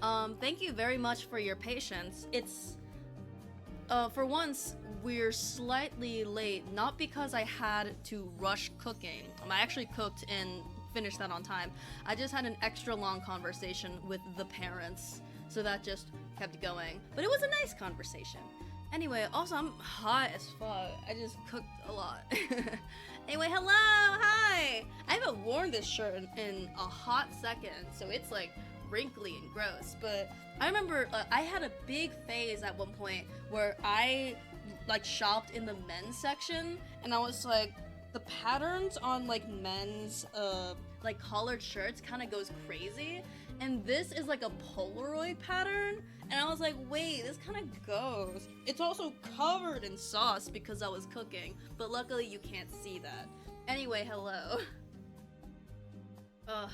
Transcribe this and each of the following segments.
Thank you very much for your patience. It's for once, we're slightly late, not because I had to rush cooking. I actually cooked and finished that on time. I just had an extra long conversation with the parents, so that just kept going. But it was a nice conversation. Anyway, also, I'm hot as fuck. I just cooked a lot. Anyway, hello, hi! I haven't worn this shirt in a hot second, so it's like wrinkly and gross, but I remember I had a big phase at one point where I like shopped in the men's section, and I was like, the patterns on like men's like collared shirts kind of goes crazy, and this is like a Polaroid pattern, and I was like, wait, this kind of goes. It's also covered in sauce because I was cooking, but luckily you can't see that. Anyway, hello. Ugh.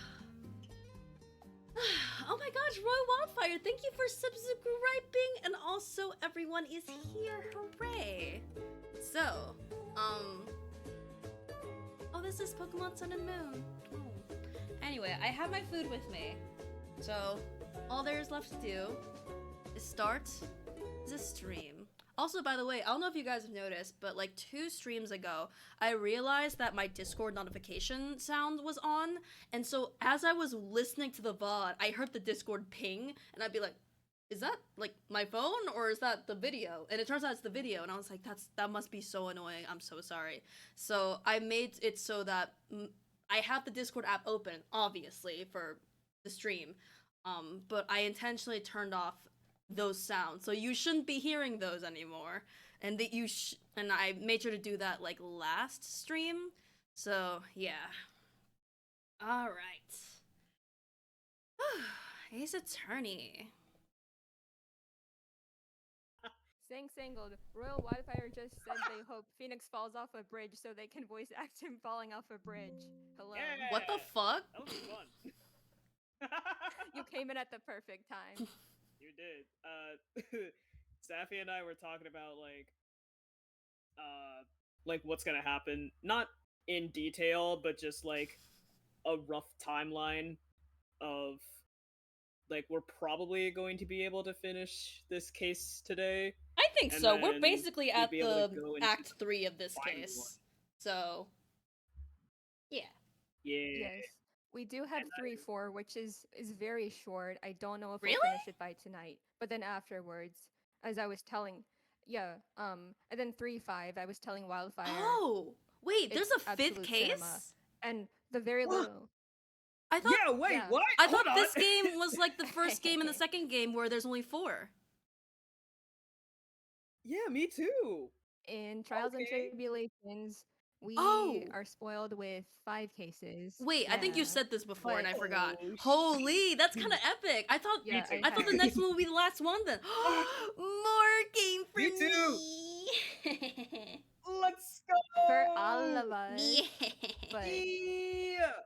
Oh my gosh, Roy Wildfire, thank you for subscribing, and also everyone is here, hooray! So, oh, this is Pokemon Sun and Moon. Oh. Anyway, I have my food with me, so all there's left to do is start the stream. Also, by the way, I don't know if you guys have noticed, but like 2 streams ago, I realized that my Discord notification sound was on, and so as I was listening to the VOD, I heard the Discord ping, and I'd be like, is that like my phone or is that the video? And it turns out it's the video, and I was like, that must be so annoying. I'm so sorry. So I made it so that I have the Discord app open, obviously, for the stream, but I intentionally turned off those sounds, so you shouldn't be hearing those anymore, and that and I made sure to do that like last stream, so yeah. All right. Ace Attorney. Sangled. Royal Wildfire just said they hope Phoenix falls off a bridge so they can voice act him falling off a bridge. Hello. Yeah. What the fuck? That was fun. You came in at the perfect time. You did. Safi and I were talking about like what's gonna happen, not in detail, but just like a rough timeline of like we're probably going to be able to finish this case today. I think And so. We're then basically we'd at be able to the go into act 3 of this final case, one. so yeah. Yeah. Yes. We do have And 3-4, which is very short. I don't know if Really? we'll finish it by tonight. But then afterwards, as I was telling, and then 3-5, I was telling Wildfire. Oh, wait, there's it's a 5th absolute case? cinema. And the very little. I thought. Yeah, wait, Yeah. what? I thought Hold this on. game was like the first game and the second game where there's only 4. Yeah, me too. In Trials and Okay. Tribulations, we Oh. are spoiled with 5 cases. Wait, I think you Yeah. said this before and I But- forgot. Oh, Holy, that's kind of epic. I thought Yeah, too. I thought the next one would be the last one then. More game for Me too. me. Let's go. For all of us. Yeah. But Yeah.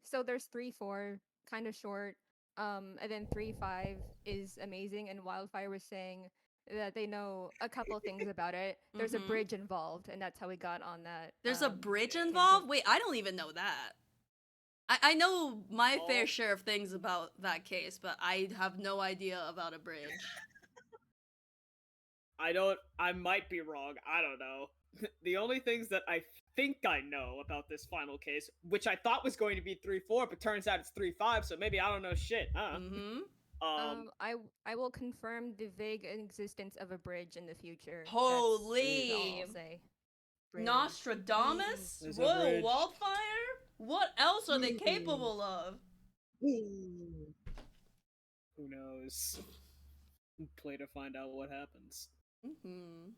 so there's 3-4, kind of short. And then 3-5 is amazing. And Wildfire was saying that they know a couple things about it. There's a Mhm. bridge involved, and that's how we got on that. There's a bridge tangent. involved? Wait, I don't even know that. I know my Oh. fair share of things about that case, but I have no idea about a bridge. I might be wrong. I don't know. The only things that I think I know about this final case, which I thought was going to be 3-4, but turns out it's 3-5, so maybe I don't know shit, huh? Mm-hmm. I will confirm the vague existence of a bridge in the future. Holy. That's all I'll say. Bridge. Nostradamus? There's a Royal bridge. Wildfire? What else are they Ooh. capable of? Who knows? Play to find out what happens. Mm-hmm.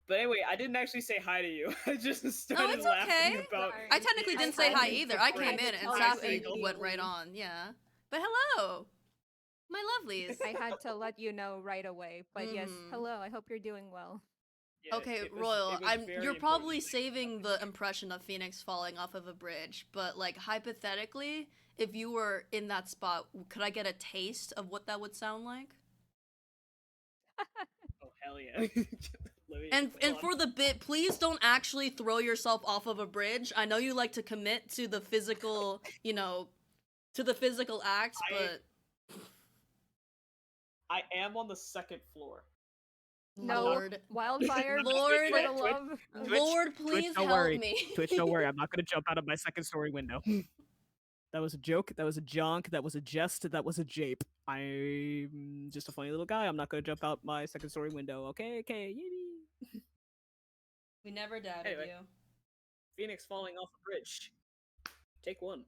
But anyway, I didn't actually say hi to you. I just started it's laughing okay. about. Sorry. I technically didn't say hi either. I came in and tell you Safi immediately. went right on, yeah. But hello! My lovelies. I had to let you know right away. But yes, Mhm. hello. I hope you're doing well. Yeah, Okay, it was- Royal, it was very you're important probably to think saving the impression of Phoenix falling off of a bridge, but like hypothetically, if you were in that spot, could I get a taste of what that would sound like? Oh hell yeah! Let me- And hold on. for the bit, please don't actually throw yourself off of a bridge. I know you like to commit to the physical, to the physical act, but I am on the second floor. No, Lord, wildfire. Lord, For the love. Twitch, Lord, please don't help worry. me. Twitch, don't worry. I'm not gonna jump out of my second story window. That was a joke. That was a jonk. That was a jest. That was a jape. I'm just a funny little guy. I'm not gonna jump out my second story window. Okay, okay. Yee. We never doubted Anyway. you. Phoenix falling off a bridge. Take one.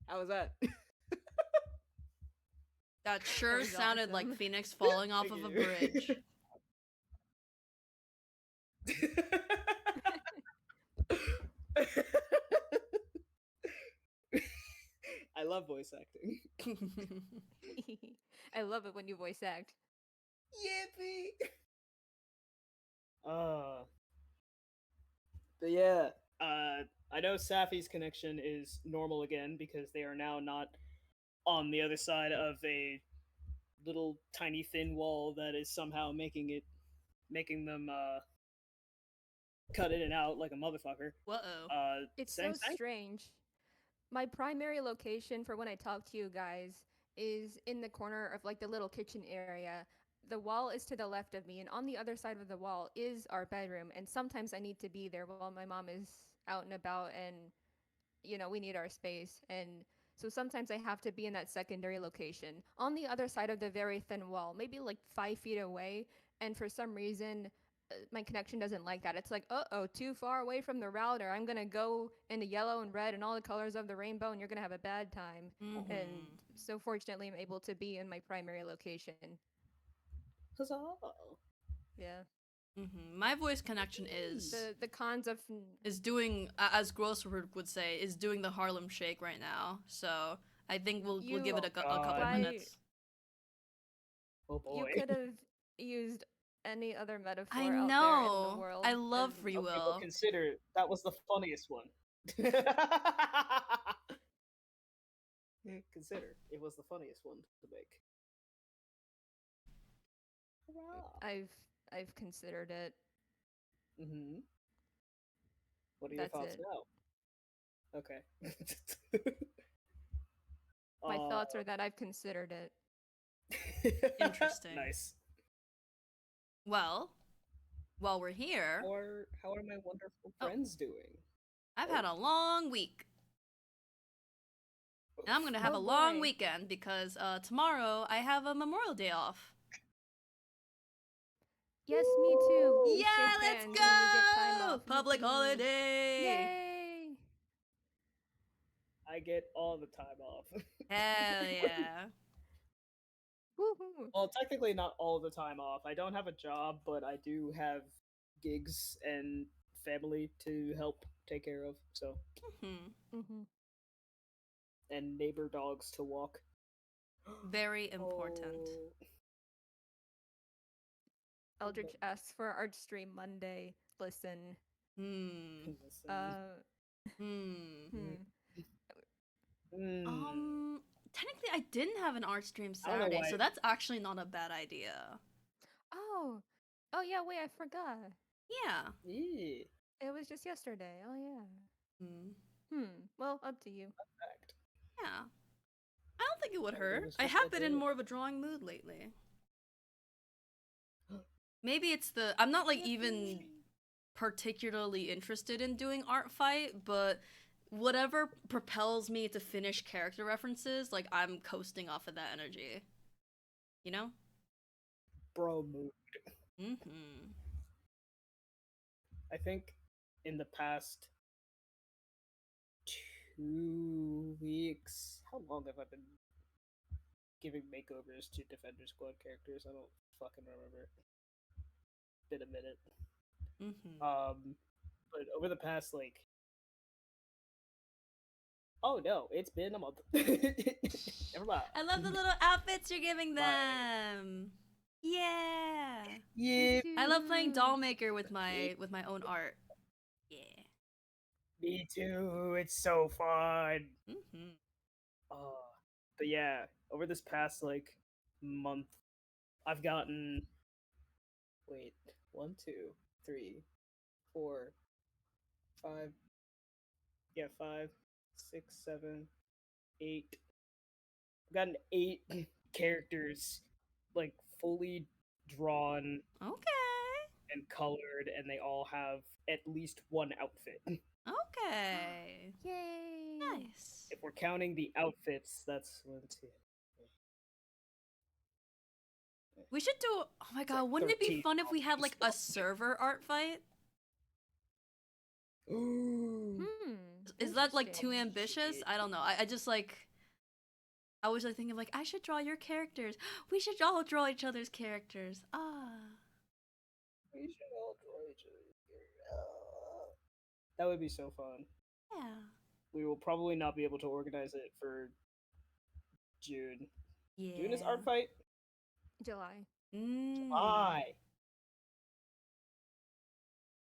How was that? That sure was sounded like awesome. Phoenix falling off of a Thank you. bridge. I love voice acting. I love it when you voice act. Yippee! But yeah, I know Safi's connection is normal again because they are now not on the other side of a little tiny thin wall that is somehow making them cut in and out like a motherfucker. Whoa. It's Sang so Sang? strange. My primary location for when I talk to you guys is in the corner of like the little kitchen area. The wall is to the left of me, and on the other side of the wall is our bedroom. And sometimes I need to be there while my mom is out and about, and we need our space. And so sometimes I have to be in that secondary location on the other side of the very thin wall, maybe like 5 feet away. And for some reason, my connection doesn't like that. It's like, oh, too far away from the router. I'm gonna go into yellow and red and all the colors of the rainbow, and you're gonna have a bad time. Mhm. And so fortunately, I'm able to be in my primary location. Huzzah! Yeah. My voice connection is The cons of doing, as Grosswood would say, is doing the Harlem Shake right now. So I think we'll give it a couple God. minutes. Oh boy. you could have used any other metaphor I out there in the know. world. I love and- free Okay, will. but consider that was the funniest one. Consider it was the funniest one to make. Hurrah! I've considered it. Mm-hmm. What are your That's thoughts it. now? Okay. My thoughts are that I've considered it. Interesting. Nice. Well, while we're here, How are my wonderful friends doing? I've had a long week. And I'm gonna have Oh a long boy. weekend because tomorrow I have a Memorial Day off. Yes, me too. We Yeah, shake let's hands and we get time go! off. Public Yippee. holiday! Yay! I get all the time off. Hell yeah. Woohoo! Well, technically not all the time off. I don't have a job, but I do have gigs and family to help take care of. So, Mm-hmm. and neighbor dogs to walk. Very important. Oh. Eldritch asks for Art Stream Monday. Listen. Hmm. Listen. Hmm. Technically I didn't have an art stream I don't know Saturday, why- so that's actually not a bad idea. Oh. Oh yeah, wait, I forgot. Yeah. Yeah. It was just yesterday. Oh yeah. Hmm. Well, up to you. Fact. Yeah. I don't think it would It hurt. was I just have like been in a- more of a drawing mood lately. Maybe it's I'm not like even particularly interested in doing art fight, but whatever propels me to finish character references, like I'm coasting off of that energy. You know? Bro mood. Mm-hmm. I think in the past 2 weeks, how long have I been giving makeovers to Defender Squad characters? I don't fucking remember. Been a minute. But over the past oh no, it's been a month. Never mind. I love the little outfits you're giving Bye. them. Yeah. Yeah, I love playing doll maker with my own art. Yeah. me too. It's so fun. Mm-hmm. But yeah, over this past month, I've gotten 1, 2, 3, 4, 5. Yeah, 5, 6, 7, 8. I've gotten 8 characters, like fully drawn Okay. and colored, and they all have at least one outfit. Okay. Yay! Nice. If we're counting the outfits, that's 1, 2. We should do. Oh my It's god, like wouldn't it be 13 fun if we had like a spots. server art fight? Ooh. Is that like too Interesting. ambitious? Shit. I don't know. I just like. I was like thinking like I should draw your characters. We should all draw each other's characters. Ah. We should all draw each other. That would be so fun. Yeah. We will probably not be able to organize it for June. Yeah. June is art fight. July. Mm. July.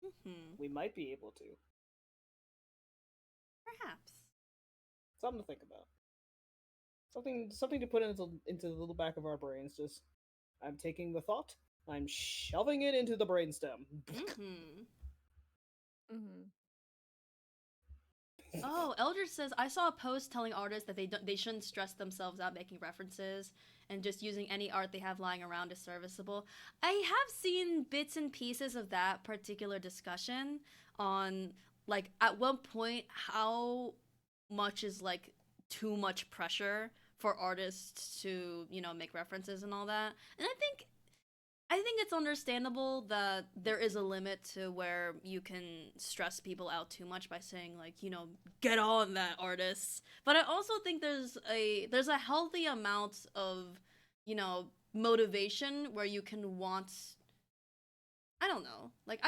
Mm-hmm. We might be able to. Perhaps. Something to think about. Something to put into the little back of our brains. Just, I'm taking the thought, I'm shoving it into the brainstem. Mm-hmm. Mm-hmm. Oh, Elder says I saw a post telling artists that they shouldn't stress themselves out making references and just using any art they have lying around is serviceable. I have seen bits and pieces of that particular discussion on like at one point how much is like too much pressure for artists to, make references and all that. And I think it's understandable that there is a limit to where you can stress people out too much by saying like, get on that, artists. But I also think there's a healthy amount of, motivation where you can want, I don't know. Like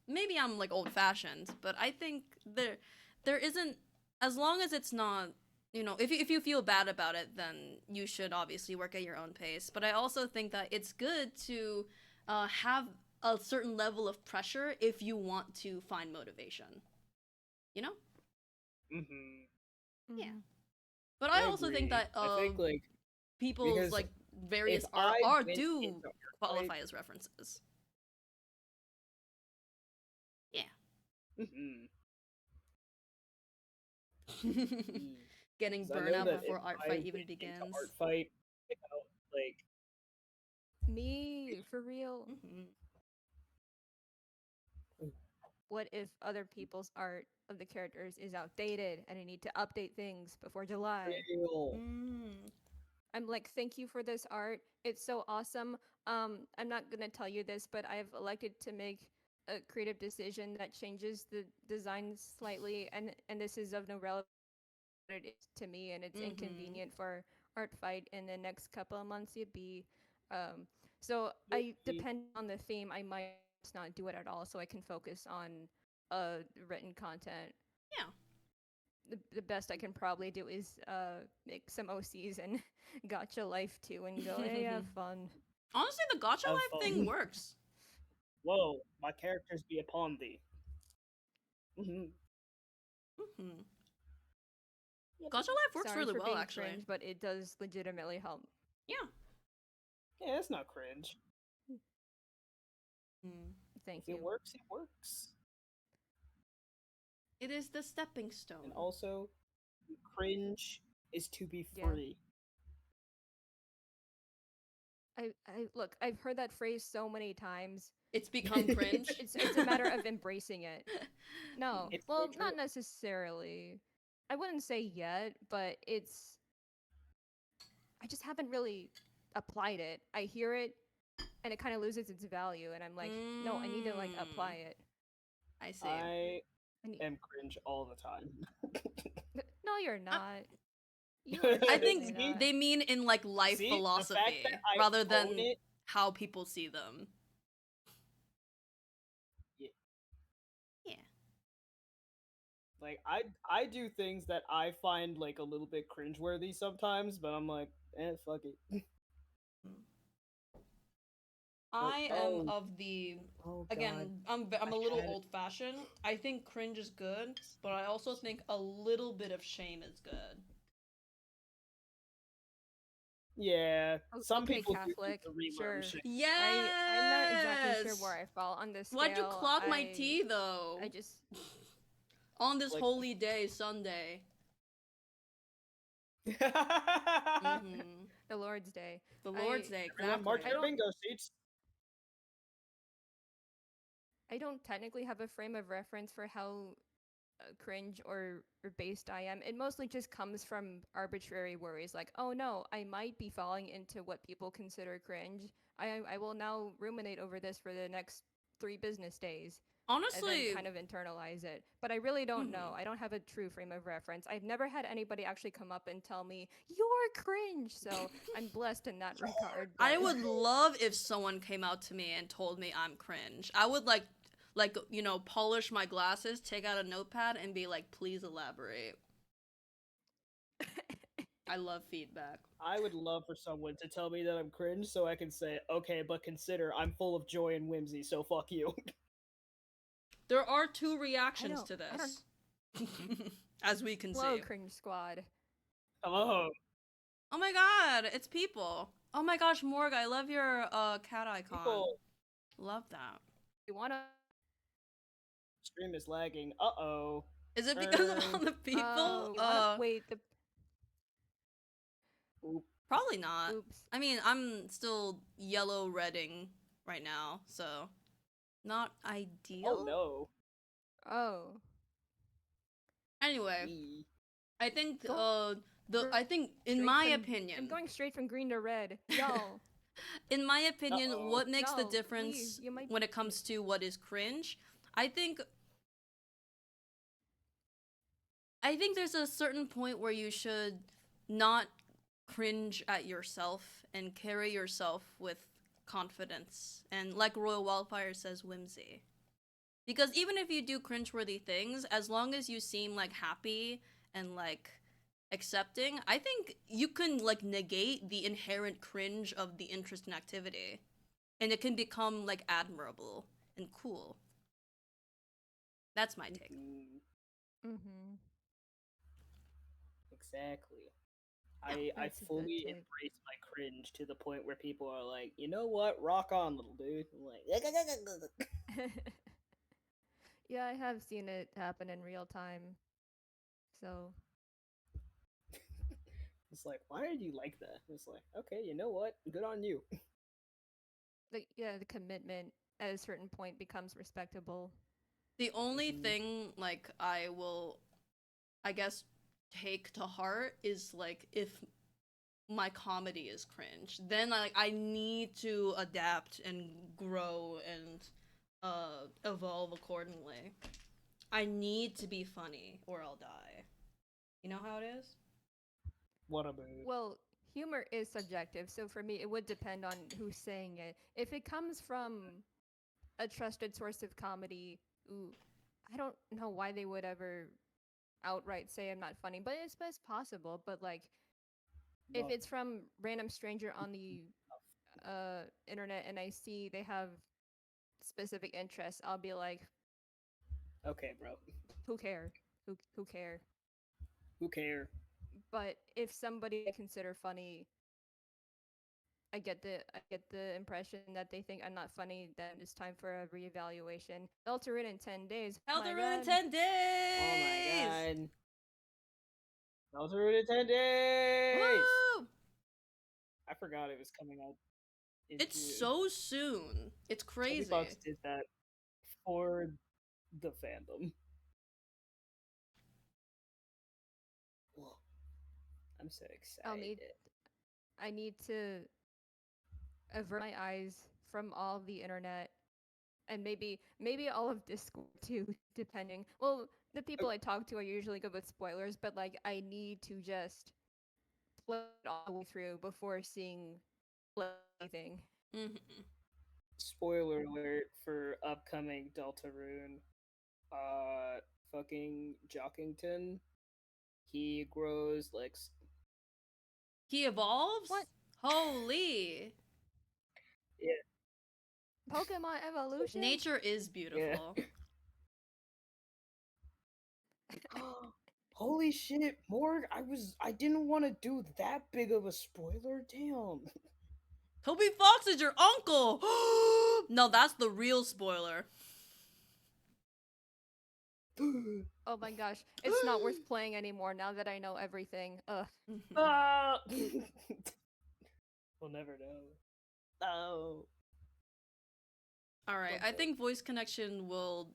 maybe I'm like old fashioned, but I think there isn't, as long as it's not, if you feel bad about it, then you should obviously work at your own pace. But I also think that it's good to have a certain level of pressure if you want to find motivation. You know? Mm-hmm. Yeah. But I also think agree. that I think like people's because like various if art I went do into art qualify fight- as references. Yeah. Mhm. Getting 'Cause I burnt know out that before if art I fight even went into begins. art fight without like Me, for real. Mhm. What if other people's art of the characters is outdated and I need to update things before July? real. Mm. I'm like, thank you for this art. It's so awesome. I'm not gonna tell you this, but I've elected to make a creative decision that changes the design slightly, and this is of no relevance what it is to me, and it's Mhm. inconvenient for art fight in the next couple of months. It'd be, so I depend on the theme. I might just not do it at all, so I can focus on written content. Yeah. The best I can probably do is make some OCs and gotcha life too and go, hey, have fun. Honestly, the gotcha Have life fun. thing works. Whoa, my characters be upon thee. Mhm. Mm-hmm. Gotcha life works Sorry really for well, being actually. cringe, but it does legitimately help. Yeah. Yeah, that's not cringe. Mm. Thank If you. it works, it works. It is the stepping stone. And also, cringe is to be Yeah. free. I look, I've heard that phrase so many times. It's become cringe. It's a matter of embracing it. No, It's well, very not true. necessarily. I wouldn't say yet, but I just haven't really applied it. I hear it and it kind of loses its value and I'm like, no, I need to like apply it. I see. I I need... am cringe all the time. No, you're not. You are I certainly think not. they mean in like life See, the fact philosophy that I rather own than it- how people see them. Yeah. Yeah. Like I do things that I find like a little bit cringeworthy sometimes, but I'm like, fuck it. I oh. am of the Oh again. I'm I a little had- old fashioned. I think cringe is good, but I also think a little bit of shame is good. Yeah, some Okay, people do Catholic, the reload sure. shit. I'm not exactly sure Yes. where I fall on this scale. Why'd you clog my tea though? I just On this Like- holy day, Sunday. Everyone Mm-hmm. the Lord's Day. The Lord's Day, exactly. mark I your don't- bingo seats. I don't technically have a frame of reference for how cringe or based I am. It mostly just comes from arbitrary worries like, oh no, I might be falling into what people consider cringe. I will now ruminate over this for the next 3 business days. And Honestly, then kind of internalize it. But I really don't know. Mhm. I don't have a true frame of reference. I've never had anybody actually come up and tell me, you're cringe. So I'm blessed in that regard. I but- would love if someone came out to me and told me I'm cringe. I would like polish my glasses, take out a notepad, and be like, please elaborate. I love feedback. I would love for someone to tell me that I'm cringe so I can say, okay, but consider I'm full of joy and whimsy, so fuck you. There are 2 reactions don't- to I this. As we can Hello, see. cringe squad. Hello. Oh my god, it's people. Oh my gosh, Morg, I love your cat icon. People, Love that. You wanna stream is lagging. Uh-oh. Is it because of all the people? wait, the Oop. Probably not. oops. I mean, I'm still yellow redding right now, so not ideal. Oh no. Oh. Anyway, Eee. I think Go- I think in Straight my from- opinion, I'm going straight from green to red. Y'all. in my opinion, Uh-oh. what makes the No, difference please, you might when it comes to what is cringe, I think there's a certain point where you should not cringe at yourself and carry yourself with confidence and, like Royal Wildfire says, whimsy. Because even if you do cringeworthy things, as long as you seem like happy and like accepting, I think you can like negate the inherent cringe of the interest in activity, and it can become like admirable and cool. That's my take. Mm-hmm. Exactly. Yeah, I that's a good fully take. embrace my cringe to the point where people are like, you know what, rock on, little dude. I'm like, Yeah, I have seen it happen in real time. So, it's like, why are you like that? It's like, okay, you know what, good on you. the commitment at a certain point becomes respectable. The only Mhm. thing like I will, I guess, take to heart is like if my comedy is cringe, then I need to adapt and grow and evolve accordingly. I need to be funny or I'll die. You know how it is? What a mood. Well, humor is subjective, so for me, it would depend on who's saying it. If it comes from a trusted source of comedy, ooh, I don't know why they would ever outright say I'm not funny, but it's possible. But like, if No. it's from random stranger on the internet and I see they have specific interests, I'll be like, Okay, bro. who care? Who care? Who care? But if somebody I consider funny, I get the impression that they think I'm not funny, then it's time for a reevaluation. Delta in 10 days. Held My the room in God. 10 days! Oh my god. Those are in 10 days! Woo! I forgot it was coming out in It's June. so soon. It's crazy. Bucks did that for the fandom. Whoa. I'm so excited. I need to avert my eyes from all the internet and maybe all of Discord too, depending. Well, the people I talk to are usually good with spoilers, but like I need to just play it all the way through before seeing anything. Mhm. Spoiler alert for upcoming Deltarune. Fucking Jockington. He grows like He evolves? What? Holy! Pokemon evolution. Nature is beautiful. Holy shit, Morg! I didn't want to do that big of a spoiler. Damn. Toby Fox is your uncle. No, that's the real spoiler. Oh my gosh, it's not worth playing anymore now that I know everything. Ugh. Ah! We'll never know. Oh. All right, I think voice connection will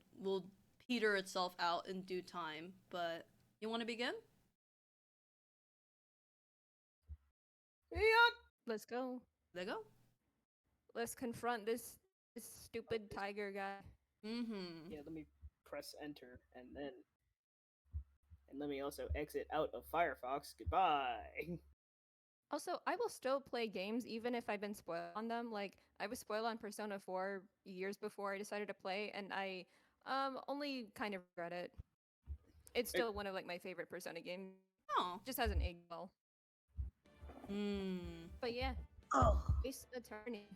peter itself out in due time. But you want to begin? Yeah. Let's go. There you go. Let's confront this stupid tiger guy. Mm-hmm. Yeah, let me press enter and let me also exit out of Firefox. Goodbye. Also, I will still play games even if I've been spoiled on them. Like I was spoiled on Persona 4 years before I decided to play, and I only kind of regret it. It's still one of like my favorite Persona games. Oh. Just hasn't aged well. Hmm. But yeah, Oh. Ace Attorney.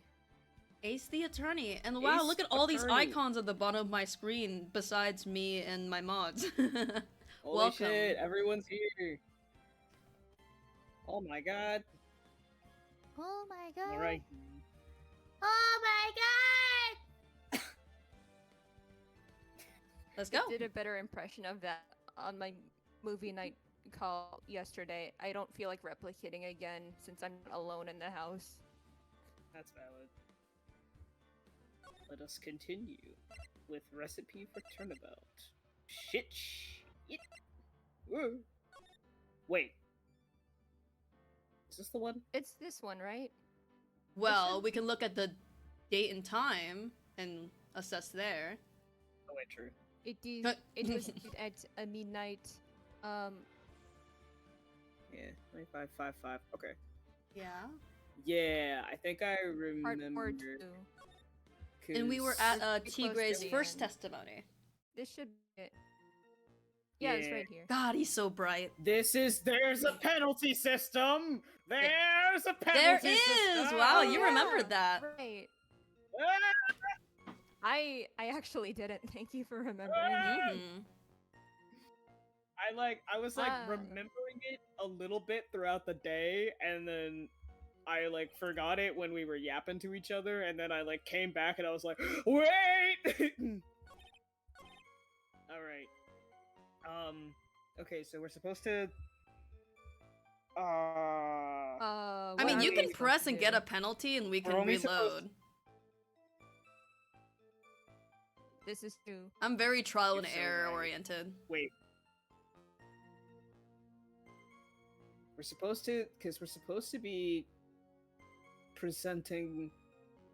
Ace the Attorney. And wow, Ace look at all these Attorney. icons at the bottom of my screen besides me and my mods. Holy Welcome. shit, everyone's here. Oh my god. Oh my god. Alright. Oh my god! Let's go. I did a better impression of that on my movie night call yesterday. I don't feel like replicating again since I'm not alone in the house. That's valid. Let us continue with recipe for turnabout. Shit. Woo. Wait. Is this the one? It's this one, right? Well, we can look at the date and time and assess there. Oh wait, true. It was at a midnight. Yeah, 9555. Okay. Yeah. Yeah, I think I Part remember. 2. And we were at Pretty close to Tigre's the first end. testimony. This should be it. Yeah, it's Yeah. right here. God, he's so bright. There's a penalty system. There's a There penalty is! system. Wow, you remembered that. Right. Ah! I actually didn't. Thank you for remembering. Mm-hmm. I was remembering it a little bit throughout the day, and then I forgot it when we were yapping to each other, and then I came back and I was like, wait. All right. Okay, so we're supposed to. I What mean, are you we can supposed press to and do? get a penalty and we We're can only supposed reload. This is true. I'm very trial and You're so error right. oriented. Wait. We're supposed to be presenting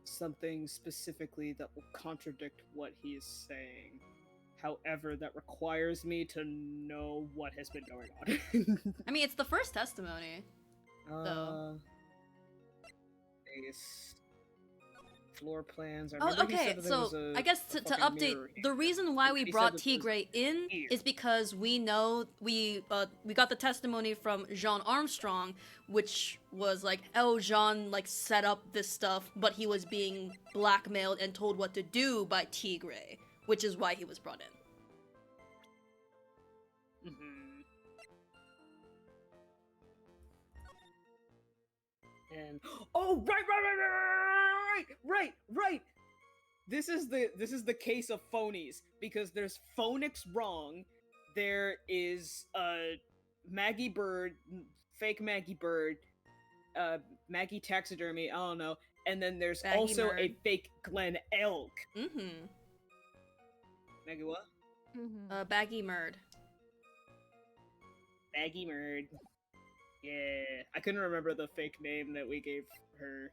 something specifically that will contradict what he is saying. However, that requires me to know what has been going on. I mean, it's the first testimony. Base floor plans. I Oh, remember he okay. said that there So was a I guess to fucking update, mirror the here. reason why And we he said brought that there's Tigre in here. is because we know we got the testimony from Jean Armstrong, which was like, oh, Jean set up this stuff, but he was being blackmailed and told what to do by Tigre, which is why he was brought in. And right. This is the case of phonies, because there's phonics wrong. There is Maggie Bird, fake Maggie Bird, Maggie Taxidermy. I don't know. And then there's Baggy also a Bird. fake Glen Elk. Mm-hmm. Maggie what? Baggy Murd. Maggie Murd. Yeah, I couldn't remember the fake name that we gave her.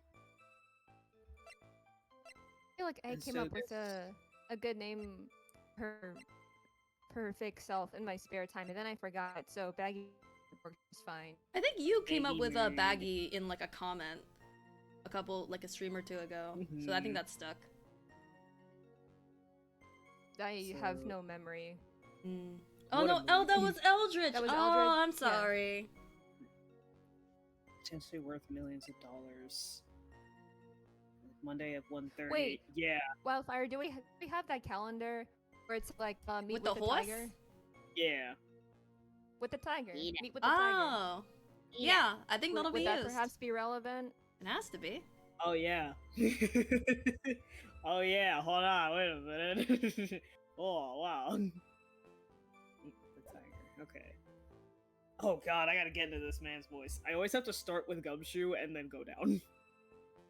I feel like I And came so up with a good name for her fake self in my spare time, and then I forgot it. So Baggy works fine. I think you came up Baggy with a Murd. baggy in a comment a stream or two ago. So I think Mhm. that stuck. I have So- no memory. Mm. Oh What no! a Oh, that movie. was Eldritch. That was oh, Eldritch? I'm Yeah. sorry. Potentially worth millions of dollars. Monday at 1:30. Wait. Yeah. Wildfire, do we have that calendar where it's like meet With the horse? tiger? Yeah. With the tiger. Eat it. Meet with the tiger. Oh, yeah. I think that'll Would be that used. perhaps be relevant? It has to be. Oh yeah. Oh yeah. Hold on. Wait a minute. Oh wow. The tiger. Okay. Oh god, I gotta get into this man's voice. I always have to start with Gumshoe and then go down.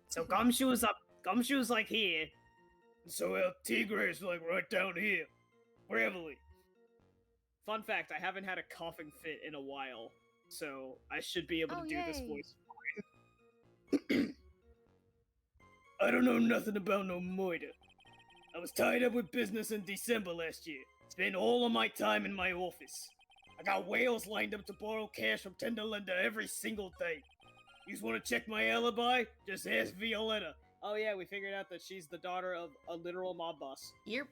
So Gumshoe's up. Gumshoe's like here. So Tigre's like right down here. Bravely. Fun fact: I haven't had a coughing fit in a while, so I should be able to do this yay. voice fine. I don't know nothing about no murder. I was tied up with business in December last year. Spent all of my time in my office. I got whales lined up to borrow cash from Tenderlinda every single day. You just want to check my alibi? Just ask Violetta. Oh yeah, we figured out that she's the daughter of a literal mob boss. Your,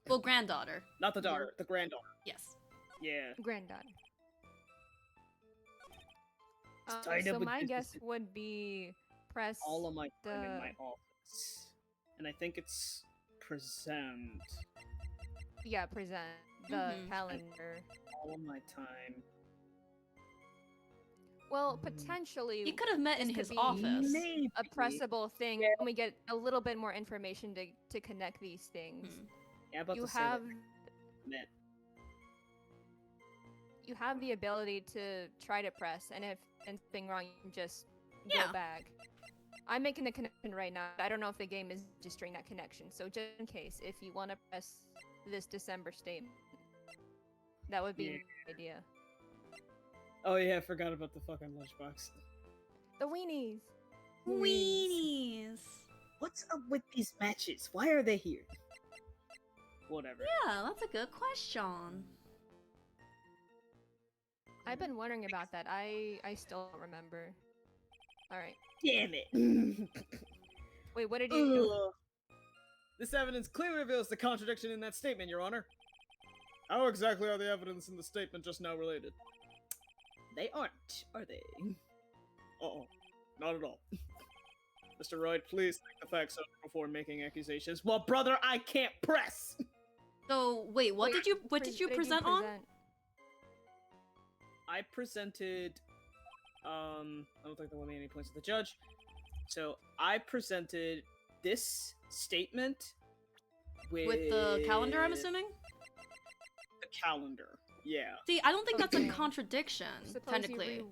well, granddaughter. Not the daughter, the granddaughter. Yes. Yeah. Granddaughter. tied up So with my guess business. would be press All of my time in the- my office. And I think it's present. yeah, present the Mhm. calendar. All of my time. Well, Mm. potentially He could have met in This could his be- office. Maybe. a pressable thing Yeah. when we get a little bit more information to connect these things. Hmm. Yeah, I'm about You to say have that met. you have the ability to try to press, and if anything wrong, you can just Yeah. go back. I'm making the connection right now. I don't know if the game is registering that connection, so just in case, if you want to press this December statement, that would be Yeah. an idea. Oh yeah, I forgot about the fucking lunchbox. The weenies. Weenies. What's up with these matches? Why are they here? Whatever. Yeah, that's a good question. I've been wondering about that. I still don't remember. All right. Damn it. Wait, what did you do? Ugh. This evidence clearly reveals the contradiction in that statement, Your Honor. How exactly are the evidence in the statement just now related? They aren't, are they? Uh-oh. Not at all. Mr. Wright, please take the facts up before making accusations. Well, brother, I can't press! So wait, what Wait, did you present on? I presented, I don't think there will be any points to the judge. So, I presented this statement With the calendar, I'm assuming? The calendar, yeah. See, I don't think that's a Okay. contradiction, Suppose technically.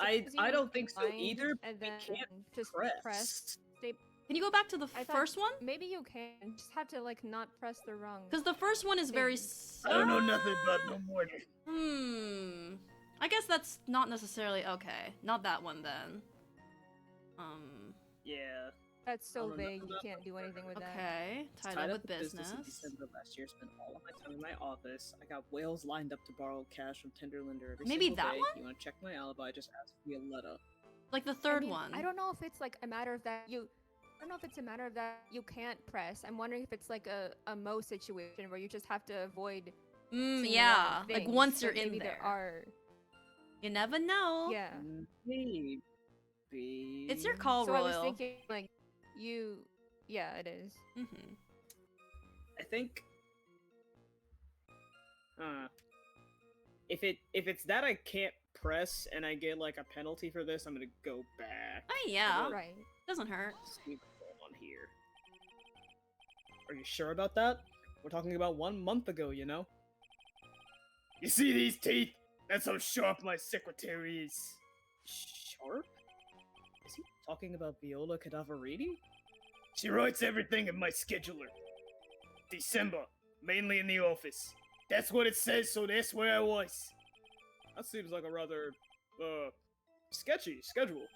I don't think so rewind either, but And we then can't just press. Can you go back to the I thought- first one? Maybe you can. Just have to like not press the wrong. Because the first one is very. Thing. I don't know nothing about no murder. I guess that's not necessarily okay. Not that one then. Yeah. That's so I don't know vague. You about can't do anything with that. Okay. I Tied up with in business. December last year. Spent all of my time in my office. I got whales lined up to borrow cash from Tenderlinder every Maybe single that day. one? You want to check my alibi? Just ask Violetta. Like the third I mean, one. I don't know if it's like a matter of that you. I don't know if it's a matter of that you can't press. I'm wondering if it's like a Mo situation where you just have to avoid. seeing the Yeah. wrong Like things, once but you're in maybe there. are. You never know. Yeah. Maybe. It's your call, So Royal. I was thinking like you. Yeah, it is. Mm-hmm. I think. If it's that I can't press and I get like a penalty for this, I'm gonna go back. Oh yeah. Well, Right. Doesn't hurt. See what's going on here. Are you sure about that? We're talking about 1 month ago, you know? You see these teeth? That's how sharp my secretary is. Sharp? Is he talking about Viola Cadaverini? She writes everything in my scheduler. December, mainly in the office. That's what it says, so that's where I was. That seems like a rather, sketchy schedule.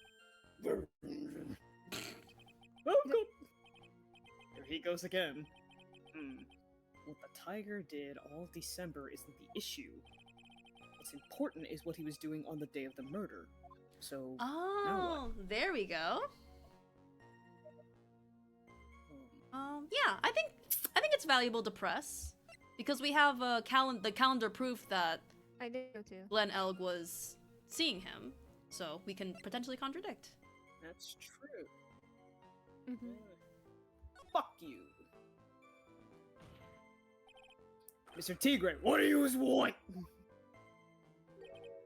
Welcome! There he goes again. What the tiger did all December isn't the issue. What's important is what he was doing on the day of the murder. So, Oh, there we go. Yeah, I think it's valuable to press because we have the calendar proof that I did go too. Glenn Elg was seeing him, so we can potentially contradict. that's true. Mm-hmm. Fuck you. Mr. Tigre, what do you want?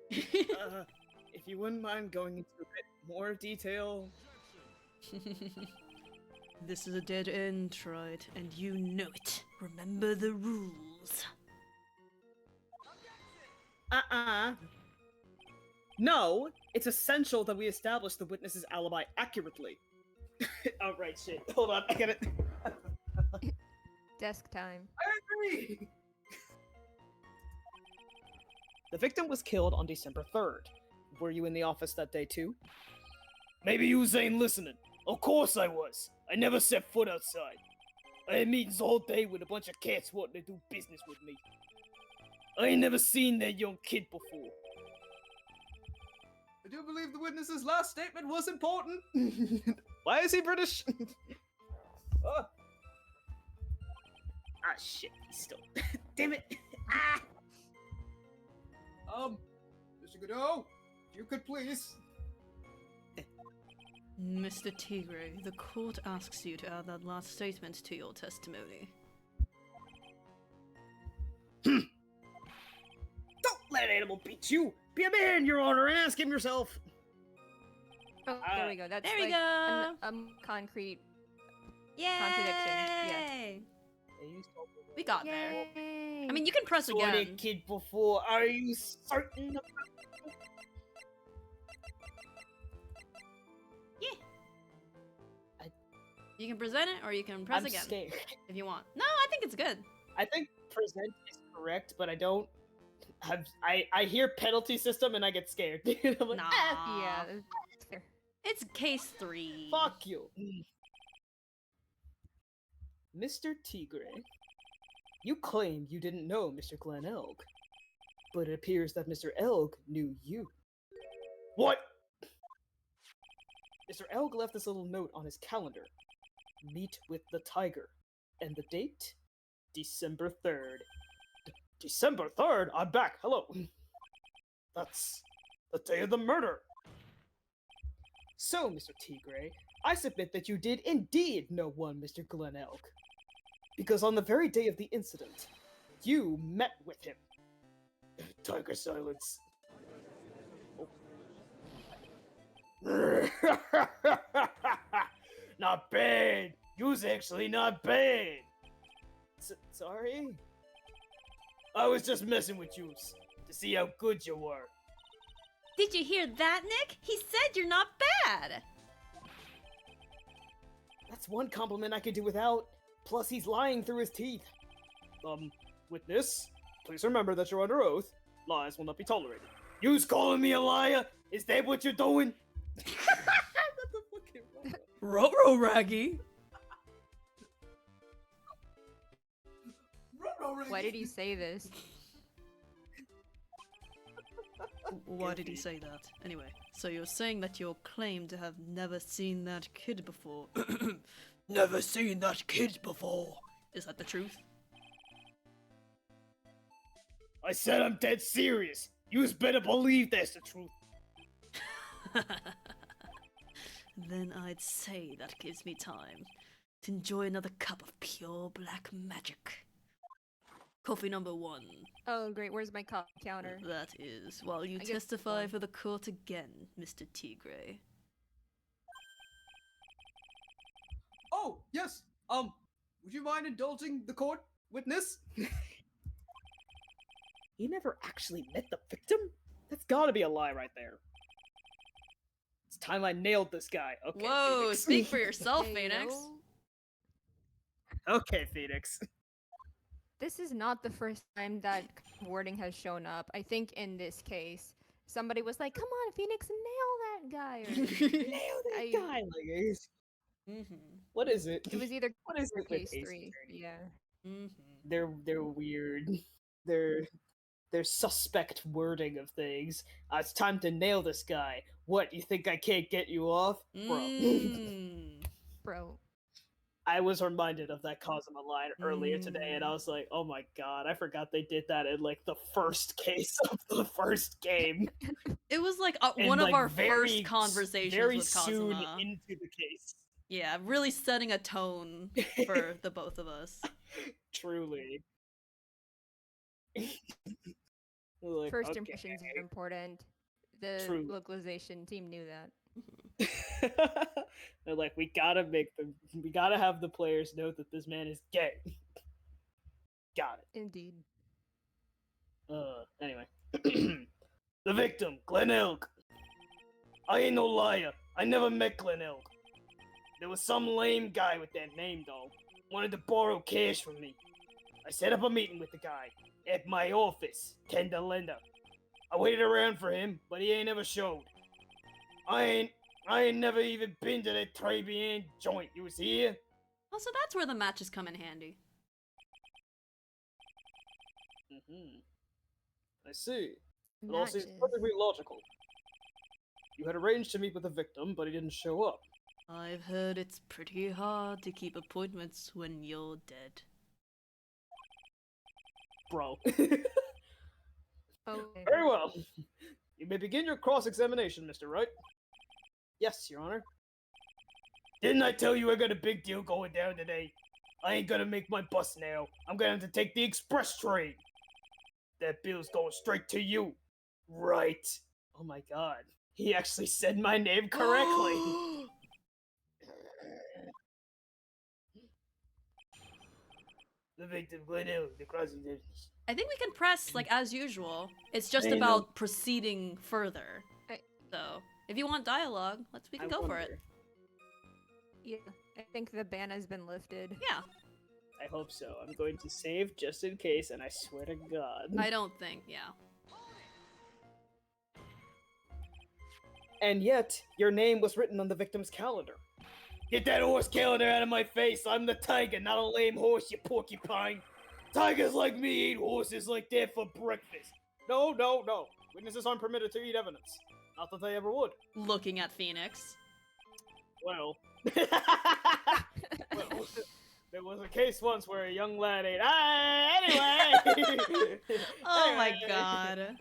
If you wouldn't mind going into a bit more detail. This is a dead end, right? And you know it. Remember the rules. No, it's essential that we establish the witness's alibi accurately. Oh, right, shit. Hold on, I get it. Desk time. I agree! The victim was killed on December 3rd. Were you in the office that day too? Maybe you ain't listening. Of course I was. I never set foot outside. I had meetings all day with a bunch of cats wanting to do business with me. I ain't never seen that young kid before. I do believe the witness's last statement was important. Why is he British? Oh. Ah, shit, he's still. Damn it. Ah. Mr. Godot, if you could please. Mr. Tigre, the court asks you to add that last statement to your testimony. Don't let an animal beat you! Be a man, Your Honor, and ask him yourself! Oh, there we go. That's there we like go. Concrete. Yay! Contradiction, We got there. Yay! I mean, you can press Saw that again. kid before. Are you certain about You can present it, or you can press I'm again scared. if you want. No, I think it's good. I think present is correct, but I don't. I hear penalty system and I get scared. I'm like, Nah. "Ah, Yeah, that's fair. It's case 3. fuck you. Mr. Tigre, you claim you didn't know Mr. Glenn Elg, but it appears that Mr. Elg knew you. What? Mr. Elg left this little note on his calendar. Meet with the tiger. And the date? December 3rd. December 3rd? I'm back. Hello. That's the day of the murder. So, Mr. Tigre, I submit that you did indeed know one Mr. Glenn Elg. Because on the very day of the incident, you met with him. Tiger silence. Not bad. You's actually not bad. Sorry? I was just messing with yous to see how good you were. Did you hear that, Nick? He said you're not bad. That's one compliment I could do without. Plus, he's lying through his teeth. Witness, please remember that you're under oath. Lies will not be tolerated. You's calling me a liar? Is that what you're doing? That's a fucking Ruh-roh, Raggy. Why did he say this? Why did he say that? Anyway, so you're saying that you claim to have never seen that kid before. Never seen that kid before. Is that the truth? I said I'm dead serious. You's better believe that's the truth. Then I'd say that gives me time to enjoy another cup of pure black magic. Coffee number 1. Oh, great. Where's my counter? That is, while you I guess testify one. for the court again, Mr. Tigre. Oh, yes. Would you mind indulging the court, witness? He never actually met the victim? That's gotta be a lie right there. It's time I nailed this guy. Okay, Whoa, Phoenix. speak for yourself, Hey, Phoenix. yo. Okay, Phoenix. This is not the first time that wording has shown up. I think in this case, somebody was like, "Come on, Phoenix, nail that guy." Or, Nailed that I- guy. Like, Mm-hmm. what is it? it was either What is or it with case Ace 3. Attorney? Yeah. Mm-hmm. They're weird. They're suspect wording of things. It's time to nail this guy. What, you think I can't get you off? Bro. Mm. Bro. I was reminded of that Cosmo line earlier today, and I was like, oh my god, I forgot they did that in, like, the first case of the first game. It was like And, one of like, our very first conversations very with soon Kazuma. into the case. Yeah, really setting a tone for the both of us. Truly. Like, First okay. impressions are important. The True. localization team knew that. They're like, we gotta have the players know that this man is gay. Got it. Indeed. Anyway. The victim, Glen Elk. I ain't no liar. I never met Glen Elk. There was some lame guy with that name, though. Wanted to borrow cash from me. I set up a meeting with the guy at my office, 10 to Linda. I waited around for him, but he ain't ever showed. I ain't never even been to that Tribulations joint. You was here? Oh, so that's where the matches come in handy. I see. It all seems Matches. perfectly logical. You had arranged to meet with the victim, but he didn't show up. I've heard it's pretty hard to keep appointments when you're dead. Bro. Okay. Very well. You may begin your cross-examination, Mr. Wright. Yes, Your Honor. Didn't I tell you I got a big deal going down today? I ain't gonna make my bus now. I'm gonna have to take the express train. That bill's going straight to you. Right. Oh my god. He actually said my name correctly. The victim, Glen Hill, the crossing. I think we can press like as usual. It's just I know. about proceeding further. I- So if you want dialogue, we can go for it. Yeah, I think the ban has been lifted. Yeah. I hope so. I'm going to save just in case, and I swear to God. I don't think, yeah. And yet, your name was written on the victim's calendar. Get that horse calendar out of my face! I'm the tiger, not a lame horse, you porcupine! Tigers like me eat horses like that for breakfast! No, no, no. Witnesses aren't permitted to eat evidence. Not that they ever would. Looking at Phoenix. Well... well, there was a case once where a young lad ate... anyway! Oh my Anyway. god.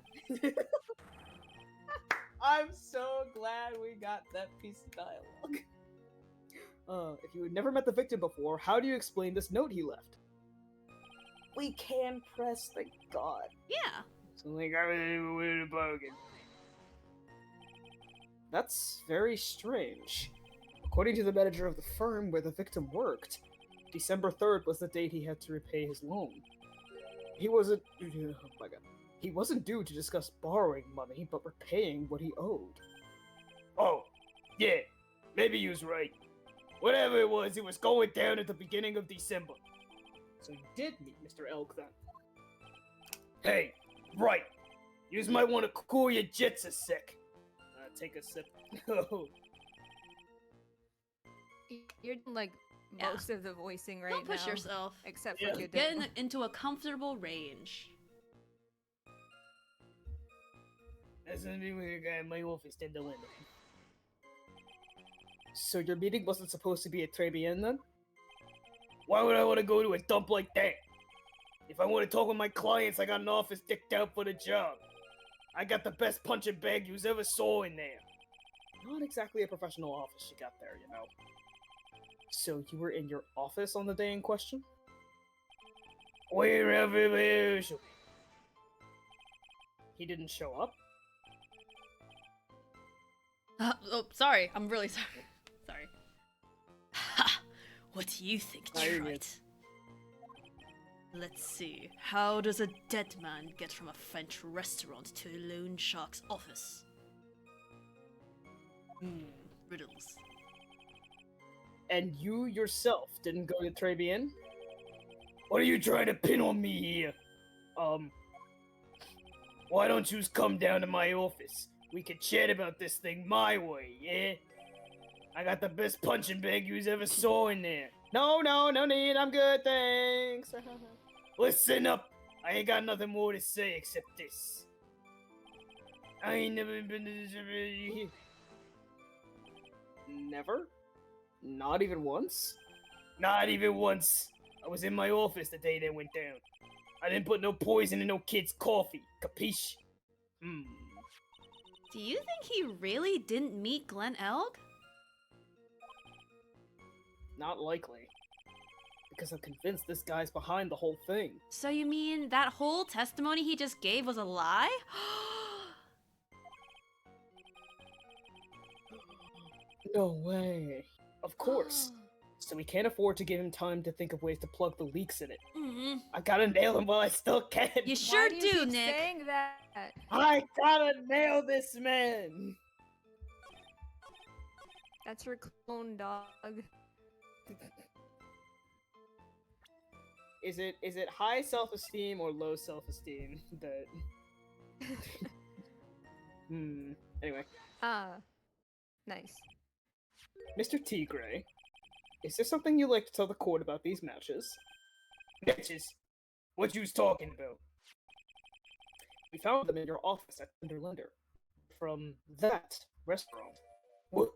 I'm so glad we got that piece of dialogue. If you had never met the victim before, how do you explain this note he left? We can press, thank God. Yeah. Something I really with a bargain. That's very strange. According to the manager of the firm where the victim worked, December 3rd was the date he had to repay his loan. He wasn't... oh my god. He wasn't due to discuss borrowing money, but repaying what he owed. Oh, yeah. Maybe he was right. Whatever it was going down at the beginning of December. So you did meet Mr. Elk then? Hey, Wright. Yous might want to cool your jets a sec. Take a sip. You're doing like Yeah. most of the voicing right Don't push now, yourself. except Yeah. for you. Get into a comfortable range. That's gonna be with your guy in my office, then the window. So your meeting wasn't supposed to be at Tribulations then? Why would I want to go to a dump like that? If I want to talk with my clients, I got an office dicked out for the job. I got the best punching bag you's ever saw in there. Not exactly a professional office you got there, you know. So you were in your office on the day in question? Wherever he didn't show up? Oh, sorry. I'm really sorry. Sorry. Ha! What do you think, No, you're good. Trite? Let's see. How does a dead man get from a French restaurant to a loan shark's office? Riddles. And you yourself didn't go to Tribulations? What are you trying to pin on me here? Why don't you come down to my office? We can chat about this thing my way, yeah? I got the best punching bag you's ever saw in there. No need, I'm good, thanks. Listen up, I ain't got nothing more to say except this. I ain't never been to this. Never? Not even once? Not even once. I was in my office the day that went down. I didn't put no poison in no kid's coffee. Capiche? Do you think he really didn't meet Glen Elg? Not likely. Because I'm convinced this guy's behind the whole thing. So you mean that whole testimony he just gave was a lie? No way. Of course. So we can't afford to give him time to think of ways to plug the leaks in it. Mhm. I gotta nail him while I still can. You sure Why do you do, keep Nick. saying that? I gotta nail this man. That's your clone dog. Is it high self-esteem or low self-esteem that? Anyway, Nice. Mr. T. Gray, is there something you'd like to tell the court about these matches? Matches? What you's talking about? We found them in your office at Thunderlander. From that restaurant. What?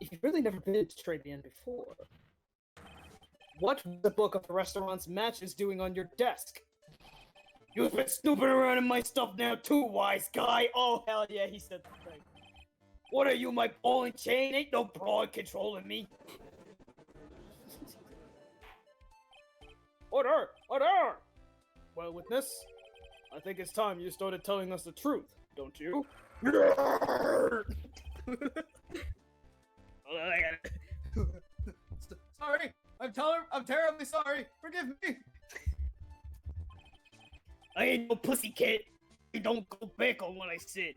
If you've really never been to Tribulations before, what was the book of the restaurant's matches doing on your desk? You've been snooping around in my stuff now too, wise guy! Oh, hell yeah, he said the thing. What are you, my ball and chain? Ain't no broad controlling me. Order! Order! Well, witness, I think it's time you started telling us the truth, don't you? Sorry, I'm terribly sorry. Forgive me. I ain't no pussycat. I don't go back on what I said.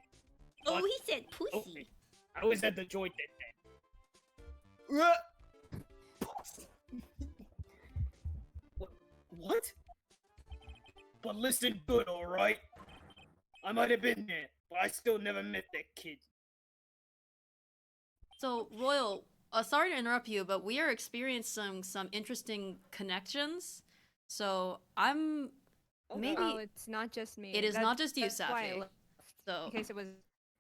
Oh, But- he said pussy. Okay. I was at the joint that day. What? But listen good, alright? I might have been there, but I still never met that kid. So, Royal, sorry to interrupt you, but we are experiencing some interesting connections. So, I'm maybe Oh, it's not just me. it is not just you, that's why I Safi. left, So, in case it was.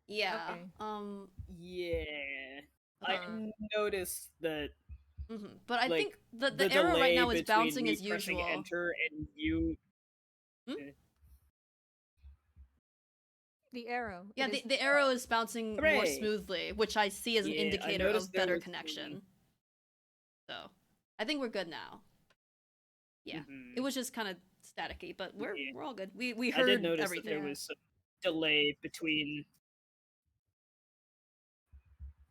yeah. okay. Yeah. I Uh-huh. noticed that But I like, think the the arrow right delay now is between bouncing me as pressing usual. enter and you. The arrow. Yeah, It is- the arrow is bouncing more Hooray! smoothly, which I see as an Yeah, I indicator noticed of there better was connection. So, I think we're good now. Yeah, Mhm. it was just kind of staticky, but we're Yeah. we're all good. We I heard did notice everything. that there was some delay between.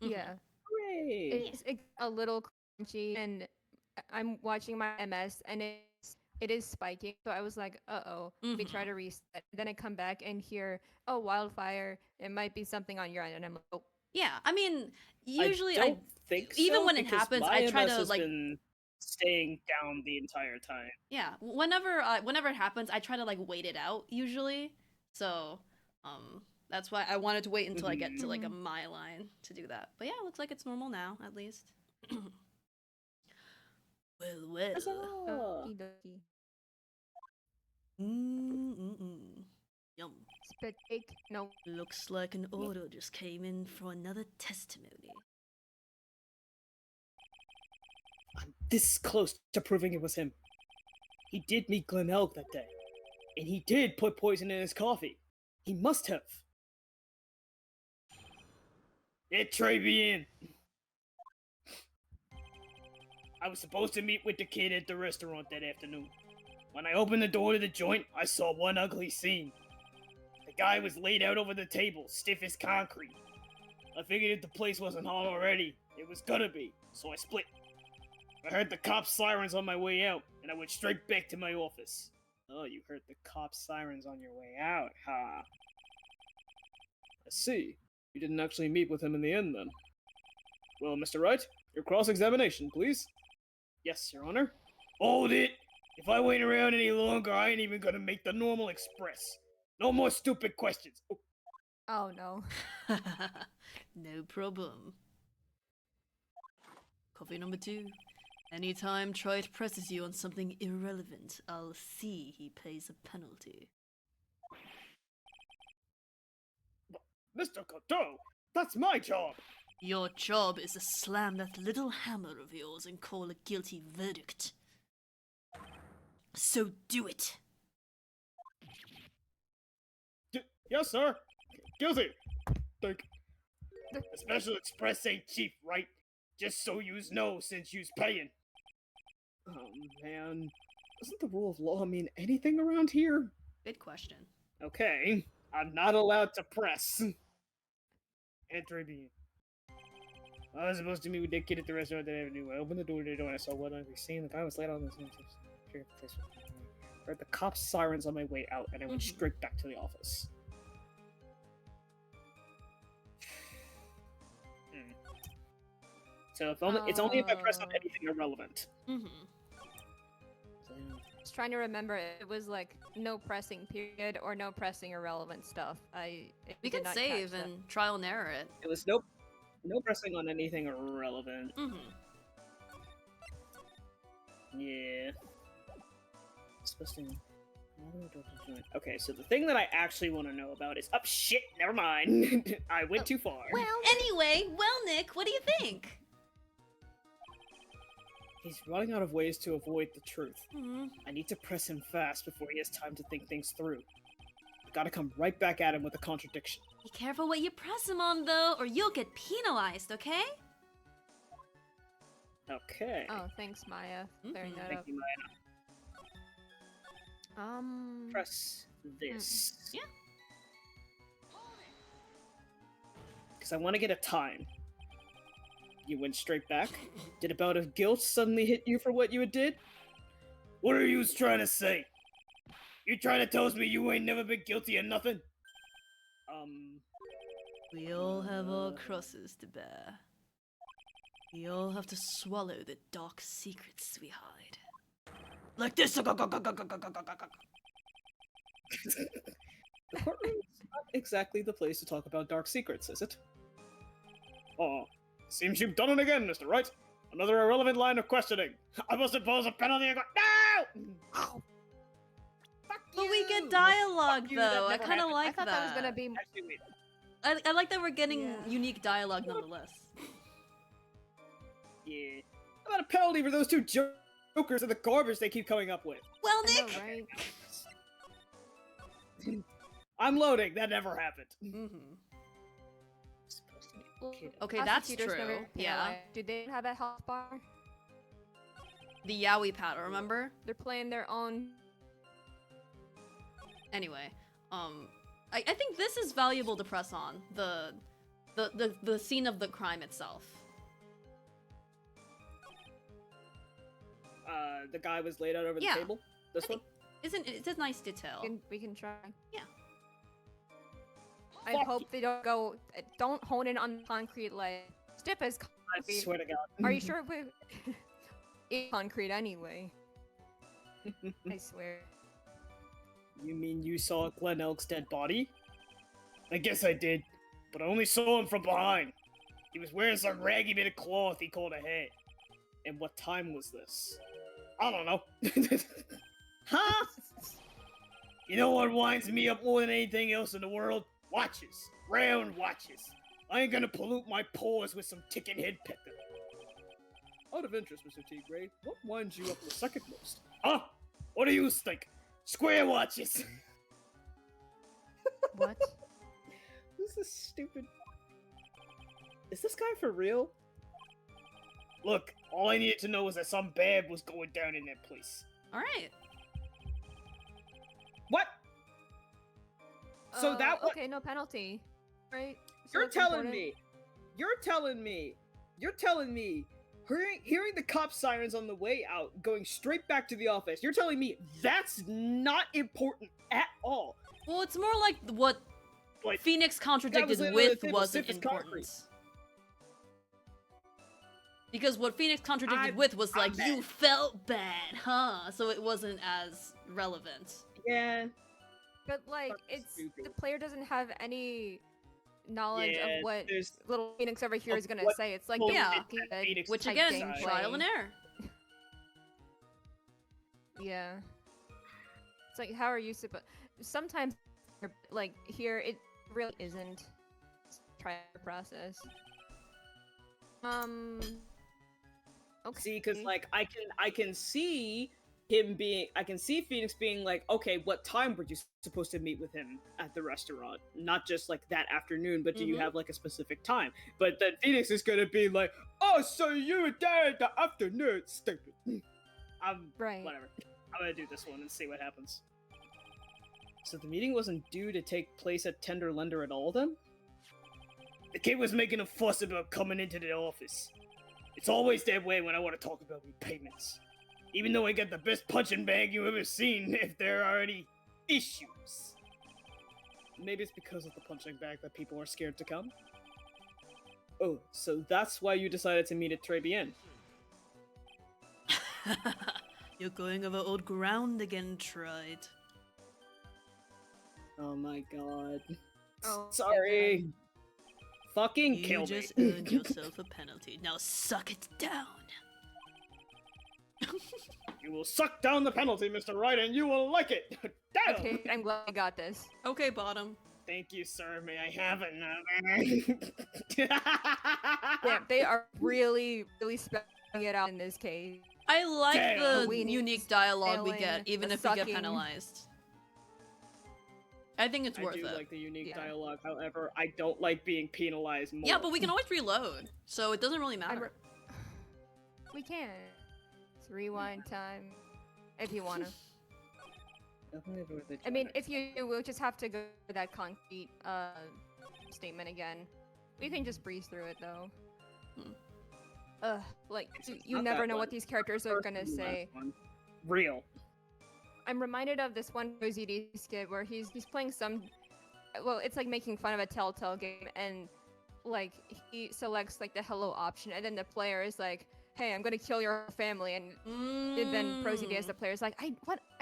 Mhm. Yeah. Hooray! It's a little crunchy, and I'm watching my MS, and it is spiking. So I was like, uh-oh. Let me try Mhm. to reset. Then I come back and hear, oh, wildfire. It might be something on your end, and I'm like, oh. Yeah, I mean, I usually don't think even so, when it because happens, my I try MS to has like been staying down the entire time. yeah, whenever it happens, I try to like wait it out usually. So, that's why I wanted to wait until I get to like a my line to do that. But yeah, it looks like it's normal now at least. well. Okie dokie. Yum. Spit take. No. Looks like an order just came in for another testimony. I'm this close to proving it was him. He did meet Glenn Elk that day, and he did put poison in his coffee. He must have. It Travian. I was supposed to meet with the kid at the restaurant that afternoon. When I opened the door to the joint, I saw one ugly scene. The guy was laid out over the table, stiff as concrete. I figured if the place wasn't hot already, it was gonna be, so I split. I heard the cops' sirens on my way out, and I went straight back to my office. Oh, you heard the cops' sirens on your way out, huh? I see. You didn't actually meet with him in the end, then. Well, Mr. Wright, your cross-examination, please. Yes, Your Honor. Hold it! If I wait around any longer, I ain't even gonna make the normal express. No more stupid questions. Oh, Oh, no. No problem. Coffee number 2. Anytime Trite presses you on something irrelevant, I'll see he pays a penalty. Mr. Coteau, that's my job! Your job is to slam that little hammer of yours and call a guilty verdict. So do it. Yes, sir. Guilty. Think. The Special Express ain't cheap, right? Just so yous know, since yous paying. Oh man, doesn't the rule of law mean anything around here? Good question. Okay, I'm not allowed to press. Enter me. I was supposed to meet with that kid at the restaurant that avenue. I opened the door and I saw what I was seeing. The guy was laid on the I heard the cops' sirens on my way out, and I went straight back to the office. So if only, it's only if I press on anything irrelevant. Mm-hmm. So, Just trying to remember, it was like no pressing period or no pressing irrelevant stuff. We did can not save catch that. and trial and error it. it was no pressing on anything irrelevant. Mm-hmm. Yeah. Supposed to. Okay, so the thing that I actually want to know about is shit. Never mind. I went too far. Anyway, Nick, what do you think? He's running out of ways to avoid the truth. Mm-hmm. I need to press him fast before he has time to think things through. I gotta come right back at him with a contradiction. Be careful what you press him on, though, or you'll get penalized, okay? Okay. Oh, thanks, Maya. Clearing that Thank up. you, Maya. Press this. Yeah. Because I want to get a time. You went straight back? Did a bout of guilt suddenly hit you for what you did? What are you trying to say? You trying to tell me you ain't never been guilty of nothing? We all have our crosses to bear. We all have to swallow the dark secrets we hide. Like this! The courtroom's not exactly the place to talk about dark secrets, is it? Oh, seems you've done it again, Mr. Wright. Another irrelevant line of questioning. I must impose a penalty and go- No! Fuck But we you! get dialogue, Fuck you, that though. I never kind of happened. like I thought that was gonna be. Actually, wait. I like that we're getting Yeah. unique dialogue nonetheless. Yeah. How about a penalty for those two jokers and the garbage they keep coming up with? Well, I know, Nick! right? I'm loading. That never happened. Mm-hmm. Supposed to be a kid. Okay, that's Prosecutors never true. penalize. Yeah. Do they have a health bar? The Yowie paddle, remember? They're playing their own. Anyway, I think this is valuable to press on. The scene of the crime itself. The guy was laid out over the Yeah. table? This I one? think it's a nice detail. We can try. Yeah. I Fuck hope they don't go. Don't hone in on concrete like stiff as I concrete. swear to God. Are you sure we? It's concrete anyway. I swear. You mean you saw Glenn Elk's dead body? I guess I did, but I only saw him from behind. He was wearing some raggy bit of cloth he called a hat. And what time was this? I don't know. Huh? You know what winds me up more than anything else in the world? Watches. Round watches. I ain't gonna pollute my pores with some ticking head pecker. Out of interest, Mr. T. Gray, what winds you up the second most? Huh? What do you think? Square watches! What? This is stupid. Is this guy for real? Look, all I needed to know was that some bad was going down in that place. Alright. What? So that okay, no penalty, right? So You're that's telling important. me, hearing the cop sirens on the way out, going straight back to the office, you're telling me that's not important at all. Well, it's more like what Like, Phoenix contradicted laid on the with table, wasn't stiff as concrete. important. Because what Phoenix contradicted I'm- with was I'm like, mad. you felt bad, huh? So it wasn't as relevant. Yeah. But like, Fucking it's stupid. the player doesn't have any knowledge Yeah, of what there's little Phoenix over here of is gonna what say. It's like bullshit the Yeah. Walking that Dead Phoenix Which type again, gameplay. trial and error. Yeah. It's like, how are you supposed? Sometimes, like here, it really isn't. Try the process. Okay. See, because like I can see him being, I can see Phoenix being like, okay, what time were you supposed to meet with him at the restaurant? Not just like that afternoon, but do you Mhm. have like a specific time? But then Phoenix is gonna be like, oh, so you were there in the afternoon, stupid. I'm Right. whatever. I'm gonna do this one and see what happens. So the meeting wasn't due to take place at Tender Lender at all, then? The kid was making a fuss about coming into the office. It's always that way when I want to talk about repayments. Even though I got the best punching bag you ever seen, if there are any issues. Maybe it's because of the punching bag that people are scared to come. Oh, so that's why you decided to meet at Tribulations. You're going over old ground again, Trite. Oh my god. Oh, Sorry. Fucking You kill just me. earned yourself a penalty. Now suck it down. You will suck down the penalty, Mr. Wright, and you will like it. Damn! Okay, I'm glad I got this. Okay, Bottom. Thank you, sir. May I have another? Yeah, they are really spelling it out in this case. I like Damn. the We need unique dialogue we spelling, get, even the if we get sucking. penalized. I think it's I worth do it. like the unique Yeah. dialogue, however, I don't like being penalized more. Yeah, but we can always reload, so it doesn't really matter. We can. It's rewind time. If you wanna. I mean, if you do, we'll just have to go to that concrete statement again. We can just breeze through it though. Like you not never that know one. what these characters are gonna say. Real. I'm reminded of this one OZD skit where he's playing some, well, it's like making fun of a Telltale game, and like he selects like the hello option, and then the player is like, "Hey, I'm gonna kill your family," and then ProZD as the player is like, "I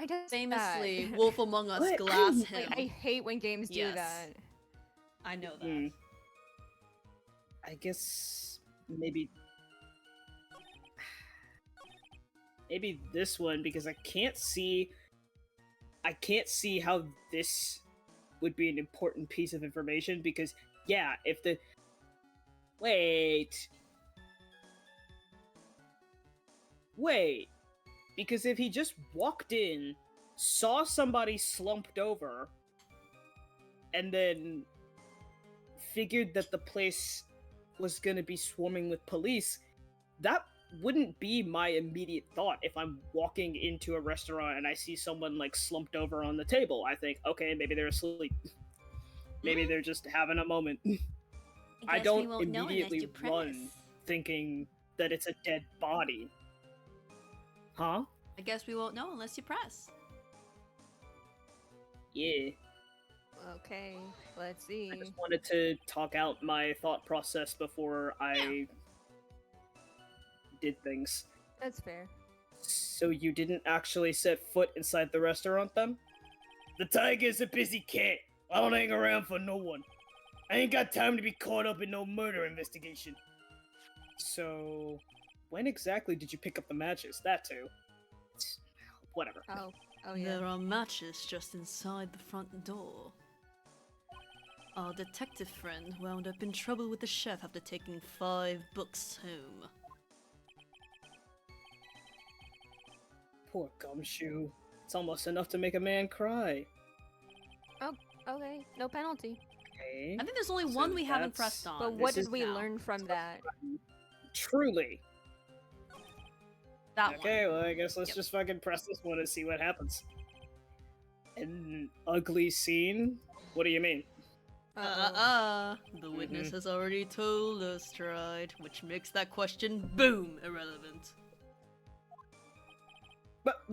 just Famously, that." Wolf Among Us, What? glass him. Like, I hate when games do Yes. that. I know that. Hmm. I guess maybe this one, because I can't see how this would be an important piece of information, because yeah, if the wait, because if he just walked in, saw somebody slumped over, and then figured that the place was gonna be swarming with police, that wouldn't be my immediate thought if I'm walking into a restaurant and I see someone like slumped over on the table. I think, okay, maybe they're asleep. Maybe they're just having a moment. I guess we don't won't know unless immediately you press. run thinking that it's a dead body. Huh? I guess we won't know unless you press. Yeah. Okay, let's see. I just wanted to talk out my thought process before I did things. That's fair. So you didn't actually set foot inside the restaurant then? The tiger's a busy cat. I don't hang around for no one. I ain't got time to be caught up in no murder investigation. So, when exactly did you pick up the matches? That too. Whatever. Oh yeah. There are matches just inside the front door. Our detective friend wound up in trouble with the chef after taking 5 books home. Poor gumshoe. It's almost enough to make a man cry. Okay, no penalty. Okay. I think there's only So one we haven't that's- pressed on. But what this did we now. learn from that? Truly. That Okay, one. well, I guess let's Yep. just fucking press this one and see what happens. An ugly scene? What do you mean? The witness has already told us, tried, which makes that question, boom, irrelevant. But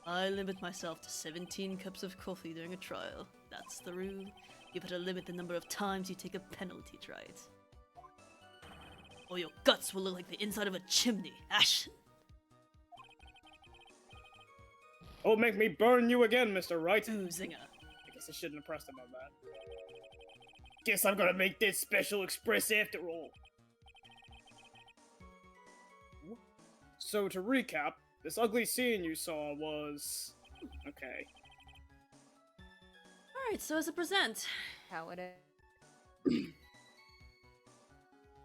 I limit myself to 17 cups of coffee during a trial. That's the rule. You better limit the number of times you take a penalty, tried. Or your guts will look like the inside of a chimney, ashen. oh, make me burn you again, Mr. Wright. Ooh, zinger. I guess I shouldn't have pressed him on that. Guess I'm gonna make this special express after all. So to recap, this ugly scene you saw was... Okay. Alright, so as a present. How would it?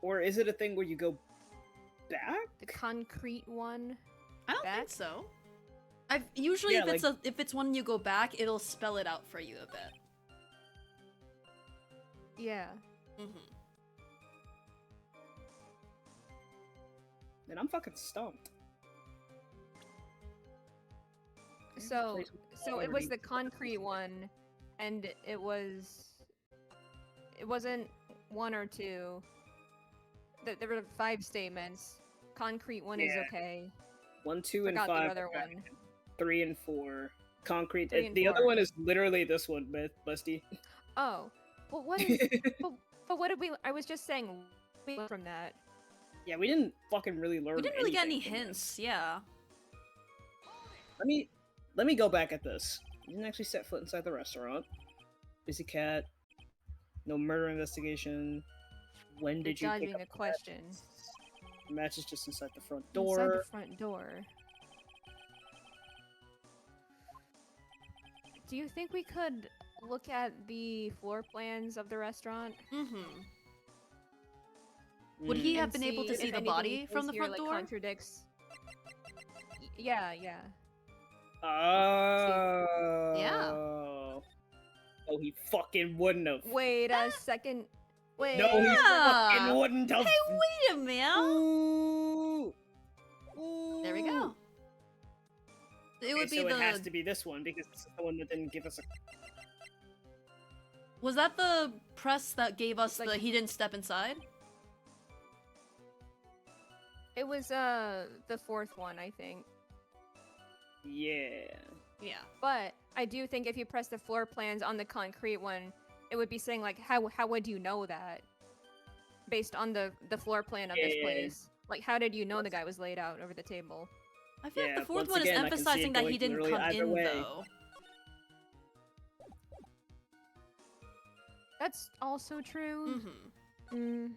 Or is it a thing where you go back? The concrete one. I don't Back? think so. I've usually Yeah, if it's one you go back, it'll spell it out for you a bit. Yeah. Mm-hmm. And I'm fucking stumped. So Place so it was already- the concrete one, and it wasn't one or two. There were 5 statements. Concrete one is Yeah. okay. 1, 2, and Forgot 5. the other okay. one. 3 and 4. Concrete. 3 and the other 4. one is literally this one, Busty. Oh, well, what is? but what did we? I was just saying we learned from that. Yeah, we didn't fucking really learn. We didn't really get any anything from this. hints, yeah. Let me go back at this. You didn't actually set foot inside the restaurant. Busy cat. No murder investigation. When You're did you pick dodging up a the question. matches? The match is just inside the front Inside door. the front door. Do you think we could look at the floor plans of the restaurant? Mm-hmm. Would he Mm. have been able to if see the anything body from is the here, front like, door? Contradicts. Yeah, yeah. Oh. Oh, he fucking wouldn't have. Wait a second. Wait. No, he Yeah. fucking wouldn't have. Hey, wait a minute! Ooh. There we go. It Okay, would be so the. it has to be this one because this is the one that didn't give us a. Was that the press that gave us Like- the he didn't step inside? It was the 4th one, I think. Yeah. Yeah. But I do think if you press the floor plans on the concrete one, it would be saying like how would you know that? Based on the floor plan of this Yeah. place. Like how did you know the guy was laid out over the table? I feel Yeah, like the fourth once one again, I is can see it emphasizing that he going didn't literally come either in, way. though. That's also true. Mm-hmm. Mm.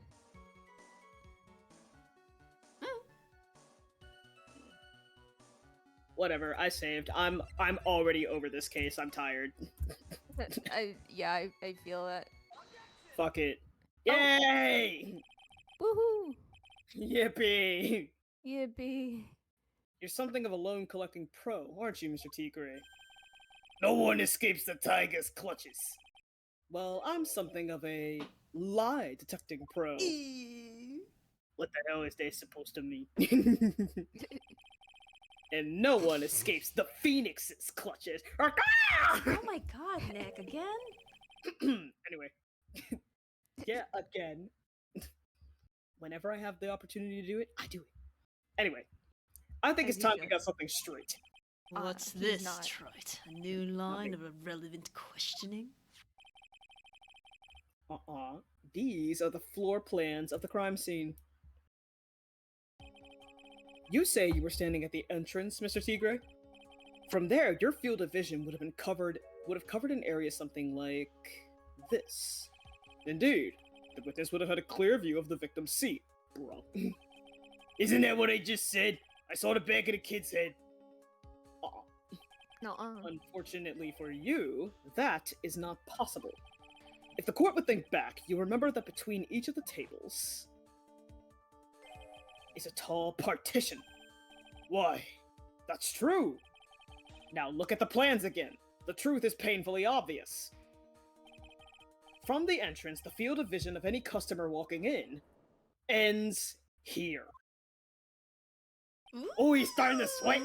Whatever. I saved. I'm already over this case. I'm tired. I feel that. Fuck it. Oh. Yay! Woohoo! Yippee! Yippee. You're something of a loan collecting pro, aren't you, Mr. T. Gray? No one escapes the tiger's clutches. Well, I'm something of a lie detecting pro. What the hell is they supposed to mean? And no one escapes the Phoenix's clutches. Oh my god, Nick, again? Anyway. Yeah, again. Whenever I have the opportunity to do it, I do it. Anyway. I think As it's you time we should. got something straight. What's he's this, not. Trite? A new line of irrelevant questioning? These are the floor plans of the crime scene. You say you were standing at the entrance, Mr. Tigre? From there, your field of vision would have covered an area something like this. Indeed, the witness would have had a clear view of the victim's seat, bro. Isn't that what I just said? I saw the back of the kid's head. No, Unfortunately for you, that is not possible. If the court would think back, you'll remember that between each of the tables is a tall partition. Why? That's true! Now look at the plans again. The truth is painfully obvious. From the entrance, the field of vision of any customer walking in ends here. Oh, he's starting to sweat!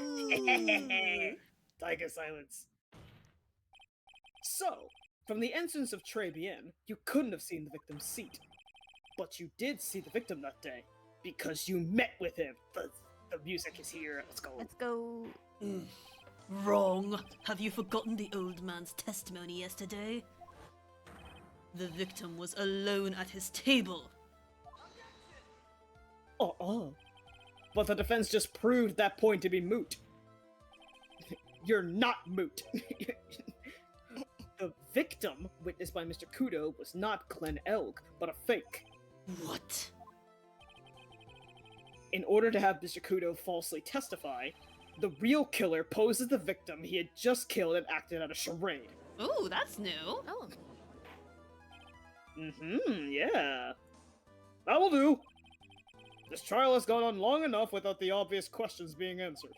Tiger silence. So, from the entrance of Tribulations, you couldn't have seen the victim's seat. But you did see the victim that day, because you met with him. The music is here. Let's go. let's go. Wrong. Have you forgotten the old man's testimony yesterday? The victim was alone at his table. But the defense just proved that point to be moot. You're not moot. The victim, witnessed by Mr. Kudo, was not Glenn Elk, but a fake. What? In order to have Mr. Kudo falsely testify, the real killer posed as the victim he had just killed and acted out a charade. Ooh, that's new. Oh. Yeah. That will do. This trial has gone on long enough without the obvious questions being answered.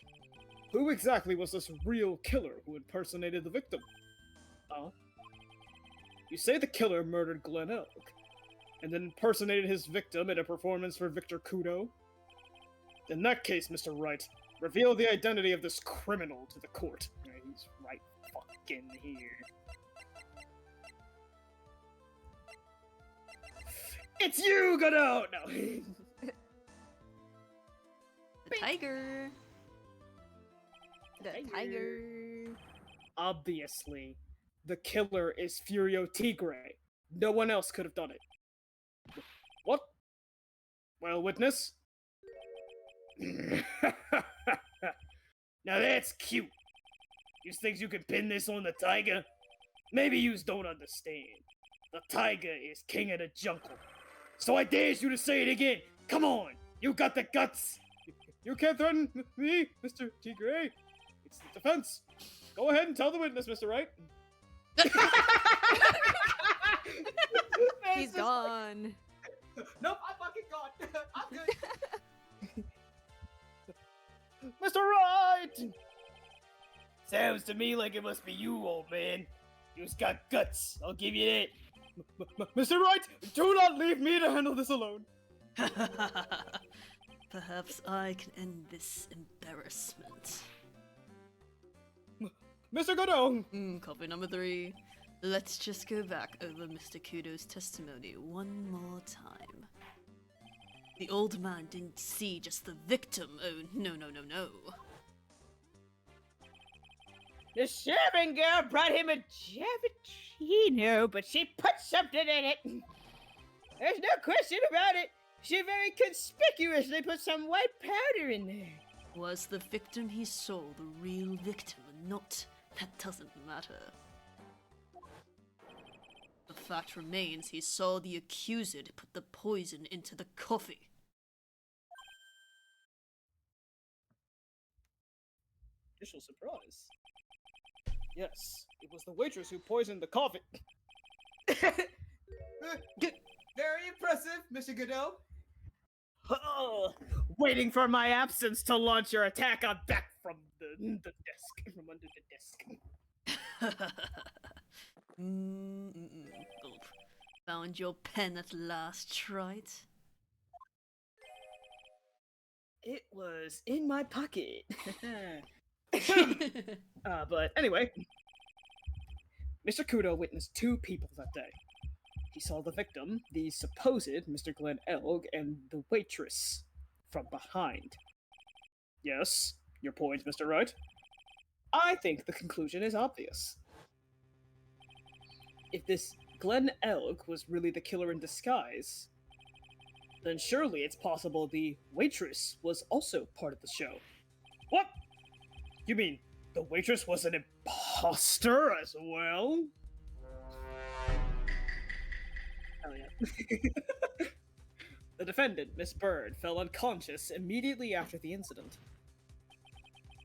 Who exactly was this real killer who impersonated the victim? You say the killer murdered Glenn Elk, and then impersonated his victim in a performance for Victor Kudo? In that case, Mr. Wright, reveal the identity of this criminal to the court. He's right fucking here. It's you, Godot! No. The tiger. The tiger. Obviously, the killer is Furio Tigre. No one else could have done it. What? Well, witness? Now that's cute. You think you can pin this on the tiger? Maybe you don't understand. The tiger is king of the jungle. So I dare you to say it again. Come on, you got the guts. You can't threaten me, Mr. Tigre. It's the defense. Go ahead and tell the witness, Mr. Wright. He's gone. Nope, I'm fucking gone. I'm good. Mr. Wright! Sounds to me like it must be you, old man. You've got guts, I'll give you that. Mr. Wright, do not leave me to handle this alone. Perhaps I can end this embarrassment. Mr. Godot! Copy number 3. Let's just go back over Mr. Kudo's testimony one more time. The old man didn't see just the victim. Oh, no. The servant girl brought him a cappuccino, but she put something in it. There's no question about it. She very conspicuously put some white powder in there. Was the victim he saw the real victim or not? That doesn't matter. The fact remains he saw the accused put the poison into the coffee. Initial surprise. Yes, it was the waitress who poisoned the coffee. Very impressive, Mr. Godot. Waiting for my absence to launch your attack. I'm back from the desk, from under the desk. Oh, found your pen at last, right? It was in my pocket. But anyway, Mr. Kudo witnessed 2 people that day. He saw the victim, the supposed Mr. Glenn Elg, and the waitress from behind. Yes, your point, Mr. Wright. I think the conclusion is obvious. If this Glenn Elg was really the killer in disguise, then surely it's possible the waitress was also part of the show. What? You mean the waitress was an imposter as well? Oh yeah. The defendant, Miss Bird, fell unconscious immediately after the incident.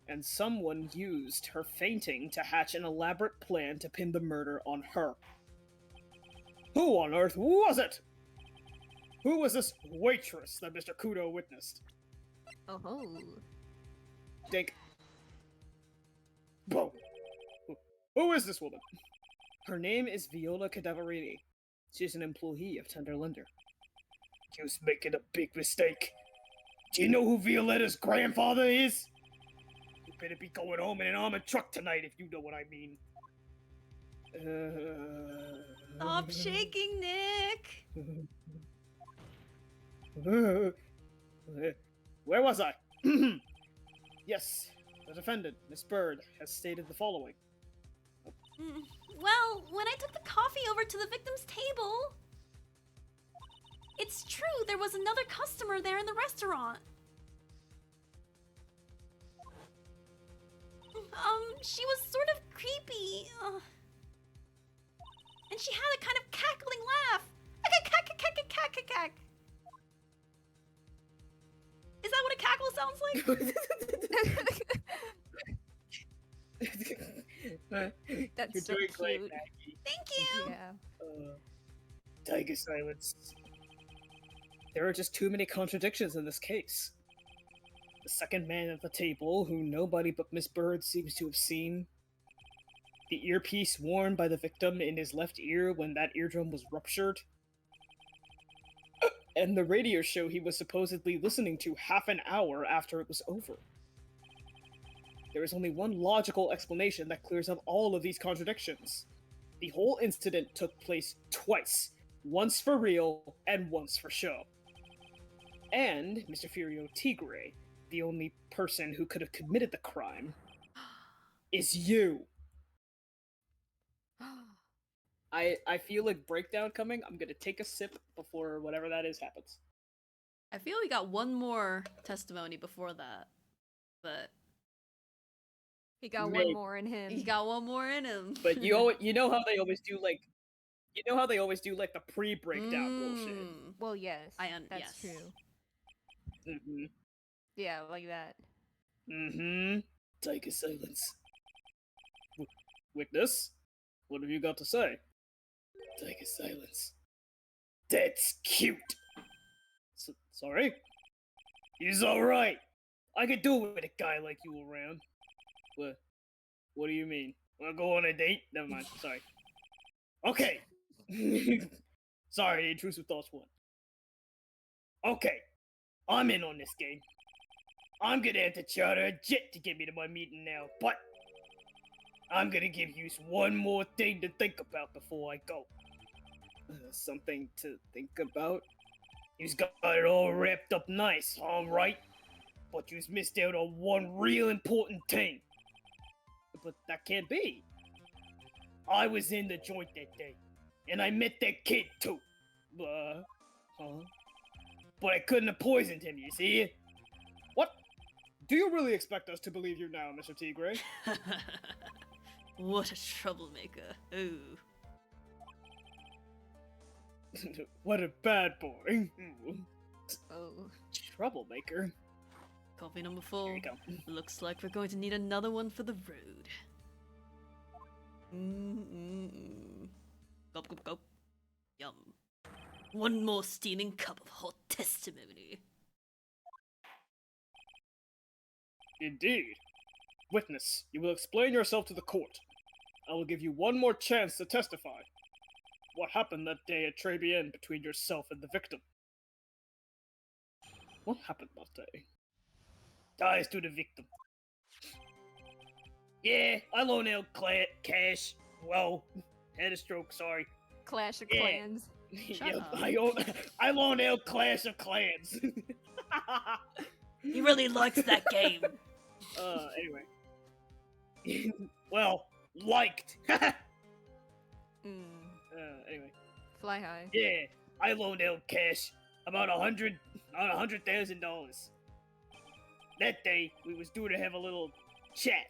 And someone used her fainting to hatch an elaborate plan to pin the murder on her. Who on earth was it? Who was this waitress that Mr. Kudo witnessed? Oh. Dink. Boom. Who is this woman? Her name is Viola Cadaverini. She's an employee of Tenderlinder. You're making a big mistake. Do you know who Violetta's grandfather is? You better be going home in an armored truck tonight if you know what I mean. Stop shaking, Nick! Where was I? Yes, the defendant, Miss Bird, has stated the following. Well, when I took the coffee over to the victim's table, it's true there was another customer there in the restaurant. She was sort of creepy. And she had a kind of cackling laugh. Is that what a cackle sounds like? That's You're so doing great, cute. Maggie. Thank you! Yeah. Tiger silence. There are just too many contradictions in this case. The second man at the table, who nobody but Miss Bird seems to have seen. The earpiece worn by the victim in his left ear when that eardrum was ruptured. and the radio show he was supposedly listening to half an hour after it was over. There is only one logical explanation that clears up all of these contradictions. The whole incident took place twice, once for real and once for show. And Mr. Furio Tigre, the only person who could have committed the crime, is you. I feel like breakdown coming. I'm gonna take a sip before whatever that is happens. I feel we got one more testimony before that, but He got Maybe. one more in him. he got one more in him. But you know how they always do like the pre-breakdown bullshit. Well, yes. yes. That's true. Mm-hmm. Yeah, like that. Mm-hmm. Take a silence. Witness, what have you got to say? Take a silence. That's cute. Sorry? He's alright. I could do it with a guy like you around. What do you mean? Wanna go on a date? Never mind, sorry. Okay. Sorry, the intrusive thoughts won. Okay. I'm in on this game. I'm gonna have to charter a jet to get me to my meeting now, but I'm gonna give you one more thing to think about before I go. Something to think about? You've got it all wrapped up nice, alright? But you've missed out on one real important thing. But that can't be. I was in the joint that day, and I met that kid too. But I couldn't have poisoned him, you see? What? Do you really expect us to believe you now, Mr. Tigre? What a troublemaker. Ooh. What a bad boy. Oh. Troublemaker. Coffee number Here 4. you go. Looks like we're going to need another one for the road. Gulp, gulp, gulp. Yum. One more steaming cup of hot testimony. Indeed. Witness, you will explain yourself to the court. I will give you one more chance to testify. What happened that day at Tribulations between yourself and the victim? What happened that day? Dies to the victim. Yeah, I loaned out cash. Well, had a stroke, sorry. Clash of Yeah. Clans. Shut Yep, up. I loaned out Clash of Clans. He really likes that game. Anyway. Well, liked. Anyway. Fly high. Yeah, I loaned out cash. About $100,000. That day, we was due to have a little chat.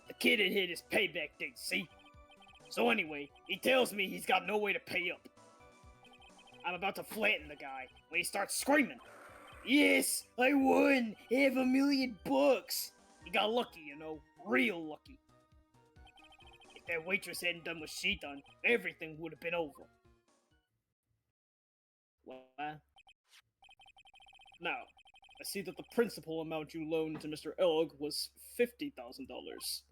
The kid had hit his payback date, see? So anyway, he tells me he's got no way to pay up. I'm about to flatten the guy when he starts screaming. Yes, I won! $500,000! He got lucky, you know, real lucky. If that waitress hadn't done what she done, everything would have been over. What? Now, I see that the principal amount you loaned to Mr. Elg was $50,000.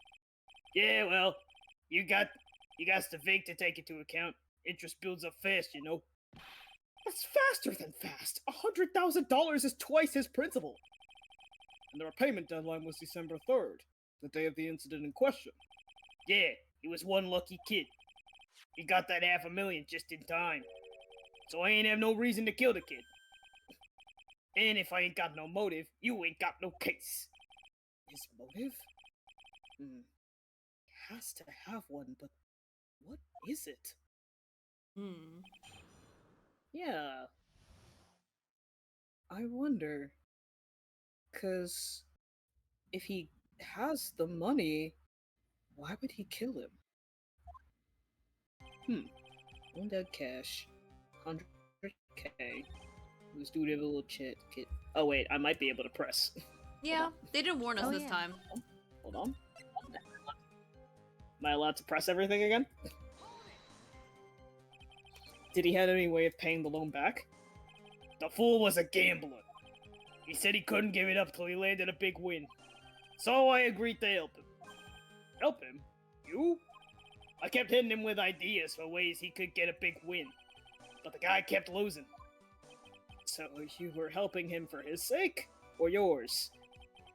Yeah, well, you got the VIG to take into account. Interest builds up fast, you know. That's faster than fast. $100,000 is twice his principal. And the repayment deadline was December 3rd, the day of the incident in question. Yeah, he was one lucky kid. He got that $500,000 just in time. So I ain't have no reason to kill the kid. And if I ain't got no motive, you ain't got no case. His motive? He has to have one, but what is it? Yeah. I wonder. 'Cause if he has the money, why would he kill him? One dead cash. 100K. Let's do a little chat. Oh wait, I might be able to press. Yeah, they didn't warn us Oh, this yeah. time. Hold on. Am I allowed to press everything again? Did he have any way of paying the loan back? The fool was a gambler. He said he couldn't give it up till he landed a big win. So I agreed to help him. Help him? You? I kept hitting him with ideas for ways he could get a big win. But the guy kept losing. So you were helping him for his sake? Or yours?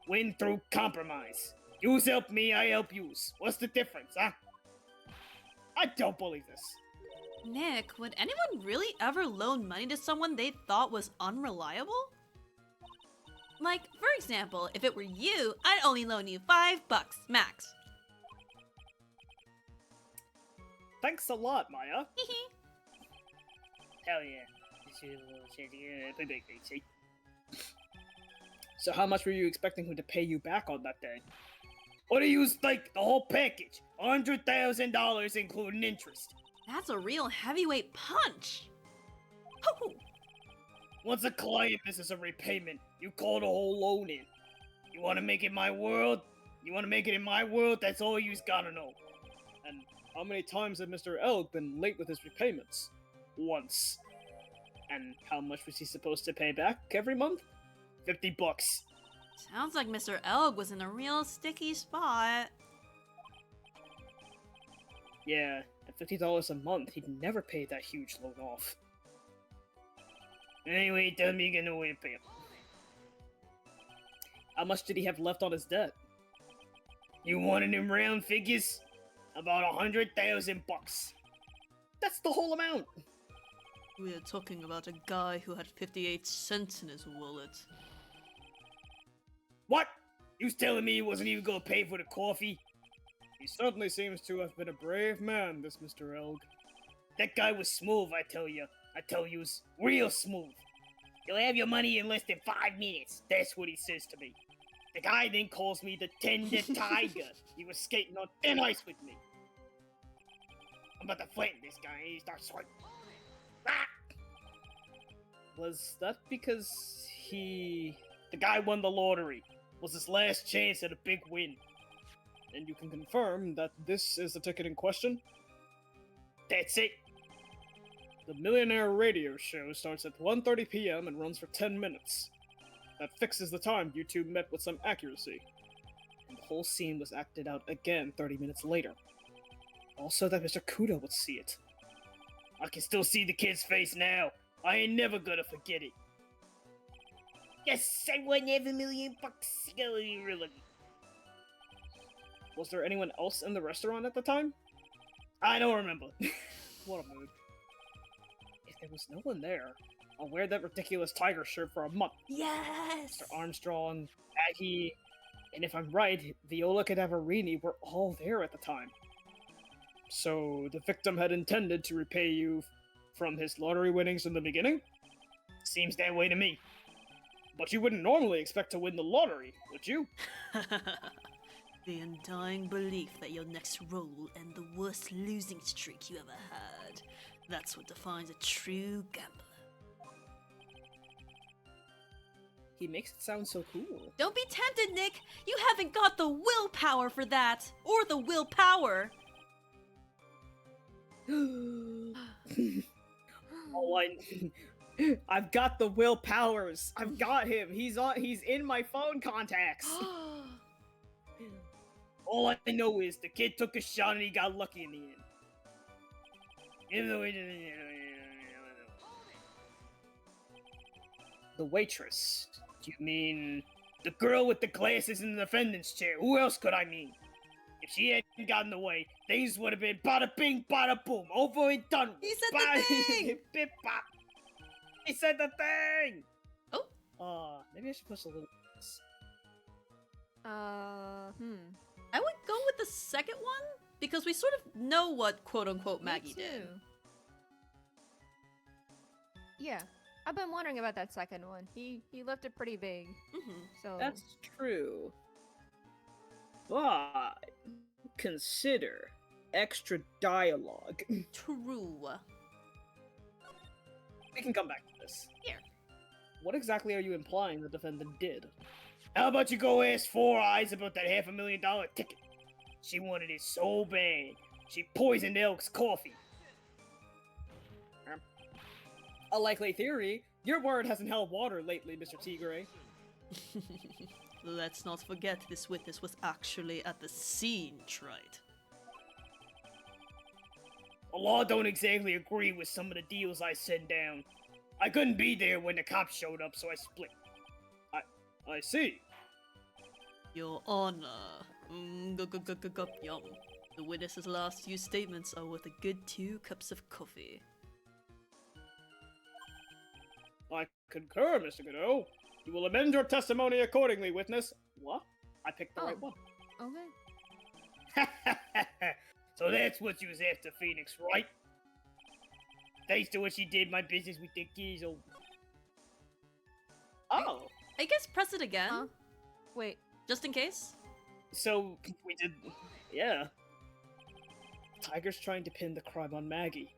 Win through compromise. Yous help me, I help yous. What's the difference, huh? I don't believe this. Nick, would anyone really ever loan money to someone they thought was unreliable? Like, for example, if it were you, I'd only loan you $5 max. Thanks a lot, Maya. Hell yeah. So how much were you expecting him to pay you back on that day? What do you think? The whole package. $100,000 including interest. That's a real heavyweight punch. Hoo-hoo. Once a client misses a repayment, you call the whole loan in. You want to make it my world? You want to make it in my world? That's all you's gotta know. And how many times had Mr. Elg been late with his repayments? Once. And how much was he supposed to pay back every month? $50. Sounds like Mr. Elg was in a real sticky spot. Yeah, at $50 a month, he'd never pay that huge loan off. Anyway, tell me you got no way to pay him. How much did he have left on his debt? You wanted them round figures? About $100,000. That's the whole amount. We are talking about a guy who had 58 cents in his wallet. What? You was telling me he wasn't even gonna pay for the coffee? He certainly seems to have been a brave man, this Mr. Elg. That guy was smooth, I tell you. I tell you, was real smooth. You'll have your money in less than 5 minutes. That's what he says to me. The guy then calls me the Tender Tiger. He was skating on thin ice with me. I'm about to flatten this guy. He starts sweating. Ah! Was that because the guy won the lottery? Was his last chance at a big win? And you can confirm that this is the ticket in question? That's it. The Millionaire Radio Show starts at 1:30 p.m. and runs for 10 minutes. That fixes the time you two met with some accuracy. And the whole scene was acted out again 30 minutes later. Also that Mr. Kudo would see it. I can still see the kid's face now. I ain't never gonna forget it. Yes, I won every $1,000,000. Really. Was there anyone else in the restaurant at the time? I don't remember. What a mood. If there was no one there, I'll wear that ridiculous tiger shirt for a month. Yes! Mr. Armstrong, Aggie, and if I'm right, Viola Cadaverini were all there at the time. So the victim had intended to repay you from his lottery winnings in the beginning? Seems that way to me. But you wouldn't normally expect to win the lottery, would you? The undying belief that your next roll and the worst losing streak you ever had. That's what defines a true gambler. He makes it sound so cool. Don't be tempted, Nick! You haven't got the willpower for that! Or the willpower! Oh, I've got the will powers. I've got him. He's in my phone contacts. All I know is the kid took a shot and he got lucky in the end. The waitress. Do you mean the girl with the glasses in the defendant's chair? Who else could I mean? If she hadn't gotten away, things would have been bada bing, bada boom, over and done with. He said the thing! Bip bop. He said the thing! Oh. Maybe I should push a little. I would go with the second one, because we sort of know what quote-unquote Maggie did. Yeah, I've been wondering about that second one. He left it pretty big. So That's true. But consider extra dialogue. True. We can come back to this. Here. What exactly are you implying the defendant did? How about you go ask Four Eyes about that $500,000 ticket? She wanted it so bad. She poisoned Elk's coffee. A likely theory. Your word hasn't held water lately, Mr. Tigre. Let's not forget this witness was actually at the scene, Wright. The law don't exactly agree with some of the deals I send down. I couldn't be there when the cops showed up, so I split. I see. Your Honor. Yum. The witness's last few statements are worth a good 2 cups of coffee. I concur, Mr. Godot. You will amend your testimony accordingly, witness. What? I picked the right one. Okay. So that's what you was after, Phoenix, right? Thanks to what she did, my business with the keys over. Oh, I guess press it again, Huh? Wait. just in case. so we did. Yeah. Tiger's trying to pin the crime on Maggie.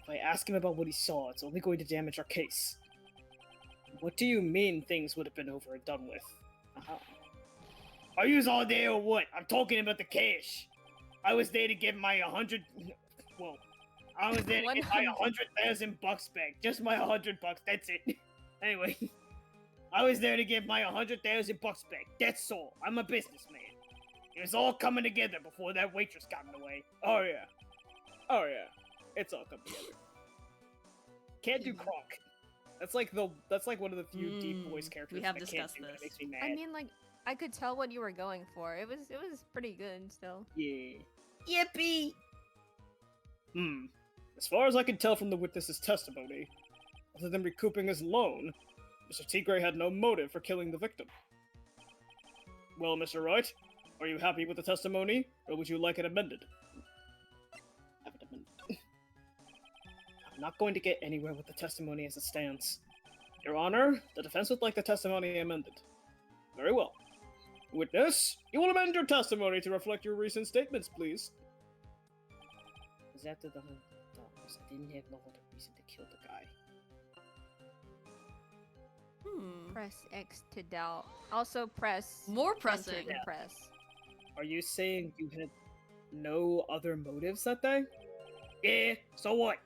If I ask him about what he saw, it's only going to damage our case. What do you mean things would have been over and done with? Uh-huh. Are you all there or what? I'm talking about the cash. I was there to get my 100. Well, I was there to get my 100,000 bucks back. Just my 100 bucks. That's it. Anyway, I was there to get my 100,000 bucks back. That's all. I'm a businessman. It was all coming together before that waitress got in the way. Oh yeah. Oh yeah. It's all come together. Can't do Kronk. That's like one of the few deep voice characters we have that discussed can't do that. this. It makes me mad. I mean, like, I could tell what you were going for. It was pretty good still. Yeah. Yippee! As far as I can tell from the witness's testimony, other than recouping his loan, Mr. Tigray had no motive for killing the victim. Well, Mr. Wright, are you happy with the testimony, or would you like it amended? Have it amended. I'm not going to get anywhere with the testimony as it stands. Your Honor, the defense would like the testimony amended. Very well. Witness, you will amend your testimony to reflect your recent statements, please. Is that the $100? I didn't have no other reason to kill the guy. Press X to doubt. Also press More enter pressing. to press. Are you saying you had no other motives that day? Yeah, so what?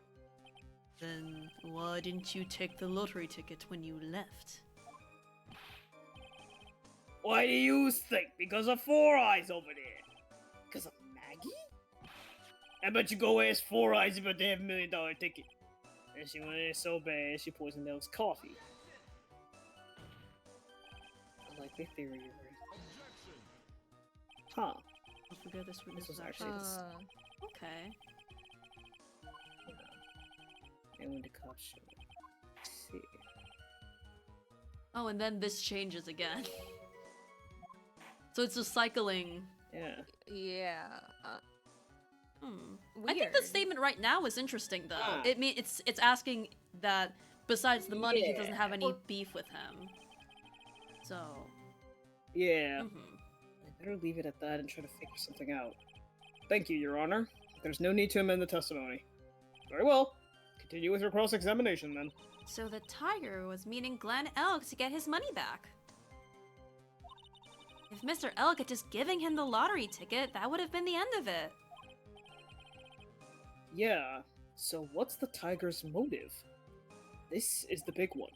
Then why didn't you take the lottery ticket when you left? Why do you think? Because of Four Eyes over there? Because of Maggie? I bet you go ask Four Eyes about the $500,000 ticket. And she went in so bad, she poisoned Elle's coffee. I like the theory, right? Huh. I forget this witness was was actually actually. the Okay. And when the cops showed up. Let's see. Oh, and then this changes again. So it's just cycling. Yeah. Yeah. I think the Weird. statement right now is interesting, though. Ah. It's asking that besides the money, he doesn't have any Well- beef with him. So. Yeah. mhm. I better leave it at that and try to figure something out. Thank you, Your Honor. There's no need to amend the testimony. Very well. Continue with your cross-examination, then. So the tiger was meeting Glenn Elk to get his money back. If Mr. Elk had just given him the lottery ticket, that would have been the end of it. Yeah, so what's the tiger's motive? This is the big one.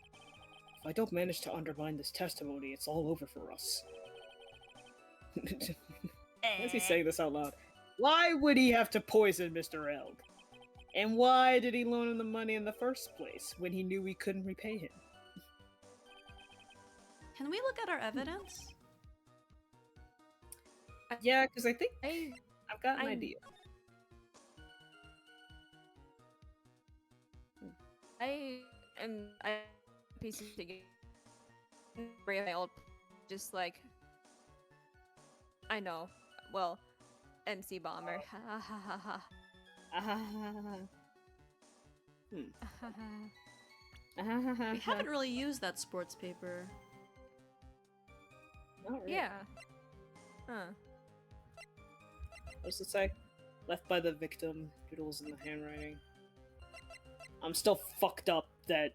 If I don't manage to undermine this testimony, it's all over for us. Why is he saying this out loud? Why would he have to poison Mr. Elk? And why did he loan him the money in the first place, when he knew we couldn't repay him? Can we look at our evidence? Yeah, because I think I've got an I'm- idea. I piecing together my old, just like, I know. Well, MC Bomber. Ha ha ha ha. We haven't really used that sports paper. Not really. Yeah. Huh. What's it say? Left by the victim, doodles in the handwriting. I'm still fucked up that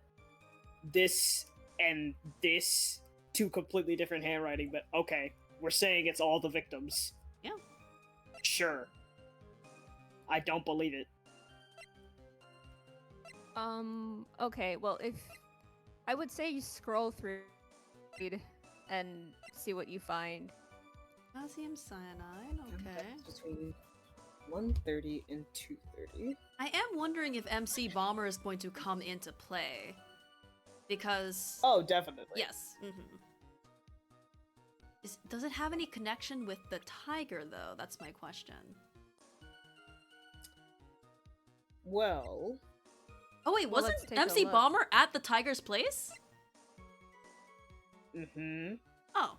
this and this, two completely different handwriting, but okay. We're saying it's all the victims. Yeah. Sure. I don't believe it. Okay, well, if I would say you scroll through it and see what you find. Potassium cyanide, okay. Between 1:30 and 2:30. I am wondering if MC Bomber is going to come into play. Because Oh, definitely. yes. Does it have any connection with the tiger, though? That's my question. Well, Oh wait, Well, wasn't let's take a MC look. Bomber at the tiger's place? Oh.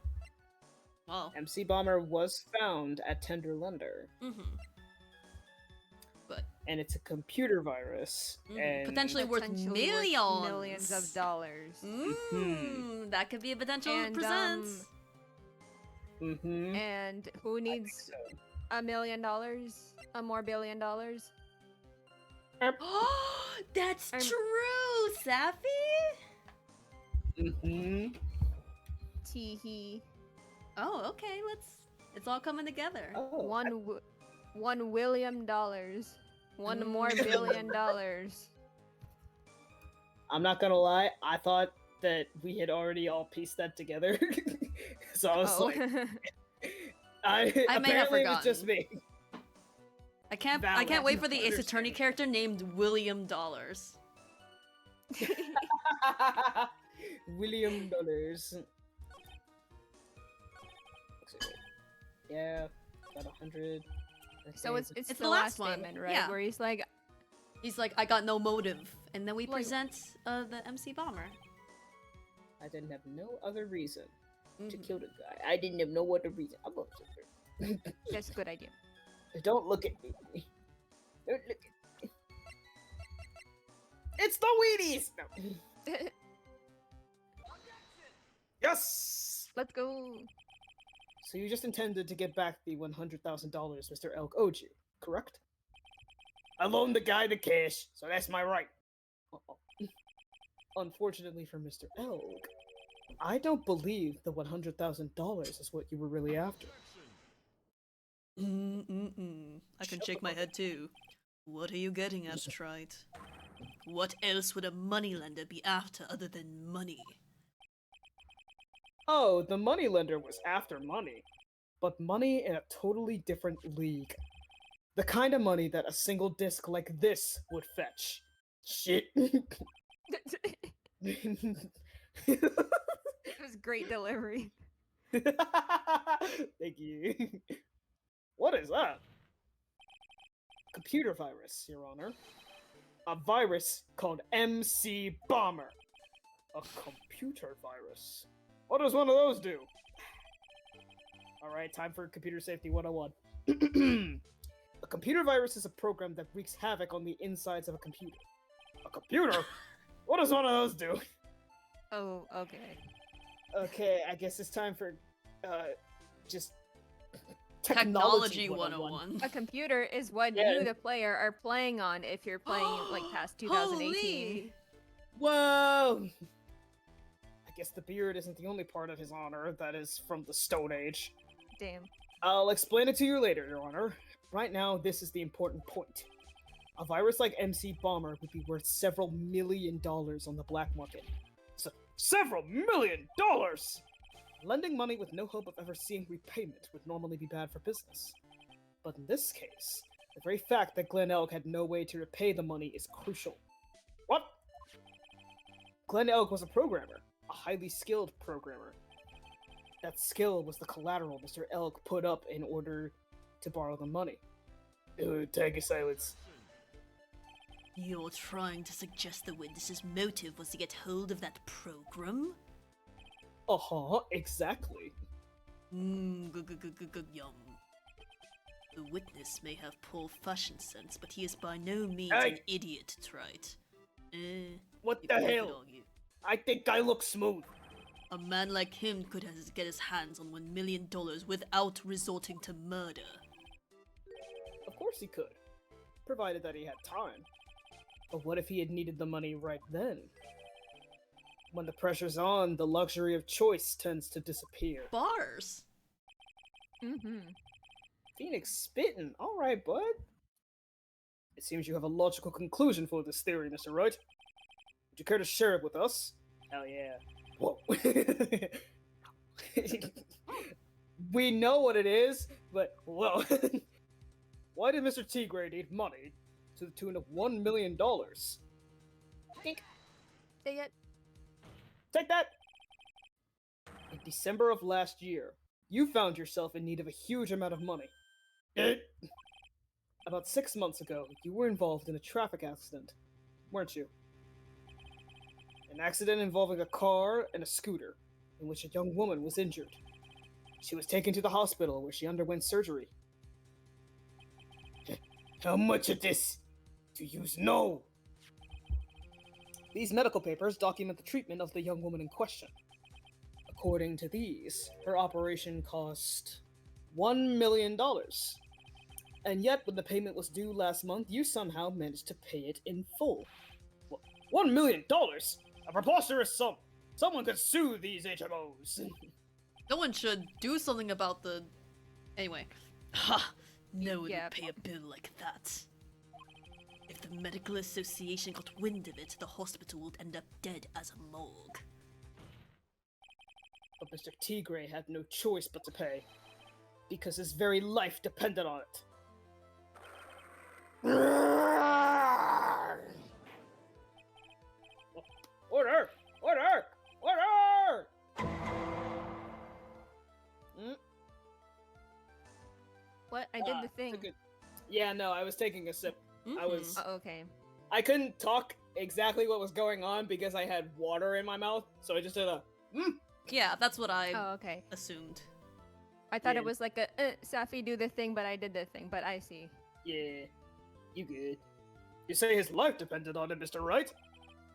Well. MC Bomber was found at Tenderlunder, But and it's a computer virus, and potentially worth Potentially millions. millions of dollars. That could be a potential And, present. And who needs $1 million? A more $1 billion? That's I'm- true, Safi. Tee hee. Oh, okay. It's all coming together. Oh, $1 William. One more $1 billion. I'm not gonna lie, I thought that we had already all pieced that together. So I was like, I may have apparently it was just forgotten. me. I can't Valid wait for the Ace Attorney understanding. character named William Dollars. William Dollars. Yeah, about 100. So it's It's the, the last last one, statement, right? yeah. Where he's like, He's like, I got no motive, and then we Like- present the MC Bomber. I didn't have no other reason to kill the guy. I didn't have no other reason. I'm upset. that's a good idea. Don't look at me. Don't look at me. It's the Wheaties! No. Yes! Let's go. So you just intended to get back the $100,000 Mr. Elk owed you, correct? I loaned the guy the cash, so that's my right. Uh-oh. Unfortunately for Mr. Elk, I don't believe the $100,000 is what you were really after. I can shake my head too. What are you getting at, Trite? What else would a moneylender be after other than money? Oh, the moneylender was after money, but money in a totally different league. The kind of money that a single disc like this would fetch. Shit. It was great delivery. Thank you. What is that? Computer virus, Your Honor. A virus called MC Bomber. A computer virus. What does one of those do? Alright, time for Computer Safety 101. A computer virus is a program that wreaks havoc on the insides of a computer. A computer? What does one of those do? Oh, okay. Okay, I guess it's time for, just... Technology 101. A computer is what Yeah. you, the player, are playing on if you're playing like past 2018. Holy! Whoa! I guess the beard isn't the only part of his honor that is from the Stone Age. Damn. I'll explain it to you later, Your Honor. Right now, this is the important point. A virus like MC Bomber would be worth several $1 million on the black market. So, several $1 million! Lending money with no hope of ever seeing repayment would normally be bad for business. But in this case, the very fact that Glen Elk had no way to repay the money is crucial. What? Glen Elk was a programmer, a highly skilled programmer. That skill was the collateral Mr. Elk put up in order to borrow the money. Take a silence. You're trying to suggest the witness's motive was to get hold of that program? Uh-huh, exactly. Yum. The witness may have poor fashion sense, but he is by no means an Hey! idiot, Trite. What if the you could hell? argue. I think I look smooth. A man like him could get his hands on $1 million without resorting to murder. Of course he could, provided that he had time. But what if he had needed the money right then? When the pressure's on, the luxury of choice tends to disappear. Bars! Mm-hmm. Phoenix spittin', alright, bud. It seems you have a logical conclusion for this theory, Mr. Wright. Would you care to share it with us? Hell yeah. Whoa. We know what it is, but, well... Why did Mr. Tigray need money to the tune of $1 million? Dang it. Take that! In December of last year, you found yourself in need of a huge amount of money. About 6 months ago, you were involved in a traffic accident, weren't you? An accident involving a car and a scooter, in which a young woman was injured. She was taken to the hospital where she underwent surgery. How much of this do you know? These medical papers document the treatment of the young woman in question. According to these, her operation cost $1 million. And yet, when the payment was due last month, you somehow managed to pay it in full. $1 million? A preposterous sum! Someone could sue these HMOs! No one should do something about the... Anyway. Ha! No one Yep. would pay a bill like that. If the medical association got wind of it, the hospital would end up dead as a morgue. But Mr. Tigre had no choice but to pay, because his very life depended on it. Order! Order! Order! What? I did the thing. Yeah, no, I was taking a sip. Mhm. Oh, okay. I couldn't talk exactly what was going on because I had water in my mouth, so I just did a. Yeah, that's what I Oh, okay. assumed. I thought Yeah. it was like a Safi do the thing, but I did the thing. But I see. Yeah, you good. You say his life depended on it, Mr. Wright?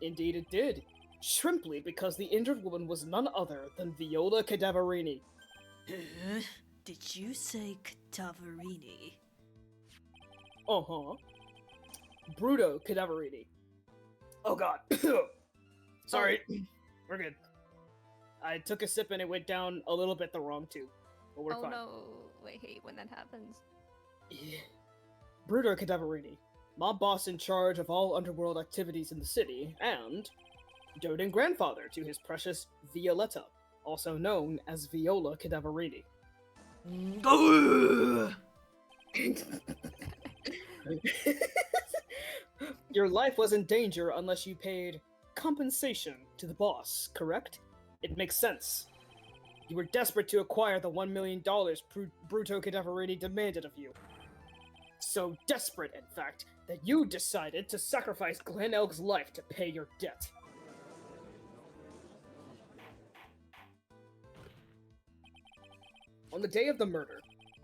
Indeed it did. Shrimply because the injured woman was none other than Viola Cadaverini. Did you say Cadaverini? Uh-huh. Bruto Cadaverini. Oh god. Sorry. We're good. I took a sip and it went down a little bit the wrong tube. But we're Oh fine. no! I hate when that happens. Yeah. Bruto Cadaverini, mob boss in charge of all underworld activities in the city, and doting grandfather to his precious Violetta, also known as Viola Cadaverini. Your life was in danger unless you paid compensation to the boss, correct? It makes sense. You were desperate to acquire the $1 million Bruto Cadaverini demanded of you. So desperate, in fact, that you decided to sacrifice Glen Elk's life to pay your debt. On the day of the murder,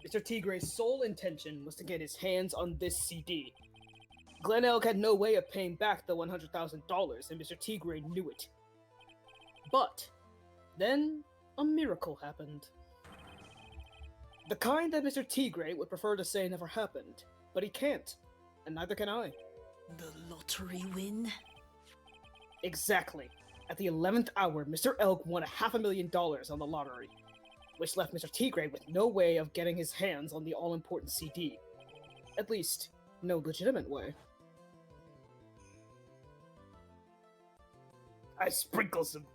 Mr. Tigre's sole intention was to get his hands on this CD. Glen Elk had no way of paying back the $100,000, and Mr. Tigre knew it. But then a miracle happened. The kind that Mr. Tigre would prefer to say never happened, but he can't, and neither can I. The lottery win? Exactly. At the 11th hour, Mr. Elk won $500,000 on the lottery, which left Mr. Tigre with no way of getting his hands on the all-important CD. At least, no legitimate way. I sprinkle some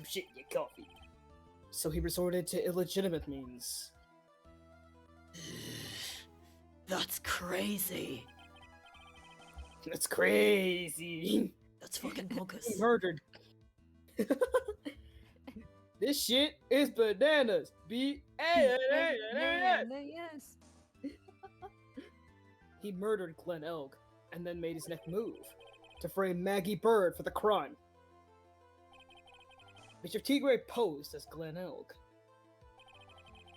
shit in your coffee. So he resorted to illegitimate means. That's crazy. That's crazy. That's fucking He bonkers. murdered. This shit is bananas. Yes. He murdered Glen Elk and then made his next move to frame Maggie Bird for the crime. Mr. Tigre posed as Glen Elk,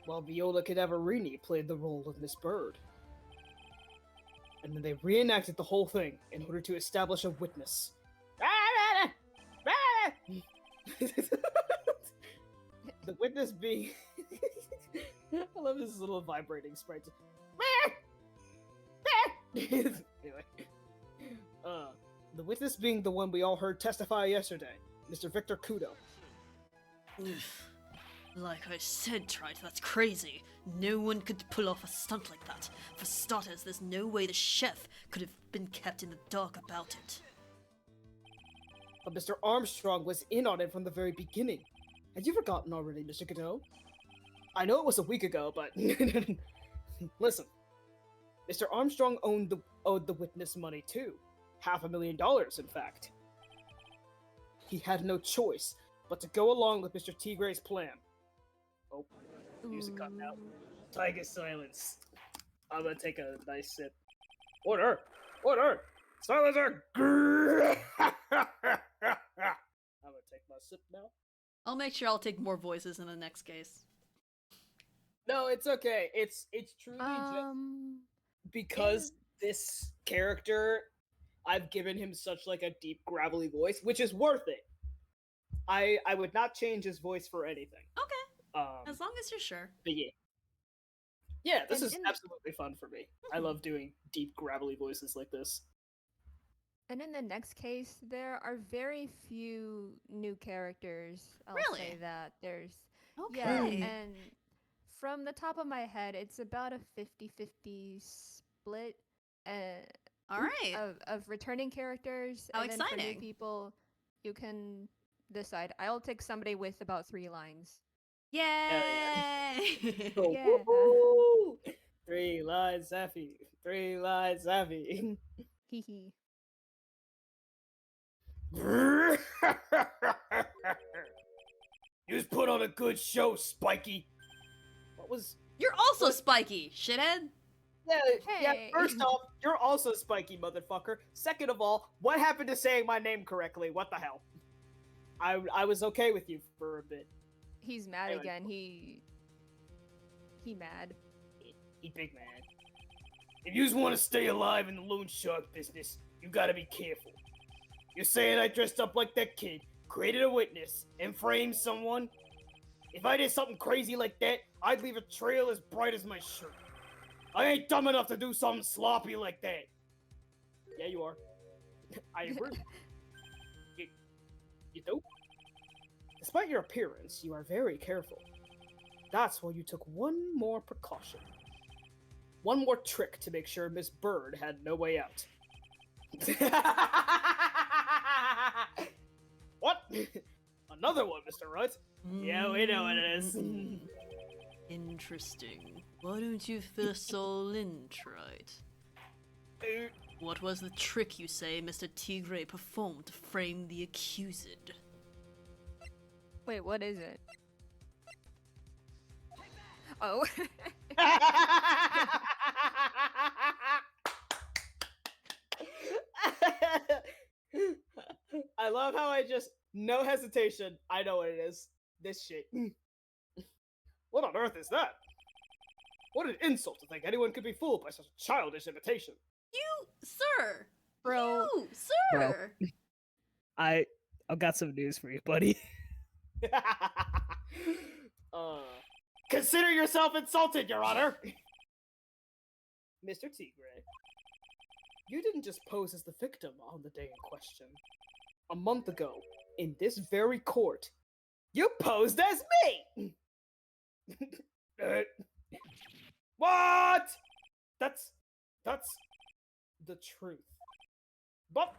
while Viola Cadaverini played the role of Miss Bird. And then they reenacted the whole thing in order to establish a witness. The witness being... I love his little vibrating sprites. Anyway. The witness being the one we all heard testify yesterday, Mr. Victor Kudo. Like I said, Trite, that's crazy. No one could pull off a stunt like that. For starters, there's no way the chef could have been kept in the dark about it. But Mr. Armstrong was in on it from the very beginning. Had you forgotten already, Mr. Cadeau? I know it was a week ago, but... Listen. Mr. Armstrong owed the witness money too. $500,000, in fact. He had no choice but to go along with Mr. Tigre's plan. Oh, music cut now. Tiger silence. I'm gonna take a nice sip. Order! Order! Silencer! I'm gonna take my sip now. I'll make sure I'll take more voices in the next case. No, it's okay. It's truly just because this character, I've given him such like a deep gravelly voice, which is worth it. I would not change his voice for anything. Okay. As long as you're sure. But yeah. Yeah, this And is in- absolutely fun for me. I love doing deep gravelly voices like this. And in the next case, there are very few new characters. I'll Really? say that. There's Okay. yeah, and from the top of my head, it's about a 50-50 split All right. of returning characters. How and then for new exciting. people, you can decide. I'll take somebody with about 3 lines. Yay! Yeah. Woo-hoo! 3 lines, Zaffy. 3 lines, Zaffy. Hee hee. You just put on a good show, Spiky. What was? You're also spiky, shithead. Yeah. Hey. First off, you're also Spiky, motherfucker. Second of all, what happened to saying my name correctly? What the hell? I was okay with you for a bit. He's mad Anyway. again. He mad. He big man. If you just want to stay alive in the loan shark business, you gotta be careful. You're saying I dressed up like that kid, created a witness, and framed someone? If I did something crazy like that, I'd leave a trail as bright as my shirt. I ain't dumb enough to do something sloppy like that. Yeah, you are. I agree. You do? Despite your appearance, you are very careful. That's why you took one more precaution. One more trick to make sure Miss Bird had no way out. What? Another one, Mr. Wright? Yeah, we know what it is. Interesting. Why don't you fill us all in, Trite? What was the trick you say Mr. Tigre performed to frame the accused? Wait, what is it? Oh. I love how I just, no hesitation, I know what it is. This shit. What on earth is that? What an insult to think anyone could be fooled by such a childish imitation. You, sir! Bro. You, sir! I've got some news for you, buddy. Consider yourself insulted, Your Honor! Mr. Tigre, you didn't just pose as the victim on the day in question. A month ago, in this very court, you posed as me! What? That's the truth. But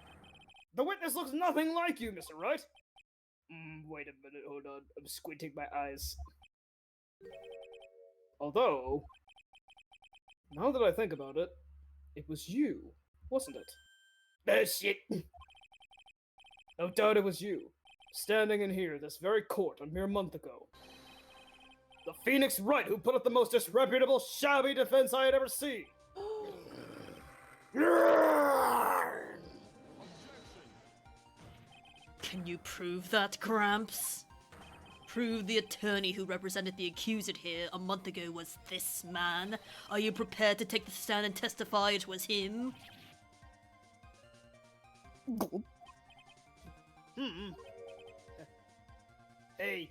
the witness looks nothing like you, Mr. Wright. Wait a minute, hold on. I'm squinting my eyes. Although, now that I think about it, it was you, wasn't it? Shit! No doubt it was you, standing in here, this very court, a mere month ago. The Phoenix Wright who put up the most disreputable, shabby defense I had ever seen. Can you prove that, Gramps? Prove the attorney who represented the accused here a month ago was this man? Are you prepared to take the stand and testify it was him? Hey.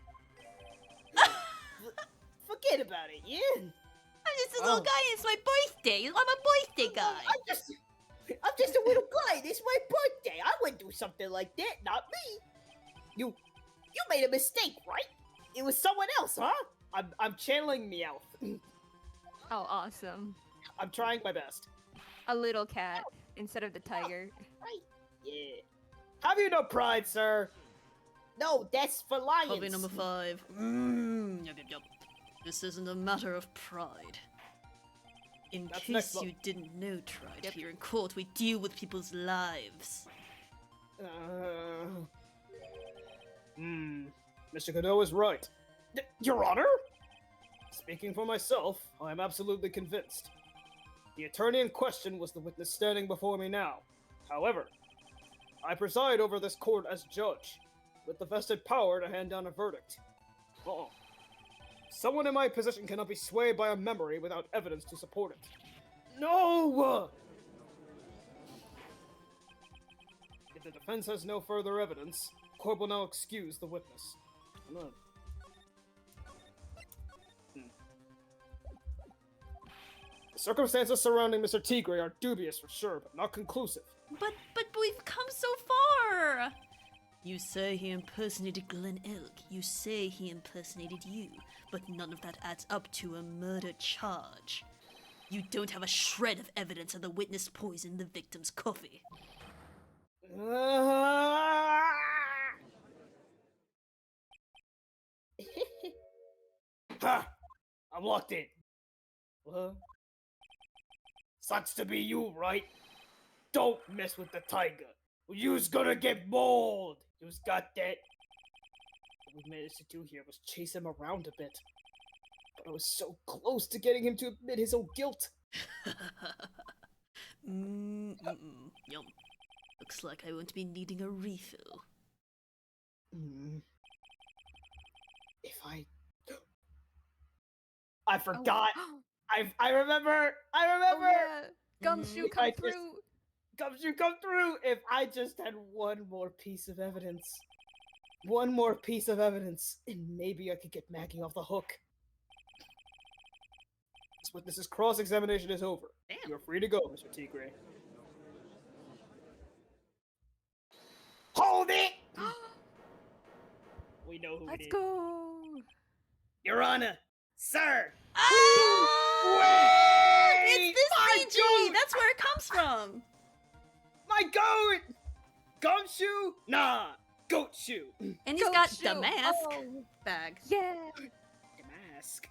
Forget about it, yeah? I'm just a little guy, it's my birthday! I'm a birthday guy! I'm just a little guy. This is my birthday. I wouldn't do something like that. Not me. You made a mistake, right? It was someone else, huh? I'm channeling Meowth. Oh, awesome. I'm trying my best. A little cat instead of the tiger. Right. Yeah. Have you no pride, sir? No, that's for lions. Hobby number 5. Yup, yup, yup. This isn't a matter of pride. In That's next case one. you didn't know, Tride, here in court we deal with people's lives. Mr. Godot is right. Your Honor? Speaking for myself, I am absolutely convinced. The attorney in question was the witness standing before me now. However, I preside over this court as judge, with the vested power to hand down a verdict. Someone in my position cannot be swayed by a memory without evidence to support it. No! If the defense has no further evidence, court will now excuse the witness. The circumstances surrounding Mr. Tigre are dubious for sure, but not conclusive. But we've come so far! You say he impersonated Glen Elk. You say he impersonated you. But none of that adds up to a murder charge. You don't have a shred of evidence that the witness poisoned the victim's coffee. Ha! I'm locked in. What? Sucks to be you, right? Don't mess with the tiger. You's gonna get mauled. You's got that. What we managed to do here was chase him around a bit. But I was so close to getting him to admit his own guilt. Yum. Looks like I won't be needing a refill. If I forgot. I remember. Oh, yeah. Gumshoe, If come I just- through. Gumshoe, come through! If I just had one more piece of evidence. One more piece of evidence, and maybe I could get Maggie off the hook. This witness's cross-examination is over. Damn. You're free to go, Mr. Tigre. Hold it! We know who it Let's is. go. Your Honor, sir! Ah! Wait! It's this My CG! goat! That's where it comes from! My goat! Gumshoe? Nah, goat shoe. And he's Goat got shoe. the mask Oh, bag. yeah. The mask.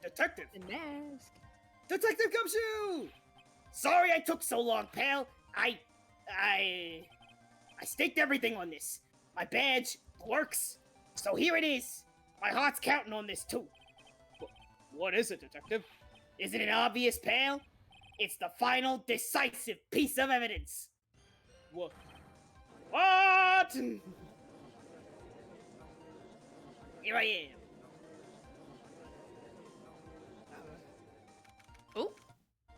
Detective. The mask. Detective Gumshoe! Sorry I took so long, pal. I staked everything on this. My badge works, so here it is. My heart's counting on this too. What is it, Detective? Isn't it obvious, pal? It's the final, decisive piece of evidence. What? What? Here I am. Oh,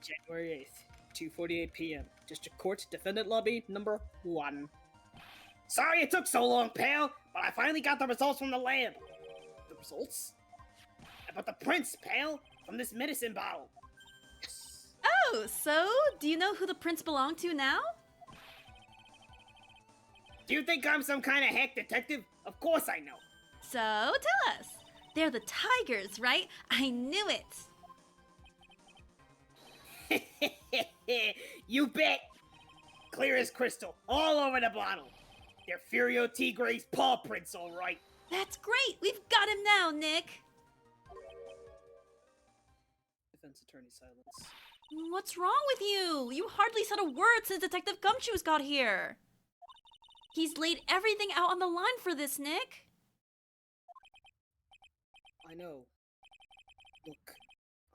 January 8th, 2:48 p.m. District Court, Defendant Lobby, number 1. Sorry it took so long, pal, but I finally got the results from the lab. The results? About the prints, pal, from this medicine bottle. Yes. oh, so do you know who the prince belonged to now? Do you think I'm some kind of hack detective? Of course I know. So tell us. They're the tigers, right? I knew it. You bet. Clear as crystal, all over the bottle. They're Furio Tigre's paw prints, all right. That's great. We've got him now, Nick. Defense attorney silence. What's wrong with you? You hardly said a word since Detective Gumshoes got here. He's laid everything out on the line for this, Nick. I know. Look,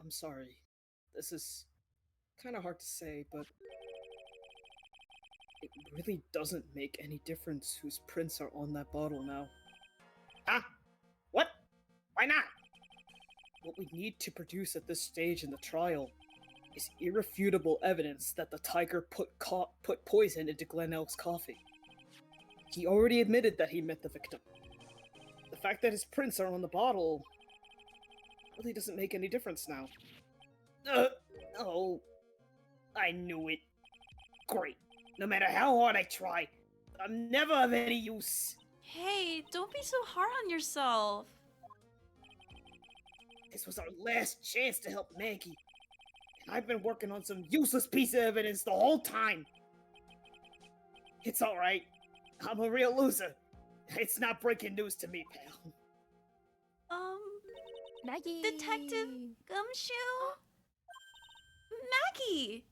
I'm sorry. This is kind of hard to say, but it really doesn't make any difference whose prints are on that bottle now. Huh? What? Why not? What we need to produce at this stage in the trial is irrefutable evidence that the tiger put poison into Glen Elk's coffee. He already admitted that he met the victim. The fact that his prints are on the bottle really doesn't make any difference now. Oh, I knew it. Great. No matter how hard I try, I'm never of any use. Hey, don't be so hard on yourself. This was our last chance to help Maggie. And I've been working on some useless piece of evidence the whole time. It's alright. I'm a real loser. It's not breaking news to me, pal. Maggie. Detective Gumshoe? Maggie!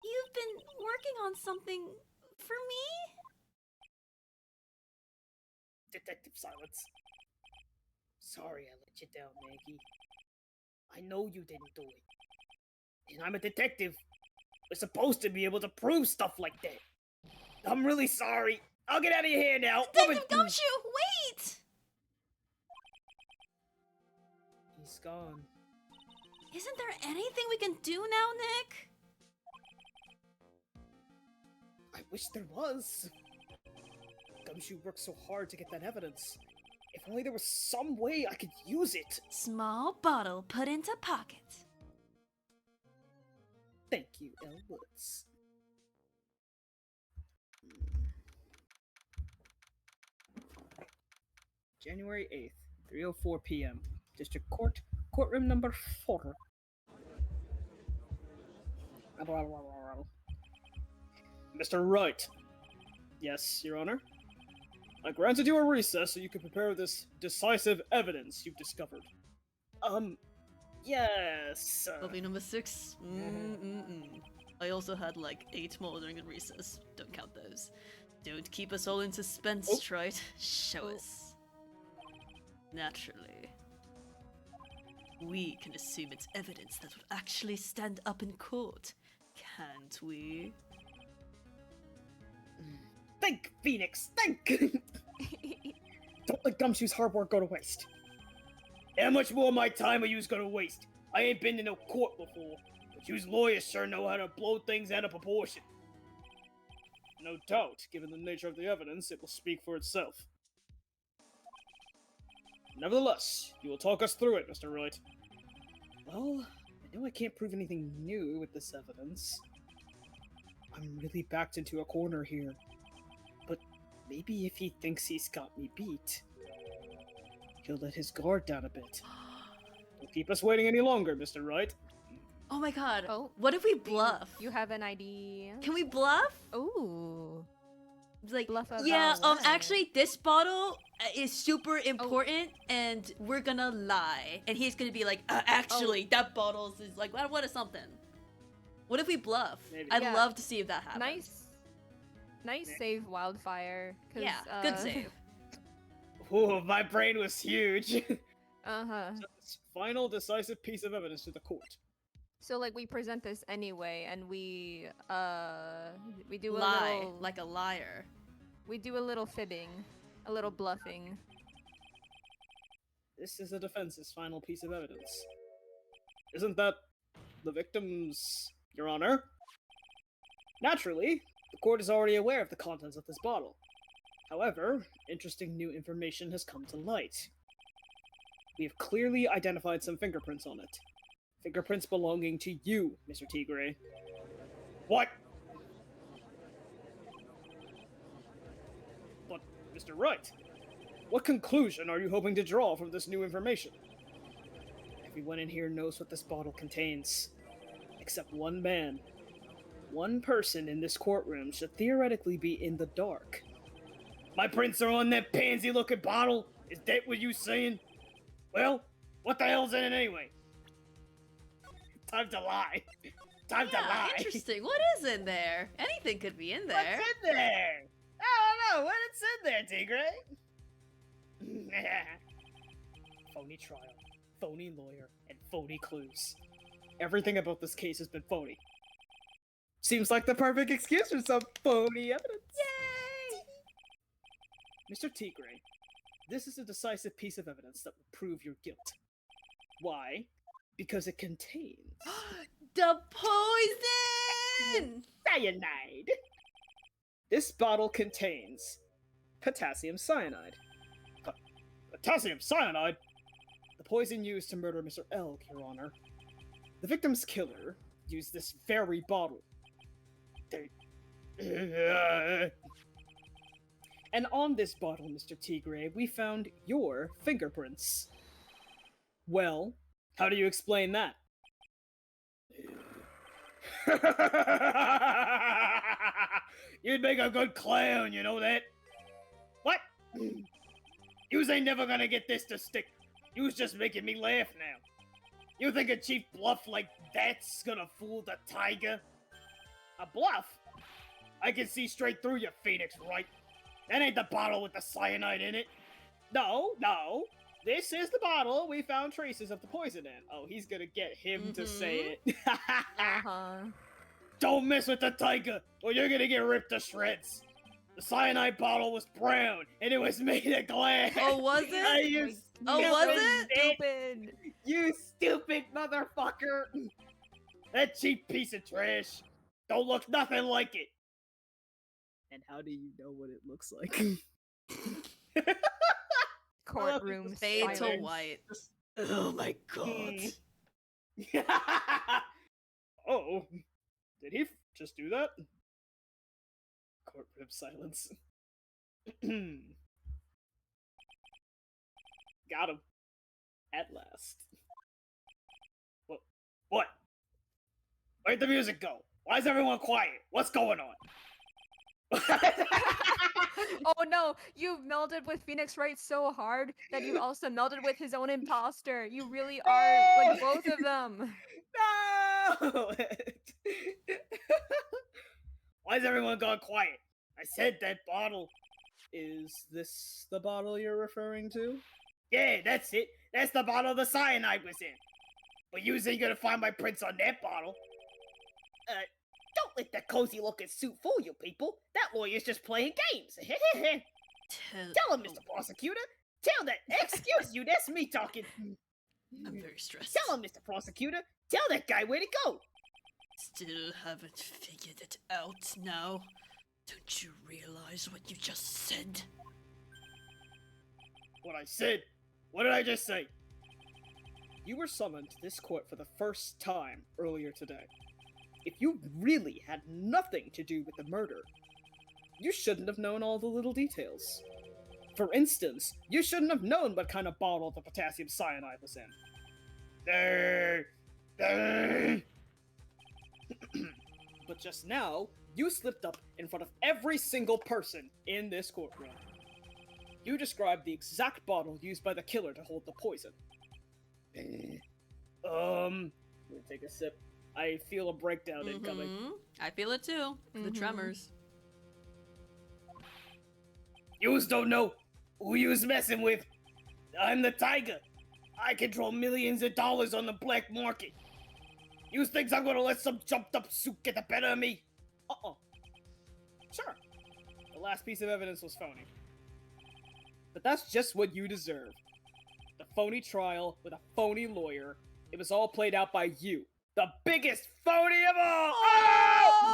You've been working on something for me? Detective Silence. Sorry I let you down, Maggie. I know you didn't do it. And I'm a detective. We're supposed to be able to prove stuff like that. I'm really sorry. I'll get out of your hair now. Detective Gumshoe, wait! He's gone. Isn't there anything we can do now, Nick? I wish there was. Gumshoe worked so hard to get that evidence. If only there was some way I could use it. Small bottle put into pocket. Thank you, Elle Woods. January 8th, 3:04 p.m. District Court, courtroom number 4. Mr. Wright. Yes, Your Honor. I granted you a recess so you could prepare this decisive evidence you've discovered. Yes. Lovely number 6. I also had like 8 more during the recess. Don't count those. Don't keep us all in suspense, Oh. Wright. Show us. Naturally. We can assume it's evidence that would actually stand up in court, can't we? Think, Phoenix, think! Don't let Gumshoe's hard work go to waste. How much more of my time are yous gonna waste? I ain't been to no court before, but yous lawyers sure know how to blow things out of proportion. No doubt, given the nature of the evidence, it will speak for itself. Nevertheless, you will talk us through it, Mr. Wright. Well, I know I can't prove anything new with this evidence. I'm really backed into a corner here. But maybe if he thinks he's got me beat, he'll let his guard down a bit. Don't keep us waiting any longer, Mr. Wright. Oh my god. Oh. What if we bluff? You have an idea? Can we bluff? Ooh. Like, Bluff yeah, about what? actually, this bottle is super important, and we're gonna lie. And he's gonna be like, actually, that bottle is like, what is something? What if we bluff? Maybe. I'd Yeah. love to see if that happens. Nice save, Wildfire. 'Cause, Yeah, good save. Ooh, my brain was huge. Uh-huh. Final decisive piece of evidence to the court. So, like, we present this anyway, and we do a Lie, little... like a liar. We do a little fibbing. A little bluffing. This is the defense's final piece of evidence. Isn't that the victim's, Your Honor? Naturally, the court is already aware of the contents of this bottle. However, interesting new information has come to light. We have clearly identified some fingerprints on it. Fingerprints belonging to you, Mr. Tigre. What? But, Mr. Wright, what conclusion are you hoping to draw from this new information? Everyone in here knows what this bottle contains. Except one man. One person in this courtroom should theoretically be in the dark. My prints are on that pansy-looking bottle? Is that what you saying? Well, what the hell's in it anyway? Time to lie. Time to Yeah, lie. interesting. What is in there? Anything could be in there. What's in there? I don't know. What's in there, Tigre? Phony trial, phony lawyer, and phony clues. Everything about this case has been phony. Seems like the perfect excuse for some phony evidence. Yay! Mr. Tigre, this is a decisive piece of evidence that will prove your guilt. Why? Because it contains The poison! cyanide. This bottle contains potassium cyanide. Potassium cyanide? The poison used to murder Mr. Elk, Your Honor. The victim's killer used this very bottle. And on this bottle, Mr. Tigre, we found your fingerprints. Well, how do you explain that? You'd make a good clown, you know that? What? Yous ain't never gonna get this to stick. Yous just making me laugh now. You think a cheap bluff like that's gonna fool the tiger? A bluff? I can see straight through you, Phoenix, right? That ain't the bottle with the cyanide in it. No. This is the bottle we found traces of the poison in. Oh, he's gonna get him to say it. Uh-huh. Don't mess with the tiger, or you're gonna get ripped to shreds. The cyanide bottle was brown, and it was made of glass. Oh, was it? Hey, you Oh, was it? Stupid. You stupid motherfucker! That cheap piece of trash. Don't look nothing like it. And how do you know what it looks like? Courtroom Fade to silence. white. Oh my god. Oh, did he just do that? Courtroom silence. Got him. At last. What? Where'd the music go? Why is everyone quiet? What's going on? Oh no, you've melded with Phoenix Wright so hard that you've also melded with his own imposter. You really are like both of them. No! Why is everyone gone quiet? I said that bottle. Is this the bottle you're referring to? Yeah, that's it. That's the bottle the cyanide was in. But you ain't gonna find my prints on that bottle. Don't let that cozy looking suit fool you, people. That lawyer's just playing games. Tell him, Mr. Prosecutor. Tell that. Excuse you, that's me talking. I'm very stressed. Tell him, Mr. Prosecutor. Tell that guy where to go. Still haven't figured it out now. Don't you realize what you just said? What I said? What did I just say? You were summoned to this court for the first time earlier today. If you really had nothing to do with the murder, you shouldn't have known all the little details. For instance, you shouldn't have known what kind of bottle the potassium cyanide was in. But just now, you slipped up in front of every single person in this courtroom. You described the exact bottle used by the killer to hold the poison. Let me take a sip. I feel a breakdown incoming. I feel it too. The tremors. Yous don't know who you's messing with. I'm the tiger. I control millions of dollars on the black market. You think I'm gonna let some jumped up suit get the better of me? Sure. The last piece of evidence was phony. But that's just what you deserve. The phony trial with a phony lawyer. It was all played out by you. The biggest phony of all! Oh!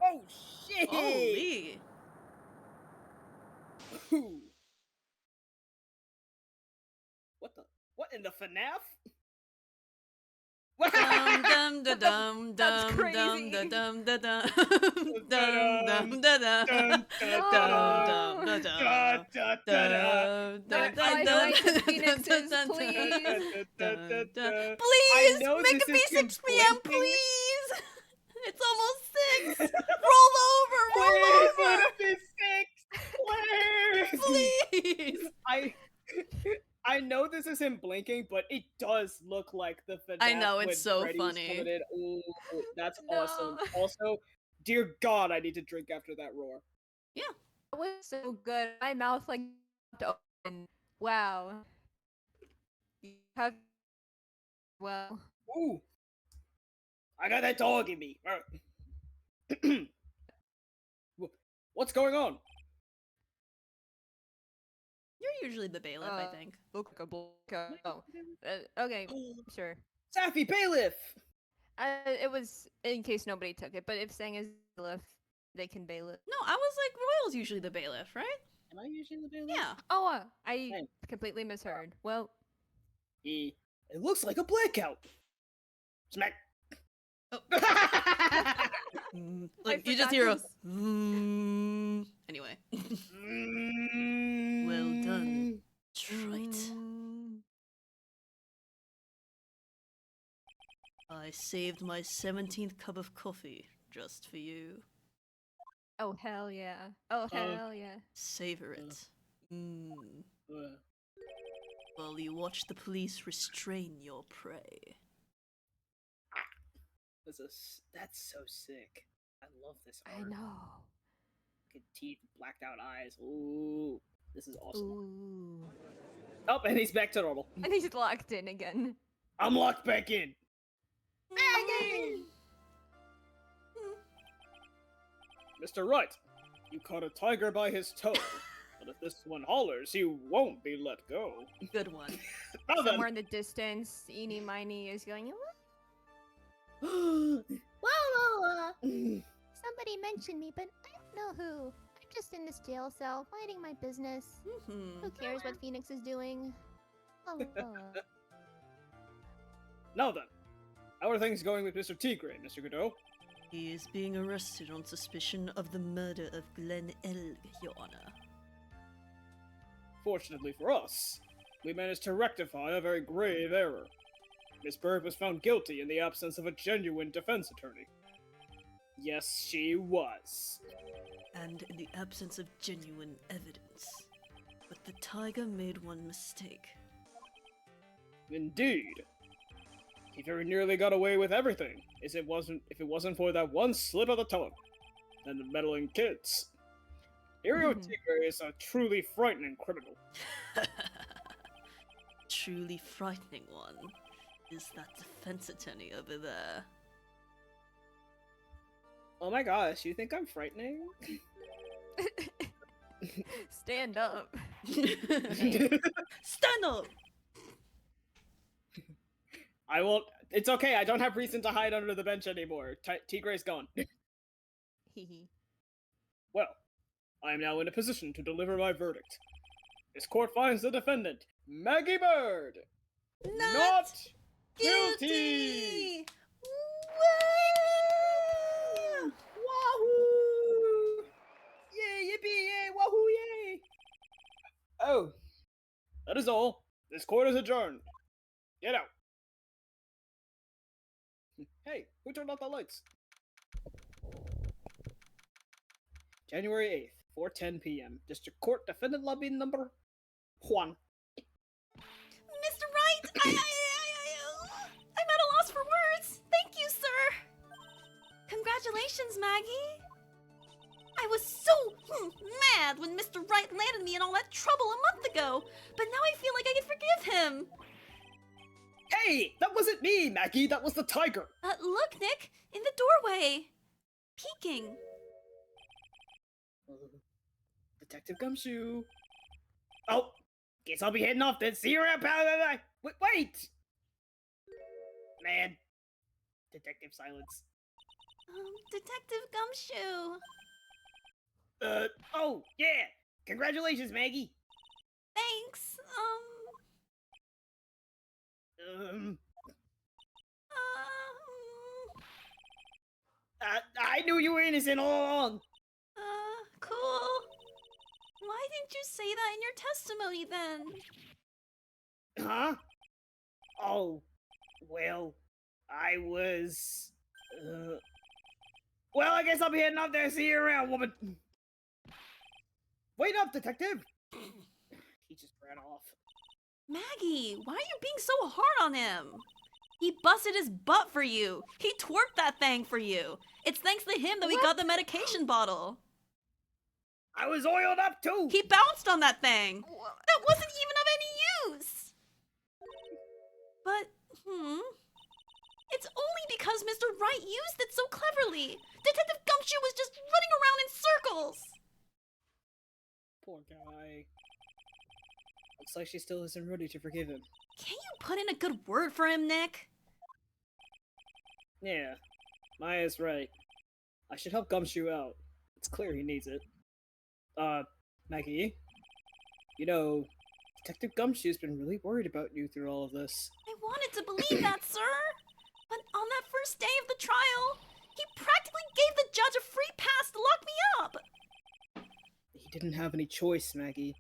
Oh shit! Holy! What in the FNAF? Dum dum da dum That's dum crazy. dum da dum da dum dum dum da dum dum dum da dum. Not five nights at Phoenix's, please. Please know make this it be is 6 p.m. conflicting. Please. It's almost 6. Roll over. Please. I know this isn't blinking, but it does look like the FNAF. I know, it's when so Freddy's funny. coming in. Ooh, that's No. awesome. Also, dear God, I need to drink after that roar. It was so good. My mouth like open. Wow. You have well. Ooh, I got that dog in me. What's going on? You're usually the bailiff, I think. Okay, sure. Safi Bailiff! It was in case nobody took it, but if saying is bailiff, they can bail it. No, I was like, Royal's usually the bailiff, right? Am I usually the bailiff? Yeah. Oh, I Hey. completely misheard. Well, It looks like a blackout. Smack. Oh. I Like, you just forgot hear a... this. Anyway. Well done. Right. I saved my 17th cup of coffee just for you. oh hell yeah. Oh hell yeah. Savor it. While you watch the police restrain your prey. That's so sick. I love this I art. know. Good teeth, blacked out eyes. Ooh, this is awesome. Ooh. Oh, and he's back to normal. And he's locked in again. I'm locked back in. Mr. Wright, you caught a tiger by his toe, but if this one hollers, he won't be let go. Good one. Now then. Somewhere in the distance, Eeny Miny is going, Somebody mentioned me, but I don't know who. I'm just in this jail cell, minding my business. Mhm. Who cares what Phoenix is doing? Oh, Now then, how are things going with Mr. Tigre, Mr. Godot? He is being arrested on suspicion of the murder of Glen Elg, Your Honor. Fortunately for us, we managed to rectify a very grave error. Miss Bird was found guilty in the absence of a genuine defense attorney. Yes, she was. And in the absence of genuine evidence. But the tiger made one mistake. Indeed. He very nearly got away with everything, if it wasn't for that one slip of the tongue. And the meddling kids. Hirio Tigre is a truly frightening criminal. Truly frightening one is that defense attorney over there. Oh my gosh, you think I'm frightening? stand up. Stand up! I won't. It's okay, I don't have reason to hide under the bench anymore. Tigre's gone. Hee. Well, I am now in a position to deliver my verdict. This court finds the defendant, Maggie Bird, not guilty! Woo! Wahoo! Yay, yippee, yay, wahoo, yay! Oh, that is all. This court is adjourned. Get out. Hey, who turned off the lights? January 8th, 4:10 p.m. District Court Defendant Lobby number 1. Mr. Wright, I'm at a loss for words. Thank you, sir. Congratulations, Maggie. I was so mad when Mr. Wright landed me in all that trouble a month ago, but now I feel like I can forgive him. Hey, that wasn't me, Maggie. That was the tiger. Look, Nick, in the doorway. Peeking. Detective Gumshoe. Oh, guess I'll be heading off then. See you around, pal. Wait! Man. Detective silence. Detective Gumshoe. Oh, yeah. Congratulations, Maggie. Thanks. I knew you were innocent all along. Cool. Why didn't you say that in your testimony then? Huh? Oh, well, I was... Well, I guess I'll be heading off there. See you around, woman. Wait up, detective. He just ran off. Maggie, why are you being so hard on him? He busted his butt for you. He twerked that thing for you. It's thanks to him that we got the medication bottle. I was oiled up too. He bounced on that thing. That wasn't even of any use. But, it's only because Mr. Wright used it so cleverly. Detective Gumshoe was just running around in circles. Poor guy. Looks like she still isn't ready to forgive him. Can't you put in a good word for him, Nick? Yeah, Maya's right. I should help Gumshoe out. It's clear he needs it. Maggie? You know, Detective Gumshoe's been really worried about you through all of this. I wanted to believe that, sir. But on that first day of the trial, he practically gave the judge a free pass to lock me up. He didn't have any choice, Maggie.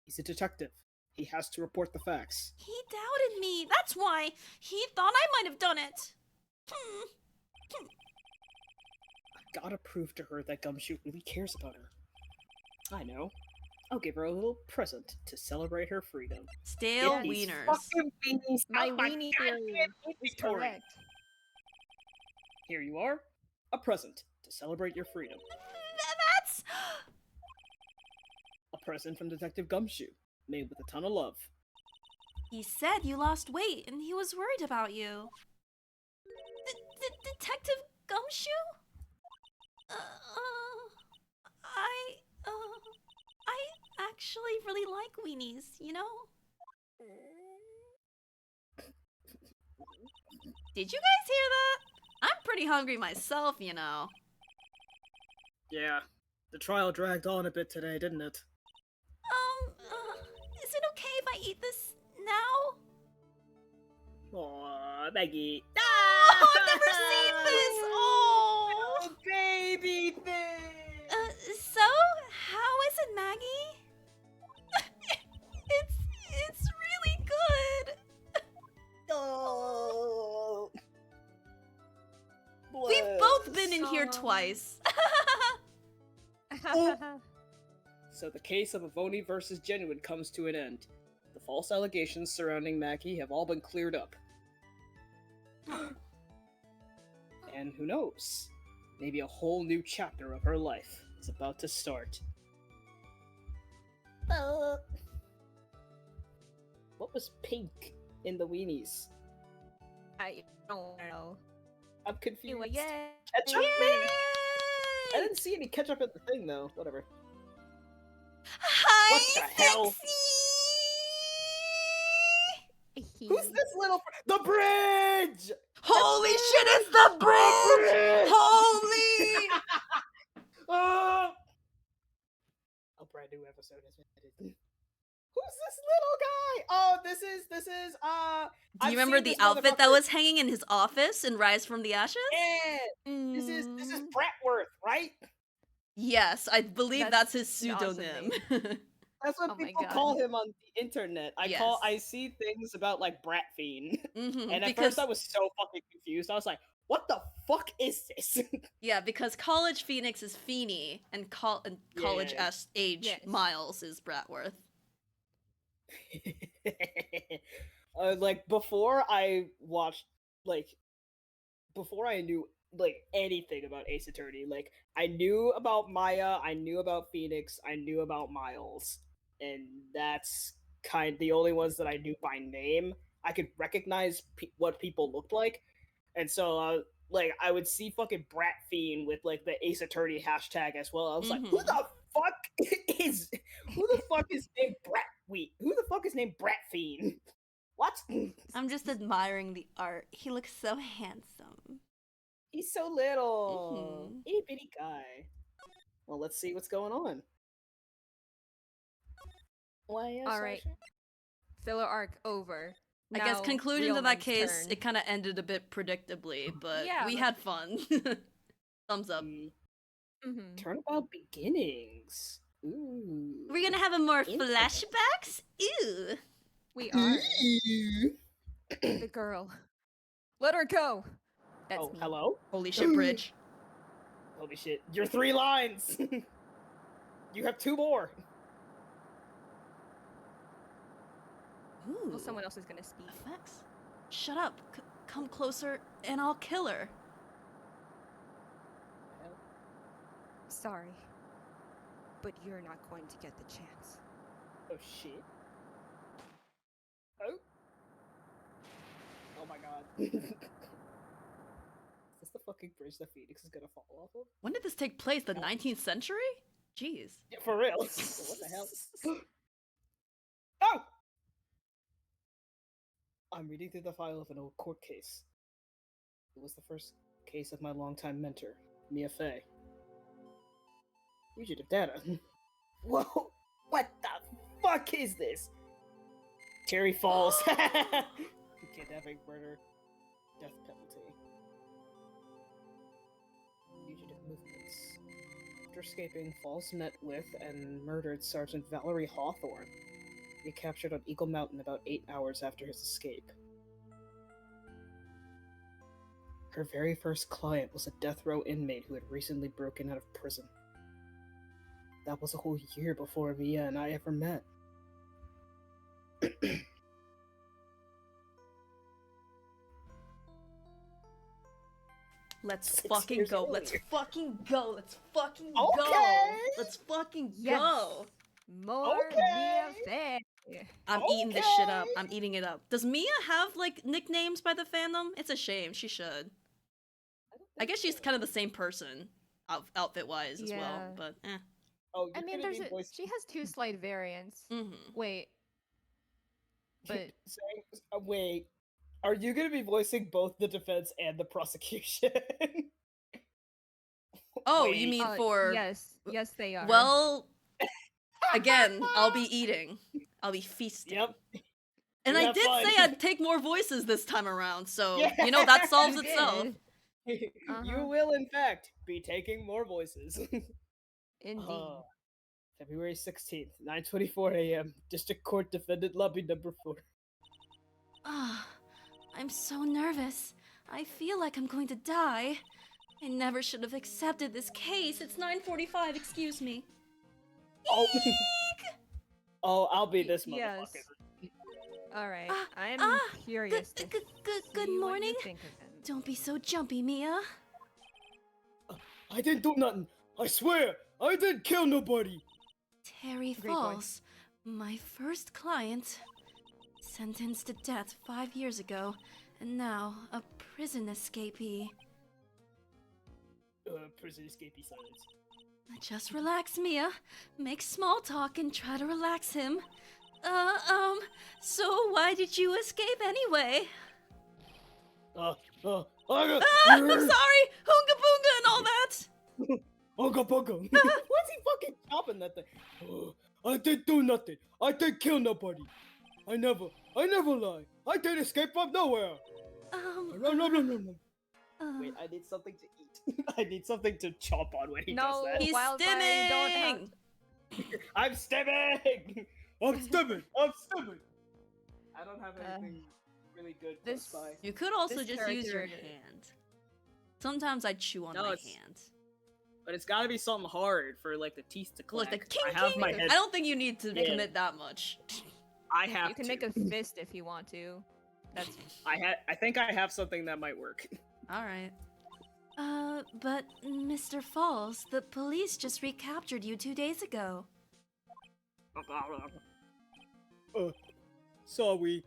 He's a detective. He has to report the facts. He doubted me. That's why. He thought I might have done it. I've gotta prove to her that Gumshoe really cares about her. I know. I'll give her a little present to celebrate her freedom. Stale Get these wieners. fucking weenies My out weenie goddamn theory is inventory. correct. Here you are, a present to celebrate your freedom. That's... A present from Detective Gumshoe, made with a ton of love. He said you lost weight and he was worried about you. Detective Gumshoe? I actually really like weenies, you know? Did you guys hear that? I'm pretty hungry myself, you know. Yeah, the trial dragged on a bit today, didn't it? Is it okay if I eat this now? Aw, Maggie. Oh, I've never seen this! Oh! Little baby thing! So? How is it, Maggie? it's really good! Oh. We've both been in here Aw. twice. So the case of Avoni versus Genuine comes to an end. The false allegations surrounding Maggie have all been cleared up. And who knows? Maybe a whole new chapter of her life is about to start. What was pink in the weenies? I don't know. I'm confused. Anyway, yay! Ketchup, maybe? I didn't see any ketchup at the thing, though. Whatever. Hi, What the hell? Who's this little... The bridge! Holy shit, it's the bridge! Holy! Oh! A brand new episode has been added. Who's this little guy? Oh, this is Do you remember the outfit that was hanging in his office in Rise from the Ashes? Yeah. This is Bratworth, right? Yes, I believe that's his an awesome pseudonym. That's what Oh my people God. call him on the internet. Yes. I see things about like Brat Fiend. Mhm, And at because first I was so fucking confused. I was like, what the fuck is this? yeah, because College Phoenix is Feeny and College Yeah. Age Yes. Miles is Bratworth. Like before I watched, like before I knew like anything about Ace Attorney, like I knew about Maya, I knew about Phoenix, I knew about Miles, and that's the only ones that I knew by name. I could recognize what people looked like, and so like I would see fucking Brat Fiend with like the Ace Attorney hashtag as well. I was like, who the fuck is named Brat Wheat? Who the fuck is named Brat Fiend? What? I'm just admiring the art. He looks so handsome. He's so little. Itty bitty guy. Well, let's see what's going on. All right. Filler arc over. I guess Now, conclusion real to that men's case, turn. it kind of ended a bit predictably, but Yeah, we but- had fun. Thumbs up. Mhm. Turnabout beginnings. Ooh. We're gonna have a more Interesting. flashbacks? Ew. We are the girl. Let her go. That's Oh, me. hello? Holy shit, Bridge. Holy shit. You're 3 lines! You have 2 more! Ooh. Well, someone else is gonna speak. Effects. Shut up. Come closer and I'll kill her. Sorry, but you're not going to get the chance. Oh shit. Oh. Oh my god. Is this the fucking bridge that Phoenix is gonna fall off of? When did this take place? The 19th century? Jeez. Yeah, for real. What the hell? Oh! I'm reading through the file of an old court case. It was the first case of my longtime mentor, Mia Fey. Fugitive data. Whoa! What the fuck is this? Cherry Falls. Kidnapping, murder, death penalty. Fugitive movements. After escaping, Falls met with and murdered Sergeant Valerie Hawthorne. He captured on Eagle Mountain about 8 hours after his escape. Her very first client was a death row inmate who had recently broken out of prison. That was a whole year before Mia and I ever met. Let's 6 fucking years go. Let's earlier. fucking go. Let's fucking Okay. go. Let's fucking Yes. go. More Mia Faye. I'm eating this shit up. I'm eating it up. Does Mia have like nicknames by the fandom? It's a shame. She should. I guess she's kind of the same person, outfit wise as well. Yeah. But Oh, I mean, she has 2 slight variants. Mm-hmm. Wait, but Wait, are you gonna be voicing both the defense and the prosecution? Oh, Wait. you mean for? yes, they are. Well, again, I'll be eating. I'll be feasting. Yep. And You I have did fun. say I'd take more voices this time around, so Yeah. you know that solves You itself. did. You will, in fact, be taking more voices. Indeed. February 16th, 9:24 a.m. District Court Defendant Lobby Number 4. Ah, I'm so nervous. I feel like I'm going to die. I never should have accepted this case. It's 9:45, excuse me. Oh. Oh, I'll be this Yes. motherfucker. All right. Ah, I'm ah, curious. to Good see what morning. you think of him. Don't be so jumpy, Mia. I didn't do nothing. I swear, I didn't kill nobody. Terry Great voice. Falls, my first client. Sentenced to death 5 years ago, and now a prison escapee. Prison escapee silence. Just relax, Mia. Make small talk and try to relax him. So why did you escape anyway? I got... Ah, I'm sorry! Hoonga boonga and all that! Unga bunga. What's he fucking chopping that thing? I didn't do nothing. I didn't kill nobody. I never lie. I didn't escape from nowhere. No. Wait, I need something to eat. I need something to chomp on when he does No, that. He's Wildfire, you don't have- stimming! I'm stimming! I'm stimming! I don't have anything really good close this- by. You could also This just use your character- hand. Sometimes I chew on No, my it's- hand. But it's gotta be something hard for like the teeth to Look, clack. the king I have king. my head. I don't think you need to Yeah. commit that much. I have You can to. make a fist if you want to. That's I think I have something that might work. All right. But Mr. Falls, the police just recaptured you 2 days ago. Sorry.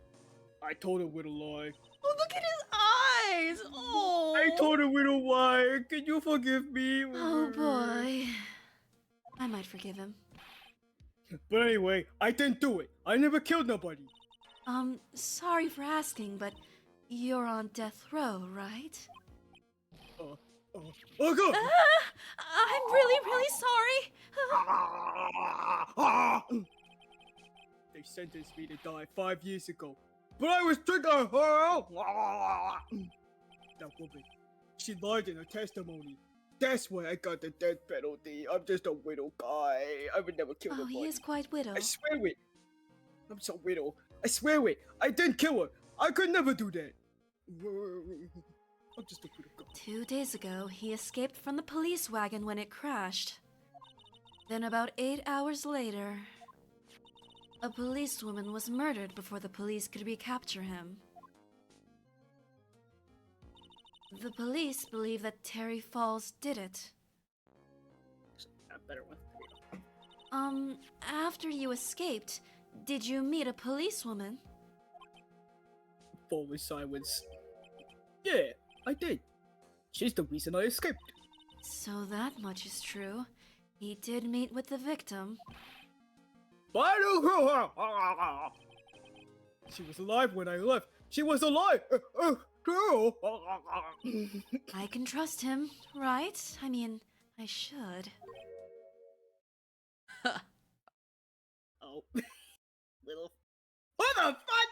I told him with a lie. Oh, look at his eyes! Oh! I told him with a lie. Can you forgive me? Oh boy. I might forgive him. But anyway, I didn't do it. I never killed nobody. Sorry for asking, but you're on death row, right? Oh God! I'm really sorry. They sentenced me to die 5 years ago, but I was triggered her. That woman, she lied in her testimony. That's why I got the death penalty. I'm just a widow guy. I would never kill Oh, nobody. he is quite widow. I swear it. I'm so widow. I swear it. I didn't kill her. I could never do that. I'm just a widow guy. 2 days ago, he escaped from the police wagon when it crashed. Then about 8 hours later, a policewoman was murdered before the police could recapture him. The police believe that Terry Falls did it. A better one. After you escaped, did you meet a policewoman? Falling silence. Yeah, I did. She's the reason I escaped. So that much is true. He did meet with the victim. But I don't kill her. She was alive when I left. She was alive. Girl. I can trust him, right? I mean, I should. Oh, little. What the fuck?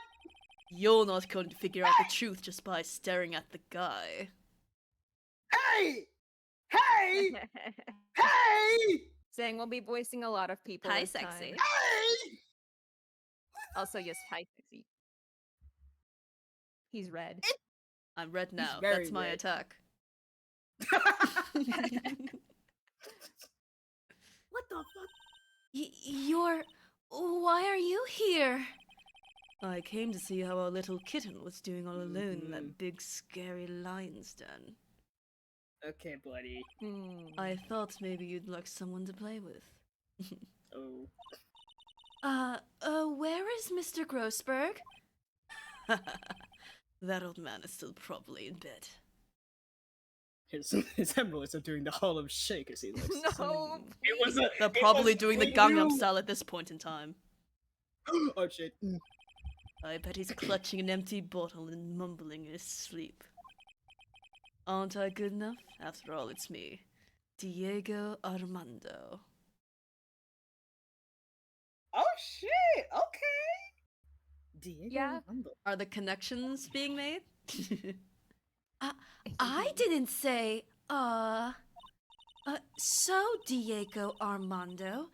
You're not going to figure out the truth just by staring at the guy. Hey! Hey! Hey! saying we'll be voicing a lot of people. Hi, this sexy. time. Hey! Also, yes, hi, sexy. He's red. I'm red now. very That's my red. attack. What the fuck? You're... Why are you here? I came to see how our little kitten was doing all alone in that big, scary lion's den. Okay, buddy. I thought maybe you'd like someone to play with. Oh. Where is Mr. Grossberg? That old man is still probably in bed. His hemorrhoids are doing the Harlem Shake as he likes to say. No, It was a, They're it probably was doing the for Gangnam you. Style at this point in time. Oh shit. I bet he's clutching an empty bottle and mumbling in his sleep. Aren't I good enough? After all, it's me, Diego Armando. Oh shit. Okay. Diego Yeah. Armando. Are the connections being made? I didn't say, so Diego Armando,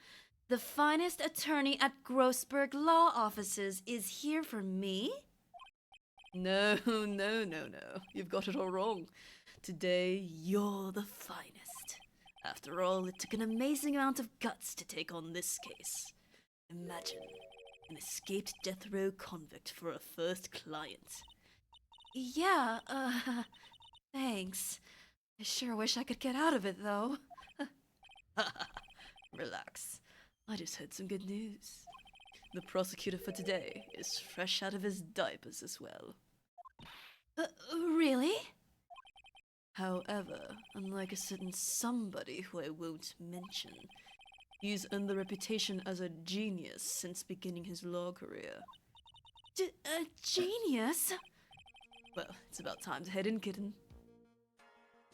the finest attorney at Grossberg Law Offices, is here for me? No. You've got it all wrong. Today, you're the finest. After all, it took an amazing amount of guts to take on this case. Imagine, an escaped death row convict for a first client. Yeah, thanks. I sure wish I could get out of it, though. Relax. I just heard some good news. The prosecutor for today is fresh out of his diapers as well. Really? However, unlike a certain somebody who I won't mention, he's earned the reputation as a genius since beginning his law career. A genius? Well, it's about time to head in, kitten.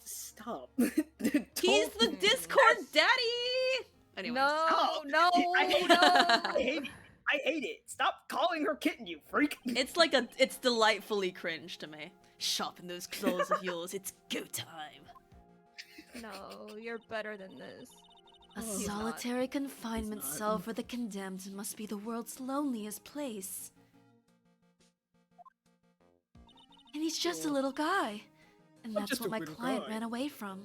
Stop. He's the Discord daddy! Anyways. No, Stop. no, I hate no. I hate it. I hate it. Stop calling her kitten, you freak. It's delightfully cringe to me. Sharpen those claws of yours, it's go time. No, you're better than this. A He's not. solitary confinement He's not. cell for the condemned must be the world's loneliest place. And he's just a little guy. And I'm that's just what a my little client guy. ran away from.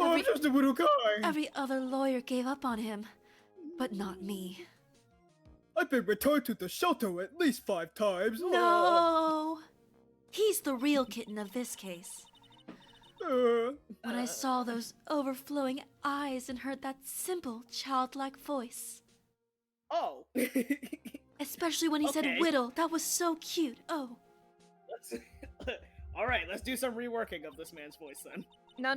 Oh, I'm just a little guy. Every other lawyer gave up on him, but not me. I've been returned to the shelter at least 5 times. No! He's the real kitten of this case. Uh, When I saw those overflowing eyes and heard that simple, childlike voice. oh. Especially when he said Okay. whittle, that was so cute. Oh. All right, let's do some reworking of this man's voice then. No.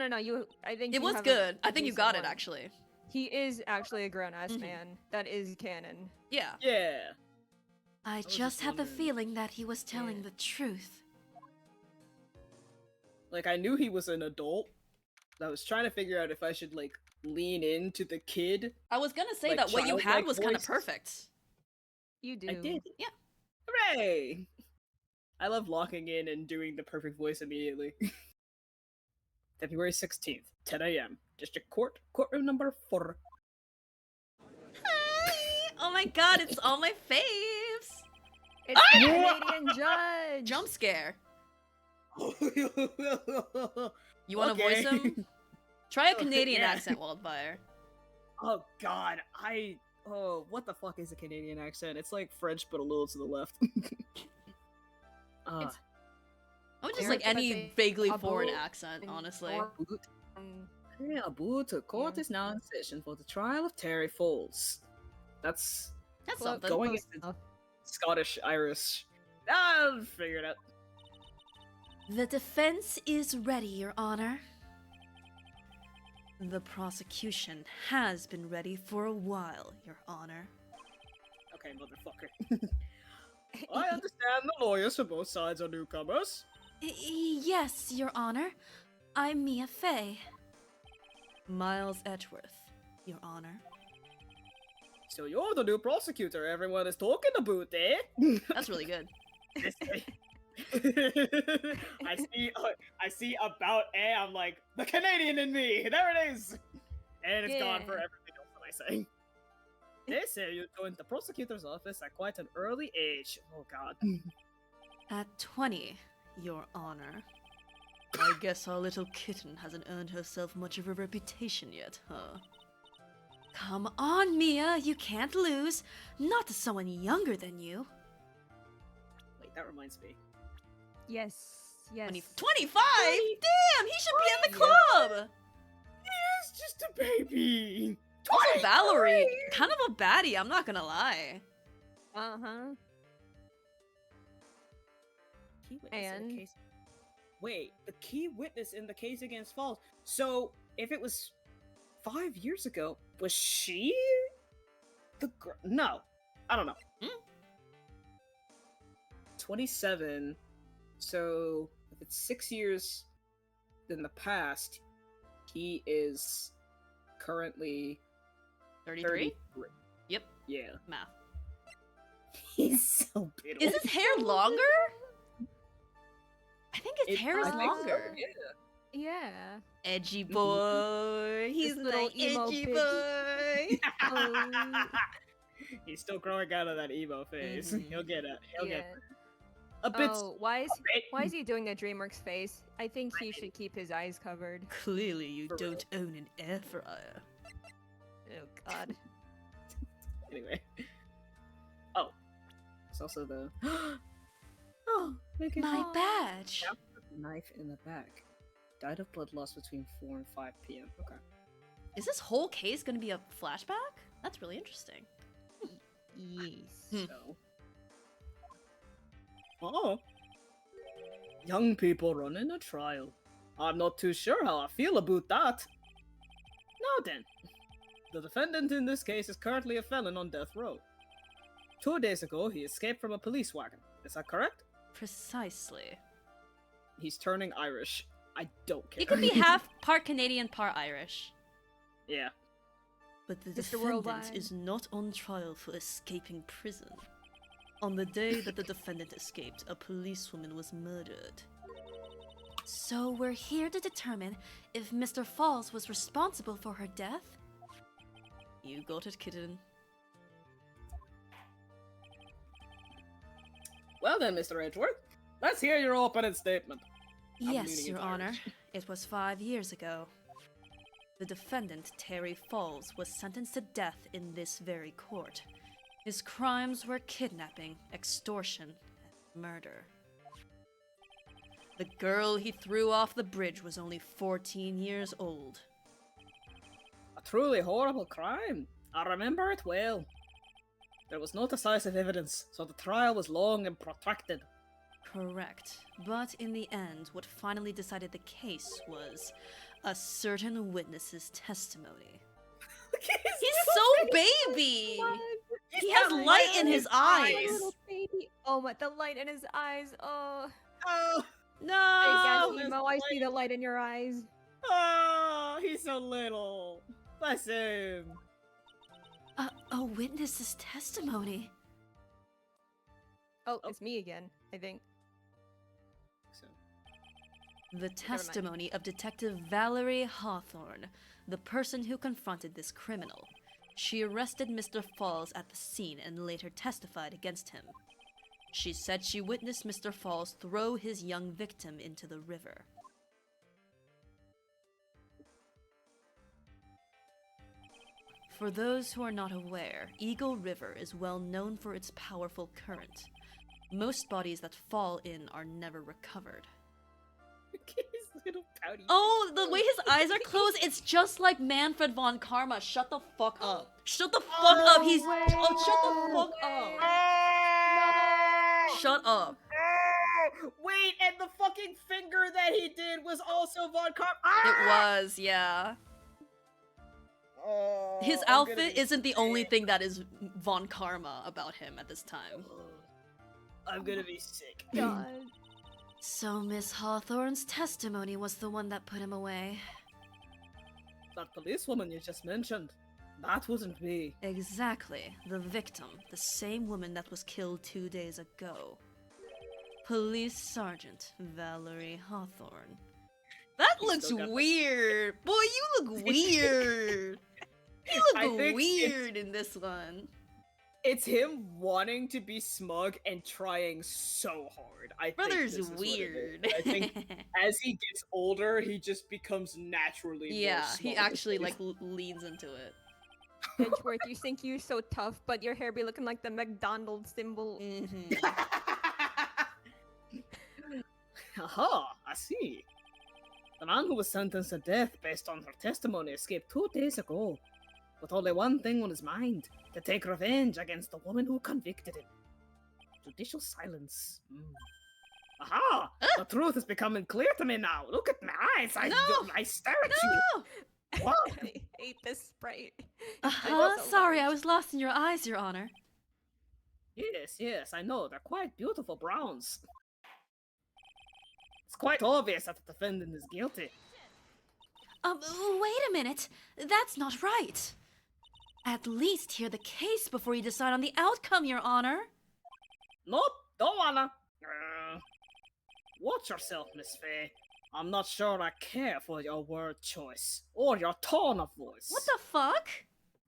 I think It you was have good. a I think you decent got it, one. actually. He is actually a grown-ass Mhm. man. That is canon. Yeah. Yeah. I was just just had the wondering. feeling that he was telling Yeah. the truth. Like I knew he was an adult. I was trying to figure out if I should like lean into the kid. I was gonna say Like, that what you had childlike was kind of voice. perfect. You do. I did. Yeah. Hooray! I love locking in and doing the perfect voice immediately. February 16th, 10 a.m. District Court, courtroom number 4. Hi! Oh my god, it's all my faves! It's the Canadian judge. Jump scare. you You wanna voice him? Try a Canadian Yeah. accent, Wildfire. Oh god, oh, what the fuck is a Canadian accent? It's like French but a little to the left. It's- I would just Eric, like any if I say vaguely a foreign boot accent, and honestly. or- um, Yeah, boo to court Yeah. is now in session for the trial of Terry Falls. That's That's clo- something. going close into enough. Scottish, Irish. I'll figure it out. The defense is ready, Your Honor. The prosecution has been ready for a while, Your Honor. Okay, motherfucker. I understand the lawyers for both sides are newcomers. Yes, Your Honor. I'm Mia Fey. Miles Edgeworth, Your Honor. So you're the new prosecutor everyone is talking about, eh? That's really good. I see about I'm like the Canadian in me. There it is, and it's gone for Yeah. everything else that I say. They say you joined the prosecutor's office at quite an early age. Oh god. At 20, Your Honor. I guess our little kitten hasn't earned herself much of a reputation yet, huh? Come on, Mia, you can't lose. Not to someone younger than you. Wait, that reminds me. Yes. Yes. 25? Damn, he should be in the club! It's just a baby. Also, Valerie, kind of a baddie, I'm not gonna lie. Uh-huh. Key witness in And- the case. Wait, the key witness in the case against Falls. So, if it was 5 years ago, was she the girl? No, I don't know. Hmm? 27. So, if it's 6 years in the past, he is currently 33? 33. Yep, Yeah. math. He's so bitter. Is his hair longer? I think his hair is I think so. longer. Yeah. Edgy boy. He's This little like emo edgy bitch. boy. Oh. He's still growing out of that emo phase. Mhm. He'll get it. He'll Yeah. get a bit. Oh, why bit. is he doing a DreamWorks face? I think he should keep his eyes covered. Clearly, you For don't own an air fryer. Oh God. Anyway. Oh. It's also the. Oh, look at My Aw. badge. knife in the back. Died of blood loss between 4 and 5 p.m. Okay. Is this whole case gonna be a flashback? That's really interesting. Yes. Hmm. So. Oh. Young people running a trial. I'm not too sure how I feel about that. Now then. The defendant in this case is currently a felon on death row. 2 days ago, he escaped from a police wagon. Is that correct? Precisely. He's turning Irish. I don't care. He could be half part Canadian, part Irish. Yeah. But the Mr. defendant Worldwide. is not on trial for escaping prison. On the day that the defendant escaped, a policewoman was murdered. So we're here to determine if Mr. Falls was responsible for her death? You got it, kitten. Well then, Mr. Edgeworth, let's hear your opening statement. I'm Yes, leaning Your into Honor. Irish. It was 5 years ago. The defendant, Terry Falls, was sentenced to death in this very court. His crimes were kidnapping, extortion, and murder. The girl he threw off the bridge was only 14 years old. A truly horrible crime. I remember it well. There was no decisive evidence, so the trial was long and protracted. Correct. But in the end, what finally decided the case was a certain witness's testimony. He's so baby! He has light in his eyes! Little baby. Oh my, the light in his eyes. Oh. Oh, Hey, No! Gassimo, I see the light in your eyes. oh, he's so little. Bless him. A witness's testimony. Oh, it's me again, I think. So, The testimony of Detective Valerie Hawthorne, the person who confronted this criminal. She arrested Mr. Falls at the scene and later testified against him. She said she witnessed Mr. Falls throw his young victim into the river. For those who are not aware, Eagle River is well known for its powerful current. Most bodies that fall in are never recovered. his little pouty. Oh, the way his eyes are closed, it's just like Manfred von Karma. Shut the fuck up. Shut the fuck up. He's way. oh, shut the fuck up. Shut up. Wait, and the fucking finger that he did was also Von Karp. It was, yeah. Oh, His I'm gonna outfit be isn't the only thing that is von Karma about him at this time. I'm gonna be sick. God. So Miss Hawthorne's testimony was the one that put him away. That policewoman you just mentioned, that wasn't me. Exactly. The victim, the same woman that was killed 2 days ago. Police Sergeant Valerie Hawthorne. That He looks still got the- weird! Boy, you look weird! You I look think weird in this one. It's him wanting to be smug and trying so hard. I think Brother's this is what it is. weird. I think as he gets older, he just becomes naturally more Yeah, he smug. actually like leans into it. Edgeworth, you think you're so tough, but your hair be looking like the McDonald's symbol. Mhm. Aha, I see. The man who was sentenced to death based on her testimony escaped 2 days ago, with only one thing on his mind: to take revenge against the woman who convicted him. Judicial silence. Aha! The truth is becoming clear to me now. Look at my eyes. I stare at you. What? I hate this sprite. Sorry, I was lost in your eyes, Your Honor. Yes, I know. They're quite beautiful browns. It's quite obvious that the defendant is guilty. Wait a minute. That's not right. At least hear the case before you decide on the outcome, Your Honor. Nope, don't wanna. Watch yourself, Miss Faye. I'm not sure I care for your word choice or your tone of voice. What the fuck?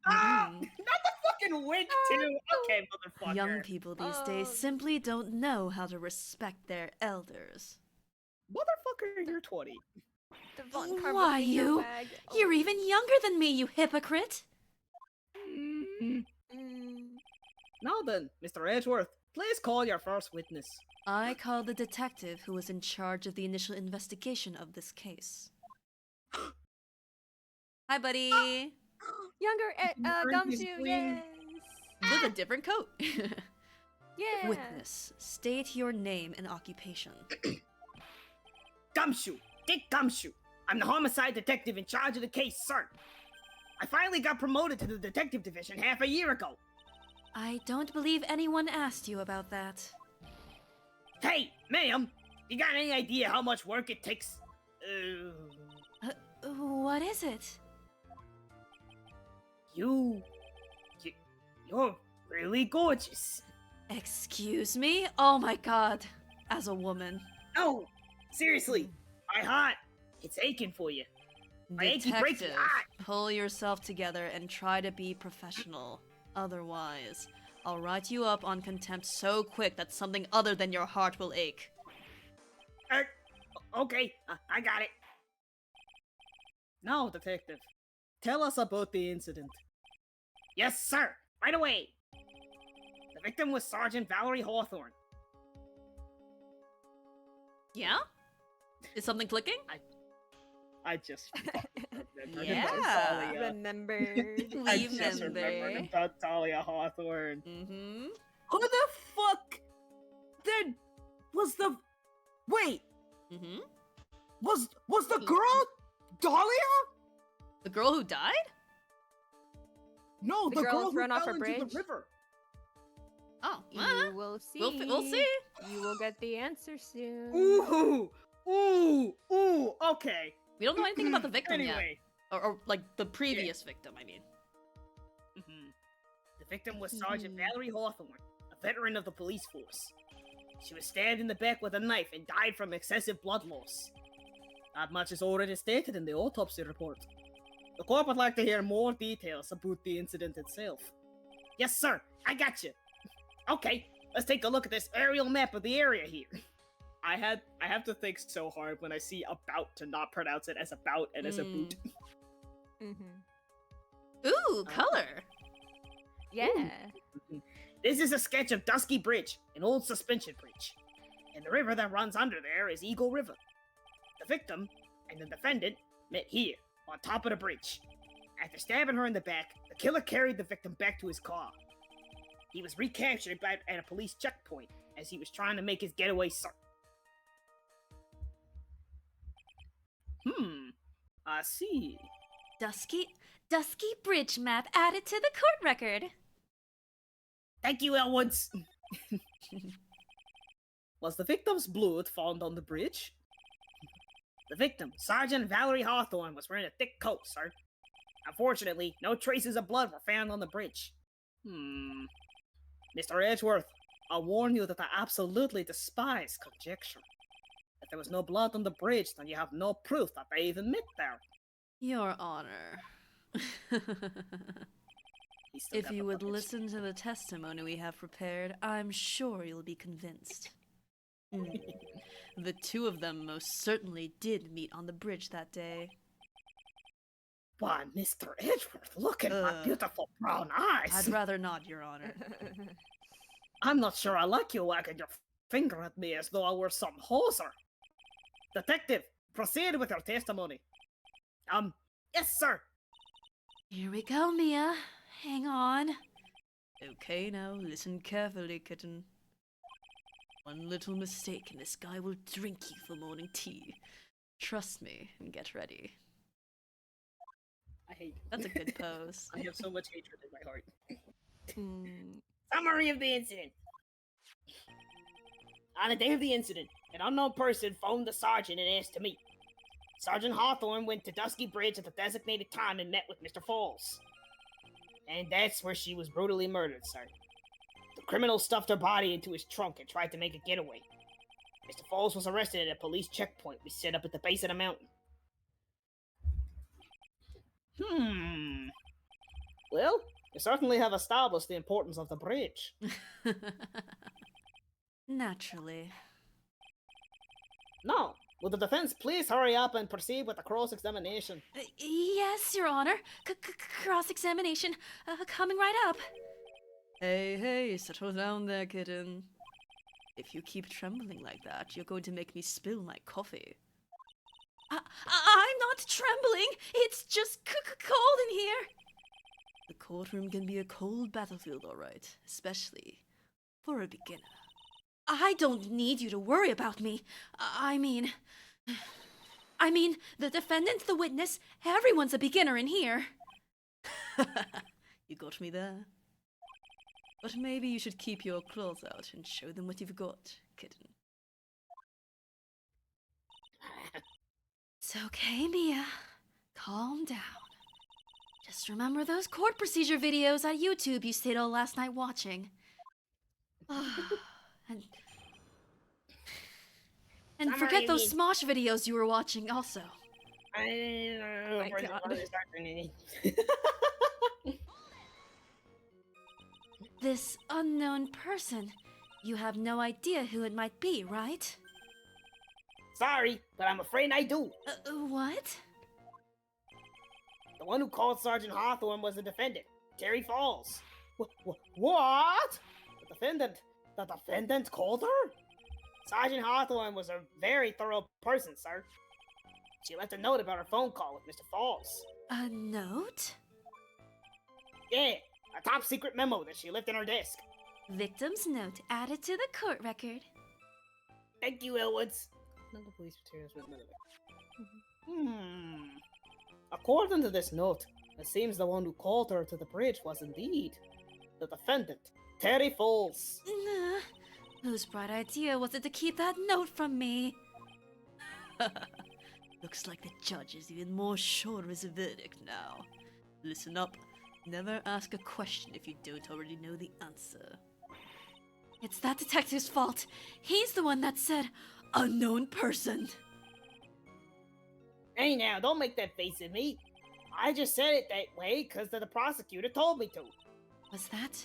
Ah! Not the fucking wig too. Okay, motherfucker. Young people these days simply don't know how to respect their elders. Motherfucker, you're 20. The Von Why, Carbonino you? bag. You're even younger than me, you hypocrite! Now then, Mr. Edgeworth, please call your first witness. I called the detective who was in charge of the initial investigation of this case. Hi, buddy! Younger Gumshoe, yes! With a different coat. Yeah! Witness, state your name and occupation. Gumshoe! Dick Gumshoe! I'm the homicide detective in charge of the case, sir. I finally got promoted to the detective division half a year ago. I don't believe anyone asked you about that. Hey, ma'am! You got any idea how much work it takes? What is it? You're really gorgeous. Excuse me? Oh my god. As a woman. No! Seriously! My heart! It's aching for you. My achy breaky Detective, heart! pull yourself together and try to be professional. Otherwise, I'll write you up on contempt so quick that something other than your heart will ache. Okay, I got it. Now, detective, tell us about the incident. Yes, sir! Right away! The victim was Sergeant Valerie Hawthorne. Yeah? Is something clicking? I just remembered Yeah. about Talia. Remembered. I just remembered about Talia Hawthorne. Mm-hmm. Who the fuck then was the... Wait, Mm-hmm. was the girl Dahlia? The girl who died? No, The the girl girl who thrown off fell a into the bridge? river. Oh, You will see. we'll see. You will get the answer soon. Ooh, okay. We don't know anything about the victim yet. Anyway. Or like, the previous victim, I mean. The victim was Sergeant Valerie Hawthorne, a veteran of the police force. She was stabbed in the back with a knife and died from excessive blood loss. Not much is already stated in the autopsy report. The court would like to hear more details about the incident itself. Yes, sir, I got you. Okay, let's take a look at this aerial map of the area here. I have to think so hard when I see about to not pronounce it as about and as a boot. Mm-hmm. Ooh, color. Yeah. This is a sketch of Dusky Bridge, an old suspension bridge. And the river that runs under there is Eagle River. The victim and the defendant met here, on top of the bridge. After stabbing her in the back, the killer carried the victim back to his car. He was recaptured at a police checkpoint as he was trying to make his getaway, sir. I see. Dusky bridge map added to the court record. Thank you, Elwoods. Was the victim's blood found on the bridge? The victim, Sergeant Valerie Hawthorne, was wearing a thick coat, sir. Unfortunately, no traces of blood were found on the bridge. Mr. Edgeworth, I warn you that I absolutely despise conjecture. If there was no blood on the bridge, then you have no proof that they even met there. Your Honor. If you would listen to the testimony we have prepared, I'm sure you'll be convinced. The two of them most certainly did meet on the bridge that day. Why, Mr. Edgeworth, look at my beautiful brown eyes. I'd rather not, Your Honor. I'm not sure I like you wagging your finger at me as though I were some hoser. Detective, proceed with your testimony. Yes, sir. Here we go, Mia. Hang on. Okay, now listen carefully, kitten. One little mistake and this guy will drink you for morning tea. Trust me and get ready. I hate. That's a good pose. I have so much hatred in my heart. Summary of the incident. On the day of the incident, an unknown person phoned the sergeant and asked to meet. Sergeant Hawthorne went to Dusky Bridge at the designated time and met with Mr. Falls. And that's where she was brutally murdered, sir. The criminal stuffed her body into his trunk and tried to make a getaway. Mr. Falls was arrested at a police checkpoint we set up at the base of the mountain. Well, you certainly have established the importance of the bridge. Naturally. Now, will the defense please hurry up and proceed with the cross-examination? Yes, Your Honor. Cross-examination. Coming right up. Hey, settle down there, kitten. If you keep trembling like that, you're going to make me spill my coffee. I'm not trembling. It's just cold in here. The courtroom can be a cold battlefield, all right, especially for a beginner. I don't need you to worry about me. I mean, the defendant, the witness, everyone's a beginner in here. You got me there. But maybe you should keep your claws out and show them what you've got, kitten. It's okay, Mia. Calm down. Just remember those court procedure videos on YouTube you stayed all last night watching. and forget those Smosh videos you were watching also. My God. This unknown person, you have no idea who it might be, right? Sorry, but I'm afraid I do. What? The one who called Sergeant Hawthorne was the defendant, Terry Falls. What? The defendant called her? Sergeant Hawthorne was a very thorough person, sir. She left a note about her phone call with Mr. Falls. A note? Yeah, a top secret memo that she left in her desk. Victim's note added to the court record. Thank you, Elwoods. None of the police materials were According to this note, it seems the one who called her to the bridge was indeed the defendant, Terry Falls. Whose bright idea was it to keep that note from me? Looks like the judge is even more sure of his verdict now. Listen up. Never ask a question if you don't already know the answer. It's that detective's fault. He's the one that said, unknown person. Hey now, don't make that face at me. I just said it that way because the prosecutor told me to. Was that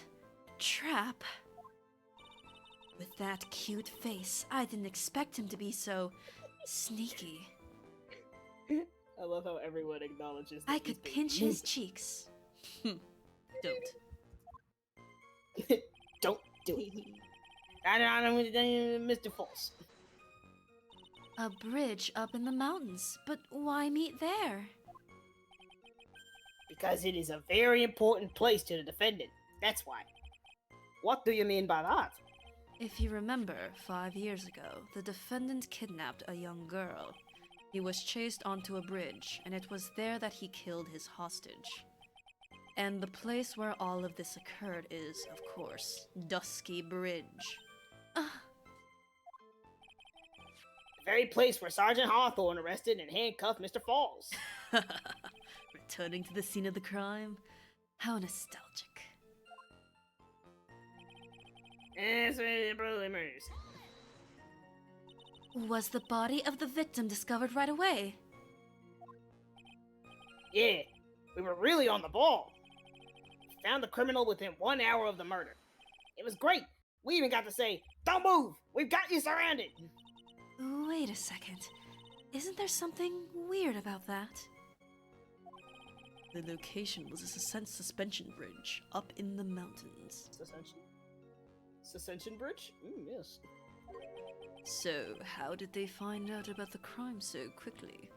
a trap? With that cute face, I didn't expect him to be so sneaky. I love how everyone acknowledges that I could pinch his cheeks. Don't. Don't do it. Mr. Falls. A bridge up in the mountains, but why meet there? Because it is a very important place to the defendant. That's why. What do you mean by that? If you remember, 5 years ago, the defendant kidnapped a young girl. He was chased onto a bridge, and it was there that he killed his hostage. And the place where all of this occurred is, of course, Dusky Bridge. The very place where Sergeant Hawthorne arrested and handcuffed Mr. Falls. Returning to the scene of the crime? How nostalgic. Was the body of the victim discovered right away? Yeah, we were really on the ball. Found the criminal within 1 hour of the murder. It was great. We even got to say, "Don't move! We've got you surrounded!" Wait a second. Isn't there something weird about that? The location was a suspension bridge up in the mountains. Suspension Bridge? Yes. So, how did they find out about the crime so quickly?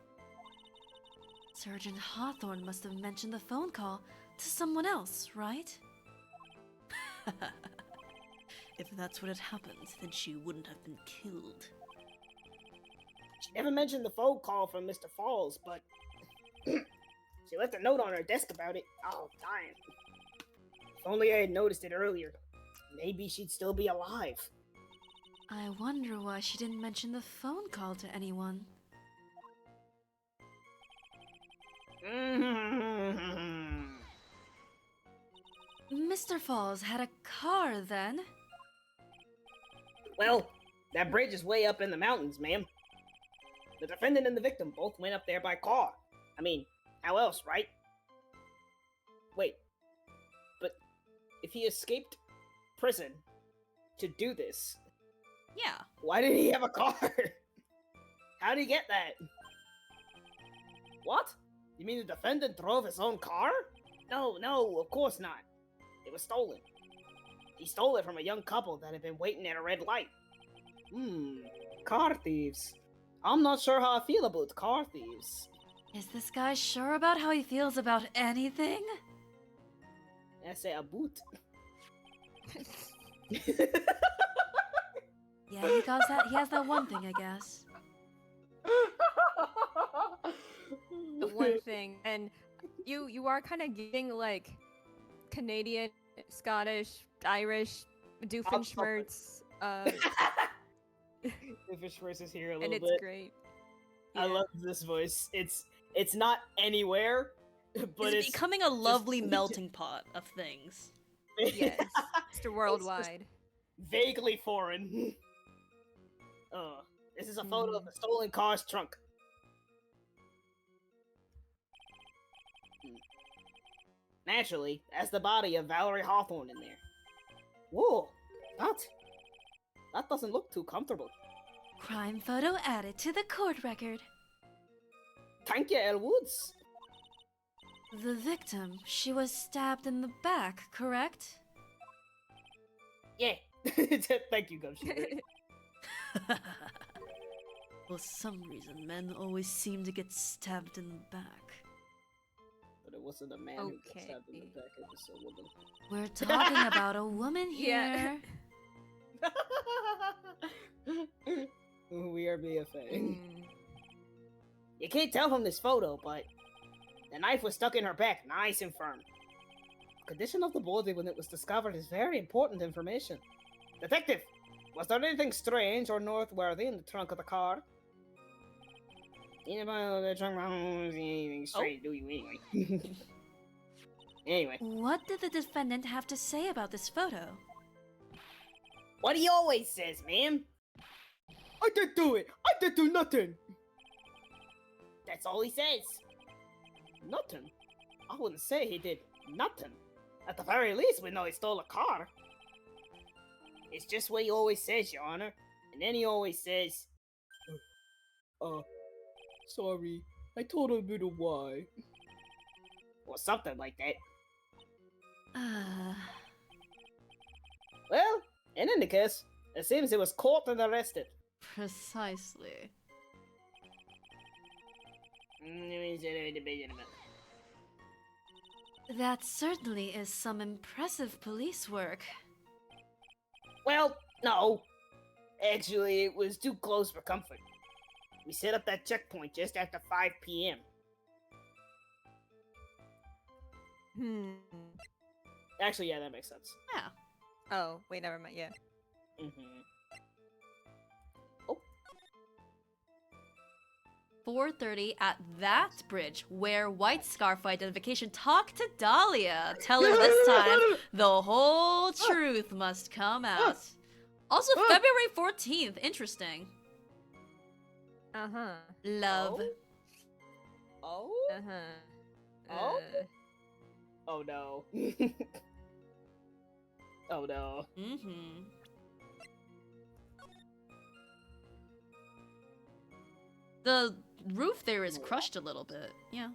Sergeant Hawthorne must have mentioned the phone call to someone else, right? If that's what had happened, then she wouldn't have been killed. She never mentioned the phone call from Mr. Falls, but she left a note on her desk about it. Oh, damn. If only I had noticed it earlier. Maybe she'd still be alive. I wonder why she didn't mention the phone call to anyone. Mr. Falls had a car then? Well, that bridge is way up in the mountains, ma'am. The defendant and the victim both went up there by car. I mean, how else, right? Wait, but if he escaped prison to do this, Yeah. why did he have a car? How did he get that? What? You mean the defendant drove his own car? No, of course not. It was stolen. He stole it from a young couple that had been waiting at a red light. Car thieves. I'm not sure how I feel about car thieves. Is this guy sure about how he feels about anything? I say a boot. Yeah, he has that one thing, I guess. The one thing, and you are kind of getting like Canadian, Scottish, Irish, Doofenshmirtz, Doofenshmirtz is here a little and bit. it's great. I love this voice. It's not anywhere, but It's becoming a lovely melting pot of things. Yes, Mr. Worldwide. Vaguely foreign. This is a photo of the stolen car's trunk. Naturally, that's the body of Valerie Hawthorne in there. Whoa, that doesn't look too comfortable. Crime photo added to the court record. Thank you, Elle Woods. The victim, she was stabbed in the back, correct? Yeah. Thank you, Gumshoe. For some reason, men always seem to get stabbed in the back. But it wasn't a man who got Okay. stabbed in the back, it was a woman. We're talking about a woman here. Yeah. We are BFA. You can't tell from this photo, but the knife was stuck in her back, nice and firm. Condition of the body when it was discovered is very important information. Detective, was there anything strange or noteworthy in the trunk of the car? Anything strange, do you anyway? Anyway. What did the defendant have to say about this photo? What he always says, ma'am. I didn't do it. I didn't do nothing. That's all he says. Nothing? I wouldn't say he did nothing. At the very least, we know he stole a car. It's just what he always says, Your Honor. And then he always says, Sorry. I told a little why. or something like that. Uh, Well, in any case, it seems he was caught and arrested. precisely. That certainly is some impressive police work. Well, no. Actually, it was too close for comfort. We set up that checkpoint just after 5 p.m. Actually, yeah, that makes sense. Yeah. Oh, wait, never mind. Yeah. Mm-hmm. 4:30 at that bridge where White Scarf Identification talked to Dahlia. Tell her this time the whole truth must come out. Also, February 14th. Interesting. Uh-huh. Love. Oh? Uh-huh. Oh? Oh no. Oh no. Mm-hmm. The roof there is crushed a little bit. Yeah.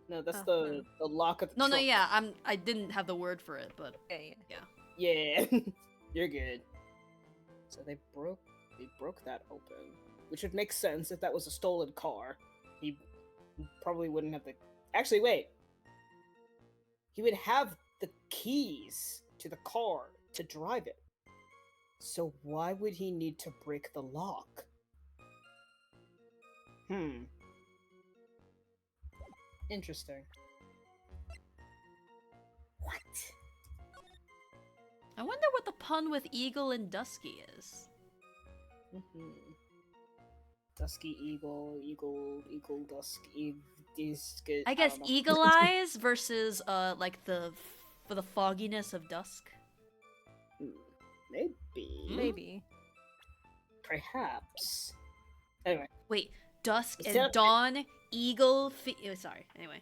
No, that's the lock of the No, trunk. yeah. I didn't have the word for it, but Okay. Yeah. You're good. So they broke that open, which would make sense if that was a stolen car. He probably wouldn't have the. Actually, wait. He would have the keys to the car to drive it. So why would he need to break the lock? Interesting. What? I wonder what the pun with eagle and dusky is. Dusky eagle, dusk, I guess don't know. eagle eyes versus like for the fogginess of dusk. Maybe. Maybe. Perhaps. Anyway. Wait, dusk Instead and of- dawn, eagle. Sorry. Anyway.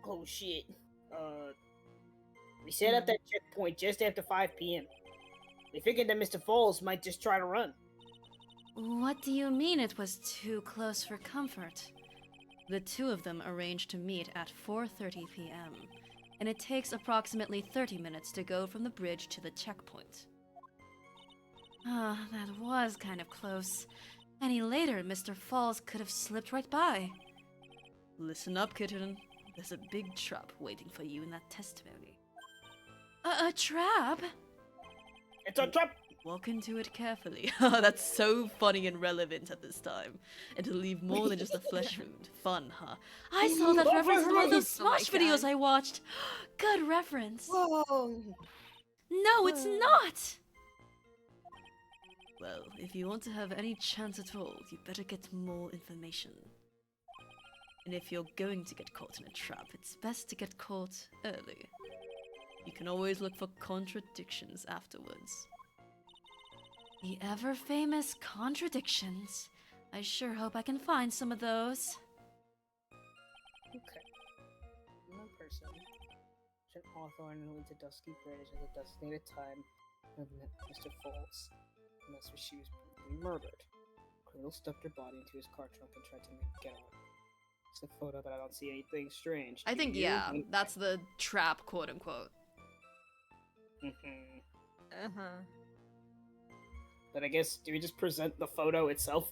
Oh shit. We set up that checkpoint just after 5 p.m. We figured that Mr. Falls might just try to run. What do you mean it was too close for comfort? The two of them arranged to meet at 4:30 p.m. and it takes approximately 30 minutes to go from the bridge to the checkpoint. Ah, that was kind of close. Any later, Mr. Falls could have slipped right by. Listen up, kitten. There's a big trap waiting for you in that testimony. A trap? It's a trap! Walk into it carefully. That's so funny and relevant at this time. And to leave more than just a flesh wound. Fun, huh? I saw that reference in one of those Oh my Smosh videos God. I watched. Good reference. Whoa! No, it's not! Well, if you want to have any chance at all, you better get more information. And if you're going to get caught in a trap, it's best to get caught early. You can always look for contradictions afterwards. The ever-famous contradictions. I sure hope I can find some of those. Okay. One person should Hawthorne and went to Dusky Bridge at the designated time and met Mr. Falls. And that's where she was brutally murdered. Criminal stuffed her body into his car trunk and tried to make it get out. It's a photo, but I don't see anything strange. I Do think, you? yeah, that's the trap, quote-unquote. But I guess, do we just present the photo itself?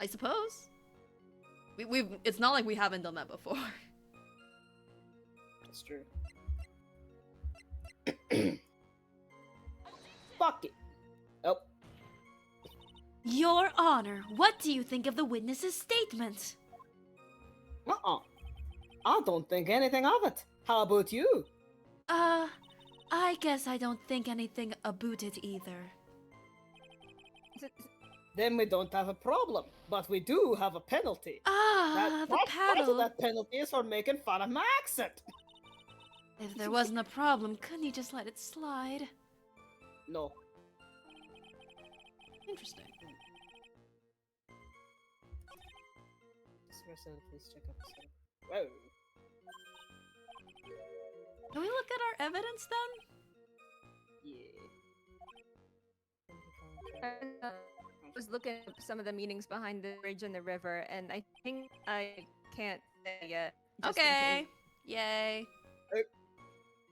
I suppose. It's not like we haven't done that before. That's true. Fuck it. Oh, Your Honor, what do you think of the witness's statement? I don't think anything of it. How about you? I guess I don't think anything about it either. Then we don't have a problem, but we do have a penalty. The Part of paddle. that penalty is for making fun of my accent. If there wasn't a problem, couldn't you just let it slide? No. Interesting. Please check out the Whoa. Can we look at our evidence then? Yeah. I was looking at some of the meanings behind the bridge and the river, and I think I can't say yet. just in Okay. case. Yay.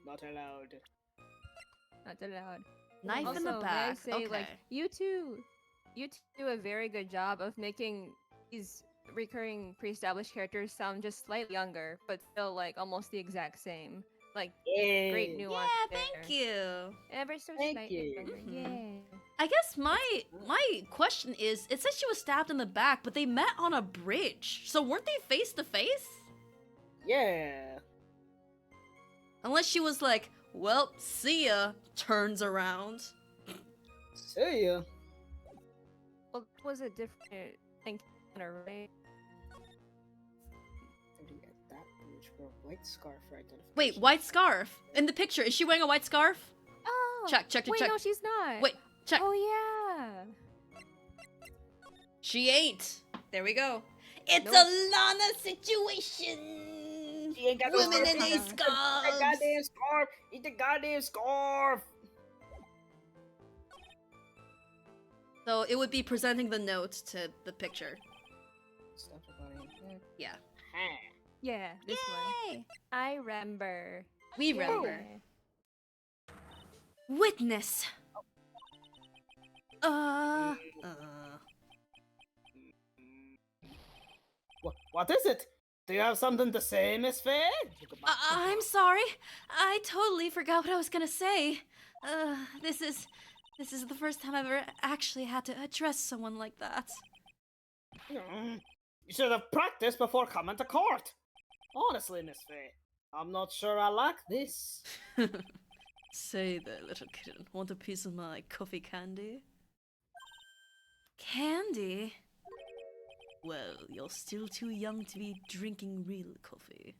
Not allowed. Not allowed. Knife also, in the back. May I say, Okay. like, you two do a very good job of making these recurring pre-established characters sound just slightly younger, but still like almost the exact same. Like, Yeah. great Yeah, nuance. thank there. you. Ever so Thank slightly you. younger. Mhm. Yeah. I guess my question is, it says she was stabbed in the back, but they met on a bridge. So weren't they face to face? Yeah. Unless she was like, well, see ya, turns around. See ya. Well, it was a different encounter, right? At that bridge where a white scarf for identification. Wait, white scarf. In the picture, is she wearing a white scarf? Oh. Check. Wait, no, she's not. Wait, check. Oh yeah. She ain't. There we go. It's Nope. a Lana situation. She ain't got no Women scarf. in these Eat the scarves. goddamn scarf. Eat the goddamn scarf. So it would be presenting the note to the picture. Stuff about it. Yeah. Ha. Yeah, this one. Yay! I remember. We remember. Yeah. Witness. What is it? Do you have something to say, Miss Faye? I'm sorry. I totally forgot what I was gonna say. This is the first time I've ever actually had to address someone like that. You should have practiced before coming to court. Honestly, Miss Faye, I'm not sure I like this. Say there, little kitten. Want a piece of my coffee candy? Candy? Well, you're still too young to be drinking real coffee.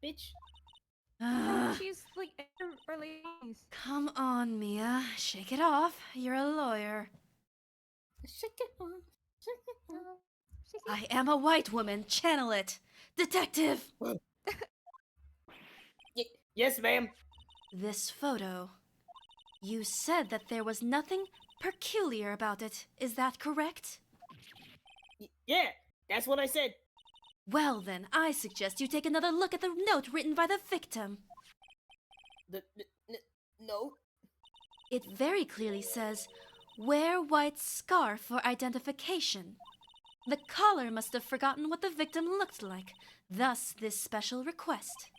Bitch. Ah, She's like in her early 80s. come on, Mia. Shake it off. You're a lawyer. Shake it off. Shake it off. I am a white woman. Channel it. Detective! Yes, ma'am. This photo. You said that there was nothing peculiar about it. Is that correct? Yeah, that's what I said. Well then, I suggest you take another look at the note written by the victim. No. It very clearly says, wear white scarf for identification. The caller must have forgotten what the victim looked like, thus this special request.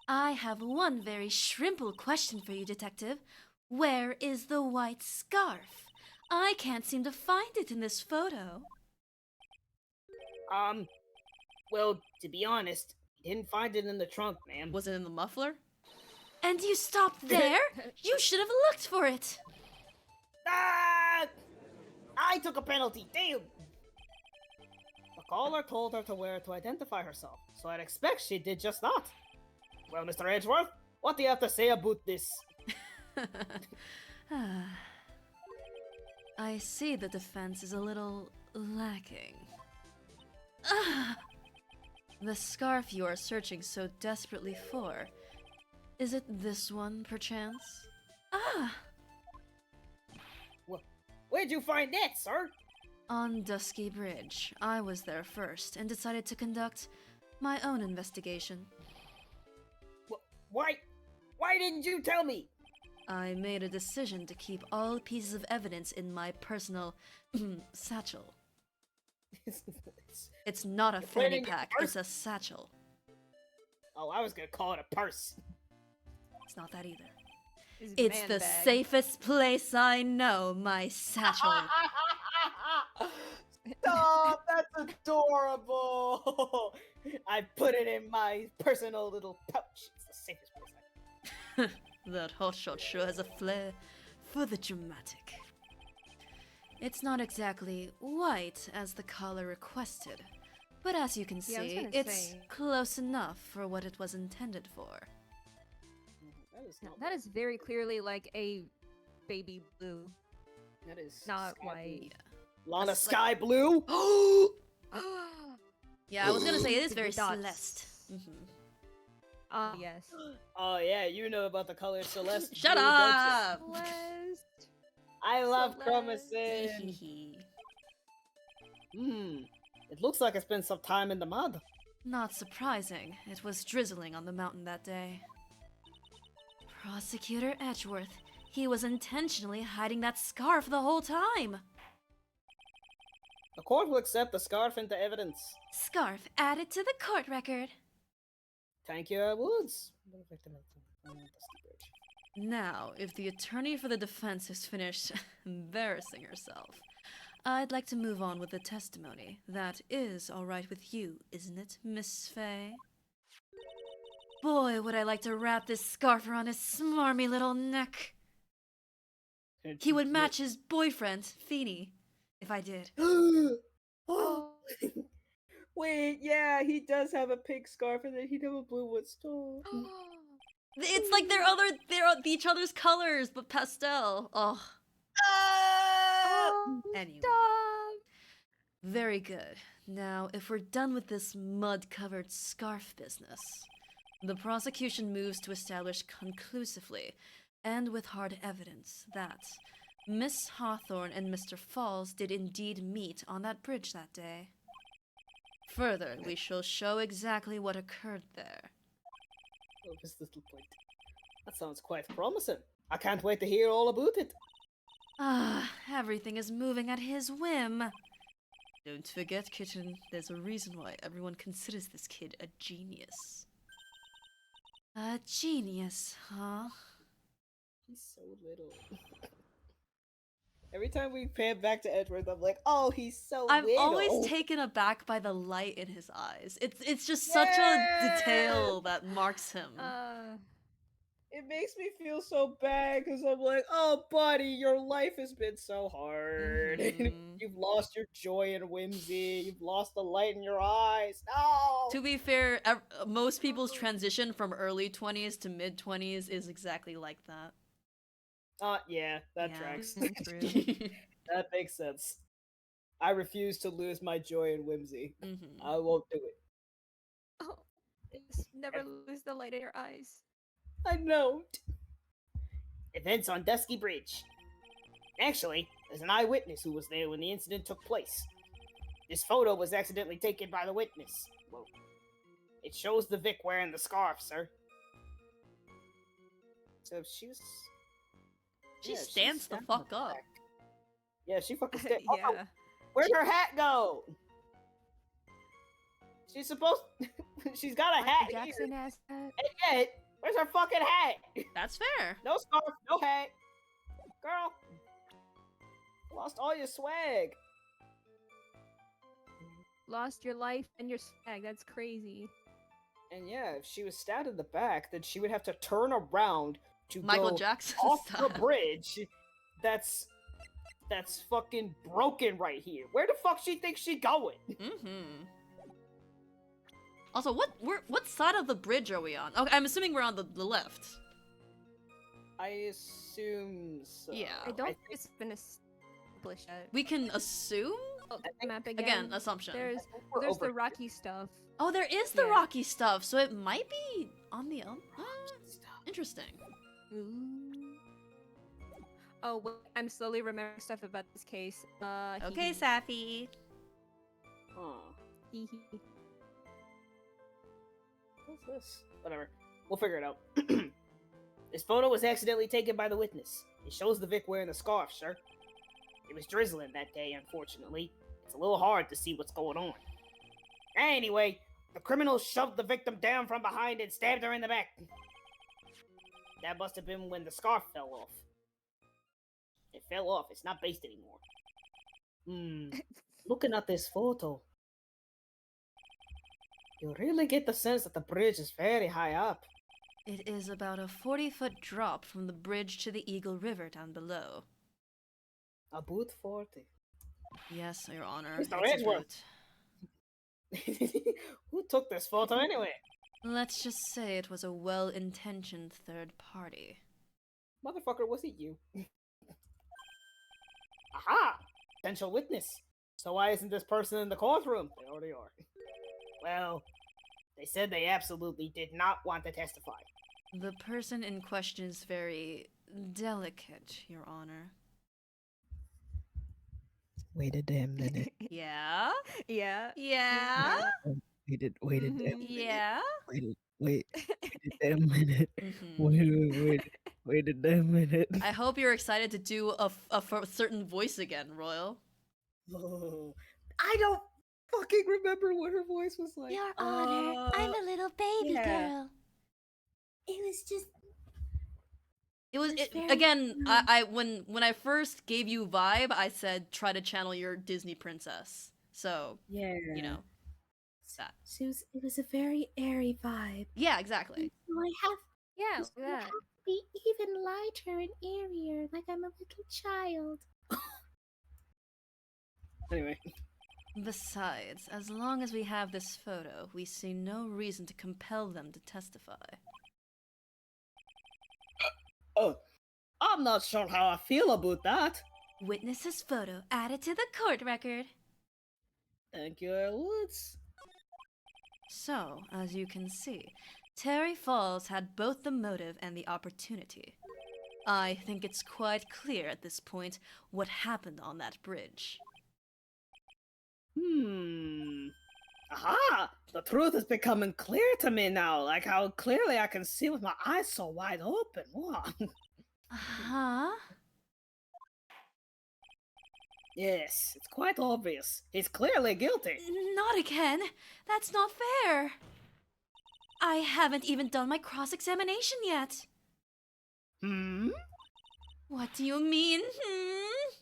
I have one very shrimple question for you, Detective. Where is the white scarf? I can't seem to find it in this photo. Well, to be honest, I didn't find it in the trunk, ma'am. Was it in the muffler? And you stopped there? You should have looked for it. Ah! I took a penalty, damn! The caller told her to wear it to identify herself, so I'd expect she did just that. Well, Mr. Edgeworth, what do you have to say about this? I see the defense is a little lacking. The scarf you are searching so desperately for. Is it this one, perchance? Where'd you find that, sir? On Dusky Bridge. I was there first and decided to conduct my own investigation. Why didn't you tell me? I made a decision to keep all pieces of evidence in my personal satchel. It's not a You're fanny planning a pack, purse? it's a satchel. Oh, I was gonna call it a purse. It's not that either. His It's man the bag. safest place I know, my satchel. Stop! That's adorable! I put it in my personal little pouch. It's the safest place That hotshot sure has a flair for the dramatic. It's not exactly white as the caller requested, but as you can Yeah, I was see, gonna it's say. close enough for what it was intended for. That is No, not. that is very clearly like a baby blue, That is not sky white. blue. Lana That's like- sky blue. Yeah, I was gonna say it is The very dots. Celeste. Yes. Oh yeah, you know about the color celeste. Shut blue, don't you? up! Celeste. I love Celeste. chromasin. It looks like it's been some time in the mud. Not surprising. It was drizzling on the mountain that day. Prosecutor Edgeworth. He was intentionally hiding that scarf the whole time. The court will accept the scarf into evidence. Scarf added to the court record. Thank you, Woods. Victim of Dusty Bridge. Now, if the attorney for the defense has finished embarrassing herself, I'd like to move on with the testimony. That is all right with you, isn't it, Miss Faye? Boy, would I like to wrap this scarf around his smarmy little neck. He would match his boyfriend, Feeny, if I did. Oh. Wait, yeah, he does have a pink scarf, and then he'd have a blue one too. It's like they're each other's colors, but pastel. Oh, anyway. Stop. Very good. Now, if we're done with this mud-covered scarf business, the prosecution moves to establish conclusively, and with hard evidence, that Miss Hawthorne and Mr. Falls did indeed meet on that bridge that day. Further, we shall show exactly what occurred there. Oh, this little point. That sounds quite promising. I can't wait to hear all about it. Ah, everything is moving at his whim. Don't forget, Kitten, there's a reason why everyone considers this kid a genius. A genius, huh? He's so little. Every time we pan back to Edward, I'm like, oh, he's so I'm little. always taken aback by the light in his eyes. It's just such a detail that marks him. It makes me feel so bad because I'm like, oh, buddy, your life has been so hard. Mhm. You've lost your joy and whimsy. You've lost the light in your eyes. No. To be fair, most people's transition from early 20s to mid 20s is exactly like that. Yeah, that Yeah. tracks. True. That makes sense. I refuse to lose my joy and whimsy. Mhm. I won't do it. Oh, just never lose the light in your eyes. I know. Events on Dusky Bridge. Actually, there's an eyewitness who was there when the incident took place. This photo was accidentally taken by the witness. Whoa. It shows the Vic wearing the scarf, sir. So she stands the fuck up. Yeah, she fucking stands. Yeah. Oh, where'd her hat go? She's supposed. She's got a hat. Michael Jackson here. has that. And yet, where's her fucking hat? That's fair. No scarf, no hat. Girl, lost all your swag. Lost your life and your swag. That's crazy. And yeah, if she was stabbed in the back, then she would have to turn around to Michael go Jackson off the style. bridge. That's fucking broken right here. Where the fuck she thinks she going? Mm-hmm. Also, what side of the bridge are we on? Okay, I'm assuming we're on the left. I assume so. Yeah. I don't think- think it's been established yet. We can assume? Oh, the map again. Again, assumption. There's we're there's over the here. rocky stuff. Oh, there is the Yeah. rocky stuff, so it might be on the interesting. Ooh. Oh, wait, I'm slowly remembering stuff about this case. Okay, Safi. Huh. hee hee. What's this? Whatever. We'll figure it out. This photo was accidentally taken by the witness. It shows the Vic wearing the scarf, sir. It was drizzling that day, unfortunately. It's a little hard to see what's going on. Anyway, the criminal shoved the victim down from behind and stabbed her in the back. That must have been when the scarf fell off. It fell off. It's not based anymore. Looking at this photo, you really get the sense that the bridge is very high up. It is about a 40-foot drop from the bridge to the Eagle River down below. About 40. Yes, Your Honor. Mr. it's a Edgeworth. boot. Who took this photo anyway? Let's just say it was a well-intentioned third party. Motherfucker, was it you? Aha! Potential witness. So why isn't this person in the courtroom? They already are. Well, they said they absolutely did not want to testify. The person in question is very delicate, Your Honor. Wait a damn minute. Yeah? Yeah. Yeah? Wait a Mhm. damn minute. Yeah? Wait a damn minute. Mhm. Wait a damn minute. I hope you're excited to do a certain voice again, Royal. Oh, I don't fucking remember what her voice was like. Your Honor, I'm a little baby yeah. girl. It was just It was It's very again. cute. I when I first gave you vibe, I said try to channel your Disney princess. So Yeah. you know that. it was a very airy vibe. Yeah, exactly. So I have Yeah, to look at that. be even lighter and airier, like I'm a little child. Anyway. Besides, as long as we have this photo, we see no reason to compel them to testify. Oh, I'm not sure how I feel about that. Witness's photo added to the court record. Thank you, Woods. So, as you can see, Terry Falls had both the motive and the opportunity. I think it's quite clear at this point what happened on that bridge. Aha! The truth is becoming clear to me now, like how clearly I can see with my eyes so wide open. Wow. Huh? Yes, it's quite obvious. He's clearly guilty. Not again. That's not fair. I haven't even done my cross-examination yet. Hmm? What do you mean? Hmm?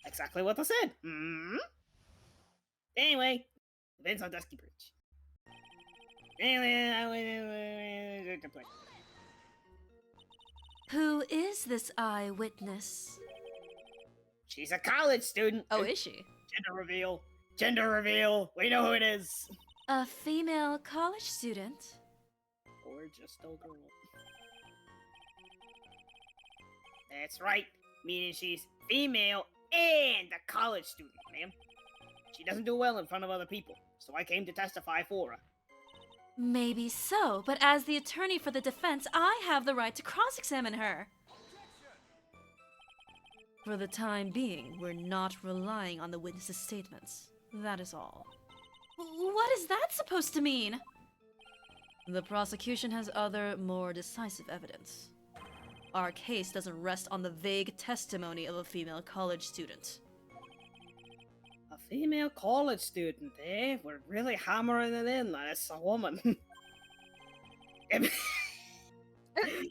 Exactly what I said. Hmm? Anyway, events on Dusky Bridge. Anyway, Who is this eyewitness? she's a college student. Oh, is she? Gender reveal. Gender reveal. We know who it is. A female college student? Or just a girl. That's right. Meaning she's female and a college student, ma'am. She doesn't do well in front of other people, so I came to testify for her. Maybe so, but as the attorney for the defense, I have the right to cross-examine her. For the time being, we're not relying on the witness's statements. That is all. What is that supposed to mean? The prosecution has other, more decisive evidence. Our case doesn't rest on the vague testimony of a female college student. A female college student, eh? We're really hammering it in that it's a woman.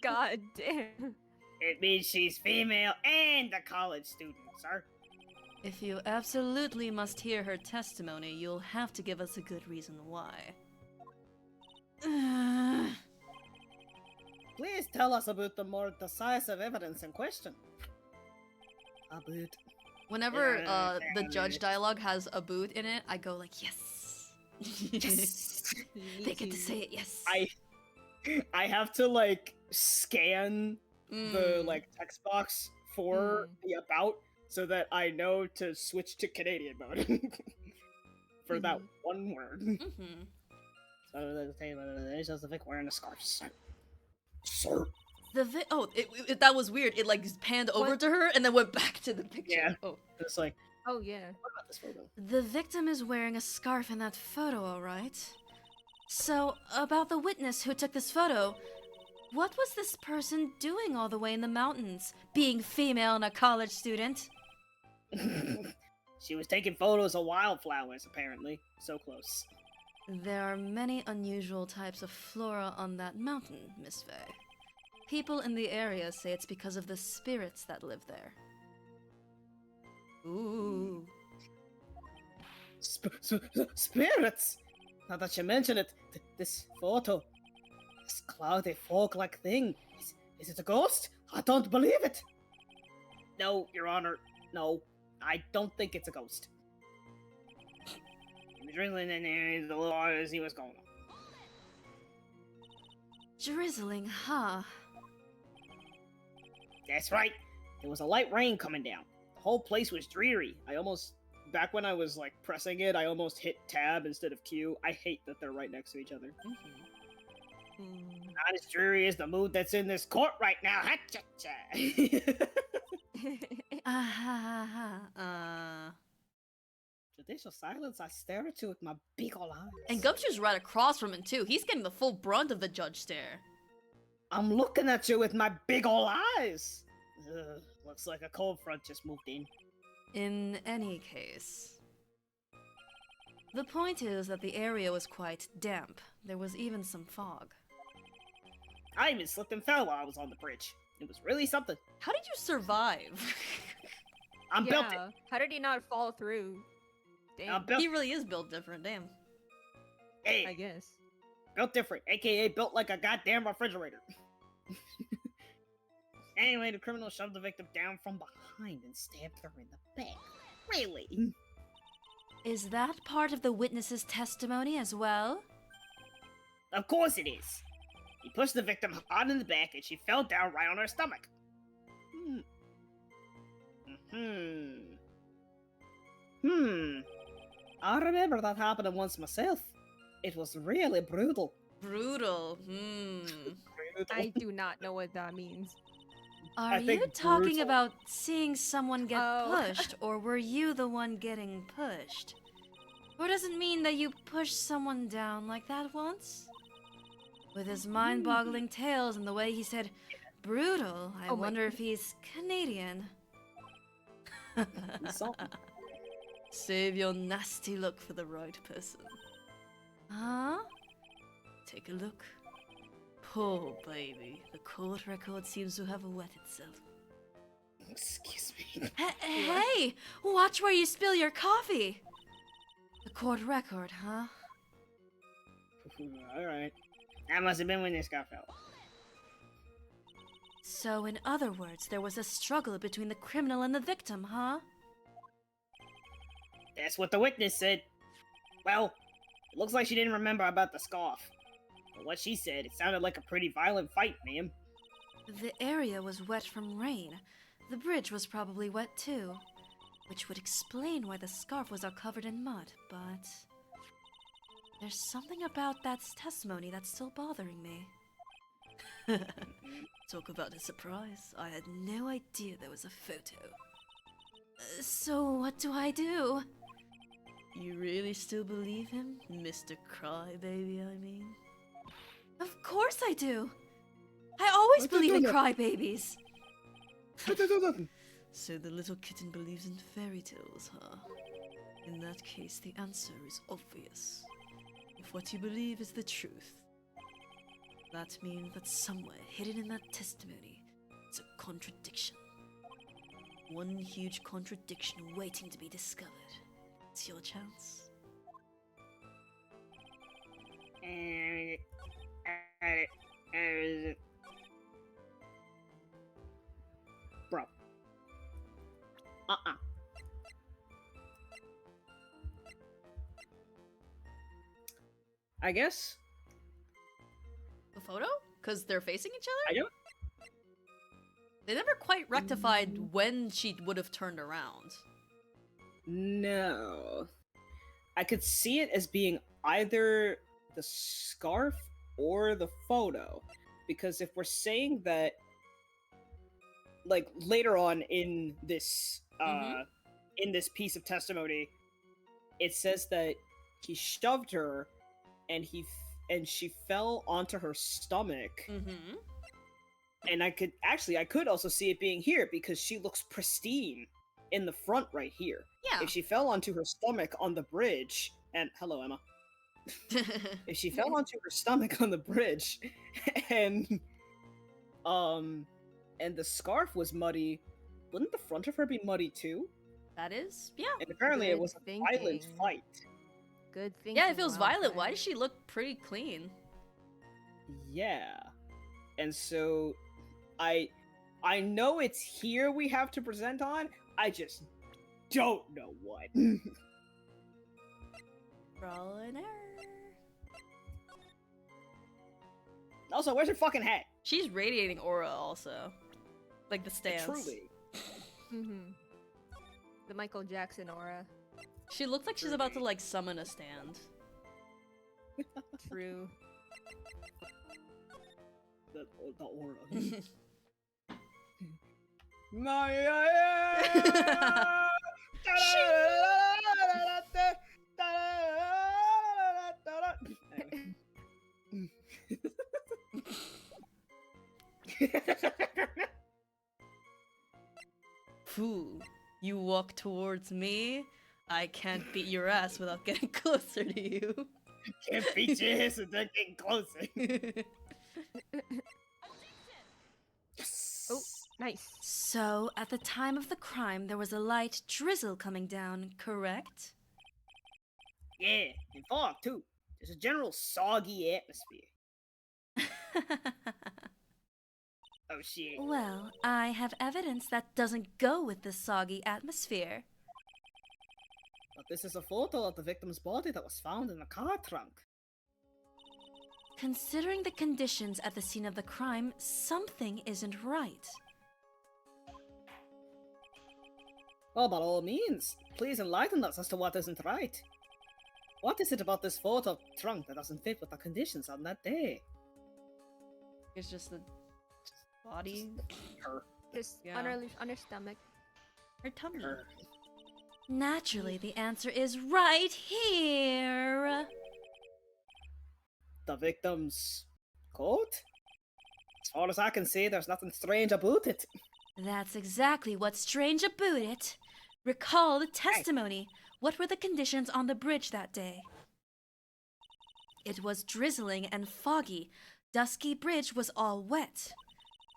God damn. It means she's female and a college student, sir. If you absolutely must hear her testimony, you'll have to give us a good reason why. Please tell us about the more decisive evidence in question. About. Whenever the judge dialogue has a boot in it, I go like, yes. Yes. They get to say it, yes. I have to like scan the like text box for the about so that I know to switch to Canadian mode for that one word. Mm-hmm. So let's tell you about it. It's just Vic wearing a scarf. Sir. That was weird. It like panned over to her and then went back to the picture. Yeah. Oh. It's like, Oh yeah. what about this photo? The victim is wearing a scarf in that photo, alright? So, about the witness who took this photo, what was this person doing all the way in the mountains, being female and a college student? She was taking photos of wildflowers, apparently. So close. There are many unusual types of flora on that mountain, Miss Faye. People in the area say it's because of the spirits that live there. Ooh. Spirits! Now that you mention it, this photo, this cloudy fog-like thing, is it a ghost? I don't believe it! No, Your Honor, no. I don't think it's a ghost. He was drizzling in there as little as he was going. Drizzling, huh? That's right. There was a light rain coming down. The whole place was dreary. Back when I was like pressing it, I almost hit tab instead of Q. I hate that they're right next to each other. Not as dreary as the mood that's in this court right now. Ha-cha-cha. Judicial silence, I stare at you with my big ol' eyes. And Gumshoe's right across from him, too. He's getting the full brunt of the judge stare. I'm looking at you with my big ol' eyes. Ugh, looks like a cold front just moved in. In any case, the point is that the area was quite damp. There was even some fog. I even slipped and fell while I was on the bridge. It was really something. How did you survive? I'm built it. How did he not fall through? Damn. I'm built. He really is built different, damn. Hey, I guess. built different, aka built like a goddamn refrigerator. Anyway, the criminal shoved the victim down from behind and stabbed her in the back. Really? Is that part of the witness's testimony as well? Of course it is. He pushed the victim hard in the back and she fell down right on her stomach. I remember that happening once myself. It was really brutal. Brutal. I do not know what that means. Are I you think talking brutal- about seeing someone get Oh. pushed, or were you the one getting pushed? Or does it mean that you pushed someone down like that once? With his mind-boggling tales and the way he said brutal, I Oh my- wonder if he's Canadian. Something. Save your nasty look for the right person. Huh? Take a look. Poor baby. The court record seems to have wet itself. Excuse me. Hey! Watch where you spill your coffee! The court record, huh? Alright. That must have been when this got fell. So, in other words, there was a struggle between the criminal and the victim, huh? That's what the witness said. Well, it looks like she didn't remember about the scarf. But what she said, it sounded like a pretty violent fight, ma'am. The area was wet from rain. The bridge was probably wet too. Which would explain why the scarf was all covered in mud, but... there's something about that testimony that's still bothering me. Talk about a surprise. I had no idea there was a photo. So what do I do? You really still believe him? Mr. Crybaby, I mean? Of course I do! I always believe in crybabies! So the little kitten believes in fairy tales, huh? In that case, the answer is obvious. If what you believe is the truth, that means that somewhere hidden in that testimony is a contradiction. One huge contradiction waiting to be discovered. It's your chance. Bro. I guess. The photo? Because they're facing each I other? don't. They never quite rectified when she would have turned around. No. I could see it as being either the scarf or the photo. Because if we're saying that, like, later on in this piece of testimony, it says that he shoved her and she fell onto her stomach. Mm-hmm. And I could also see it being here because she looks pristine in the front right here. Yeah. If she fell onto her stomach on the bridge, and hello Emma. If she fell onto her stomach on the bridge, and the scarf was muddy, wouldn't the front of her be muddy too? That is? Yeah. And apparently it Good was a violent thinking. fight. Good thing. Yeah, if it was Violet, why does she look pretty clean? Yeah. And so I know it's here we have to present on. I just don't know what. Trial and error. Also, where's her fucking hat? She's radiating aura also. Like the stance. Truly. Mm-hmm. The Michael Jackson aura. She looks like she's about to like summon a stand. True. The aura. Fool, you walk towards me? I can't beat your ass without getting closer to you. Can't beat your ass without getting closer. Oh, nice. So, at the time of the crime, there was a light drizzle coming down, correct? Yeah, and fog too. There's a general soggy atmosphere. Oh shit. Well, I have evidence that doesn't go with this soggy atmosphere. But this is a photo of the victim's body that was found in the car trunk. Considering the conditions at the scene of the crime, something isn't right. Well, by all means, please enlighten us as to what isn't right. What is it about this photo trunk that doesn't fit with the conditions on that day? It's just the body, Her. Just Yeah. on her stomach. her tummy. Her. Naturally, the answer is right here. The victim's coat? As far as I can see, there's nothing strange about it. That's exactly what's strange about it. Recall the testimony. What were the conditions on the bridge that day? It was drizzling and foggy. Dusky bridge was all wet.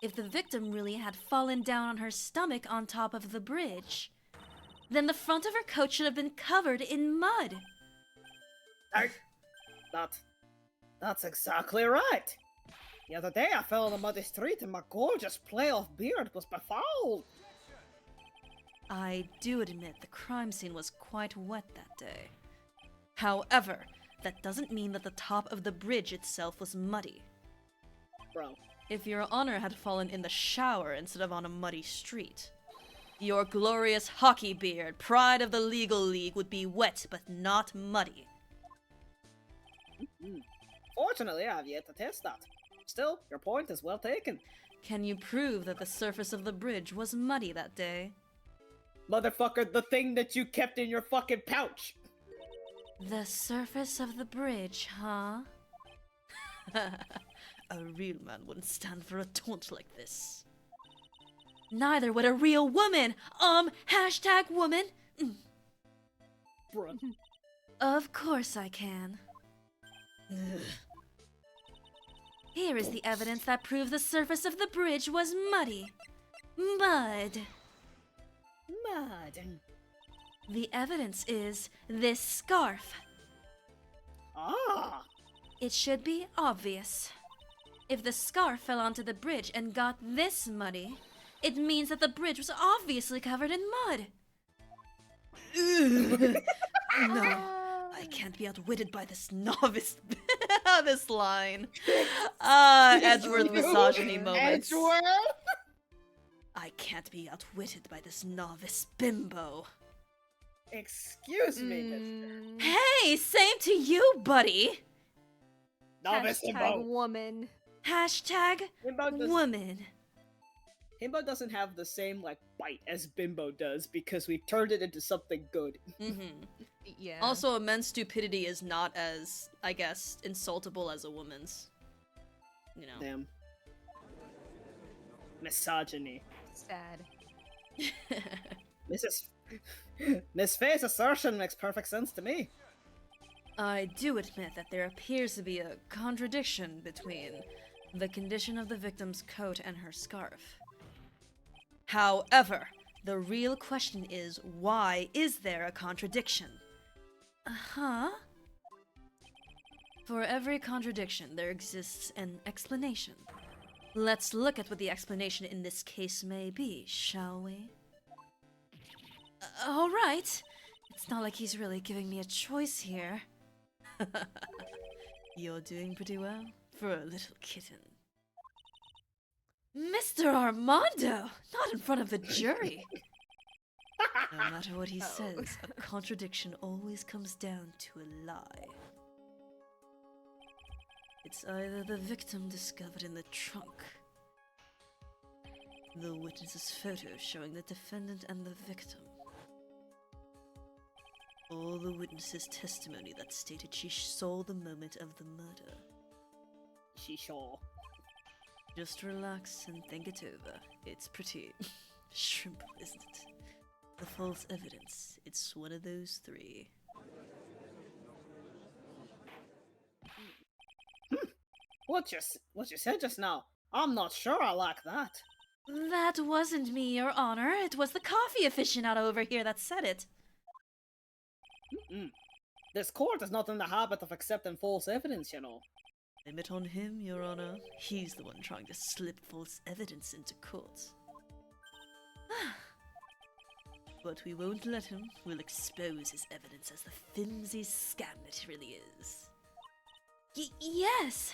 If the victim really had fallen down on her stomach on top of the bridge, then the front of her coat should have been covered in mud. That's exactly right. The other day I fell in a muddy street and my gorgeous playoff beard was befouled. I do admit the crime scene was quite wet that day. However, that doesn't mean that the top of the bridge itself was muddy. Bro. If Your Honor had fallen in the shower instead of on a muddy street, your glorious hockey beard, pride of the legal league, would be wet but not muddy. Fortunately, I have yet to test that. Still, your point is well taken. Can you prove that the surface of the bridge was muddy that day? Motherfucker, the thing that you kept in your fucking pouch! The surface of the bridge, huh? A real man wouldn't stand for a taunt like this. Neither would a real woman! Hashtag woman! Bruh. Of course I can. Ugh. Here is the evidence that proves the surface of the bridge was muddy. Mud. Mud. The evidence is this scarf. Ah! It should be obvious. If the scarf fell onto the bridge and got this muddy, it means that the bridge was obviously covered in mud. No, I can't be outwitted by this novice. This line. Edward misogyny moments. Edward? I can't be outwitted by this novice bimbo. Excuse me, mister. Hey, same to you, buddy. Novice Hashtag Himbo. woman. Hashtag woman. Himbo doesn't have the same, like, bite as Bimbo does because we turned it into something good. Yeah. Also, a man's stupidity is not as, I guess, insultable as a woman's. You know. Damn. Misogyny. sad. Miss Faye's assertion makes perfect sense to me. I do admit that there appears to be a contradiction between the condition of the victim's coat and her scarf. However, the real question is, why is there a contradiction? For every contradiction, there exists an explanation. Let's look at what the explanation in this case may be, shall we? Alright. It's not like he's really giving me a choice here. You're doing pretty well for a little kitten. Mr. Armando! Not in front of the jury! No matter what he says, a contradiction always comes down to a lie. It's either the victim discovered in the trunk, the witness's photo showing the defendant and the victim, or the witness's testimony that stated she saw the moment of the murder. She saw. Just relax and think it over. It's pretty shrimp, isn't it? The false evidence. It's one of those three. What you said just now? I'm not sure I like that. That wasn't me, Your Honor. It was the coffee aficionado over here that said it. This court is not in the habit of accepting false evidence, you know. Blame it on him, Your Honor. He's the one trying to slip false evidence into court. But we won't let him. We'll expose his evidence as the flimsy scam it really is. Yes!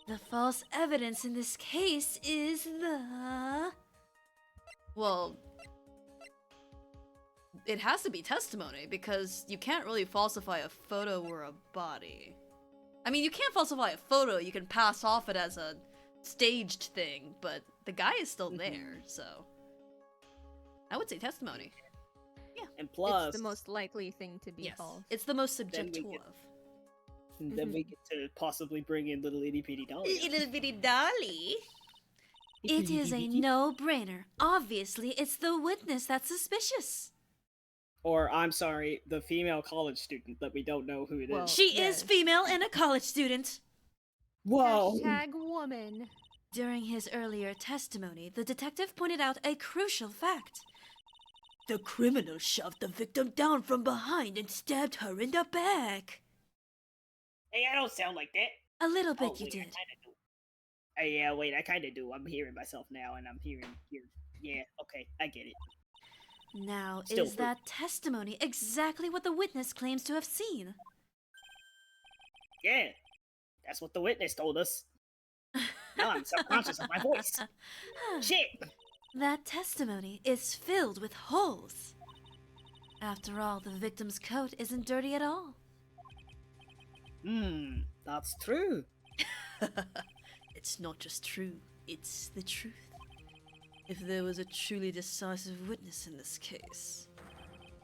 The false evidence in this case is the... Well... It has to be testimony, because you can't really falsify a photo or a body. I mean, you can't falsify a photo, you can pass off it as a staged thing, but the guy is still there, so... I would say testimony. And plus, It's the most likely thing to be Yes, false. it's the most Then we subjective. get- then we get to possibly bring in little itty bitty Dolly. Little bitty dolly. It is a no-brainer. Obviously, it's the witness that's suspicious. Or, I'm sorry, the female college student that we don't know who it is. Well, She yes. is female and a college student. Whoa! Hashtag woman. During his earlier testimony, the detective pointed out a crucial fact. The criminal shoved the victim down from behind and stabbed her in the back. Hey, I don't sound like that. A little bit you wait, I did. kinda do. Yeah, wait, I kind of do. I'm hearing myself now, and I'm hearing your. Yeah, okay, I get it. Now, Still is that testimony exactly what the witness claims to have seen? Yeah, that's what the witness told us. Now I'm subconscious of my voice. Shit! That testimony is filled with holes. After all, the victim's coat isn't dirty at all. That's true. It's not just true, it's the truth. If there was a truly decisive witness in this case,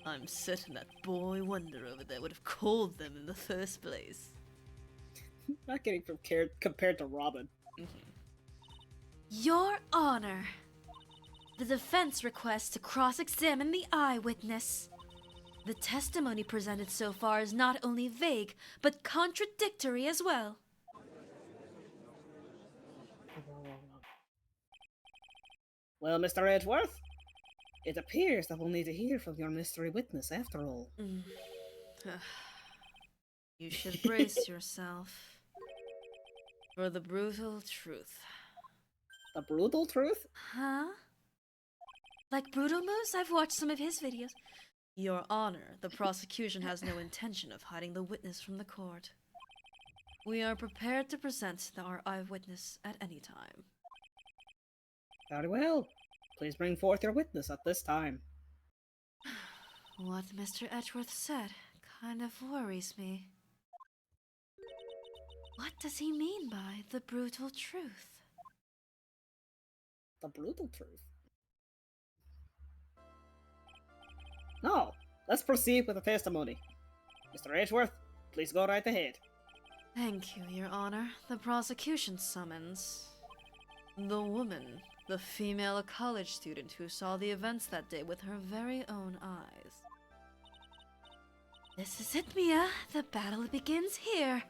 I'm certain that boy Wonder over there would have called them in the first place. Not getting compared to Robin. Your Honor! The defense requests to cross-examine the eyewitness. The testimony presented so far is not only vague, but contradictory as well. Well, Mr. Edgeworth, it appears that we'll need to hear from your mystery witness after all. You should brace yourself for the brutal truth. The brutal truth? Huh? Like Brutal Moose? I've watched some of his videos. Your Honor, the prosecution has no intention of hiding the witness from the court. We are prepared to present our eyewitness at any time. Very well. Please bring forth your witness at this time. What Mr. Edgeworth said kind of worries me. What does he mean by the brutal truth? The brutal truth? No, let's proceed with the testimony. Mr. Edgeworth, please go right ahead. Thank you, Your Honor. The prosecution summons the woman, the female college student who saw the events that day with her very own eyes. This is it, Mia. The battle begins here.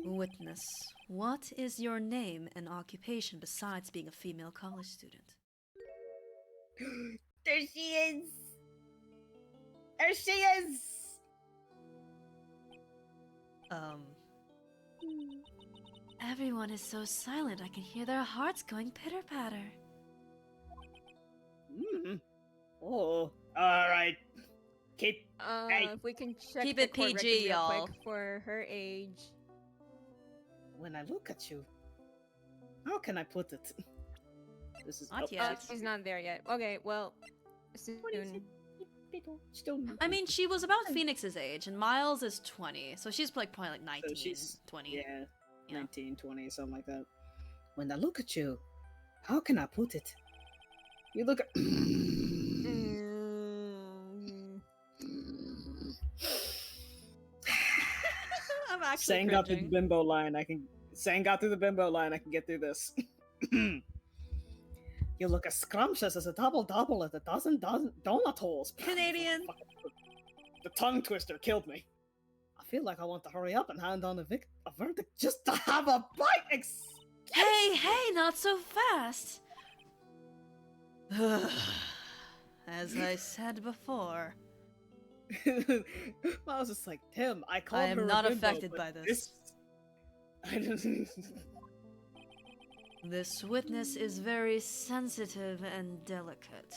Witness, what is your name and occupation besides being a female college student? There she is! There she is! Everyone is so silent I can hear their hearts going pitter-patter. Oh, alright. Keep. Hey. If we can check Keep the it court record PG, real y'all. quick for her age. When I look at you, how can I put it? This is Not yet. She's not there yet. Okay, well, soon. I mean, she was about Phoenix's age, and Miles is 20, so she's like probably like 19, So she's 20. Yeah, Yeah. 19, 20, something like that. When I look at you, how can I put it? You look at. I'm actually Sang got through the cringing. bimbo line. Sang got through the bimbo line. I can get through this. You look as scrumptious as a double at a dozen donut holes. Canadian. The tongue twister killed me. I feel like I want to hurry up and hand on a verdict just to have a bite. Hey, not so fast. As I said before, I was just like, Tim, I called I her am a not bimbo, affected but by this. I don't. This witness is very sensitive and delicate.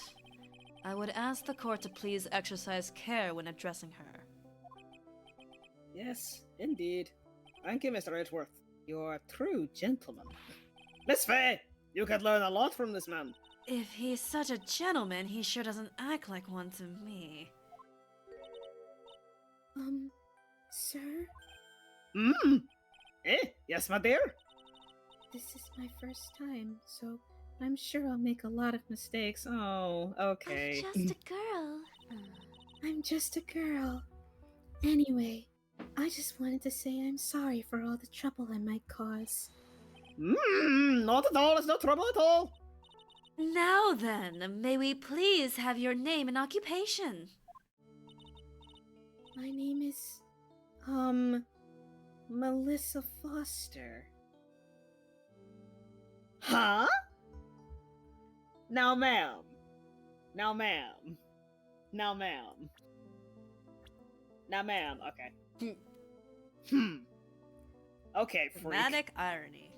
I would ask the court to please exercise care when addressing her. Yes, indeed. Thank you, Mr. Edgeworth. You are a true gentleman. Miss Faye, you could learn a lot from this man. If he's such a gentleman, he sure doesn't act like one to me. Sir, Eh? Yes, my dear? this is my first time, so I'm sure I'll make a lot of mistakes. Oh, okay. I'm just a girl. I'm just a girl. Anyway, I just wanted to say I'm sorry for all the trouble I might cause. Not at all. It's no trouble at all. Now then, may we please have your name and occupation? My name is... Melissa Foster. Huh? Now, ma'am. Now, ma'am. Now, ma'am. Now, ma'am. Okay. Okay, freak. Dramatic irony.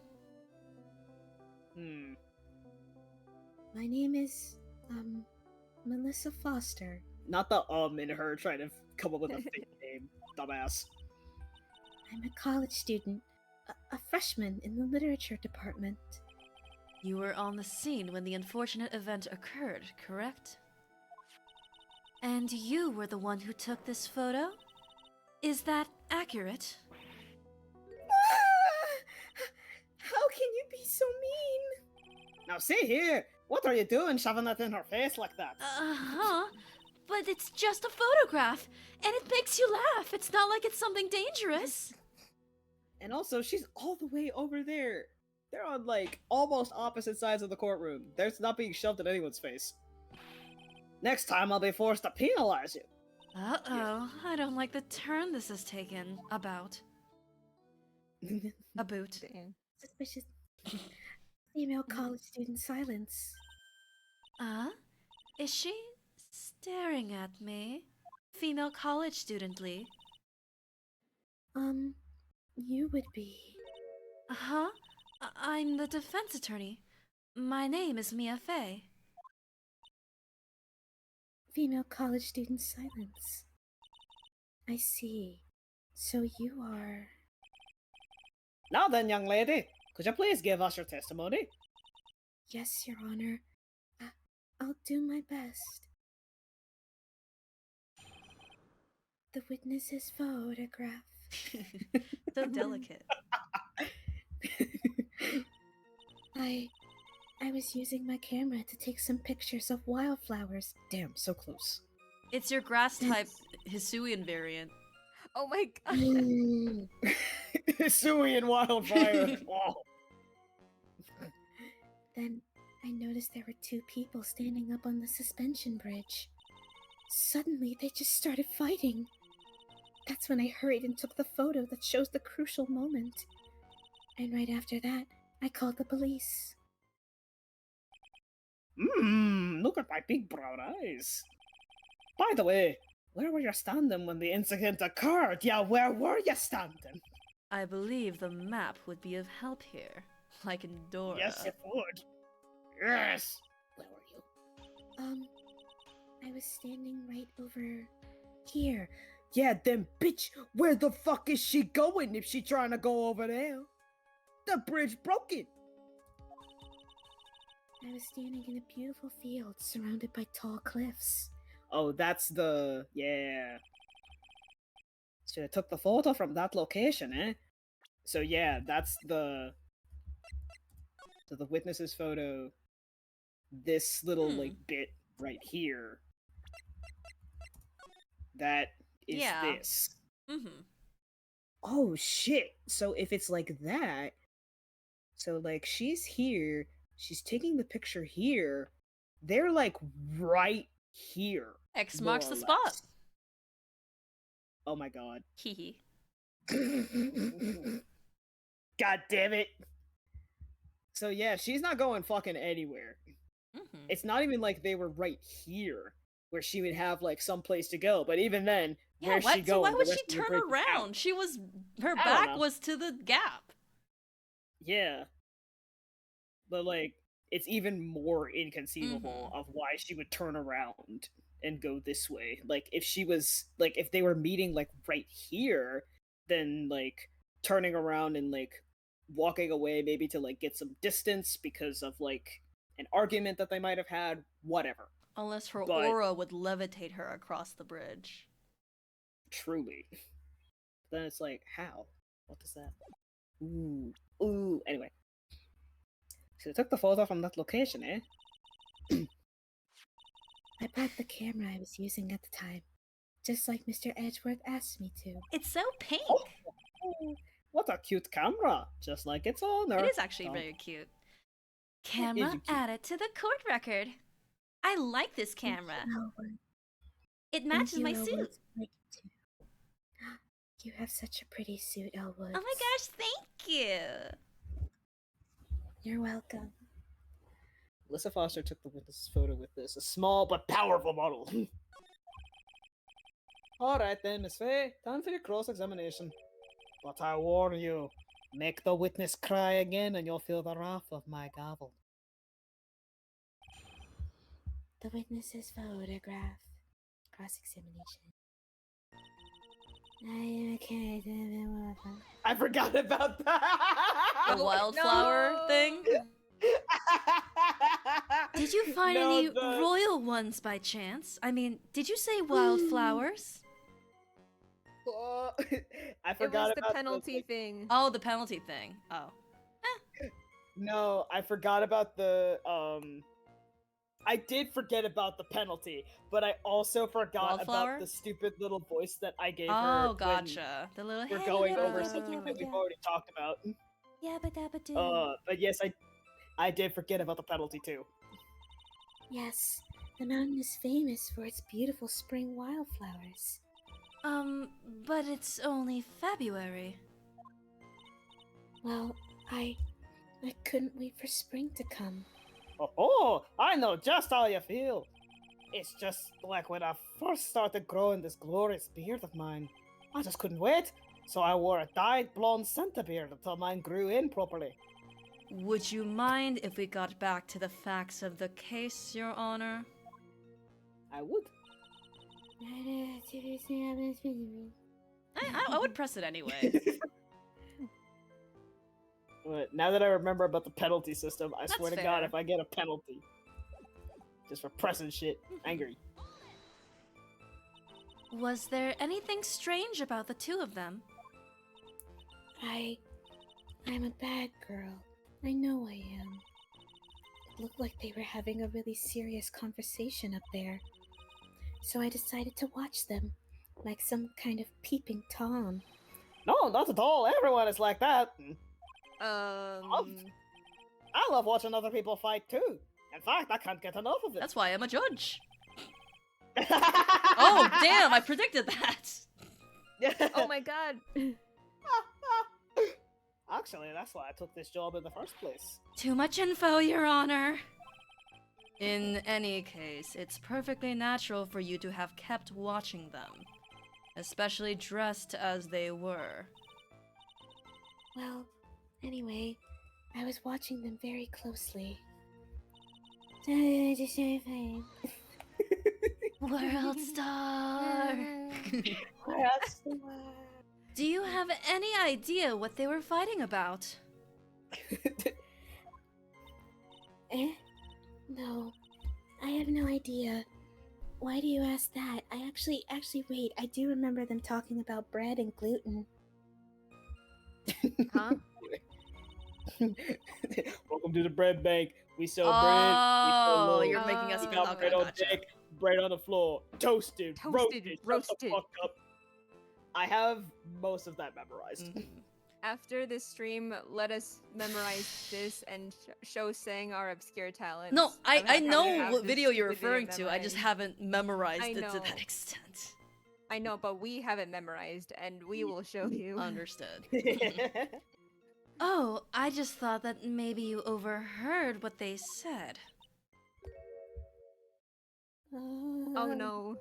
My name is, Melissa Foster. Not the in her trying to come up with a fake name, dumbass. I'm a college student, a freshman in the literature department. You were on the scene when the unfortunate event occurred, correct? And you were the one who took this photo? Is that accurate? How can you be so mean? Now see here, what are you doing shoving that in her face like that? Uh-huh. But it's just a photograph, and it makes you laugh. It's not like it's something dangerous. And also, she's all the way over there. They're on, like, almost opposite sides of the courtroom. There's not being shoved in anyone's face. Next time, I'll be forced to penalize you. Uh-oh. I don't like the turn this has taken. About. Dang. Suspicious. Female college student silence. Is she staring at me? Female college studently. You would be. Uh-huh. I'm the defense attorney. My name is Mia Fey. Female college student silence. I see. So you are... Now then, young lady, could you please give us your testimony? Yes, Your Honor. I'll do my best. The witness's photograph. So delicate. I was using my camera to take some pictures of wildflowers. Damn, so close. It's your grass type Hisuian variant. Oh my god. Mm. Sui and wildfire. Oh. Then I noticed there were two people standing up on the suspension bridge. Suddenly, they just started fighting. That's when I hurried and took the photo that shows the crucial moment. And right after that, I called the police. Look at my big brown eyes. By the way, where were you standing when the incident occurred? Yeah, where were you standing? I believe the map would be of help here. Like in Dora. Yes, it would. Yes. Where were you? I was standing right over here. Yeah, then bitch, where the fuck is she going if she trying to go over there? The bridge broken. I was standing in a beautiful field surrounded by tall cliffs. Oh, that's the... yeah. So I took the photo from that location, eh? So yeah, that's the... So the witness's photo, this little, like, bit right here, that is Yeah. this. Mm-hmm. Oh, shit! So if it's like that, so, like, she's here, she's taking the picture here, they're, like, right here. X more marks or the spot. less. Oh my god. Hehe. God damn it! So yeah, she's not going fucking anywhere. Mm-hmm. It's not even like they were right here, where she would have, like, some place to go, but even then, Yeah, where's what? she So going? why The would rest she of the turn bridge is out. around? She was... Her I don't back know. was to the gap. Yeah. But, like, it's even more inconceivable of why she would turn around and go this way. Like, if she was, like, if they were meeting, like, right here, then, like, turning around and, like, walking away maybe to, like, get some distance because of, like, an argument that they might have had, whatever. Unless her But- aura would levitate her across the bridge. Truly. Then it's like, how? What does that... Ooh. Anyway. So you took the photo from that location, eh? I brought the camera I was using at the time, just like Mr. Edgeworth asked me to. It's so pink. Oh, what a cute camera! Just like its owner. It is actually Oh, very cute. is Camera cute. added to the court record. I like this camera. It matches my suit. You have such a pretty suit, Elwood. Oh my gosh, thank you. You're welcome. Alyssa Foster took the witness photo with this, a small but powerful model. Alright then, Miss Faye, time for your cross-examination. But I warn you, make the witness cry again and you'll feel the wrath of my gavel. The witness's photograph. Cross-examination. I forgot about that! The wildflower thing? Did you find any royal ones by chance? I mean, did you say wildflowers? I It forgot was the about penalty thing. Oh, the penalty thing. Oh. No, I forgot about the I did forget about the penalty, but I also forgot Wildflower? about the stupid little voice that I gave her. Oh, when gotcha. The little we're hey, going yabba, over yabba, something yabba, that we've yabba. already talked about. Yabba dabba doo. But yes, I did forget about the penalty too. Yes, the mountain is famous for its beautiful spring wildflowers. But it's only February. Well, I couldn't wait for spring to come. Oh, I know just how you feel. It's just like when I first started growing this glorious beard of mine. I just couldn't wait, so I wore a dyed blonde Santa beard until mine grew in properly. Would you mind if we got back to the facts of the case, Your Honor? I would. I would press it anyway. But now that I remember about the penalty system, I That's swear to fair. God, if I get a penalty, just for pressing shit, angry. Was there anything strange about the two of them? I'm a bad girl. I know I am. It looked like they were having a really serious conversation up there. So I decided to watch them, like some kind of peeping Tom. No, not at all. Everyone is like that. I love watching other people fight too. In fact, I can't get enough of it. That's why I'm a judge. Oh, damn, I predicted that. Oh my god. Actually, that's why I took this job in the first place. Too much info, Your Honor. In any case, it's perfectly natural for you to have kept watching them, especially dressed as they were. Well, anyway, I was watching them very closely. World Star! Do you have any idea what they were fighting about? No, I have no idea. Why do you ask that? I actually, wait, I do remember them talking about bread and gluten. Huh? Welcome to the bread bank. We sell Oh, bread. We sell loaves. you're making us We feel got okay, bread on gotcha. deck, bread on the floor, toasted, roasted. Shut roasted. the fuck up. I have most of that memorized. Mhm. After this stream, let us memorize this and show Sang our obscure talents. No, of I having to know have what this video you're stupid referring to. I just memorized. haven't memorized I it to know. that extent. I know, but we have it memorized, and we will show you. Understood. Oh, I just thought that maybe you overheard what they said. Oh no.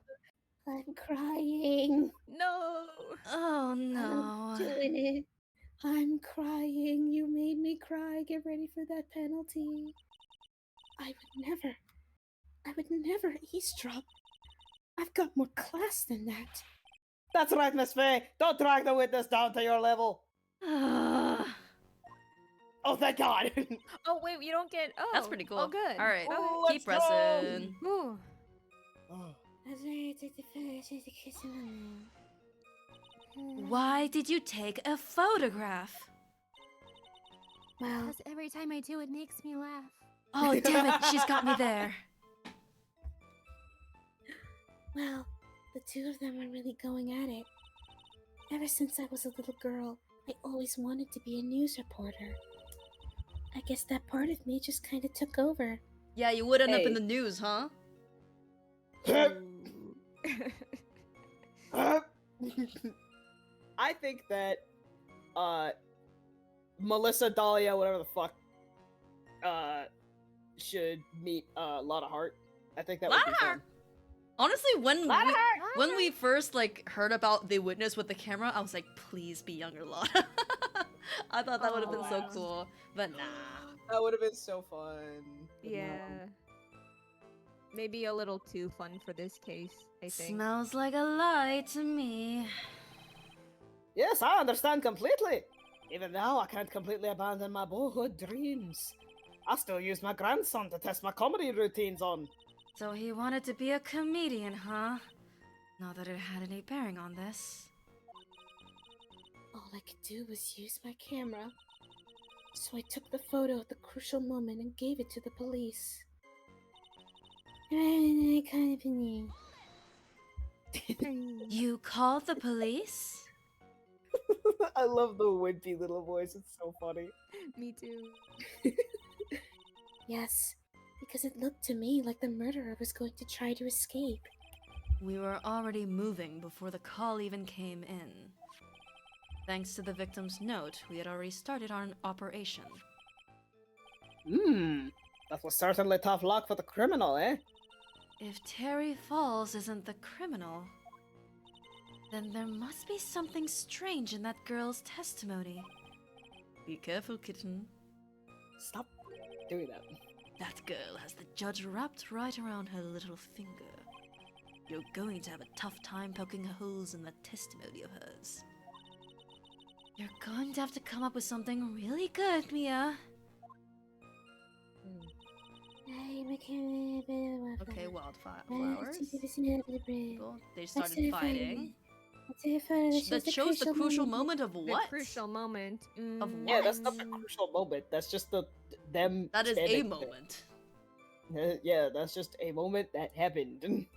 I'm crying. No! Oh I'm no. doing it. I'm crying. You made me cry. Get ready for that penalty. I would never eavesdrop. I've got more class than that. That's right, Miss Faye. Don't drag the witness down to your level. Oh, thank God. Oh wait, you don't get. Oh, That's pretty cool. Oh, good. All right, Oh, keep let's go. pressing. Ooh. Why did you take a photograph? Well, Because every time I do, it makes me laugh. Oh, damn it, she's got me there. well, the two of them are really going at it. Ever since I was a little girl, I always wanted to be a news reporter. I guess that part of me just kind of took over. Yeah, you would end up in Hey. the news, huh? I think that Melissa Dahlia, whatever the fuck, should meet Lotta Hart. I think that would be fun. Honestly, when Lotta we, Hart! when we first heard about the witness with the camera, I was like, please be younger Lotta. I thought that would have been so Aw. cool, but nah. That would have been so fun. But no. Yeah. Maybe a little too fun for this case, I think. Smells like a lie to me. Yes, I understand completely. Even now, I can't completely abandon my boyhood dreams. I still use my grandson to test my comedy routines on. So he wanted to be a comedian, huh? Not that it had any bearing on this. All I could do was use my camera. So I took the photo at the crucial moment and gave it to the police. You called the police? I love the wimpy little voice. It's so funny. Me too. Yes, because it looked to me like the murderer was going to try to escape. We were already moving before the call even came in. Thanks to the victim's note, we had already started our operation. That was certainly tough luck for the criminal, eh? If Terry Falls isn't the criminal, then there must be something strange in that girl's testimony. Be careful, kitten. Stop doing that. That girl has the judge wrapped right around her little finger. You're going to have a tough time poking holes in that testimony of hers. You're going to have to come up with something really good, Mia. Okay, wildflowers. People, they started fighting. That shows the crucial moment of what? The crucial moment. Of Yeah, what? that's not the crucial moment. That's just them. That is a standing there. moment. Yeah, that's just a moment that happened.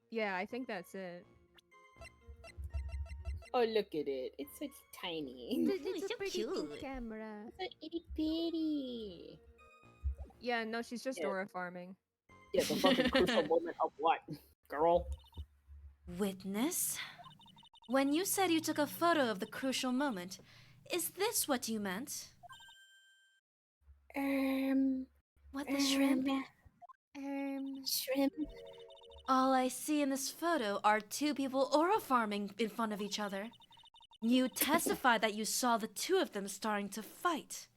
Yeah, I think that's it. Oh, look at it. It's so tiny. It's a so pretty cool cute. camera. So itty bitty. Yeah, no, she's just Yeah. Dora farming. Yeah, the fucking crucial moment of what, girl? Witness? When you said you took a photo of the crucial moment, is this what you meant? What the shrimp? Shrimp. All I see in this photo are two people aura farming in front of each other. You testified that you saw the two of them starting to fight.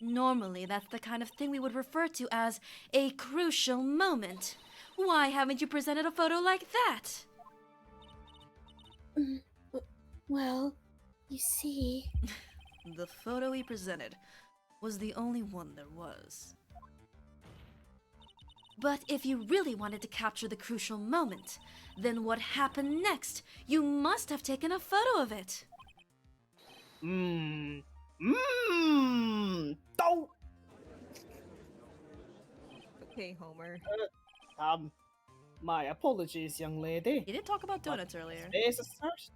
Normally, that's the kind of thing we would refer to as a crucial moment. Why haven't you presented a photo like that? Well, you see... The photo he presented was the only one there was. But if you really wanted to capture the crucial moment, then what happened next? You must have taken a photo of it. Don't. Okay, Homer. My apologies, young lady. You did talk about donuts earlier. There's a search.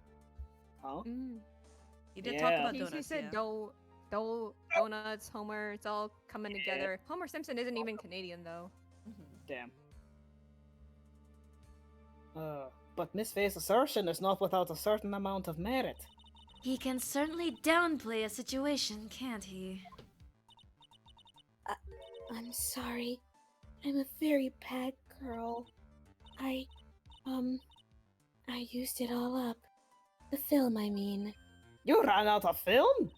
Huh? You did talk Yeah. about He donuts. said Yeah. donuts, Homer. It's all coming together. Homer Simpson isn't even Canadian, though. Damn. But Miss Faye's assertion is not without a certain amount of merit. He can certainly downplay a situation, can't he? I'm sorry. I'm a very bad girl. I used it all up. The film, I mean. You ran out of film?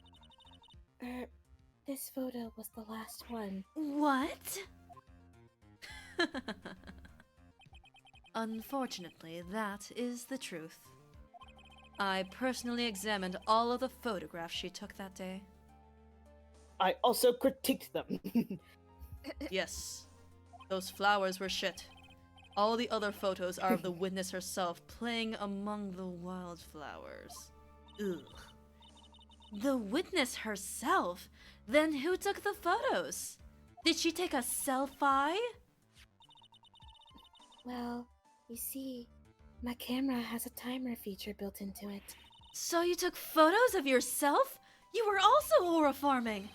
This photo was the last one. What? Unfortunately, that is the truth. I personally examined all of the photographs she took that day. I also critiqued them. Yes, those flowers were shit. All the other photos are of the witness herself playing among the wildflowers. Ugh. The witness herself? Then who took the photos? Did she take a selfie? Well, you see, my camera has a timer feature built into it. So you took photos of yourself? You were also horror farming.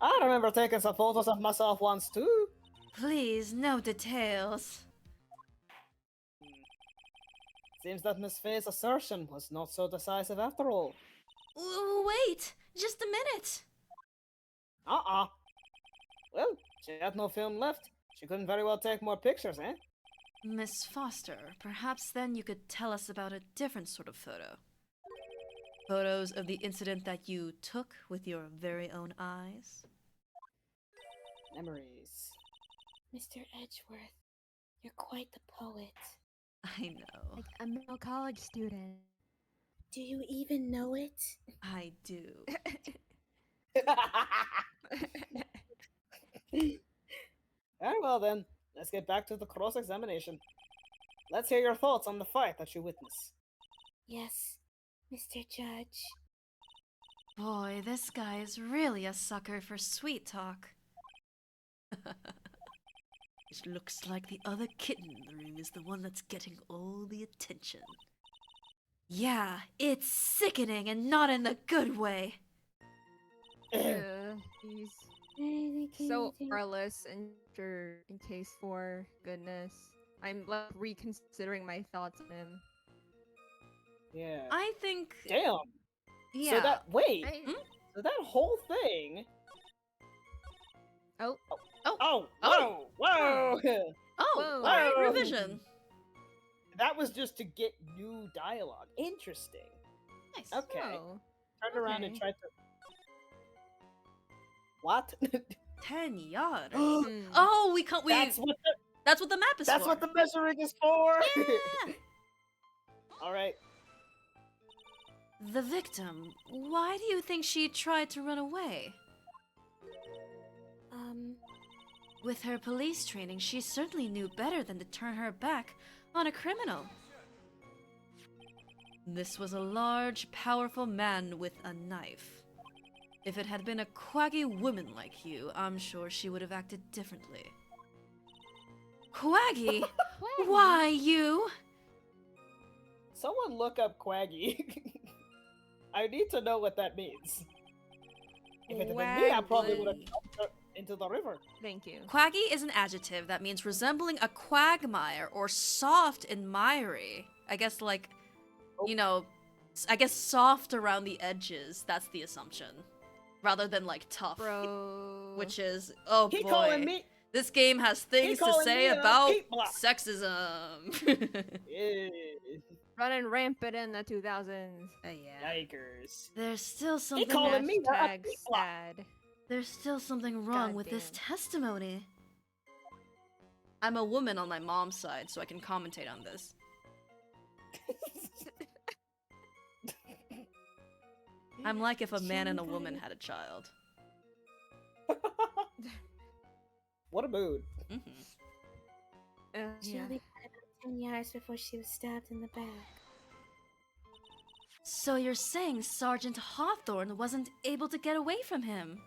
I remember taking some photos of myself once too. Please, no details. Seems that Miss Faye's assertion was not so decisive after all. Wait, just a minute. Well, she had no film left. She couldn't very well take more pictures, eh? Miss Foster, perhaps then you could tell us about a different sort of photo. Photos of the incident that you took with your very own eyes? Memories. Mr. Edgeworth, you're quite the poet. I know. Like, I'm a college student. Do you even know it? I do. Very well then, let's get back to the cross-examination. Let's hear your thoughts on the fight that you witnessed. Yes, Mr. Judge. Boy, this guy is really a sucker for sweet talk. It looks like the other kitten in the room is the one that's getting all the attention. Yeah, it's sickening and not in the good way. He's Anything so you do- careless and in case 4. Goodness. I'm like reconsidering my thoughts on him. Yeah. I think... Damn. Yeah. So that wait. I- So that whole thing. Oh. Oh. Oh. Whoa. Oh, Whoa. alright, Whoa. revision. That was just to get new dialogue. Interesting. Nice. Okay. Oh. Turned around and Okay. tried to. What? 10 yards. Hmm. Oh, That's what the that's what the map is that's for. what the measuring is for. Yeah. All right. The victim, why do you think she tried to run away? With her police training, she certainly knew better than to turn her back on a criminal. This was a large, powerful man with a knife. If it had been a quaggy woman like you, I'm sure she would have acted differently. Quaggy? Why you? Someone look up Quaggy. I need to know what that means. If it had been me, I probably would have Quaggy. dumped her into the river. Thank you. Quaggy is an adjective that means resembling a quagmire or soft and miry. I guess like, you know, I guess soft around the edges. That's the assumption. Rather than like tough. Bro. Which is, oh He boy. calling me. This game has things to calling say me a about peat block. sexism. Yeah. Running rampant in the 2000s. Yeah. Yikers. There's still something calling me a Hashtag peat block. sad. There's still something wrong with this Goddamn. testimony. I'm a woman on my mom's side, so I can commentate on this. I'm like if a man and a woman had a child. What a mood. She Yeah. only got about 10 yards before she was stabbed in the back. So you're saying Sergeant Hawthorne wasn't able to get away from him?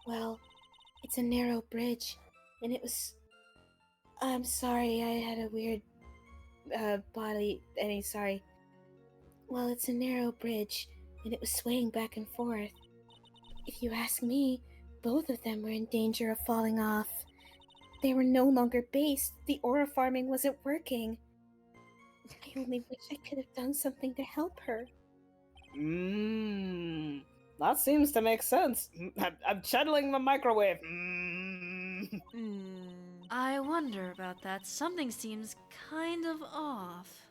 Well, it's a narrow bridge, and it was... I'm sorry, I had a weird body... sorry. Well, it's a narrow bridge, and it was swaying back and forth. If you ask me, both of them were in danger of falling off. They were no longer based. The aura farming wasn't working. I only wish I could have done something to help her. That seems to make sense. I'm channeling the microwave. I wonder about that. Something seems kind of off.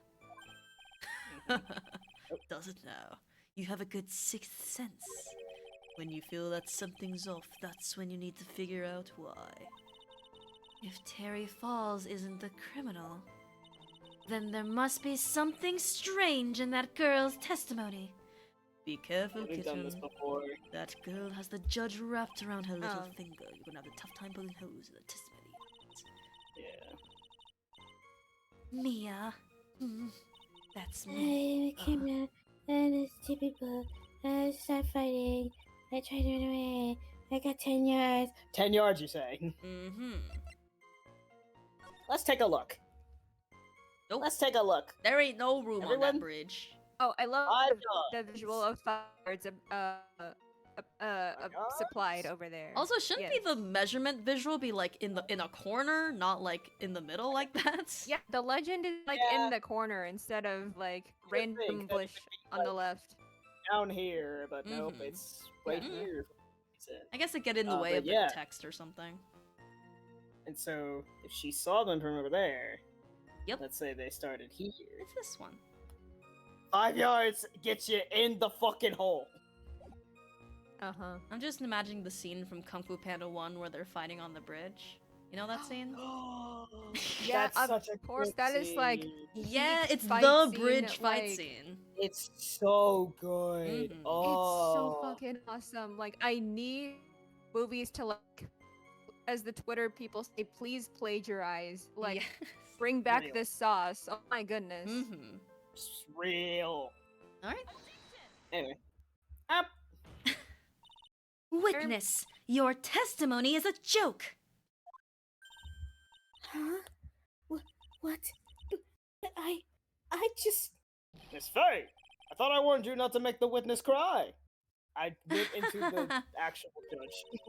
Doesn't know. You have a good sixth sense. When you feel that something's off, that's when you need to figure out why. If Terry Falls isn't the criminal, then there must be something strange in that girl's testimony. Be careful, We've done this kitten. before. That girl has the judge wrapped around her little Oh. finger. You're gonna have a tough time pulling hose in the testimony. Yeah. Mia. That's me. I came out, and there's two people. I start fighting. I tried to run away. I got 10 yards. 10 yards, you say? Mm-hmm. Let's take a look. Nope. Let's take a look. There ain't no room on that Everyone? bridge. Oh, I love 5 the yards. visual of 5 yards supplied yards? over there. Also, shouldn't Yes. be the measurement visual be like in a corner, not like in the middle like that? Yeah, the legend is like Yeah. in the corner instead of like You would think random that it bush would be, on the like, left. Down here, but nope, Mhm. it's right Yeah. here. I guess it get in the way but of yeah. the text or something. And so, if she saw them from over there, Yep. let's say they started here. It's this one. 5 yards gets you in the fucking hole. Uh-huh. I'm just imagining the scene from Kung Fu Panda 1 where they're fighting on the bridge. You know that scene? Yeah, That's of such a course, good that is, like, scene. Yeah, it's fight the scene, bridge fight like- scene. It's so good. Mhm. Oh, It's so fucking awesome. Like, I need movies to, like, as the Twitter people say, please plagiarize. Like, Yes. bring back Real. this sauce. Oh my goodness. Mm-hmm. it's real. Alright. Anyway, up. Witness, your testimony is a joke. Huh? What? I just. Miss Faye, I thought I warned you not to make the witness cry. I went into the actual judge.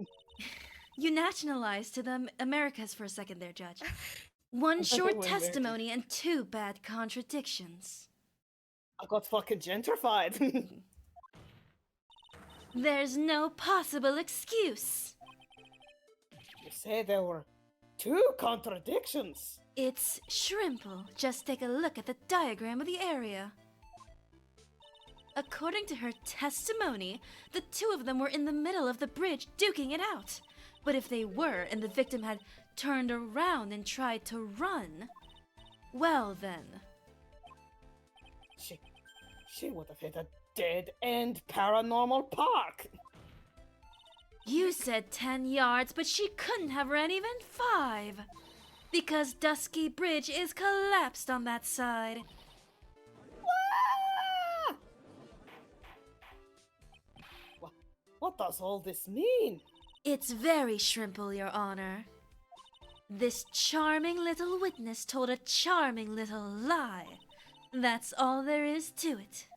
You nationalized to the Americas for a second there, Judge. One short Went there. testimony and 2 bad contradictions. I got fucking gentrified. There's no possible excuse. You say there were 2 contradictions. It's shrimple. Just take a look at the diagram of the area. According to her testimony, the 2 of them were in the middle of the bridge duking it out. But if they were and the victim had turned around and tried to run, well then. She would have hit a dead-end paranormal park. You said 10 yards, but she couldn't have ran even 5. Because Dusky Bridge is collapsed on that side. Ah! What does all this mean? It's very shrimple, Your Honor. This charming little witness told a charming little lie. That's all there is to it.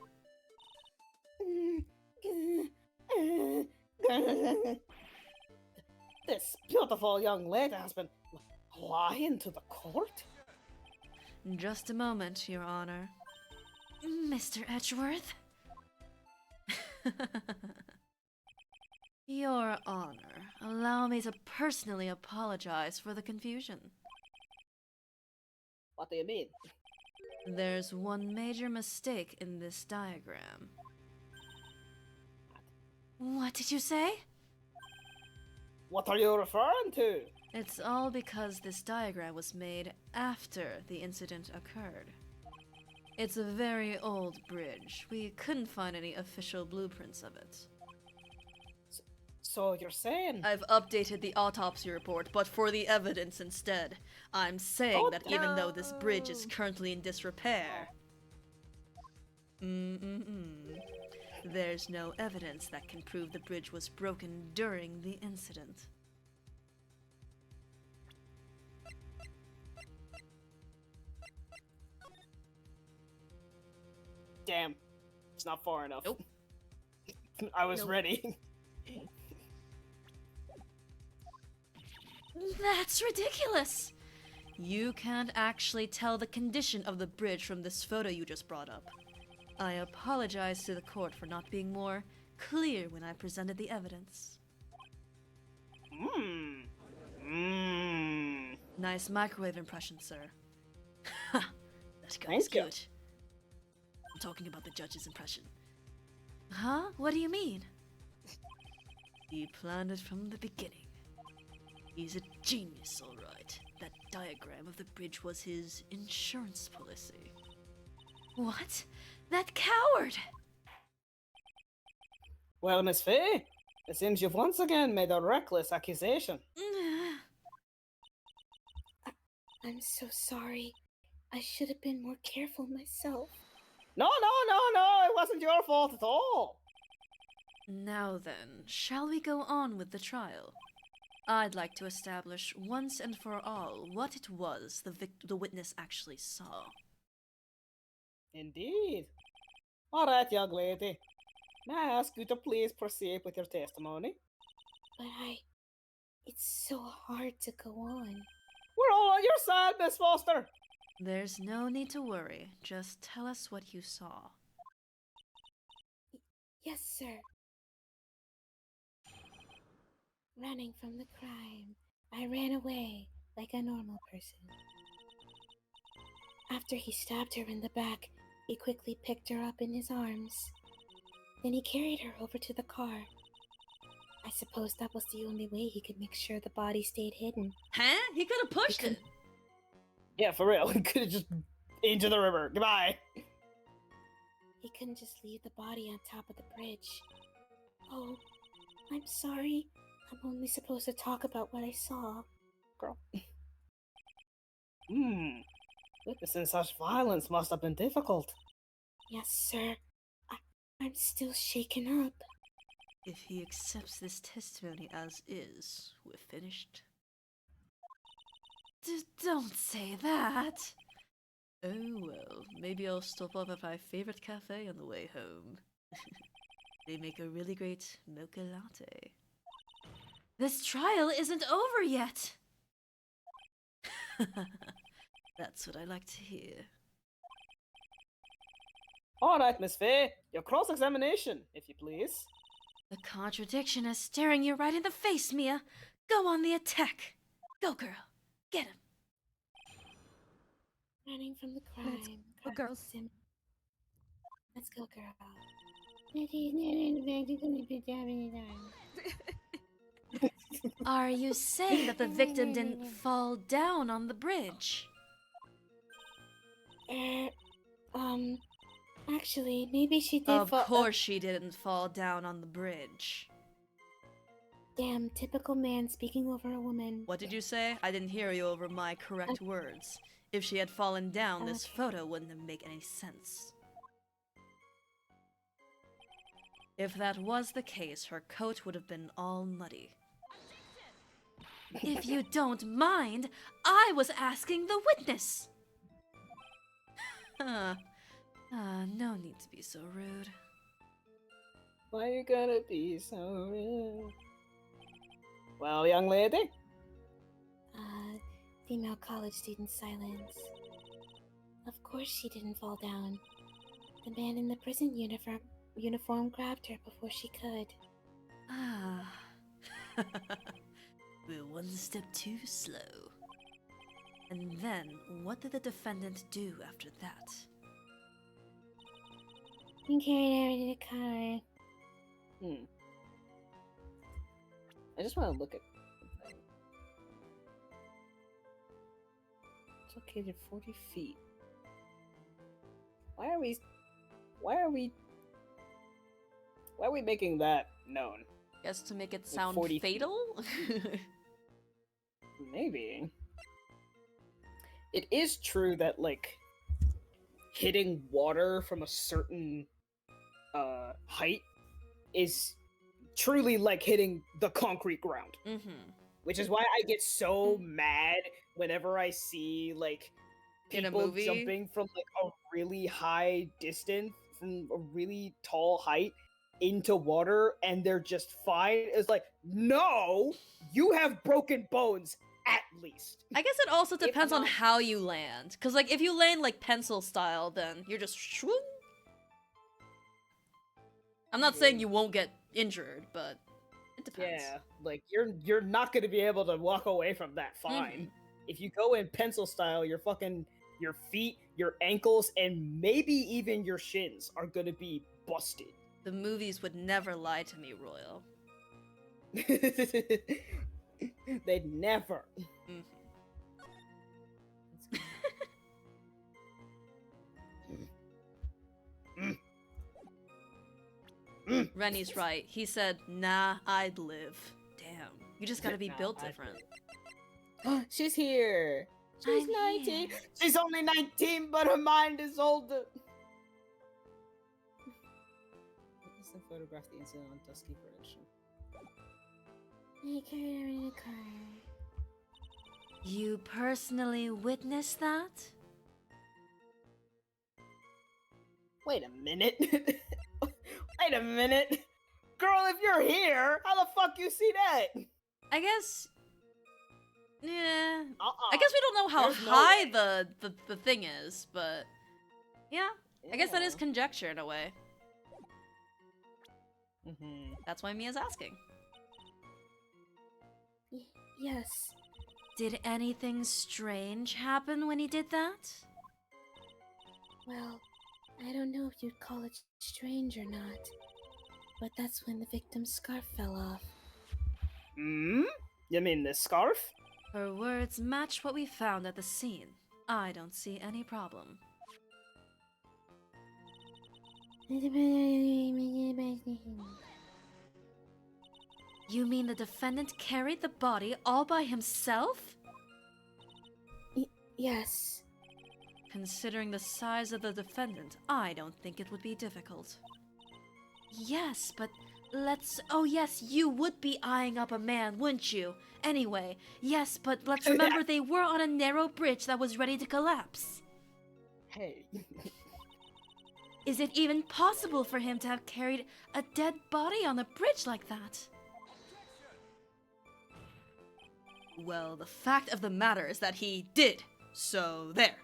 This beautiful young lady has been lying to the court? Just a moment, Your Honor. Mr. Edgeworth? Your Honor, allow me to personally apologize for the confusion. What do you mean? There's one major mistake in this diagram. What did you say? What are you referring to? It's all because this diagram was made after the incident occurred. It's a very old bridge. We couldn't find any official blueprints of it. So you're saying... I've updated the autopsy report, but for the evidence instead. I'm saying Oh, that even though this bridge is no. currently in disrepair, there's no evidence that can prove the bridge was broken during the incident. Damn. It's not far enough. Nope. I was Nope. ready. That's ridiculous! You can't actually tell the condition of the bridge from this photo you just brought up. I apologize to the court for not being more clear when I presented the evidence. Nice microwave impression, sir. Ha! That guy's Thank you. good. I'm talking about the judge's impression. Huh? What do you mean? He planned it from the beginning. He's a genius, all right. That diagram of the bridge was his insurance policy. What? That coward! Well, Miss Faye, it seems you've once again made a reckless accusation. I'm so sorry. I should have been more careful myself. No, it wasn't your fault at all. Now then, shall we go on with the trial? I'd like to establish once and for all what it was the witness actually saw. Indeed. All right, young lady. May I ask you to please proceed with your testimony? But it's so hard to go on. We're all on your side, Miss Foster. There's no need to worry. Just tell us what you saw. Yes, sir. Running from the crime, I ran away like a normal person. After he stabbed her in the back, he quickly picked her up in his arms. Then he carried her over to the car. I suppose that was the only way he could make sure the body stayed hidden. Huh? He could have pushed it. Yeah, for real. We could have just into the river. Goodbye. He couldn't just leave the body on top of the bridge. Oh, I'm sorry. I'm only supposed to talk about what I saw. Girl. Witnessing such violence must have been difficult. Yes, sir. I'm still shaken up. If he accepts this testimony as is, we're finished. Don't say that! Oh well, maybe I'll stop off at my favorite cafe on the way home. They make a really great mocha latte. This trial isn't over yet! That's what I like to hear. All right, Miss Faye. Your cross-examination, if you please. The contradiction is staring you right in the face, Mia. Go on the attack. Go, girl. Get him. Running from the crime. go, girls. Let's go, girl. Are you saying that the victim didn't fall down on the bridge? Actually, maybe she did Of fall. course she didn't fall down on the bridge. Damn, typical man speaking over a woman. What did you say? I didn't hear you over my correct words. If she had fallen down, this photo wouldn't have made any sense. If that was the case, her coat would have been all muddy. If you don't mind, I was asking the witness! No need to be so rude. Why you gonna be so rude? Well, young lady? Female college student silence. Of course she didn't fall down. The man in the prison uniform grabbed her before she could. We're one step too slow. And then, what did the defendant do after that? He carried her to the car. I just want to look at the thing. It's located 40 feet. Why are we making that known? Guess to make it Like sound 40 feet. fatal? Maybe. It is true that, like, hitting water from a certain height is truly like hitting the concrete ground. Which is why I get so mad whenever I see, like, In a people movie? jumping from, like, a really high distance, from a really tall height, into water, and they're just fine. It's like, no! You have broken bones, at least. I guess it also If depends on not- how you land. Because, like, if you land, like, pencil style, then you're just shwoong. I'm not saying you won't get injured, but it depends. Yeah, like, you're not gonna be able to walk away from that fine. If you go in pencil style, your feet, your ankles, and maybe even your shins are gonna be busted. The movies would never lie to me, Royal. They'd never. Rennie's right. He said, nah, I'd live. Damn. You just gotta be Nah, built I'd different. She's here. She's I'm 19. here. She's only 19, but her mind is older. photographed the incident on Dusky Bridge. I carried her in a car. You personally witnessed that? Wait a minute. Wait a minute. Girl, if you're here, how the fuck you see that? I guess. Yeah. Uh-uh. I guess we don't know how There's no high way. the thing is, but yeah. I guess that is conjecture in a way. Mm-hmm. That's why Mia's asking. Yes. Did anything strange happen when he did that? Well, I don't know if you'd call it strange or not, but that's when the victim's scarf fell off. Hmm? You mean this scarf? Her words match what we found at the scene. I don't see any problem. You mean the defendant carried the body all by himself? Yes. Considering the size of the defendant, I don't think it would be difficult. Yes, but let's... Oh yes, you would be eyeing up a man, wouldn't you? Anyway, yes, but let's remember they were on a narrow bridge that was ready to collapse. Hey. Is it even possible for him to have carried a dead body on a bridge like that? Well, the fact of the matter is that he did. So, there.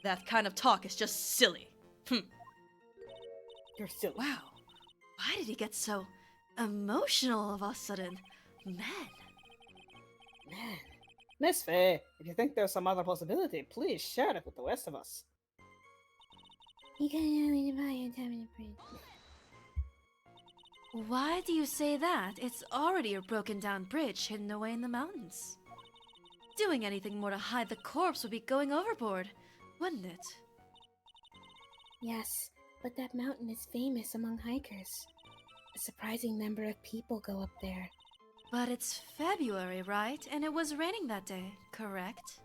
That kind of talk is just silly. You're silly. Wow. Why did he get so emotional all of a sudden? Man. Man. Miss Faye, if you think there's some other possibility, please share it with the rest of us. You can't only divide and tell me to breathe. Why do you say that? It's already a broken down bridge hidden away in the mountains. Doing anything more to hide the corpse would be going overboard, wouldn't it? Yes, but that mountain is famous among hikers. A surprising number of people go up there. But it's February, right? And it was raining that day, correct?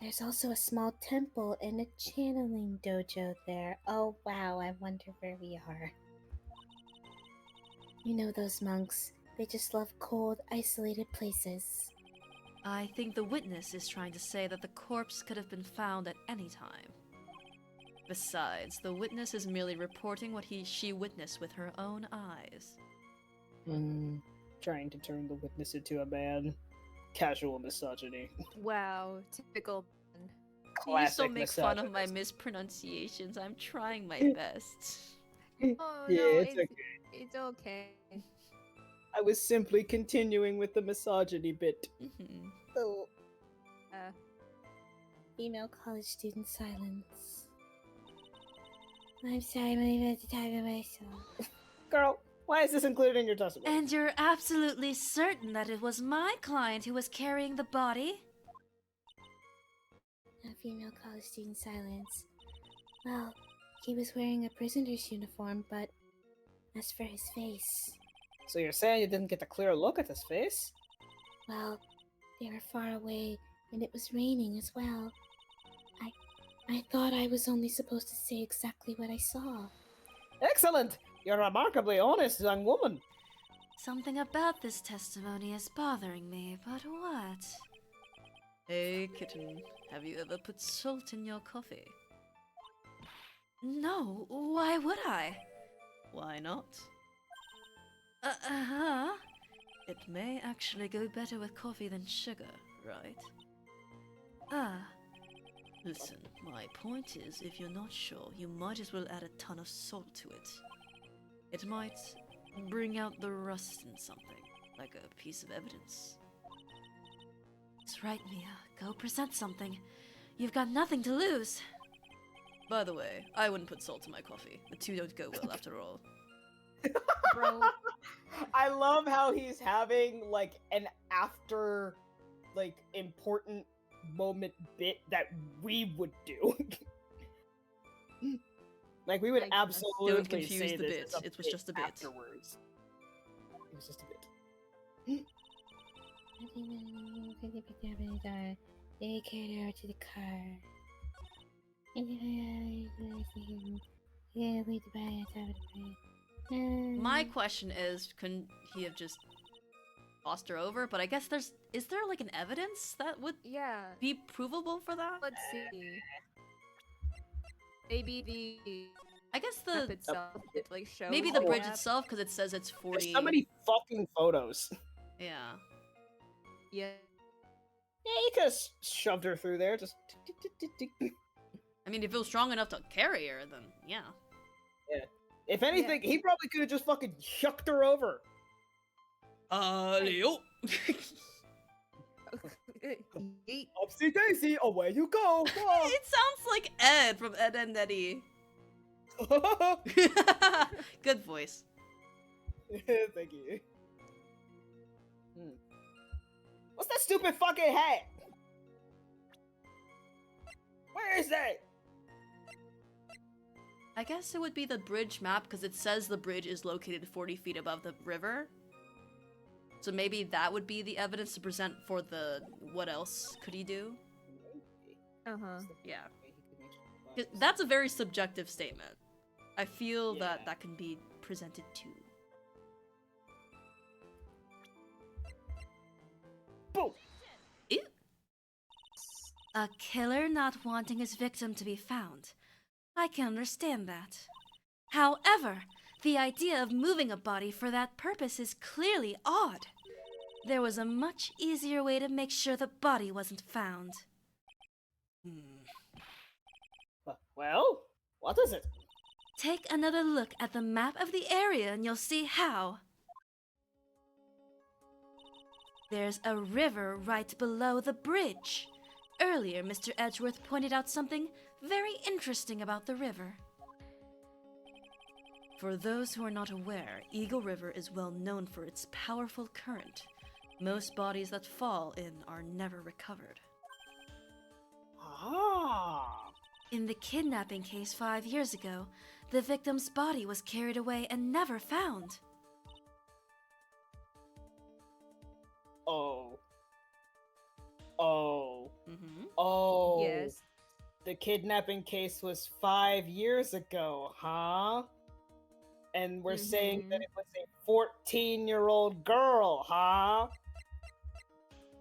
There's also a small temple and a channeling dojo there. Oh wow, I wonder where we are. You know those monks. They just love cold, isolated places. I think the witness is trying to say that the corpse could have been found at any time. Besides, the witness is merely reporting what she witnessed with her own eyes. Trying to turn the witness into a man. Casual misogyny. Wow, typical. You still Classic make fun of my misogynist. mispronunciations. I'm trying my best. Oh Yeah, no, it's okay. it's okay. I was simply continuing with the misogyny bit. Mhm. Oh. Uh, Female college student silence. I'm sorry, I'm even to time of myself. Girl, why is this included in your testimony? And you're absolutely certain that it was my client who was carrying the body? A female college student silence. Well, he was wearing a prisoner's uniform, but as for his face, So you're saying you didn't get a clear look at his face? well, they were far away, and it was raining as well. I thought I was only supposed to say exactly what I saw. Excellent! You're a remarkably honest young woman. Something about this testimony is bothering me, but what? Hey, kitten, have you ever put salt in your coffee? No, why would I? Why not? Uh-huh. It may actually go better with coffee than sugar, right? Ah. Listen, my point is, if you're not sure, you might as well add a ton of salt to it. It might bring out the rust in something, like a piece of evidence. That's right, Mia. Go present something. You've got nothing to lose. By the way, I wouldn't put salt in my coffee. The two don't go well after all. bro, I love how he's having like an after like important moment bit that we would do. Like we would I guess. absolutely Don't confuse say the this bit. as a It was just a bit. afterwards. It was just a bit. They carried her to the car. My question is, couldn't he have just tossed her over? But I guess is there like an evidence that would Yeah. be provable for that? Let's see. Maybe the I guess map the itself it like shows maybe the bridge map. itself because it says it's 40. There's so many fucking photos. Yeah. Yeah. Yeah, you could have shoved her through there. Just. I mean, if it was strong enough to carry her, then yeah. If anything, he probably could have just fucking chucked her over. Leo. Yeet. Upsy daisy, away you go. It sounds like Ed from Ed and Eddie. Good voice. Thank you. What's that stupid fucking hat? Where is that? I guess it would be the bridge map because it says the bridge is located 40 feet above the river. So maybe that would be the evidence to present for the what else could he do? Uh-huh. Yeah. 'Cause that's a very subjective statement. I feel that that can be presented too. Boom. Ew. A killer not wanting his victim to be found. I can understand that. However, the idea of moving a body for that purpose is clearly odd. There was a much easier way to make sure the body wasn't found. Well, what is it? Take another look at the map of the area and you'll see how. There's a river right below the bridge. Earlier, Mr. Edgeworth pointed out something very interesting about the river. For those who are not aware, Eagle River is well known for its powerful current. Most bodies that fall in are never recovered. Ah. In the kidnapping case 5 years ago, the victim's body was carried away and never found. Oh. Oh. Mm-hmm. Oh. Yes. The kidnapping case was 5 years ago, huh? And we're saying that it was a 14-year-old girl, huh?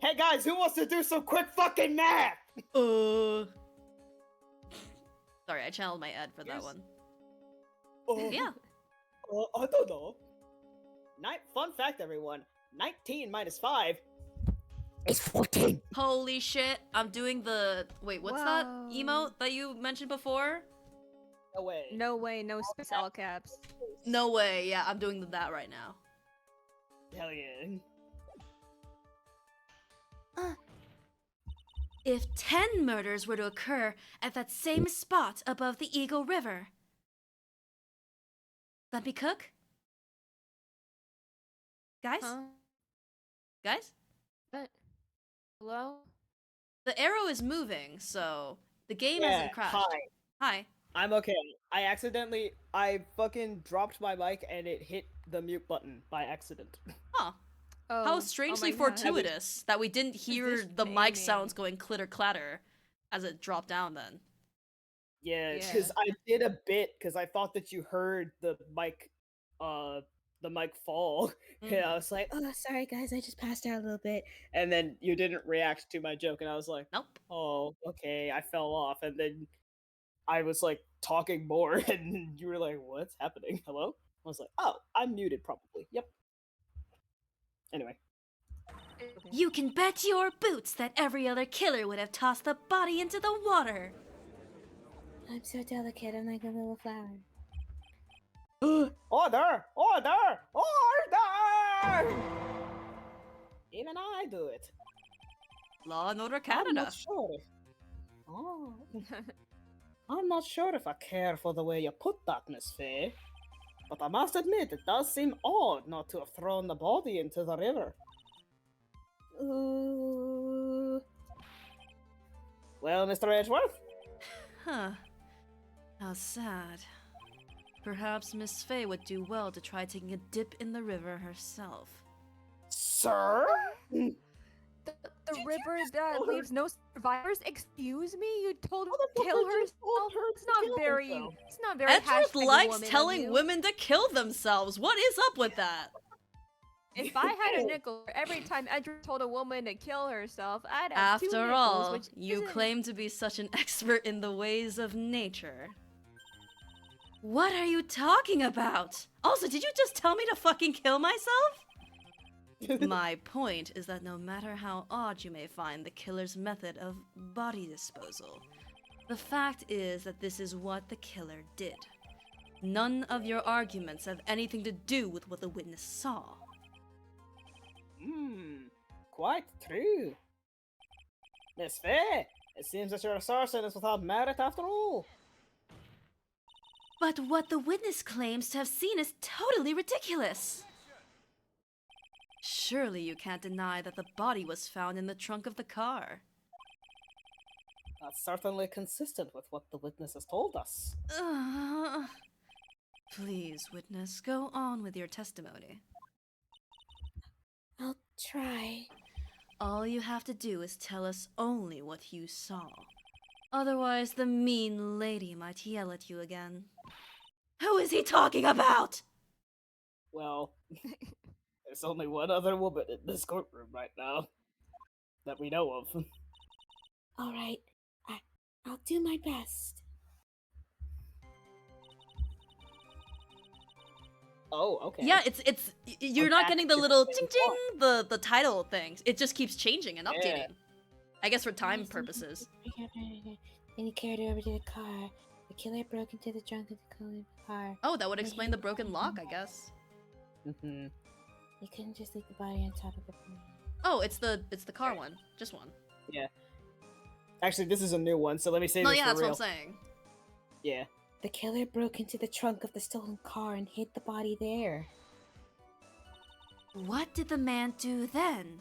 Hey guys, who wants to do some quick fucking math? Sorry, I channeled my Ed for that Yes. one. Yeah. I don't know. Fun fact, everyone. 19 minus 5 is 14. Holy shit, I'm doing the... Wait, what's that Wow. emote that you mentioned before? No way. No way, no space, all caps. No way, yeah, I'm doing that right now. Hell yeah. If 10 murders were to occur at that same spot above the Eagle River... Let me cook? Guys? Huh? Guys? What? Hello? The arrow is moving, so the game Yeah, hasn't crashed. hi. Hi. I'm okay. I fucking dropped my mic and it hit the mute button by accident. Huh. Oh, How oh strangely my God. fortuitous that we didn't hear this the mic banging? sounds going clitter clatter as it dropped down then. Yeah, Yeah. because I did a bit because I thought that you heard the mic fall. And I was like, Oh, sorry guys, I just passed out a little bit. and then you didn't react to my joke, and I was like, Nope. oh, okay, I fell off, and then I was like talking more, and you were like, what's happening? Hello? I was like, oh, I'm muted probably. Yep. Anyway. You can bet your boots that every other killer would have tossed the body into the water. I'm so delicate, I'm like a little flower. Order! Order! Order! Even I do it. Law and Order I'm Canada. not sure. I'm not sure if I care for the way you put that, Miss Faye. But I must admit, it does seem odd not to have thrown the body into the river. Ooh. Well, Mr. Edgeworth? Huh. How sad. Perhaps Miss Faye would do well to try taking a dip in the river herself. Sir? The the Did you river just that tell her- leaves no survivors? Excuse me, you told her How the to fuck kill would you told herself? her It's to not kill very. herself? It's not very. Edgeworth hashtag likes woman of telling you. women to kill themselves. What is up with that? If I had a nickel for every time Edgeworth told a woman to kill herself, I'd have two After nickels, all, which you isn't- claim to be such an expert in the ways of nature. What are you talking about? Also, did you just tell me to fucking kill myself? My point is that no matter how odd you may find the killer's method of body disposal, the fact is that this is what the killer did. None of your arguments have anything to do with what the witness saw. Quite true. Miss Faye, it seems that your assertion is without merit after all. But what the witness claims to have seen is totally ridiculous. Surely you can't deny that the body was found in the trunk of the car. That's certainly consistent with what the witness has told us. Please, witness, go on with your testimony. I'll try. All you have to do is tell us only what you saw. Otherwise, the mean lady might yell at you again. Who is he talking about? Well, there's only one other woman in this courtroom right now that we know of. All right, I'll do my best. Oh, okay. Yeah, you're not back getting the to little square ting ting, the title things. It just keeps changing and updating. Yeah. I guess for time purposes. Then he carried her over to the car. The killer broke into the trunk of the car. Oh, that would explain the broken lock, I guess. Mm-hmm. He couldn't just leave the body on top of the plane. Oh, it's the car one. Just one. Yeah. Actually, this is a new one, so let me say No, this yeah, for that's real. what I'm saying. Yeah. The killer broke into the trunk of the stolen car and hid the body there. What did the man do then?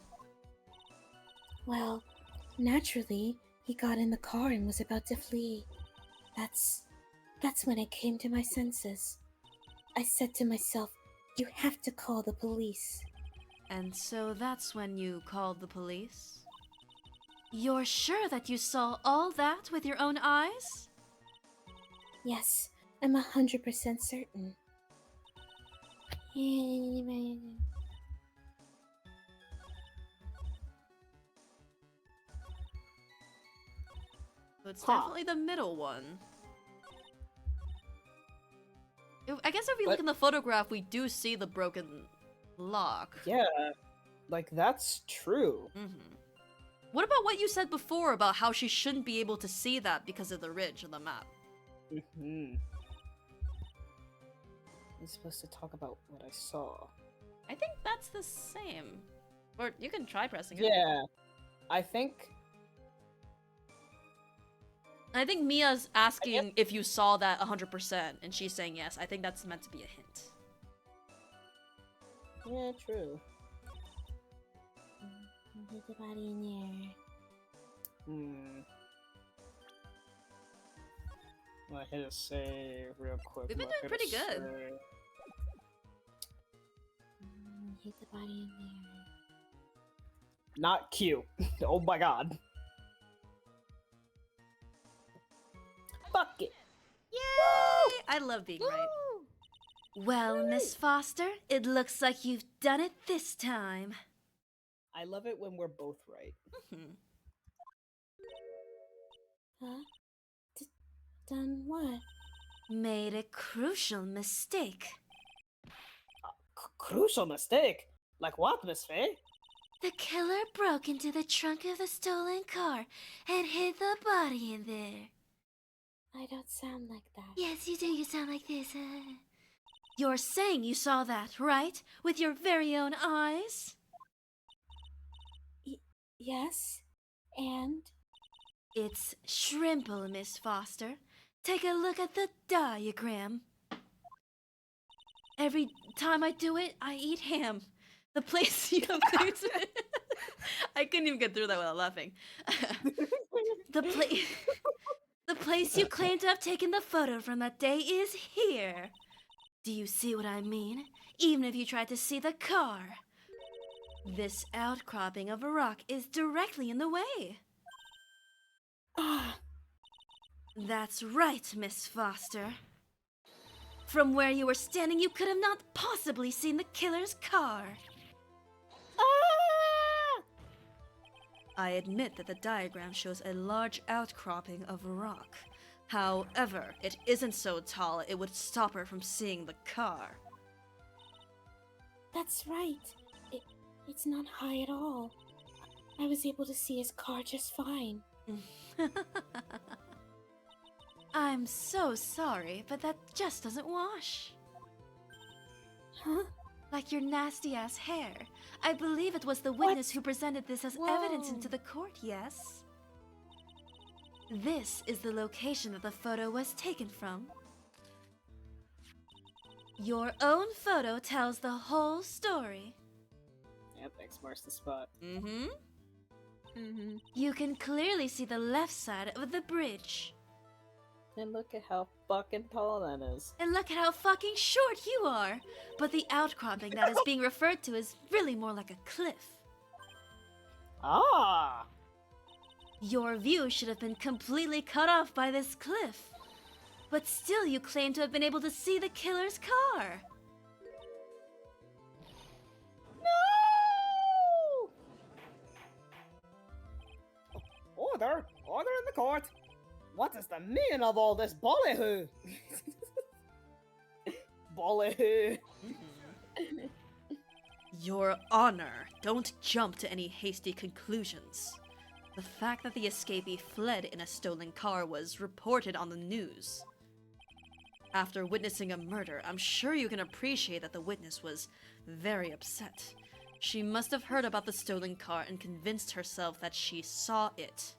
Well, naturally, he got in the car and was about to flee. That's when I came to my senses. I said to myself, you have to call the police. And so that's when you called the police? You're sure that you saw all that with your own eyes? Yes, I'm 100% certain. So it's definitely the middle one. I guess if we look But- in the photograph, we do see the broken lock. Yeah. Like, that's true. Mm-hmm. What about what you said before about how she shouldn't be able to see that because of the ridge on the map? Mm-hmm. I'm supposed to talk about what I saw. I think that's the same. Or you can try pressing it. Yeah. I think... I think Mia's asking if you saw that 100%, and she's saying yes. I think that's meant to be a hint. Yeah, true. Hid the body in there. I hit a save real quick. We've been I'll doing hit a pretty good. save. Hid the body in there. Not Q. Oh my god. Fuck it. Yay! I love being right. Well, Miss Foster, it looks like you've done it this time. I love it when we're both right. Mhm. Huh? Done what? Made a crucial mistake. Crucial mistake? Like what, Miss Faye? The killer broke into the trunk of the stolen car and hid the body in there. I don't sound like that. Yes, you do. You sound like this. You're saying you saw that, right? With your very own eyes? Yes, and? It's shrimple, Miss Foster. Take a look at the diagram. Every time I do it, I eat ham. The place you have to... I couldn't even get through that without laughing. The place you claim to have taken the photo from that day is here. Do you see what I mean? Even if you tried to see the car. This outcropping of a rock is directly in the way. Ah, That's right, Miss Foster. From where you were standing, you could have not possibly seen the killer's car. ah! I admit that the diagram shows a large outcropping of rock. However, it isn't so tall it would stop her from seeing the car. That's right. It's not high at all. I was able to see his car just fine. I'm so sorry, but that just doesn't wash. Huh? Like your nasty ass hair. I believe it was the witness who presented this as evidence into the court, yes? This is the location that the photo was taken from. Your own photo tells the whole story. Yep, X marks the spot. Mm-hmm. Mm-hmm. You can clearly see the left side of the bridge. And look at how fucking tall that is. And look at how fucking short you are! But the outcropping that is being referred to is really more like a cliff. Ah! Your view should have been completely cut off by this cliff. But still you claim to have been able to see the killer's car. No! Order! Order in the court! What is the meaning of all this ballyhoo? Ballyhoo. Your Honor, don't jump to any hasty conclusions. The fact that the escapee fled in a stolen car was reported on the news. After witnessing a murder, I'm sure you can appreciate that the witness was very upset. She must have heard about the stolen car and convinced herself that she saw it.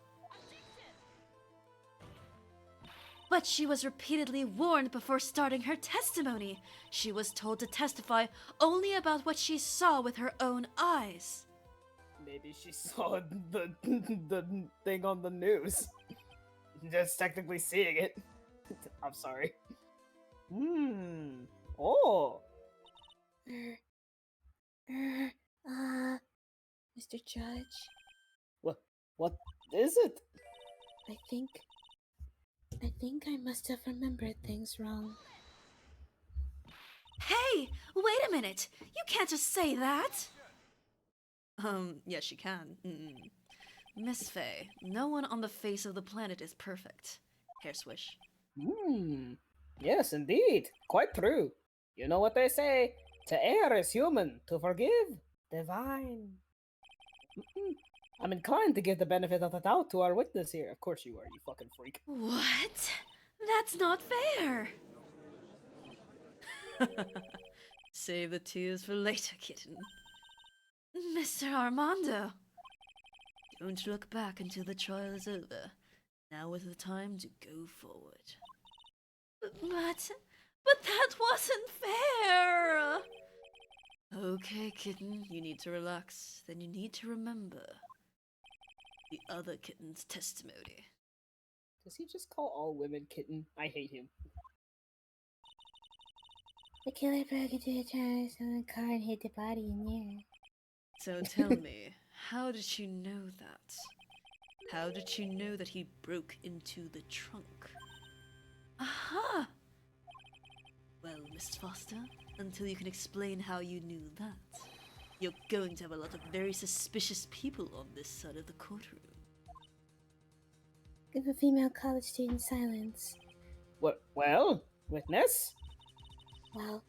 But she was repeatedly warned before starting her testimony. She was told to testify only about what she saw with her own eyes. Maybe she saw the thing on the news. Just technically seeing it. I'm sorry. Oh. Mr. Judge, What is it? I think I must have remembered things wrong. Hey, wait a minute! You can't just say that! Yes, you can. Miss Faye, no one on the face of the planet is perfect. Hair swish. Yes, indeed. Quite true. You know what they say? To err is human, to forgive, divine. I'm inclined to give the benefit of the doubt to our witness here. Of course you are, you fucking freak. What? That's not fair! Save the tears for later, kitten. Mr. Armando! Don't look back until the trial is over. Now is the time to go forward. But that wasn't fair! Okay, kitten, you need to relax. Then you need to remember the other kitten's testimony. Does he just call all women kitten? I hate him. The killer broke into the trunk of the car and hit the body in there. So tell me, how did she know that? How did she know that he broke into the trunk? Aha! Well, Miss Foster, until you can explain how you knew that, you're going to have a lot of very suspicious people on this side of the courtroom. Give a female college student silence. Well, witness? Well,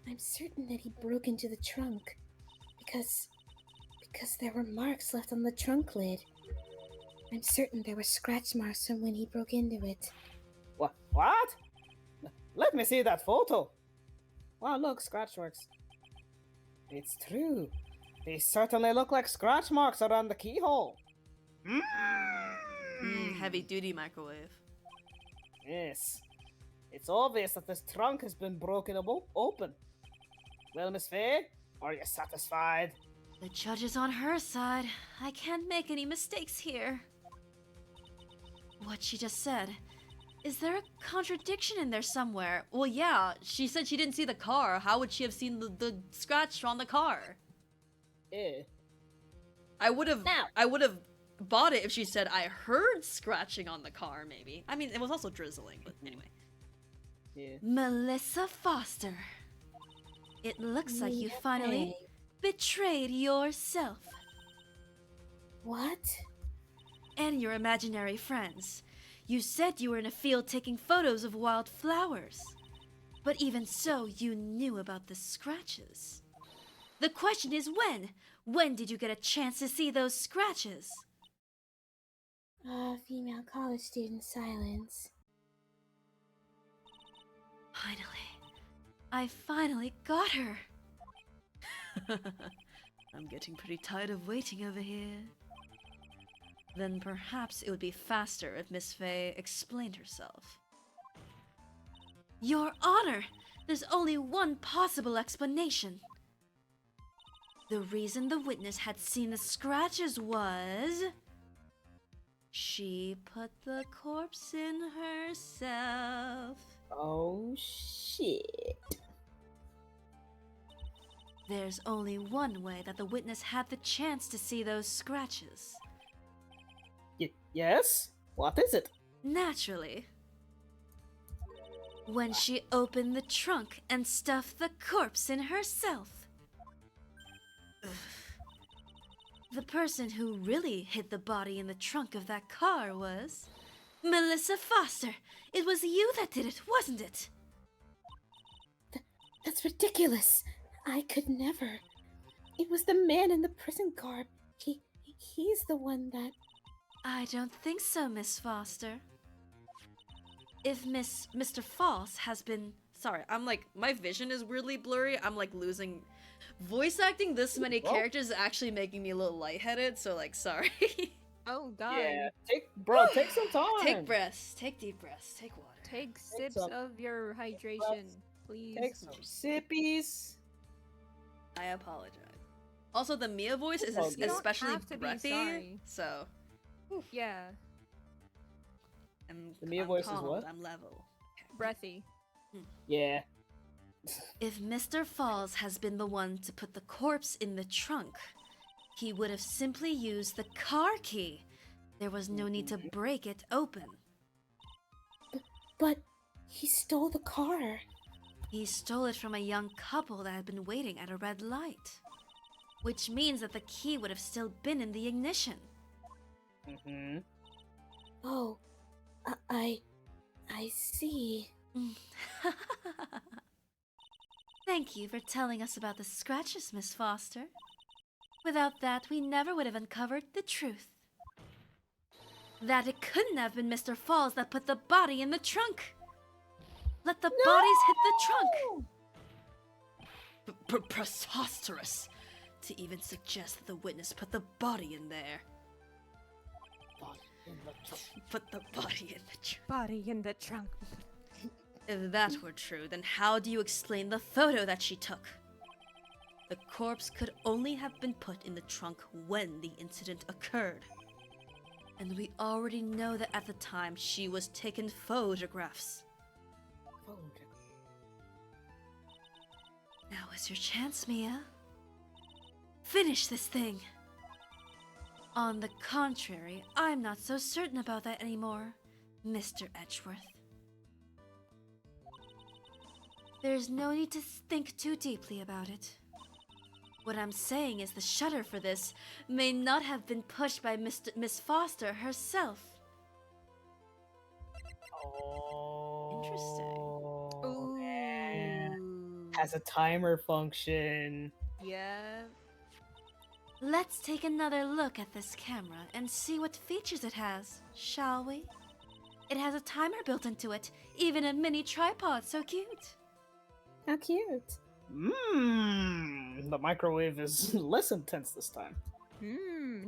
I'm certain that he broke into the trunk because there were marks left on the trunk lid. I'm certain there were scratch marks from when he broke into it. What? Let me see that photo. Wow, look, scratch marks. It's true. These certainly look like scratch marks around the keyhole. Heavy duty microwave. Yes. It's obvious that this trunk has been broken open. Well, Miss Faye, are you satisfied? The judge is on her side. I can't make any mistakes here. What she just said. Is there a contradiction in there somewhere? Well, yeah, she said she didn't see the car. How would she have seen the scratch on the car? I would have Now. bought it if she said I heard scratching on the car, maybe. I mean, it was also drizzling, but anyway. Yeah. Melissa Foster. It looks like you finally betrayed yourself What? and your imaginary friends. You said you were in a field taking photos of wild flowers. But even so, you knew about the scratches. The question is when? When did you get a chance to see those scratches? Female college student silence. I finally got her. I'm getting pretty tired of waiting over here. Then perhaps it would be faster if Miss Faye explained herself. Your Honor! There's only one possible explanation. The reason the witness had seen the scratches was... she put the corpse in herself. Oh shit. There's only one way that the witness had the chance to see those scratches. Yes? What is it? Naturally. When she opened the trunk and stuffed the corpse in herself. Ugh. The person who really hid the body in the trunk of that car was... Melissa Foster! It was you that did it, wasn't it? That's ridiculous. I could never. It was the man in the prison garb. He's the one that... I don't think so, Miss Foster. If Mr. False has been... Sorry, I'm like... my vision is weirdly blurry. I'm like losing... Voice acting this many characters is actually making me a little lightheaded, so like, sorry. Oh god. Yeah, take some time. Take breaths. Take deep breaths. Take water. Take Take sips some of your hydration, please. Take some sippies. I apologize. Also, the Mia voice is Oh, you don't especially have to be breathy, sorry. so... Yeah, The Mia I'm voice is calmed, what? I'm level. breathy. Yeah. If Mr. Falls has been the one to put the corpse in the trunk, he would have simply used the car key. There was no need to break it open. But he stole the car. He stole it from a young couple that had been waiting at a red light. Which means that the key would have still been in the ignition. Mm-hmm. Oh, I see. Thank you for telling us about the scratches, Miss Foster. Without that, we never would have uncovered the truth. That it couldn't have been Mr. Falls that put the body in the trunk. Let the bodies hit the trunk. Preposterous. To even suggest that the witness put the body in there. Put the body in the trunk. Body in the trunk. If that were true, then how do you explain the photo that she took? The corpse could only have been put in the trunk when the incident occurred. And we already know that at the time she was taking photographs. Now is your chance, Mia. Finish this thing! On the contrary, I'm not so certain about that anymore, Mr. Edgeworth. There's no need to think too deeply about it. What I'm saying is the shutter for this may not have been pushed by Miss Foster herself. Oh. Interesting. Ooh. Man. Has a timer function. Yeah. Let's take another look at this camera and see what features it has, shall we? It has a timer built into it, even a mini tripod, so cute. How cute. The microwave is less intense this time.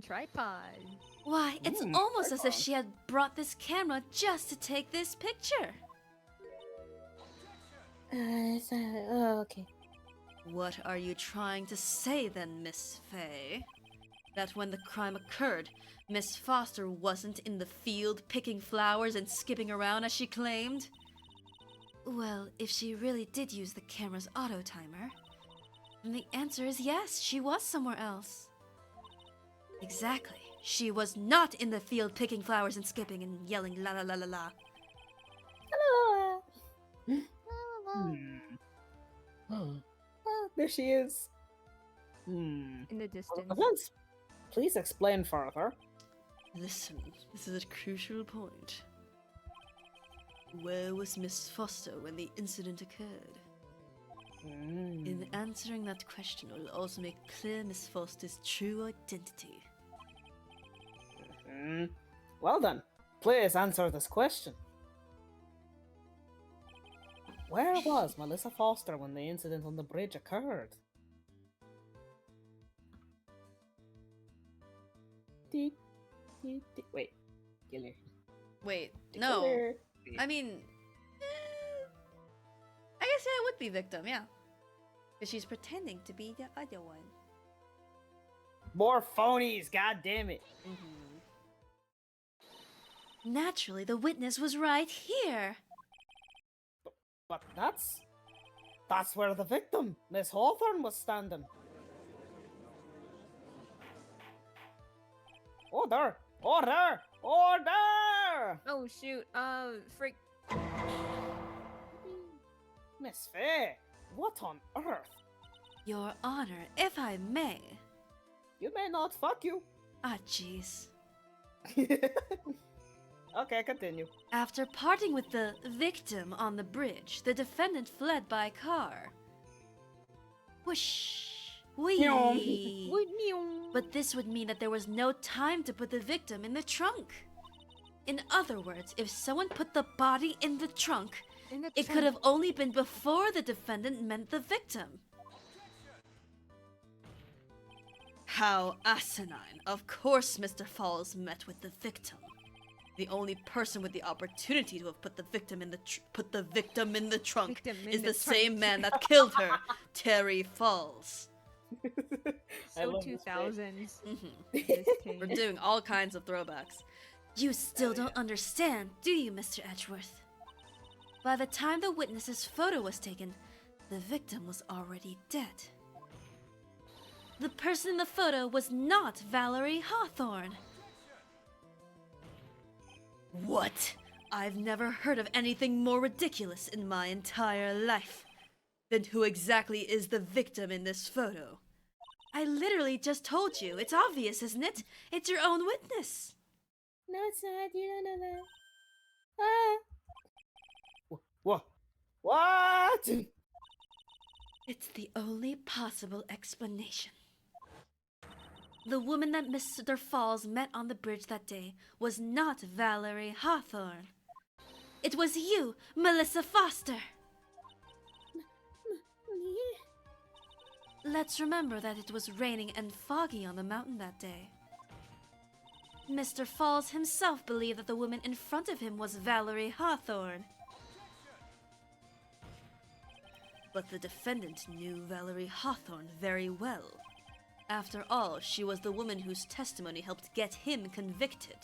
Tripod. Why, it's almost as if she had brought this camera just to take this picture. Okay. What are you trying to say then, Miss Faye? That when the crime occurred, Miss Foster wasn't in the field picking flowers and skipping around as she claimed? Well, if she really did use the camera's auto timer, then the answer is yes, she was somewhere else. Exactly. She was not in the field picking flowers and skipping and yelling la la la la la. Hello. La, la, la. Ah, there she is. Hmm. In the distance. Events, please explain further. Listen, this is a crucial point. Where was Miss Foster when the incident occurred? In answering that question, it will also make clear Miss Foster's true identity. Well then, please answer this question. Where was Melissa Foster when the incident on the bridge occurred? Wait, Gilly. Wait, no. I mean, I guess yeah, it would be victim, yeah. Because she's pretending to be the other one. More phonies, god damn it. Naturally, the witness was right here. But that's where the victim, Miss Hawthorne, was standing. Order! Order! Order! Oh shoot. Freak. Miss Faye, what on earth? Your Honor, if I may. You may not, fuck you. Ah, jeez. Okay, continue. After parting with the victim on the bridge, the defendant fled by car. Whoosh. Whee. But this would mean that there was no time to put the victim in the trunk. In other words, if someone put the body in the trunk, it could have only been before the defendant met the victim. How asinine. Of course Mr. Falls met with the victim. The only person with the opportunity to have put the victim in the trunk is the same man that killed her, Terry Falls. So 2000s. We're doing all kinds of throwbacks. You still don't understand, do you, Mr. Edgeworth? By the time the witness's photo was taken, the victim was already dead. The person in the photo was not Valerie Hawthorne. What? I've never heard of anything more ridiculous in my entire life. Then who exactly is the victim in this photo? I literally just told you. It's obvious, isn't it? It's your own witness. No, it's not. You don't know that. Ah. What? What? It's the only possible explanation. The woman that Mr. Falls met on the bridge that day was not Valerie Hawthorne. It was you, Melissa Foster. Me? Let's remember that it was raining and foggy on the mountain that day. Mr. Falls himself believed that the woman in front of him was Valerie Hawthorne. But the defendant knew Valerie Hawthorne very well. After all, she was the woman whose testimony helped get him convicted.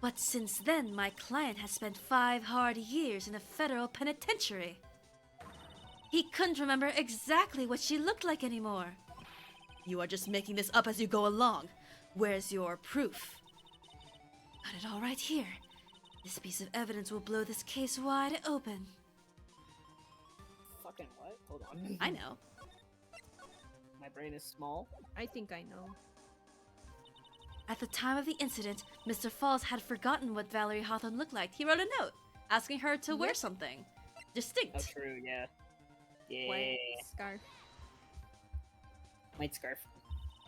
But since then, my client has spent 5 hard years in a federal penitentiary. He couldn't remember exactly what she looked like anymore. You are just making this up as you go along. Where's your proof? Got it all right here. This piece of evidence will blow this case wide open. Fucking what? Hold on. I know. My brain is small. I think I know. At the time of the incident, Mr. Falls had forgotten what Valerie Hawthorne looked like. He wrote a note asking her to wear something distinct. Oh, true, yeah. Yeah. White scarf. White scarf.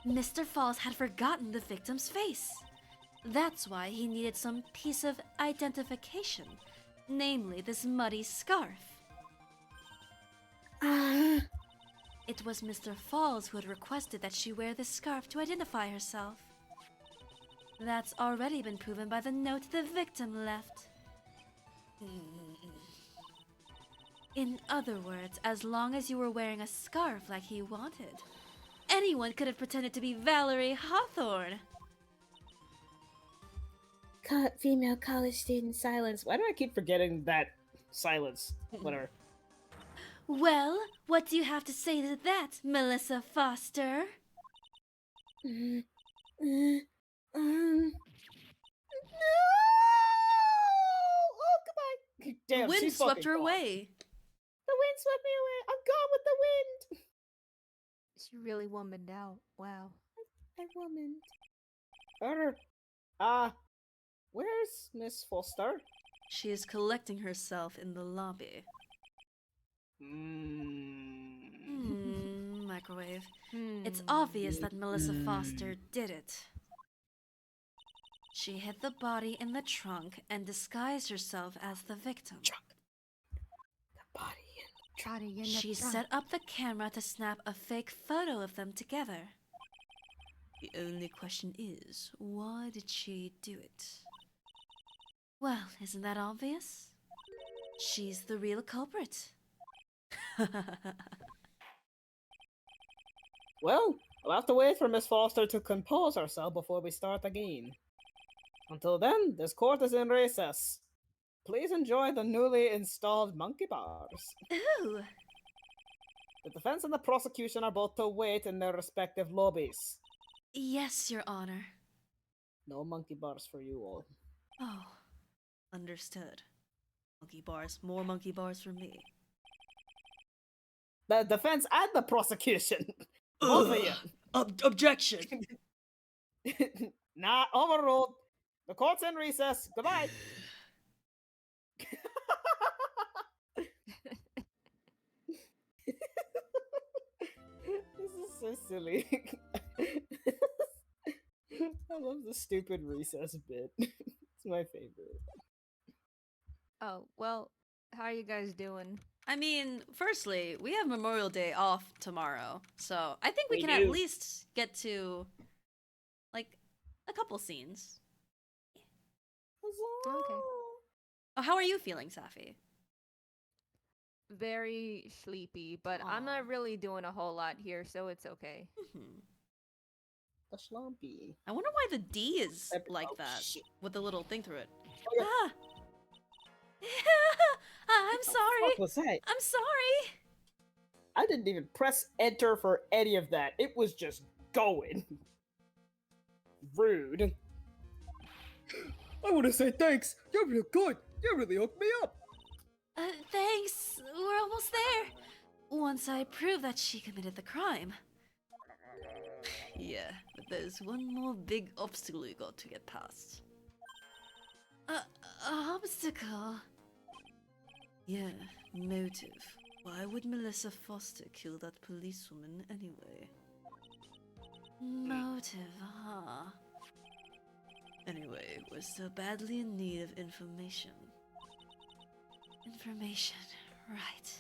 Mr. Falls had forgotten the victim's face. That's why he needed some piece of identification, namely this muddy scarf. It was Mr. Falls who had requested that she wear this scarf to identify herself. That's already been proven by the note the victim left. In other words, as long as you were wearing a scarf like he wanted, anyone could have pretended to be Valerie Hawthorne. Female college student silence. Why do I keep forgetting that silence? Whatever. Well, what do you have to say to that, Melissa Foster? No! Oh, goodbye. The Damn, wind she's swept fucking her gone. away. The wind swept me away. I'm gone with the wind. She really womaned out. Wow. I woman. Where's Miss Foster? She is collecting herself in the lobby. Microwave. It's obvious that Melissa Foster did it. She hid the body in the trunk and disguised herself as the victim. The body. Body in the She trunk. set up the camera to snap a fake photo of them together. The only question is, why did she do it? Well, isn't that obvious? She's the real culprit. Well, we'll have to wait for Miss Foster to compose herself before we start again. Until then, this court is in recess. Please enjoy the newly installed monkey bars. Ooh! The defense and the prosecution are both to wait in their respective lobbies. Yes, Your Honor. No monkey bars for you all. Oh, understood. Monkey bars, more monkey bars for me. The defense and the prosecution. Both of you. Objection! Nah, overruled. The court's in recess. Goodbye. This is so silly. I love the stupid recess bit. It's my favorite. Oh, well, how are you guys doing? I mean, firstly, we have Memorial Day off tomorrow, so I think we We can at do. least get to, like, a couple scenes. Okay. Oh, how are you feeling, Safi? Very sleepy, but I'm Aw. not really doing a whole lot here, so it's okay. The schlumpy. I wonder why the D is like Oh, that, shit. with the little thing through it. Okay. Ah! I'm What the sorry! fuck was that? I'm sorry! I didn't even press enter for any of that. It was just going. Rude. I want to say thanks. You're real good. You really hooked me up. Thanks. We're almost there. Once I prove that she committed the crime. Yeah, but there's one more big obstacle you got to get past. Obstacle? Yeah, motive. Why would Melissa Foster kill that policewoman anyway? Motive, huh? Anyway, we're so badly in need of information. Information, right.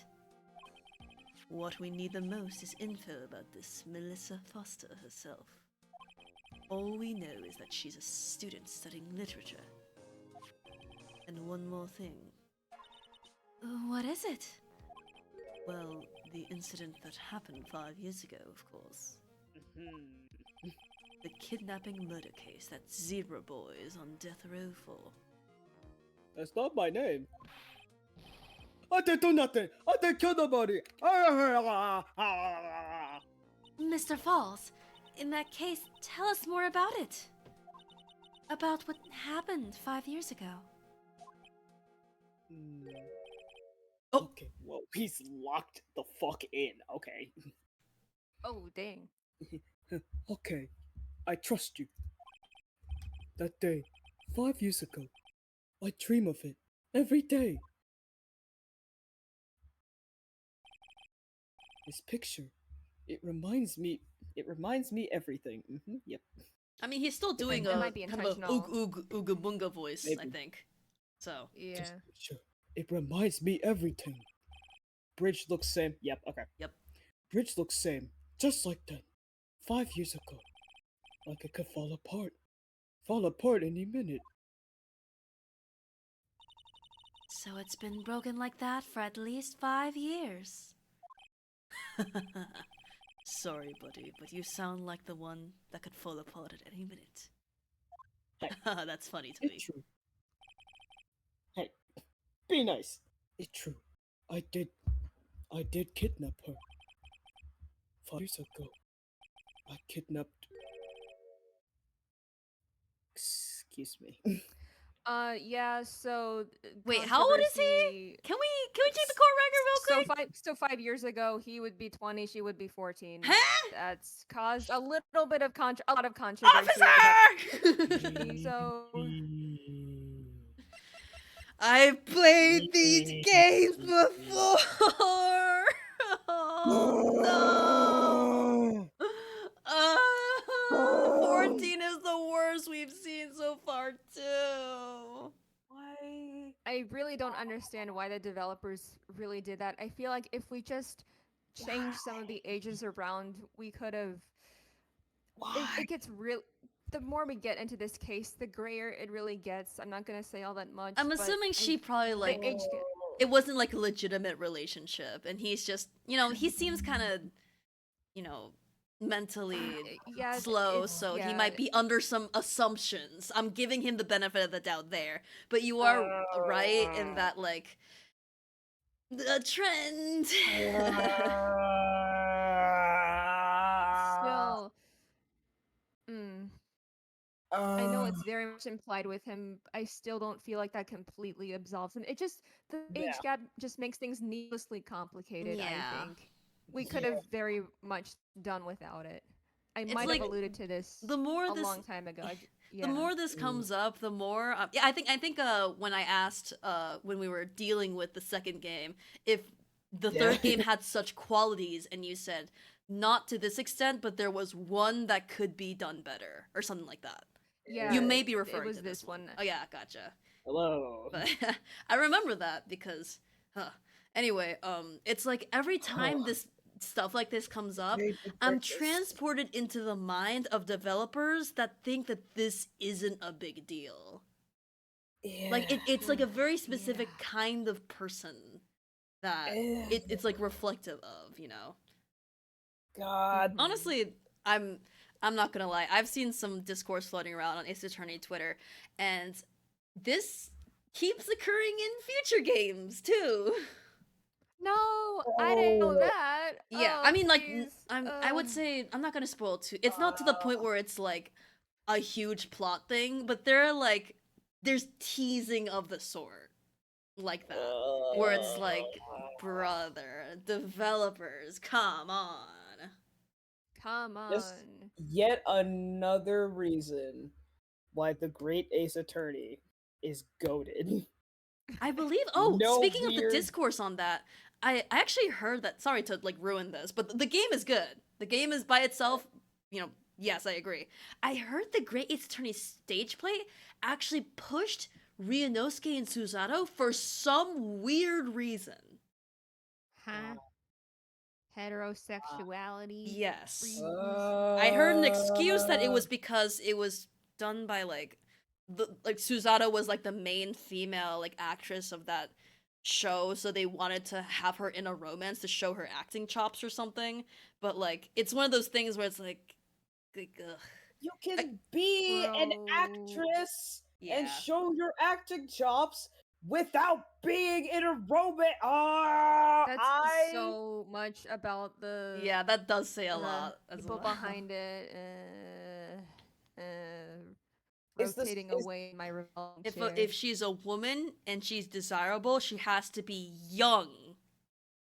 What we need the most is info about this Melissa Foster herself. All we know is that she's a student studying literature. And one more thing. What is it? Well, the incident that happened 5 years ago, of course. The kidnapping murder case that Zebra Boy is on death row for. That's not my name. I didn't do nothing. I didn't kill nobody. Mr. Falls, in that case, tell us more about it. About what happened 5 years ago. Oh. Okay, well, he's locked the fuck in. Okay. Oh, dang. Okay, I trust you. That day, 5 years ago, I dream of it every day. This picture, it reminds me everything. Yep. I mean, he's still doing That a might be kind of a intentional. ooga boonga voice, I Maybe. think. So, Yeah. This picture, it reminds me everything. Bridge looks same. Yep. Okay. Yep. Bridge looks same, just like that. 5 years ago, like it could fall apart. Fall apart any minute. so it's been broken like that for at least 5 years. Sorry, buddy, but you sound like the one that could fall apart at any minute. That's funny to me. It's true. Hey, be nice. It's true. I did kidnap her. 5 years ago, I kidnapped Excuse me. Yeah. So Wait, how old is he? controversy- Can we check the court record real quick? So 5 years ago, he would be 20, she would be 14. Huh? That's caused a little bit of a lot of controversy. Officer! So I've played these games before. Oh no! 14 is the worst we've seen so far too. Why? I really don't understand why the developers really did that. I feel like if we just changed some of the ages around, we could have. It gets real. The more we get into this case, the grayer it really gets. I'm not gonna say all that much. I'm but assuming she probably like the age it wasn't like a legitimate relationship, and he's just he seems kind of mentally yeah, slow, so he might be under some assumptions. I'm giving him the benefit of the doubt there, but you are right in that like the trend. Still, I know it's very much implied with him. I still don't feel like that completely absolves him. It just the age gap just makes things needlessly complicated. I Yeah. think we could have very much done without it. I might like, have alluded to this the more a this long time ago. the more this comes up, the more yeah, I think when I asked when we were dealing with the second game if the third game had such qualities, and you said not to this extent, but there was one that could be done better or something like that. Yeah, You may be referring it was to this one. Oh yeah, gotcha. Hello. But I remember that because anyway, it's like every time this stuff like this comes up, I'm transported into the mind of developers that think that this isn't a big deal. Like it's like a very specific kind of person that it's like reflective of, God. Honestly, I'm not gonna lie. I've seen some discourse floating around on Ace Attorney Twitter, and this keeps occurring in future games too. No, I didn't know that. Yeah, Oh, I mean, like, please. I would say I'm not gonna spoil too. It's not to the point where it's like a huge plot thing, but there's teasing of the sort like that, where it's like, brother, developers, come on. Come on. Just yet another reason why the great Ace Attorney is goated. I believe. Oh, No speaking of the weird- discourse on that, I actually heard that. Sorry to like ruin this, but the game is good. The game is by itself. Yes, I agree. I heard the Great Ace Attorney stage play actually pushed Ryunosuke and Susato for some weird reason. Huh? Heterosexuality. Yes. reasons? I heard an excuse that it was because it was done by like Susato was like the main female like actress of that show, so they wanted to have her in a romance to show her acting chops or something. But like it's one of those things where it's like ugh. You can be an Bro. actress and Yeah. show your acting chops without being in a romance. That's so much about the Yeah, that does say a the lot as people well. behind it. Is this- Rotating is- away in my revolving If chair. if she's a woman and she's desirable, she has to be young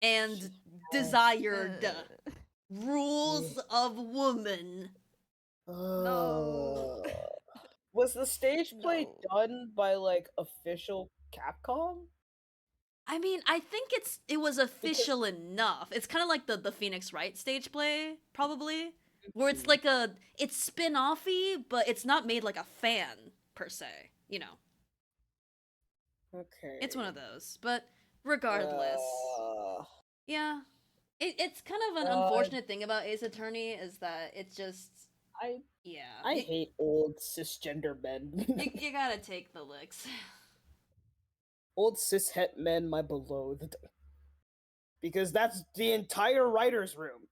and desired. Rules of woman. No. Was the stage play No. done by like official Capcom? I mean, I think it was official enough. It's kind of like the Phoenix Wright stage play, probably, where it's like it's spin-offy, but it's not made like a fan per se. Okay. It's one of those. But regardless, yeah, it's kind of an unfortunate thing about Ace Attorney is that it's just I yeah. hate old cisgender men. You gotta take the licks. Old cishet men, my beloved. Because that's the entire writer's room.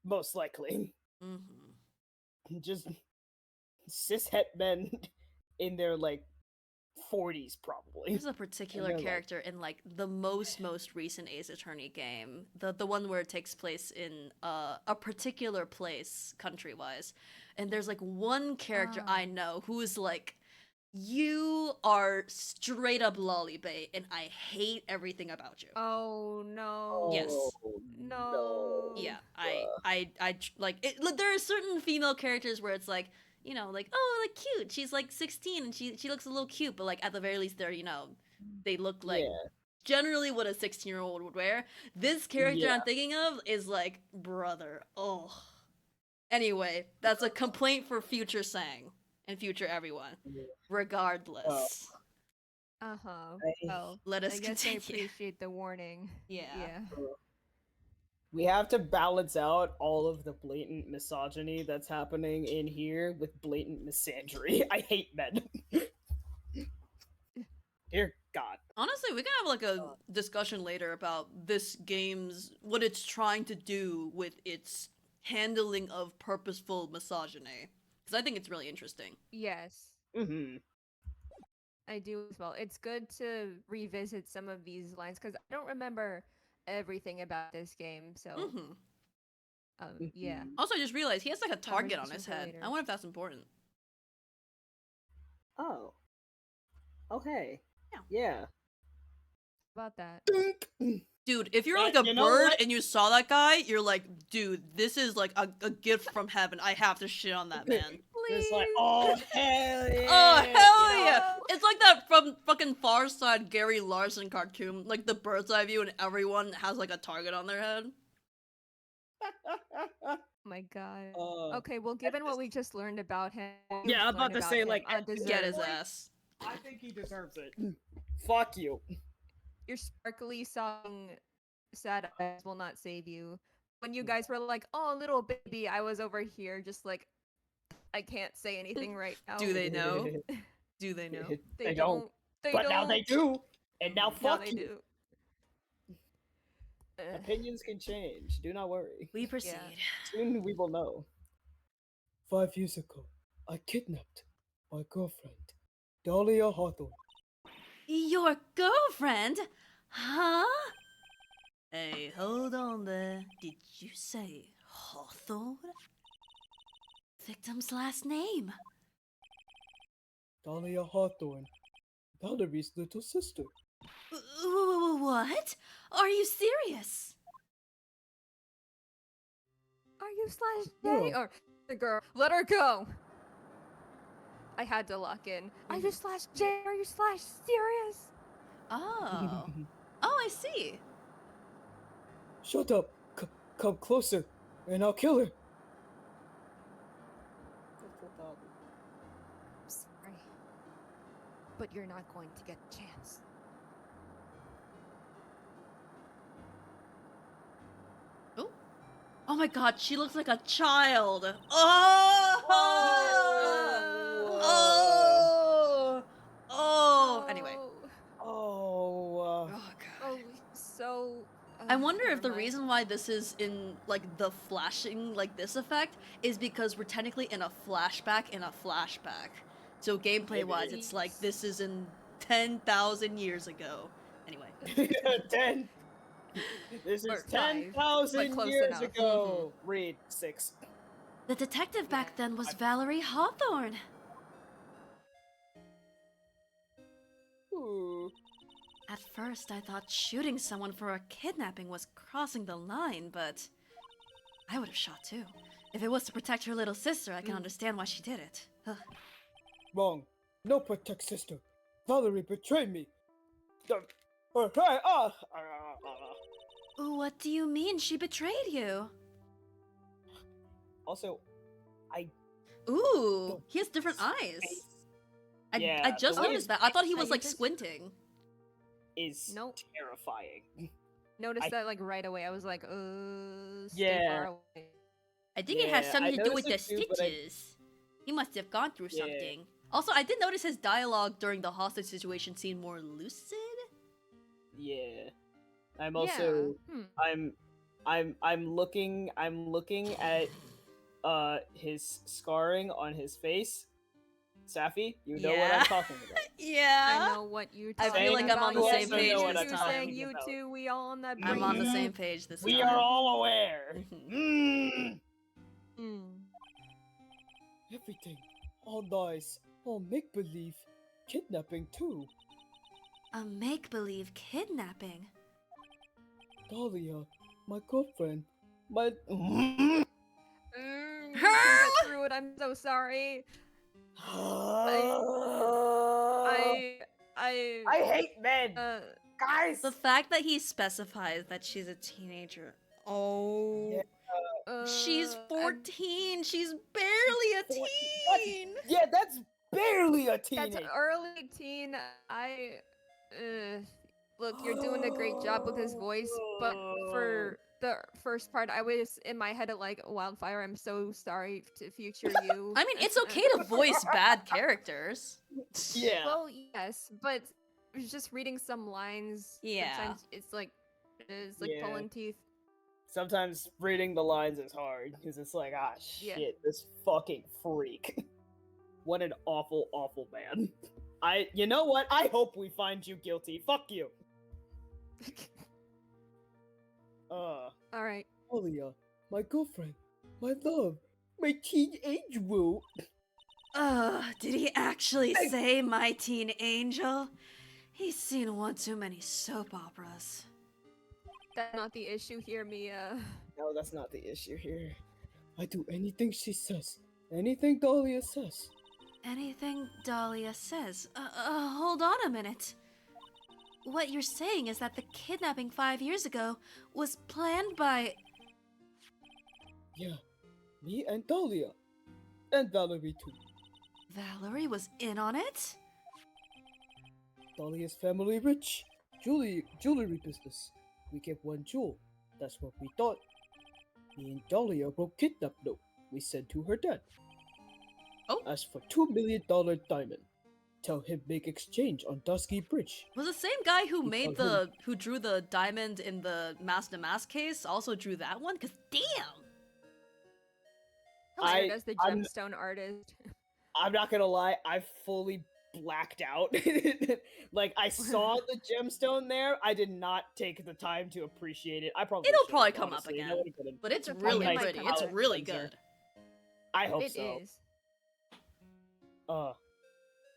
Most likely. Mm-hmm. Just cishet men in their like 40s probably. There's a particular they're like- character in like the most recent Ace Attorney game, the one where it takes place in a particular place country wise, and there's like one character I know who is like You are straight up lollybait, and I hate everything about you. Oh no. Yes. No. Yeah, like it. Look, there are certain female characters where it's like, like, oh, like cute. She's like 16 and she looks a little cute, but like at the very least they're, they look like Yeah. generally what a 16-year-old would wear. This character Yeah. I'm thinking of is like, brother. Oh. Anyway, that's a complaint for future Sang and future everyone. Regardless. Uh-huh. I- Well, Let us I guess continue. I appreciate the warning. Yeah. Yeah. We have to balance out all of the blatant misogyny that's happening in here with blatant misandry. I hate men. Dear God. Honestly, we can have like a discussion later about this game's what it's trying to do with its handling of purposeful misogyny, because I think it's really interesting. Yes. Mm-hmm. I do as well. It's good to revisit some of these lines because I don't remember everything about this game. So, yeah. Also, I just realized he has like a target on Conversation his for head. later. I wonder if that's important. Oh. Okay. Yeah. About that. Dude, if you're like Yeah, a you know bird what? and you saw that guy, you're like, dude, this is like a gift from heaven. I have to shit on that man. It's like, oh, hell yeah. Oh, hell you know? yeah! It's like that from fucking Far Side Gary Larson cartoon, like the bird's eye view, and everyone has like a target on their head. Oh my god. Uh, Okay, well, given what we just learned about him, what Yeah, we've I'm about learned to say, him, like, Get his deserves- ass. I think he deserves it. Fuck you. Your sparkly song, sad eyes will not save you. When you guys were like, "Oh, little baby," I was over here just like, I can't say anything right now. Do they know? Do they know? They don't. They But don't. now they do. And now Now fuck they you. do. Opinions can change. Do not worry. We proceed. Soon we will know. 5 years ago, I kidnapped my girlfriend, Dahlia Hawthorne. Your girlfriend? Huh? Hey, hold on there. Did you say Hawthorne? Victim's last name. Dahlia Hawthorne, Valerie's little sister. What? Are you serious? Are you slash No. J or the girl? Let her go. I had to lock in. Are you slash J? Are you slash serious? Oh. Oh, I see. Shut up! Come closer, and I'll kill her. I'm sorry, but you're not going to get a chance. Oh. Oh my god, she looks like a child. Oh! Oh! Anyway. Oh. Oh god. Oh, so. I wonder if the never mind. reason why this is in like the flashing like this effect is because we're technically in a flashback in a flashback. So gameplay wise, it's like this is in 10,000 years ago. Anyway. 10. This Or is five, 10,000 but close years enough. ago. Read 6. The detective back then was Valerie Hawthorne. Ooh. At first, I thought shooting someone for a kidnapping was crossing the line, but I would have shot too. If it was to protect her little sister, I can understand why she did it. Ugh. Wrong. No protect sister. Valerie betrayed me. What do you mean she betrayed you? Also, Ooh, he has different eyes. I Yeah, just the way noticed that. I thought he was you like just- squinting. is Nope. terrifying. Noticed I- that like right away. I was like, stay Yeah. far away. I think it has Yeah, something I to do with the noticed it too, but I- stitches. He must have gone through Yeah. something. Also, I did notice his dialogue during the hostage situation seemed more lucid. Yeah. I'm also I'm looking at his scarring on his face. Safi, you know what Yeah. I'm talking about. Yeah. I know what you're I talking feel like I'm on the about. same Yes, page you this two time. saying you two, we all on that I'm on the Mhm. same page this We time. are all aware. Mhm. Mm. Everything. All lies. All make believe. kidnapping too. A make-believe kidnapping. Dahlia, my girlfriend, my. You can get through it. I'm so sorry. I hate men, guys. The fact that he specifies that she's a teenager. Oh. Yeah. She's I'm- 14. She's barely a teen. That's barely a teenage. That's early teen. Look, you're doing a great job with his voice, but for the first part, I was in my head at like Wildfire. I'm so sorry to future you. I mean, it's okay to voice bad characters. Yeah. Well, yes, but just reading some lines. Yeah. Sometimes it's like Yeah. pulling teeth. Sometimes reading the lines is hard because it's like, ah, Yeah. shit, this fucking freak. What an awful, awful man. You know what? I hope we find you guilty. Fuck you. All right. Dahlia, my girlfriend, my love, my teen angel. Did he actually say my teen angel? He's seen one too many soap operas. That's not the issue here, Mia. No, that's not the issue here. I do anything she says, anything Dahlia says. Anything Dahlia says. Hold on a minute. What you're saying is that the kidnapping 5 years ago was planned by... Yeah, me and Dahlia. And Valerie too. Valerie was in on it? Dahlia's family rich. Jewelry business. We get one jewel. That's what we thought. Me and Dahlia wrote kidnap note. We sent to her dad. Oh. Ask for $2 million diamond. Tell him make exchange on Dusky Bridge. Was the same guy who You made tell him. who drew the diamond in the Mask to Mask case also drew that one? Cause damn! Hired as the I'm- gemstone artist. I'm not gonna lie, I fully blacked out. Like, I saw the gemstone there, I did not take the time to appreciate it. I probably It'll should've, probably come up honestly. again. No one could've. But it's It really might pretty. come It's out. really Cleanser. good. I hope It so. is.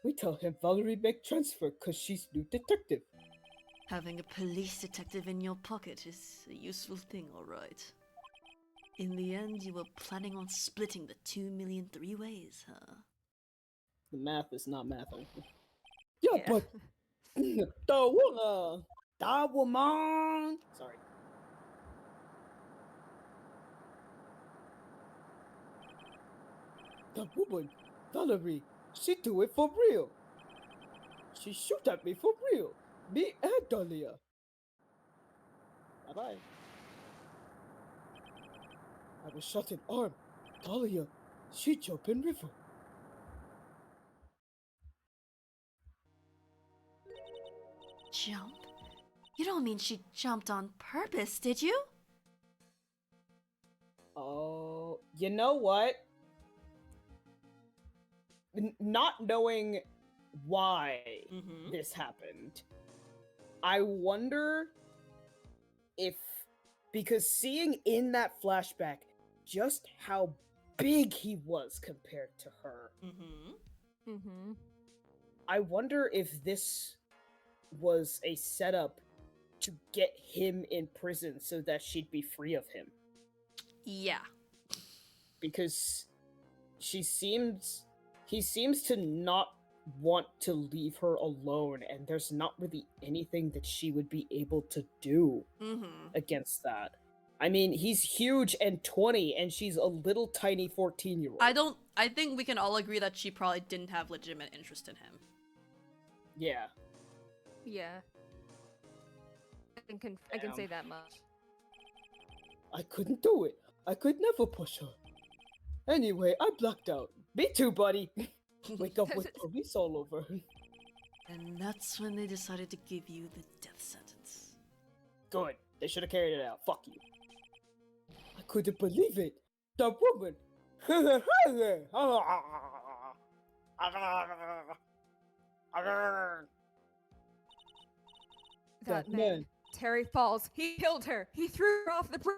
We tell him Valerie make transfer cause she's new detective. Having a police detective in your pocket is a useful thing, alright. In the end, you were planning on splitting the 2 million 3 ways, huh? The math is not math. Uncle. Yeah, Yeah. but Da woman. Sorry. the woman, Valerie, she do it for real. She shoot at me for real. Me and Dahlia. Bye bye. I was shot in arm. Dahlia, she jump in river. Jump? You don't mean she jumped on purpose, did you? Oh, you know what? Not knowing why Mm-hmm. this happened, I wonder if, because seeing in that flashback just how big he was compared to her, Mm-hmm. Mm-hmm. I wonder if this was a setup to get him in prison so that she'd be free of him. Yeah. Because he seems to not want to leave her alone, and there's not really anything that she would be able to do Mm-hmm. against that. I mean, he's huge and 20, and she's a little tiny 14-year-old. I think we can all agree that she probably didn't have legitimate interest in him. Yeah. Yeah. I can Damn. say that much. I couldn't do it. I could never push her. Anyway, I blacked out. Me too, buddy. Wake up with police all over. And that's when they decided to give you the death sentence. Good. They should have carried it out. Fuck you. I couldn't believe it. The woman. That That man, man. Terry Falls, he killed her. He threw her off the bridge.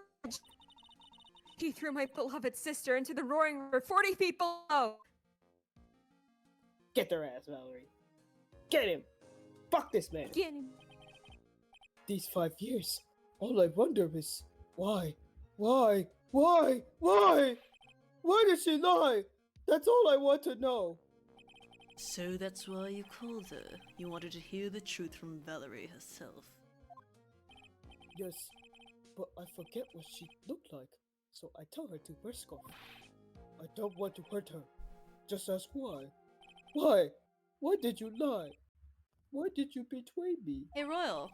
He threw my beloved sister into the roaring river 40 feet below. Get their ass, Valerie. Get him! Fuck this man! Get him. These 5 years, all I wonder is why? Why? Why? Why? Why did she lie? That's all I want to know. So that's why you called her. You wanted to hear the truth from Valerie herself. Yes, but I forget what she looked like, so I tell her to wear scarf. I don't want to hurt her. Just ask why. Why? Why did you lie? Why did you betray me? Hey, Royal.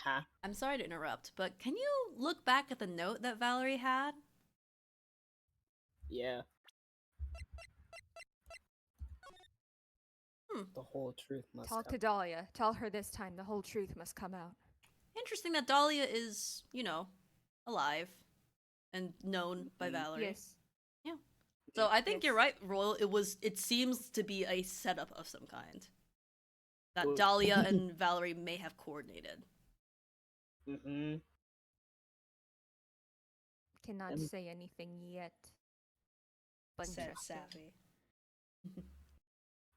Huh? I'm sorry to interrupt, but can you look back at the note that Valerie had? Yeah. The whole truth must Talk come. to Dahlia. Tell her this time the whole truth must come out. Interesting that Dahlia is, you know, alive and known by Valerie. Yes. Yeah. So I think Yes. you're right, Royal. It seems to be a setup of some kind that Well- Dahlia and Valerie may have coordinated. Mm-hmm. Cannot Um, say anything yet. But Said interesting. Savvy.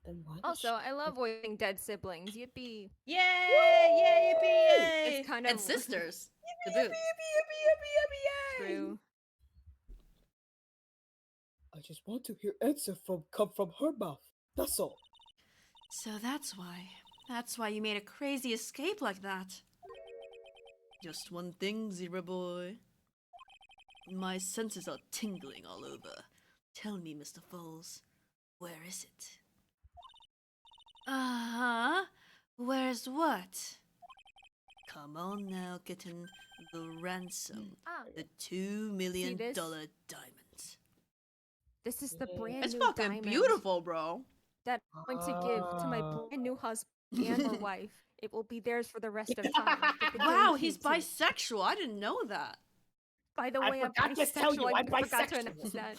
Then why did Also, she- I love voicing dead siblings. Yippee. Yay! Yay! Yippee! Yay! It's kind and of- sisters. To boot. True. I just want to hear answer come from her mouth. That's all. So that's why. That's why you made a crazy escape like that. Just one thing, Zebra Boy. My senses are tingling all over. Tell me, Mr. Foles, where is it? Uh-huh. Where's what? Come on now, kitten. The ransom. Ah, The $2 million this? diamonds. this is the brand It's new fucking diamond beautiful, bro. that I'm going to give to my brand new husband and or wife. It will be theirs for the rest of time. Get the Wow, game he's key, too. bisexual. I didn't know that. By the I way, I'm forgot to tell you, bisexual. I'm I forgot to bisexual. announce that.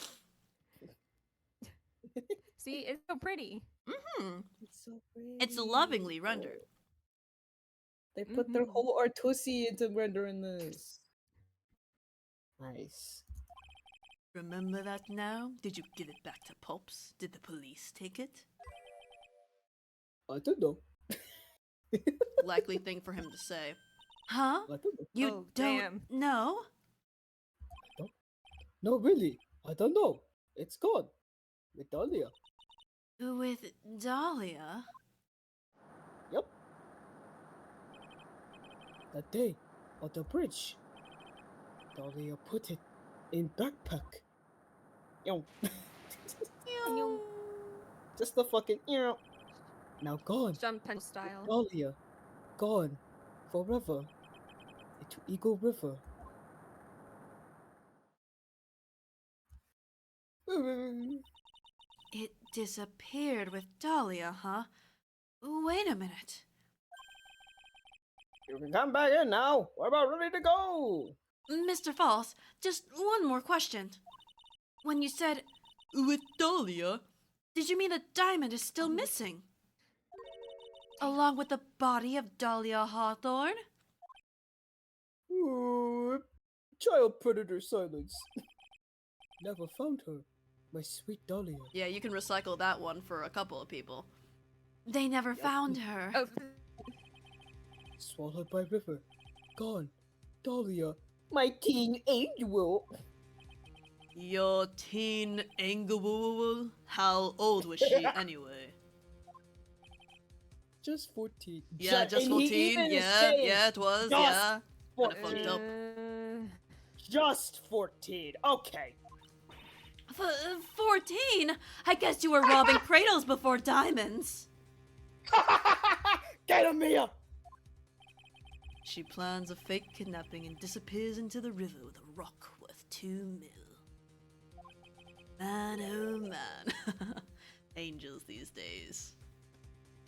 See, it's so pretty. Mm-hmm. It's so pretty. It's lovingly rendered. They put their Mhm. whole artusi into rendering this. Nice. Remember that now? Did you give it back to Pops? Did the police take it? I don't know. Likely thing for him to say. Huh? I don't know. You Oh, don't damn. know? No, really. I don't know. It's gone. With Dahlia. With Dahlia? Yep. That day, on the bridge. Dahlia put it in backpack. Yo. Just the fucking now gone. Jump pen style. Dahlia. Gone. Forever. Into Eagle River. It disappeared with Dahlia, huh? Wait a minute. You can come back in now. We're about ready to go. Mr. False, just one more question. When you said, with Dahlia, did you mean the diamond is still missing? Along with the body of Dahlia Hawthorne? Child predator silence. Never found her. My sweet Dahlia. Yeah, you can recycle that one for a couple of people. They never found her. Oh, Swallowed by river. Gone. Dahlia. My teen angel. Your teen Englewool? How old was she anyway? Just 14. Yeah, just and he 14. even Yeah, said yeah, it was. just Yeah. Kinda 14. fucked up. Just 14. Okay. 14? I guess you were robbing cradles before diamonds. Get him, Mia. She plans a fake kidnapping and disappears into the river with a rock worth 2 mil. Man, oh man. Angels these days.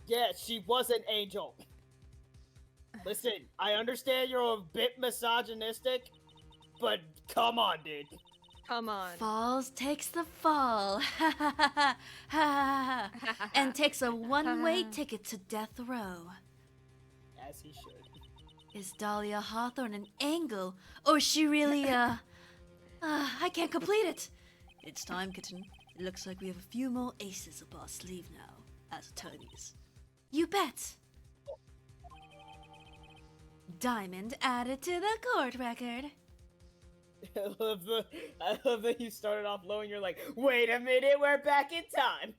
Yeah, she was an angel. Listen, I understand you're a bit misogynistic, but come on, dude. come on. Falls takes the fall. And takes a one-way ticket to death row. As he should. Is Dahlia Hawthorne an angle? Or is she really, I can't complete it. It's time, kitten. It looks like we have a few more aces up our sleeve now, as attorneys. You bet. Diamond added to the court record. I love that you started off low and you're like, wait a minute, we're back in time.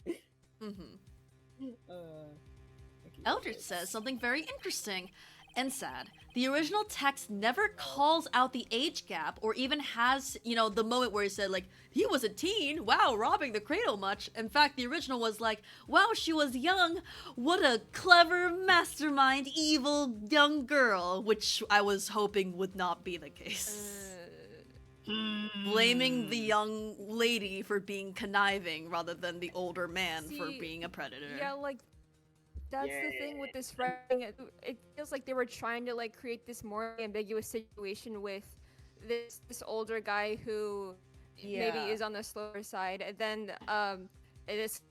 Mm-hmm. Okay. Eldritch says something very interesting and sad. The original text never calls out the age gap or even has, the moment where he said, like, he was a teen, wow, robbing the cradle much. In fact, the original was like, wow, she was young, what a clever, mastermind, evil young girl, which I was hoping would not be the case. Blaming the young lady for being conniving rather than the older man for being a predator. Yeah, like, that's the thing with this writing. It feels like they were trying to like create this more ambiguous situation with this older guy who maybe is on the slower side, and then this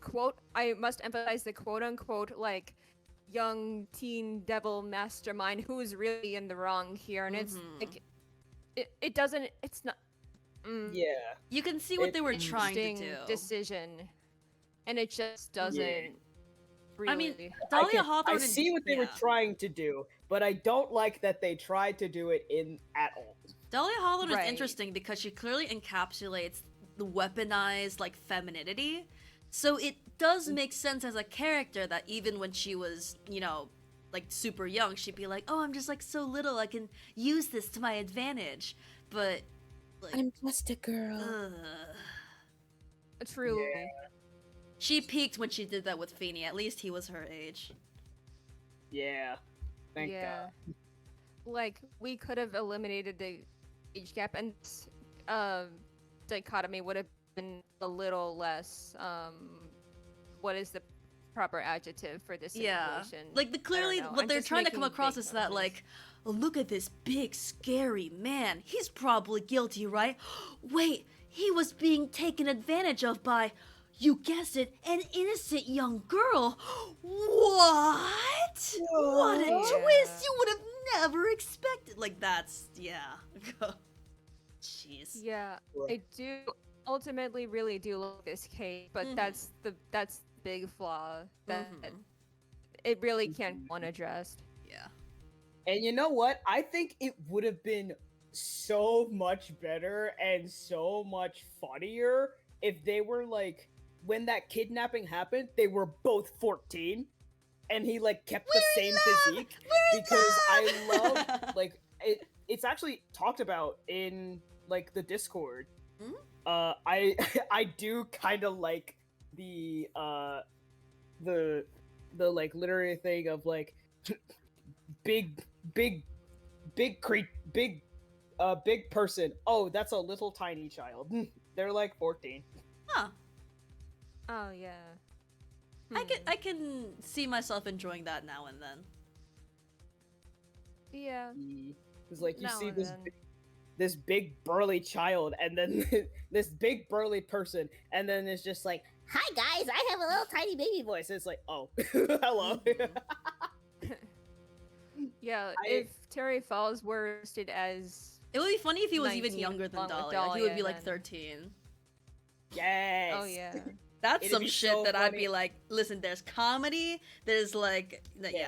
quote. I must emphasize the quote unquote like young teen devil mastermind who is really in the wrong here, and it's like it doesn't. It's not. Yeah. You can see what they were trying to do. Decision, and it just doesn't. Yeah. Really. I mean, Dahlia Hawthorne. I see what they were trying to do, but I don't like that they tried to do it at all. Dahlia Hawthorne is interesting because she clearly encapsulates the weaponized like femininity. So it does make sense as a character that even when she was, like super young, she'd be like, "Oh, I'm just like so little, I can use this to my advantage." But like, I'm just a girl. Truly. Yeah. She peaked when she did that with Feeney. At least he was her age. Yeah. Thank God. Like, we could have eliminated the age gap, and dichotomy would have been a little less, what is the proper adjective for this situation? Yeah. Like, clearly what they're trying to come across is that, like, oh, look at this big, scary man. He's probably guilty, right? Wait, he was being taken advantage of by... You guessed it, an innocent young girl. What? What a twist you would have never expected. Like, that's, Jeez. Yeah, I do ultimately really do like this case, but that's the big flaw that it really can't go unaddressed. Yeah. And you know what? I think it would have been so much better and so much funnier if they were like, when that kidnapping happened, they were both 14 and he like kept the same physique because I love like it's actually talked about in like the Discord. I do kind of like the like literary thing of like big person. Oh, that's a little tiny child. They're like 14. Huh. Oh yeah. I can see myself enjoying that now and then. Yeah. It's like you Now see and this big burly child and then this big burly person and then it's just like, hi guys, I have a little tiny baby voice. It's like, oh, hello. Yeah, if Terry Falls were listed as It would be funny if he was even 19 younger than along with Dahlia. He would be Dahlia like then. 13. Yes. Oh yeah. That's It'd some be shit so that I'd funny. be like, listen, there's comedy, there's like, yeah.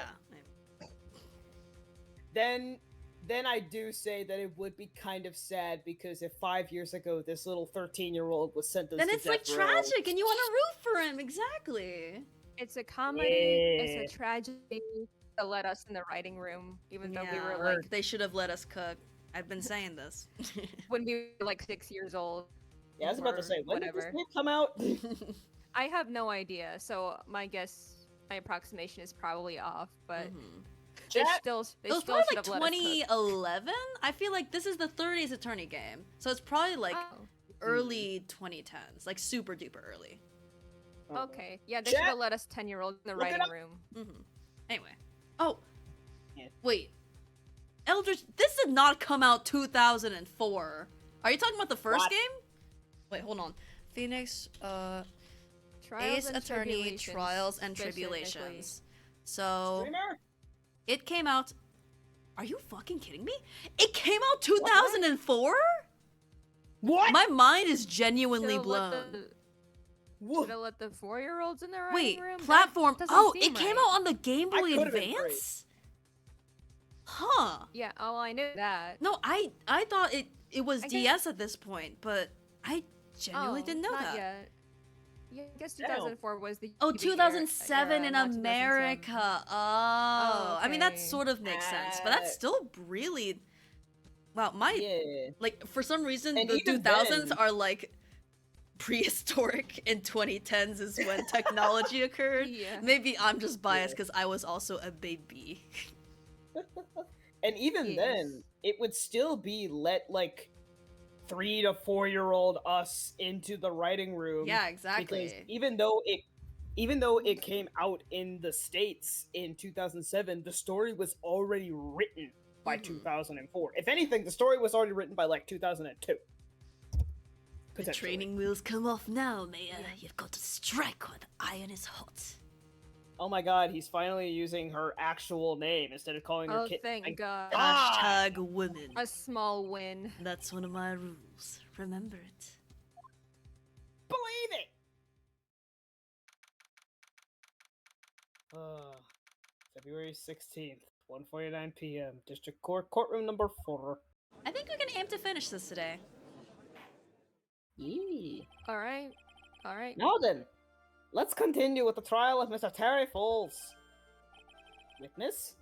Then I do say that it would be kind of sad because if 5 years ago this little 13-year-old was sentenced Then to it's like death row, tragic and you want to root for him, exactly. It's a comedy, it's a tragedy that let us in the writing room, even though we were like they should have let us cook. I've been saying this. when we were like 6 years old. yeah, I was about to or say, when did this whatever. game come out? I have no idea, so my approximation is probably off, but they Chat? still It was still probably should like have let us cook. 2011. I feel like this is the 30 Ace Attorney game, so it's probably like Oh, early 2010s, like super duper early. okay. Yeah, they should Chat? have let us 10-year-olds in the Look it writing up. room. Anyway, oh, Yeah. wait, Eldritch, this did not come out 2004. Are you talking about the first What? game? Wait, hold on. Phoenix, Trials Ace and Attorney, Tribulations, Trials and specifically. Tribulations. So Streamer? it came out. Are you fucking kidding me? It came out 2004? What? My mind is genuinely Should've let blown. Should I let the 4-year-olds in the writing Wait, room? That platform. doesn't Oh, seem it came right. out on the Game Boy could've been great. Advance? Huh. Yeah, oh, I knew that. No, I thought it was I DS at this point, but I genuinely Oh, didn't know not that. yet. Yeah, I guess Damn. 2004 was the Oh, UV 2007 era, in not 2007. America. Oh, I mean that okay. sort of makes sense, but that's still really wow. My Yeah. like for some reason And the even 2000s then- are like prehistoric, and 2010s is when technology occurred. Yeah. Maybe I'm just biased because I was also a baby. And even Yes. then, it would still be let like 3 to 4-year-old us into the writing room. Yeah, Because exactly. even though it came out in the States in 2007, the story was already written by Mhm. 2004. If anything, the story was already written by like 2002. The Potentially. training wheels come off now, Maya. You've got to strike while the iron is hot. Oh my god, he's finally using her actual name instead of calling her Oh, kid. thank God. Hashtag women. A small win. That's one of my rules. Remember it. Believe it! February 16th, 1:49 p.m. District Court, courtroom number 4. I think we can aim to finish this today. Yee. Alright. Alright. Now then, let's continue with the trial of Mr. Terry Falls. Witness,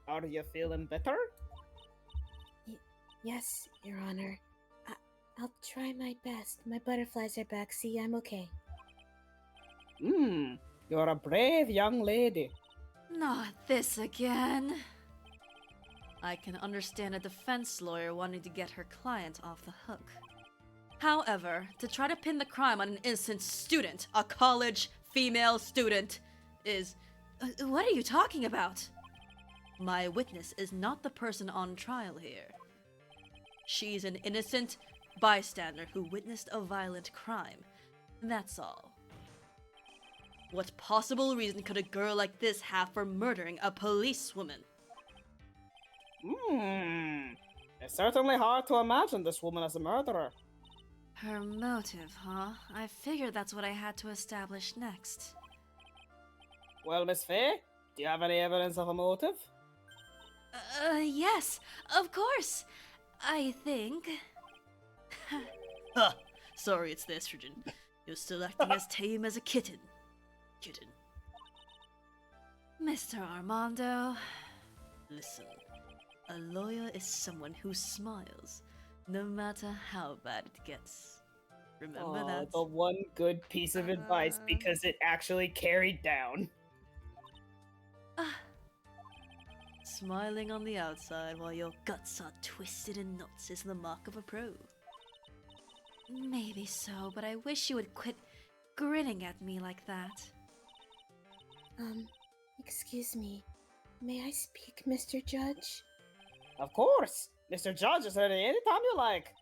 are you feeling better? Yes, Your Honor. I'll try my best. My butterflies are back. See, I'm okay. You're a brave young lady. Not this again. I can understand a defense lawyer wanting to get her client off the hook. However, to try to pin the crime on an innocent student, a college female student, is... what are you talking about? My witness is not the person on trial here. She's an innocent bystander who witnessed a violent crime. That's all. What possible reason could a girl like this have for murdering a policewoman? It's certainly hard to imagine this woman as a murderer. Her motive, huh? I figured that's what I had to establish next. Well, Miss Faye, do you have any evidence of a motive? Yes, of course. I think. Huh. Sorry, it's the estrogen. You're still acting as tame as a kitten. Kitten. Mr. Armando, listen. A lawyer is someone who smiles, no matter how bad it gets. Remember Aw, that? the one good piece of advice because it actually carried down. Smiling on the outside while your guts are twisted in knots is the mark of a pro. Maybe so, but I wish you would quit grinning at me like that. Excuse me. May I speak, Mr. Judge? Of course! Mr. Judge is ready anytime you like.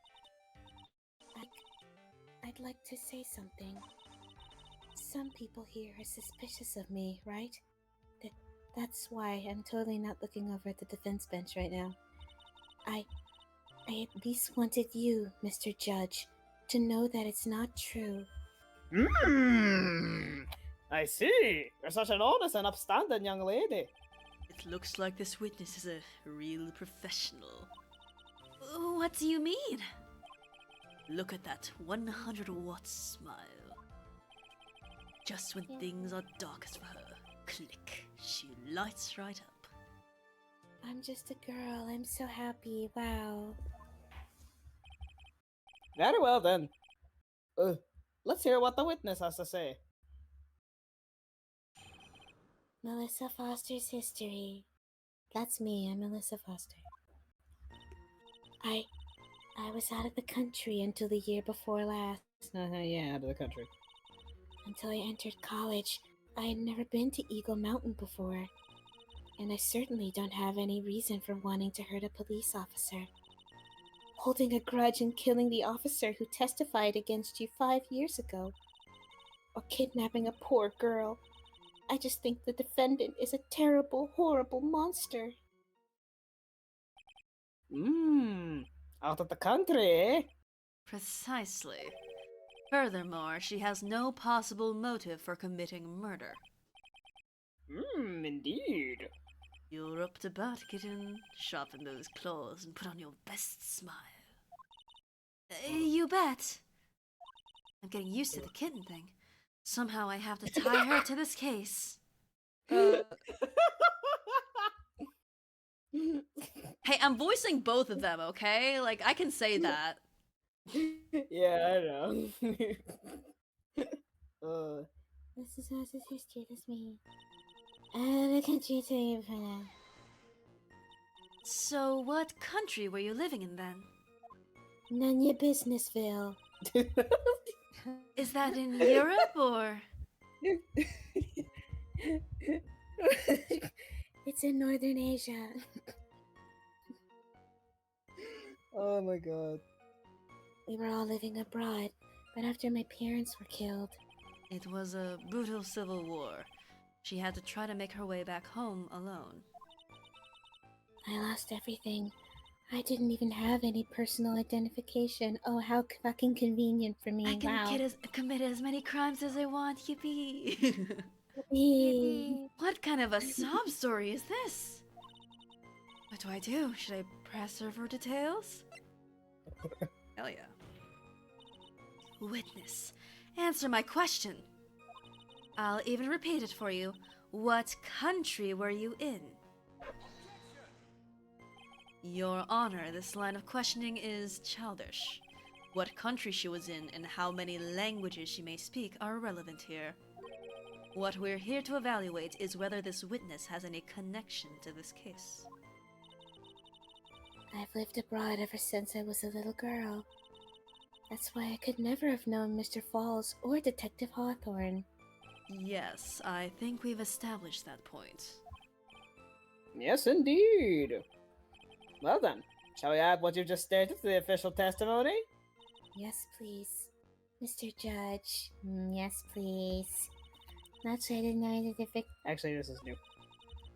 I'd like to say something. Some people here are suspicious of me, right? That's why I'm totally not looking over at the defense bench right now. I at least wanted you, Mr. Judge, to know that it's not true. I see. You're such an honest and upstanding young lady. It looks like this witness is a real professional. What do you mean? Look at that 100-watt smile. Just when things are darkest for her, click, she lights right up. I'm just a girl. I'm so happy. Wow. Very well then. Let's hear what the witness has to say. Melissa Foster's history. That's me. I'm Melissa Foster. I was out of the country until the year before last. Yeah, out of the country. Until I entered college, I had never been to Eagle Mountain before. And I certainly don't have any reason for wanting to hurt a police officer. Holding a grudge and killing the officer who testified against you 5 years ago. Or kidnapping a poor girl. I just think the defendant is a terrible, horrible monster. Out of the country, eh? Precisely. Furthermore, she has no possible motive for committing murder. Indeed. You're up to bat, kitten. Sharpen those claws and put on your best smile. You bet. I'm getting used to the kitten thing. Somehow I have to tie her to this case. Hey, I'm voicing both of them, okay? Like, I can say that. Yeah, I know. This is not as history as me. The country to you for now. So, what country were you living in then? None your businessville. Is that in Europe or? It's in Northern Asia. Oh my god. We were all living abroad, but after my parents were killed, It was a brutal civil war. She had to try to make her way back home alone. I lost everything. I didn't even have any personal identification. Oh, how fucking convenient for me. I can wow. commit as many crimes as I want, yippee! Yippee. What kind of a sob story is this? What do I do? Should I press her for details? Hell yeah. Witness, answer my question. I'll even repeat it for you. What country were you in? Your Honor, this line of questioning is childish. What country she was in and how many languages she may speak are irrelevant here. What we're here to evaluate is whether this witness has any connection to this case. I've lived abroad ever since I was a little girl. That's why I could never have known Mr. Falls or Detective Hawthorne. Yes, I think we've established that point. Yes, indeed. Well then, shall we add what you just stated to the official testimony? Yes, please. Mr. Judge. Yes, please. Naturally, I didn't know either the victim. Actually, this is new.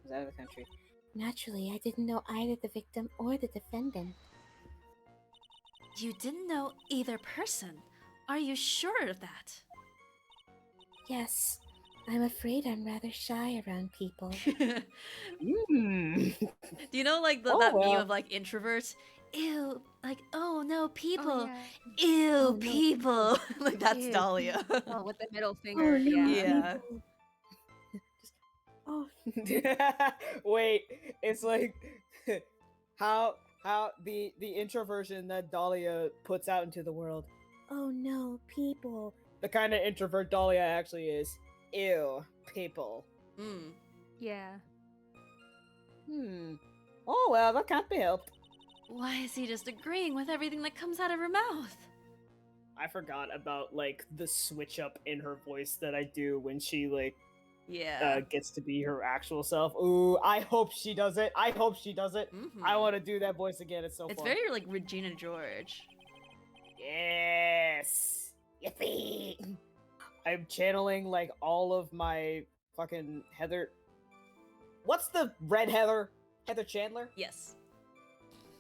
It's out of the country. Naturally, I didn't know either the victim or the defendant. You didn't know either person? Are you sure of that? Yes. I'm afraid I'm rather shy around people. Hmm. Do you know, like, Oh, that meme well. of, like, introverts? Ew, like, oh no, people. Oh, yeah. Ew, Oh, no. people. Like, that's Ew. Dahlia. Oh, with the middle finger. no, Yeah. Oh. Wait, it's like how the introversion that Dahlia puts out into the world. Oh no, people. The kind of introvert Dahlia actually is. Ew, people. Mm. Yeah. Oh well, that can't be helped. Why is he just agreeing with everything that comes out of her mouth? I forgot about like the switch up in her voice that I do when she like Yeah. gets to be her actual self. Ooh, I hope she does it. I hope she does it. Mhm. I want to do that voice again. It's so It's fun. very, like, Regina George. Yes. Yippee. I'm channeling like all of my fucking Heather. What's the red Heather? Heather Chandler? Yes.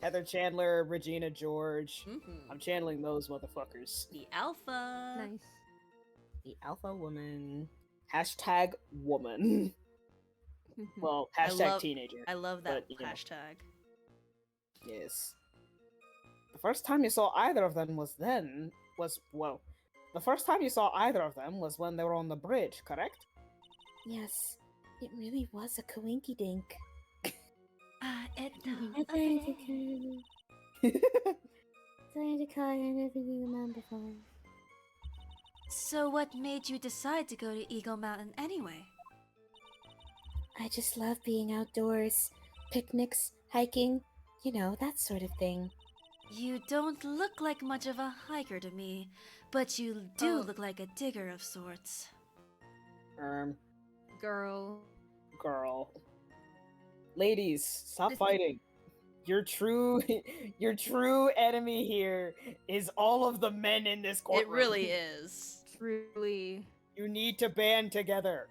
Heather Chandler, Regina George. Mm-hmm. I'm channeling those motherfuckers. The alpha. Nice. The alpha woman. Hashtag woman. Well, I hashtag love- teenager. I love that But, you know. hashtag. Yes. The first time you saw either of them was the first time you saw either of them was when they were on the bridge, correct? Yes, it really was a coinky dink. I Trying to call you never knew the man before. So what made you decide to go to Eagle Mountain anyway? I just love being outdoors. Picnics, hiking, you know, that sort of thing. You don't look like much of a hiker to me, but you do Oh. look like a digger of sorts. Girl. Girl. Ladies, stop fighting. Your true enemy here is all of the men in this courtroom. It really is. Truly. You need to band together.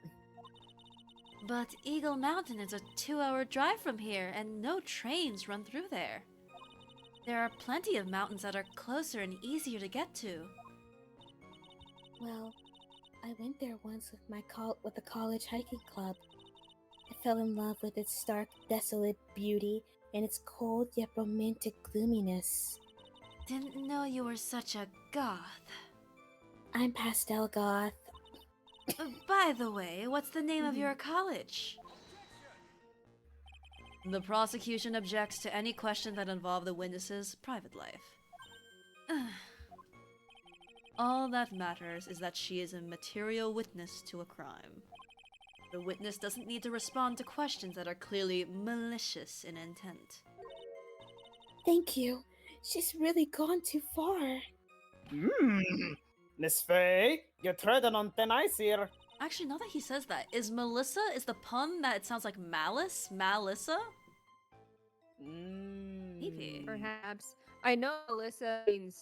But Eagle Mountain is a 2-hour drive from here, and no trains run through there. There are plenty of mountains that are closer and easier to get to. Well, I went there once with with the college hiking club. I fell in love with its stark, desolate beauty and its cold yet romantic gloominess. Didn't know you were such a goth. I'm pastel goth. By the way, what's the name of your college? The prosecution objects to any question that involve the witness's private life. All that matters is that she is a material witness to a crime. The witness doesn't need to respond to questions that are clearly malicious in intent. Thank you. She's really gone too far. Miss Faye, you're treading on thin ice here. Actually, now that he says that, is the pun that it sounds like malice? Melissa? Maybe. Perhaps. I know Melissa means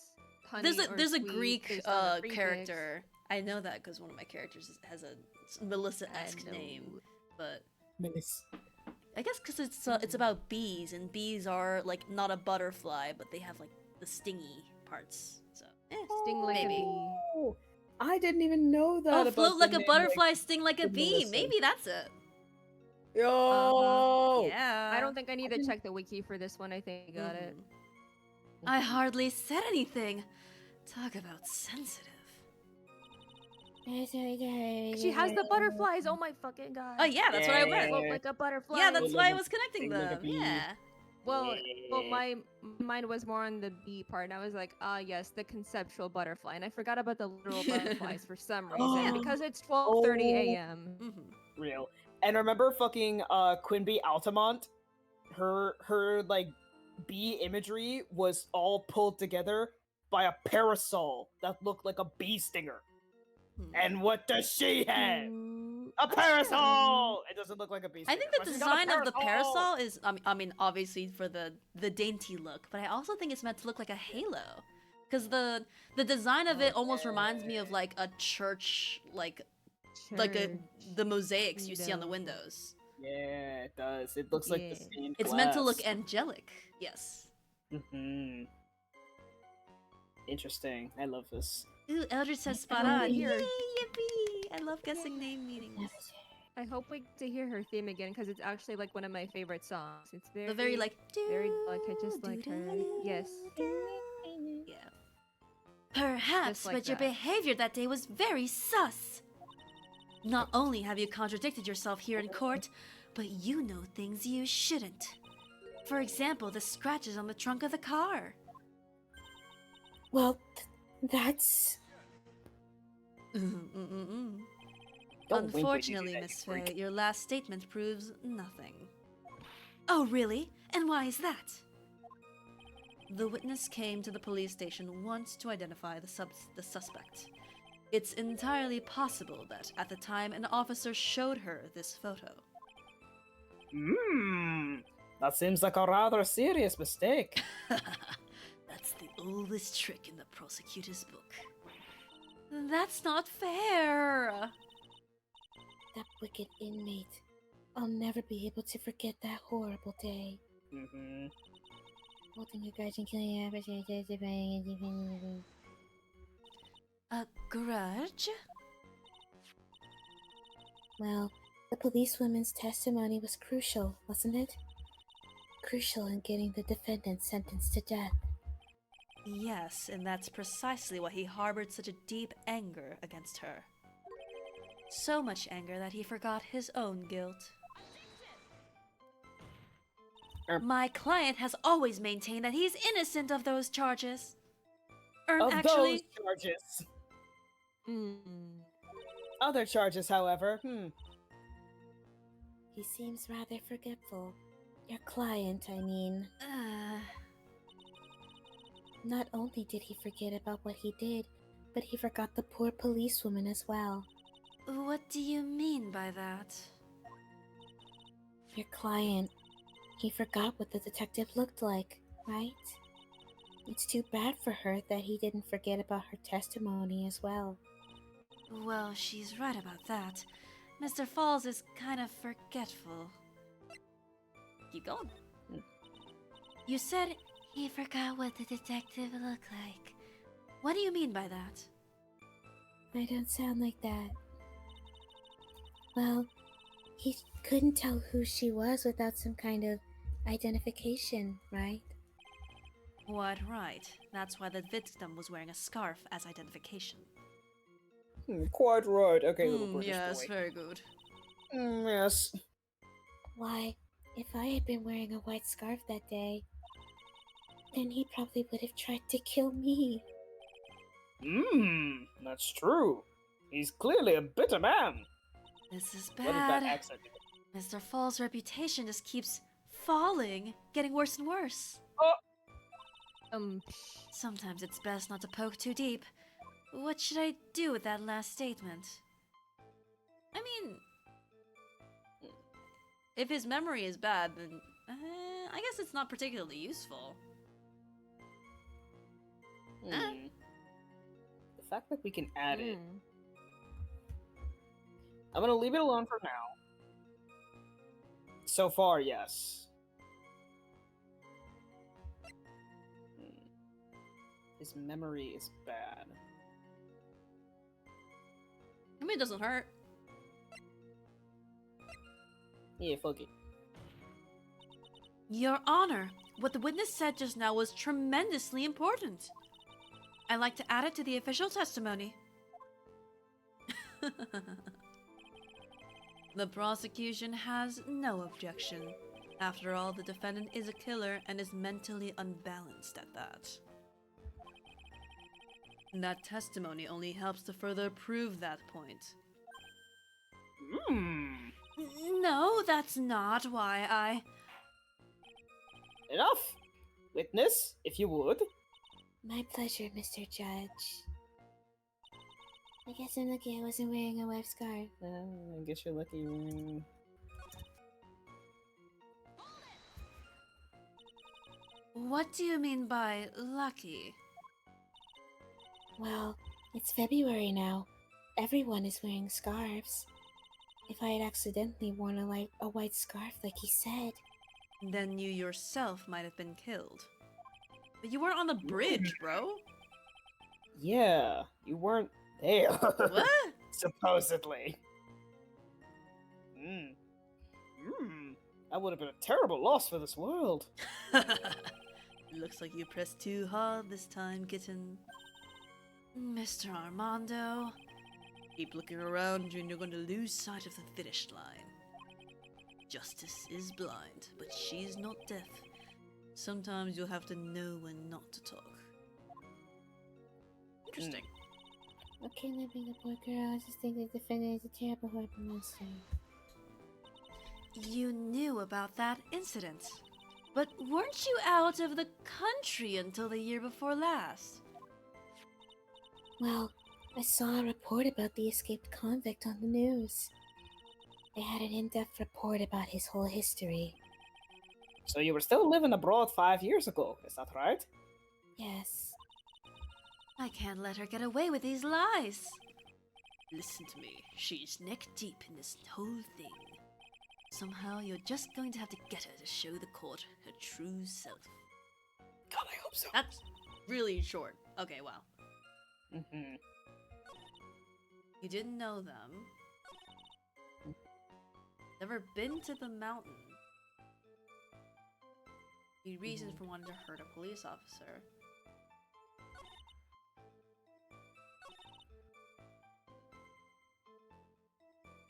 honey There's a sweet Greek based on the prefix. character. I know that because one of my characters has a Melissa-esque name, but Miss. I guess because it's about bees, and bees are like not a butterfly, but they have like the stingy parts. So Sting like maybe. a bee. Oh, I didn't even know that. Oh, about float the like a name, butterfly, sting like a with bee. Melissa. Maybe that's it. Yo. Yeah. I don't think I need to check the wiki for this one. I think I got it. I hardly said anything. Talk about sensitive. She has the butterflies. Oh my fucking god. Oh yeah, that's what I meant. Look like a butterfly. Yeah, that's Float why I like a- was connecting sting like a them. bee. Yeah. Well, my mine was more on the bee part, and I was like, yes, the conceptual butterfly, and I forgot about the literal butterflies for some reason because it's 12:30 a.m. Mm-hmm. Real. And remember fucking Quimby Altamont? Her like bee imagery was all pulled together by a parasol that looked like a bee stinger. And what does she have? A parasol! It doesn't look like a bee I stinger. think the but she's got a design of the parasol is, I mean, obviously for the dainty look, but I also think it's meant to look like a halo, because the design of it almost reminds me of like a church, like the mosaics you see on the windows. Yeah, it does. It looks like the Yeah. stained It's glass. meant to look angelic. Yes. Mm-hmm. Interesting. I love this. Ooh, Eldridge says spot on. Yay, yippee! I love guessing name meetings. I hope we get to hear her theme again because it's actually like one of my favorite songs. It's very, The very like very delicate, just like her. Yes. Yeah. Perhaps, Just like but your that. behavior that day was very sus. Not only have you contradicted yourself here in court, but you know things you shouldn't. For example, the scratches on the trunk of the car. Well, that's... Mm-mm-mm-mm. Don't wink when you do Unfortunately, that, Miss you freak. Faye, your last statement proves nothing. Oh, really? And why is that? The witness came to the police station once to identify the suspect. It's entirely possible that at the time an officer showed her this photo. That seems like a rather serious mistake. That's the oldest trick in the prosecutor's book. That's not fair! That wicked inmate. I'll never be able to forget that horrible day. Mm-hmm. Holding a grudge and killing A grudge? Well, the policewoman's testimony was crucial, wasn't it? Crucial in getting the defendant sentenced to death. Yes, and that's precisely why he harbored such a deep anger against her. So much anger that he forgot his own guilt. My client has always maintained that he's innocent of those charges. Of Actually, those charges. Mm. Other charges, however, He seems rather forgetful. Your client, I mean. Not only did he forget about what he did, but he forgot the poor policewoman as well. what do you mean by that? Your client. He forgot what the detective looked like, right? It's too bad for her that he didn't forget about her testimony as well. Well, she's right about that. Mr. Falls is kind of forgetful. Keep going. You said he forgot what the detective looked like. What do you mean by that? I don't sound like that. Well, he couldn't tell who she was without some kind of identification, right? Quite right. That's why the victim was wearing a scarf as identification. Quite right. Okay, little British yes, boy. very good. Yes. Why, if I had been wearing a white scarf that day, then he probably would have tried to kill me. That's true. He's clearly a bitter man. This is What is that bad. accent? Mr. Fall's reputation just keeps falling, getting worse and worse. Sometimes it's best not to poke too deep. What should I do with that last statement? I mean, if his memory is bad, then I guess it's not particularly useful. The fact that we can add it. I'm gonna leave it alone for now. So far, yes. His memory is bad. I mean, it doesn't hurt. Yeah, fuck it. Your Honor, what the witness said just now was tremendously important. I'd like to add it to the official testimony. The prosecution has no objection. After all, the defendant is a killer and is mentally unbalanced at that. That testimony only helps to further prove that point. No, that's not why I... Enough! Witness, if you would. My pleasure, Mr. Judge. I guess I'm lucky I wasn't wearing a white scarf. I guess you're lucky you're wearing... What do you mean by lucky? Well, it's February now. Everyone is wearing scarves. If I had accidentally worn a white scarf like he said... Then you yourself might have been killed. But you weren't on the bridge, bro. Yeah, you weren't there. What? Supposedly. That would have been a terrible loss for this world. Looks like you pressed too hard this time, kitten. Mr. Armando, keep looking around you and you're going to lose sight of the finish line. Justice is blind, but she's not deaf. Sometimes you'll have to know when not to talk. Interesting. Okay, living the poor girl. I just think the defendant is a terrible, horrible monster. You knew about that incident. But weren't you out of the country until the year before last? Well, I saw a report about the escaped convict on the news. They had an in-depth report about his whole history. So you were still living abroad 5 years ago, is that right? Yes. I can't let her get away with these lies. Listen to me. She's neck deep in this whole thing. Somehow you're just going to have to get her to show the court her true self. God, I hope so. That's really short. Okay, well. You didn't know them. Never been to the mountain. Any reasons for wanting to hurt a police officer.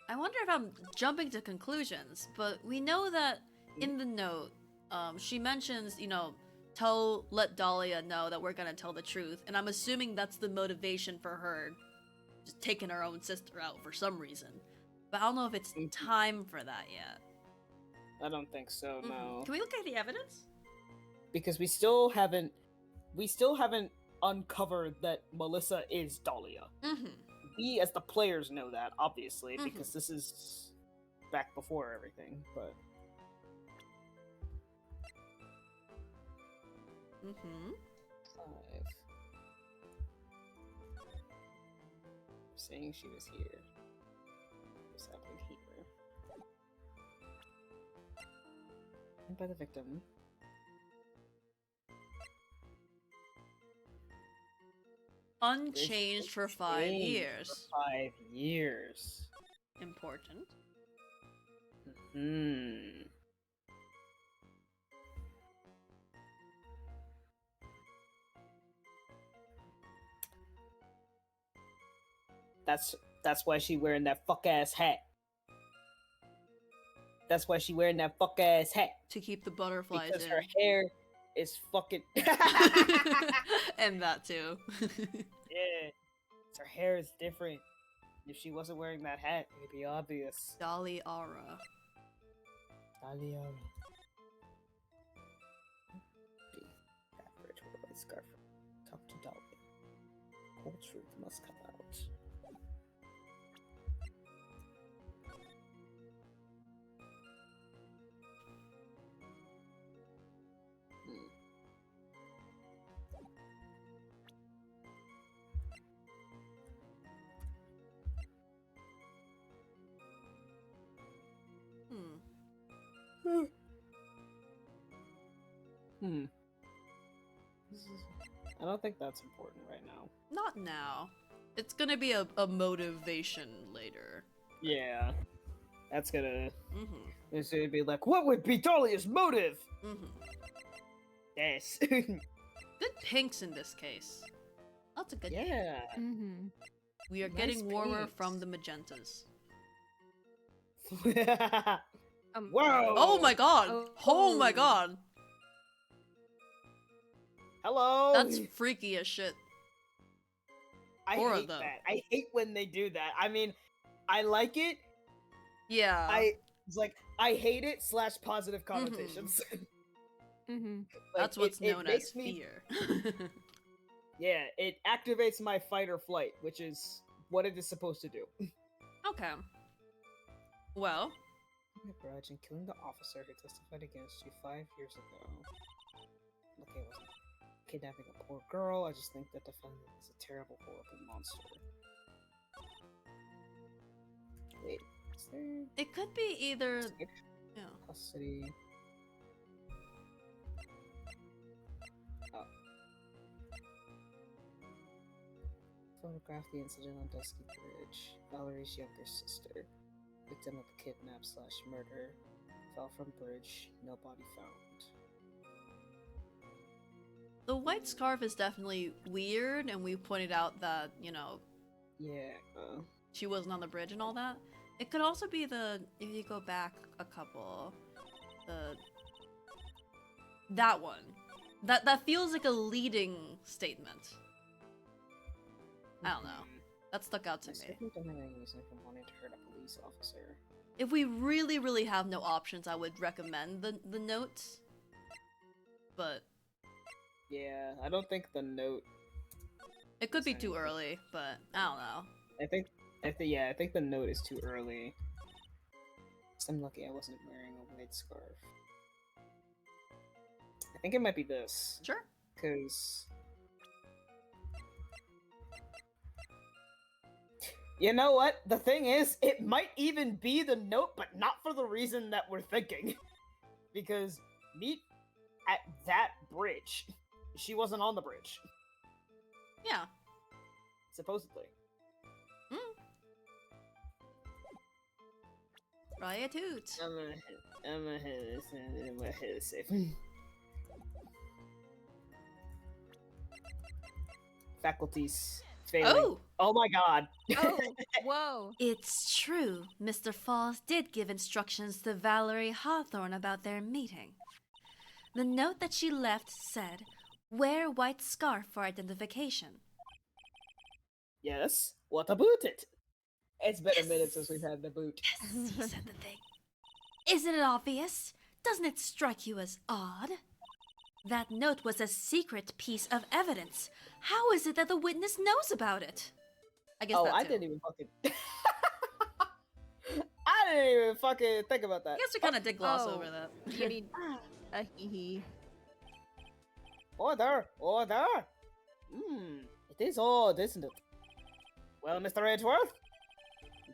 I wonder if I'm jumping to conclusions, but we know that in the note, she mentions, you know, let Dahlia know that we're gonna tell the truth, and I'm assuming that's the motivation for her just taking her own sister out for some reason. But I don't know if it's time for that yet. I don't think so, no. Can we look at the evidence? Because we still haven't uncovered that Melissa is Dahlia. We as the players know that, obviously, because this is back before everything, but... Five. Saying she was here. What's happening here? And by the victim. Unchanged for 5 Changed years. For 5 years. Important. Hmm. That's why she wearing that fuck ass hat. That's why she wearing that fuck ass hat. To keep the butterflies Because in. her hair is fucking. And that too. Yeah. Her hair is different. If she wasn't wearing that hat, it'd be obvious. Dolly Aura. Dahlia. That bridge with a white scarf. Talk to Dolly. Whole truth must come out. Hmm. Hmm. I don't think that's important right now. Not now. It's gonna be a motivation later. Yeah. That's gonna. Mm-hmm. It's gonna be like, what would be Dahlia's motive? Mm-hmm. Yes. Good pinks in this case. That's a good pink. Yeah. Mm-hmm. We are Nice getting warmer pinks. from the magentas. Whoa! Oh my god! Oh my Oh. god! Hello. That's freaky as shit. I Aura, hate though. that. I hate when they do that. I mean, I like it. Yeah. It's like I hate it / positive connotations. Mm-hmm. Like, That's what's it known as makes me- fear. Yeah, it activates my fight or flight, which is what it is supposed to do. Okay. Well, A grudge in killing the officer who testified against you 5 years ago. Okay, it wasn't kidnapping a poor girl. I just think that defendant is a terrible, horrible monster. Wait, is there it could be either. Yeah. custody? Oh. Photograph the incident on Dusky Bridge. Valerie's younger sister. Victim of kidnap / murder. Fell from bridge. No body found. The white scarf is definitely weird, and we pointed out that, you know, Yeah. she wasn't on the bridge and all that. It could also be if you go back a couple, that one. That feels like a leading statement. I don't know. That stuck out to I me. certainly don't have any reason for wanting to hurt a police officer. If we really, really have no options, I would recommend the notes. But Yeah, I don't think the note. it could be too Same. early, but I don't know. I think the note is too early. I'm lucky I wasn't wearing a white scarf. I think it might be this, Sure. cause you know what? The thing is, it might even be the note, but not for the reason that we're thinking. Because meet at that bridge. She wasn't on the bridge, Yeah. supposedly. Riot hoot. I'm gonna hit this and I'm gonna hit it safe. Faculties failing. Oh! Oh my god. Oh, whoa. It's true. Mr. Falls did give instructions to Valerie Hawthorne about their meeting. The note that she left said, "Wear white scarf for identification." Yes. What about it? It's been a minute since we've had the boot. Yes, he said the thing. Isn't it obvious? Doesn't it strike you as odd? That note was a secret piece of evidence. How is it that the witness knows about it? I guess Oh, that I too. didn't even fucking. I didn't even fucking think about that. I guess we kind of did gloss Oh. over that. Getting a hee. Order! Order! It is odd, isn't it? Well, Mr. Edgeworth,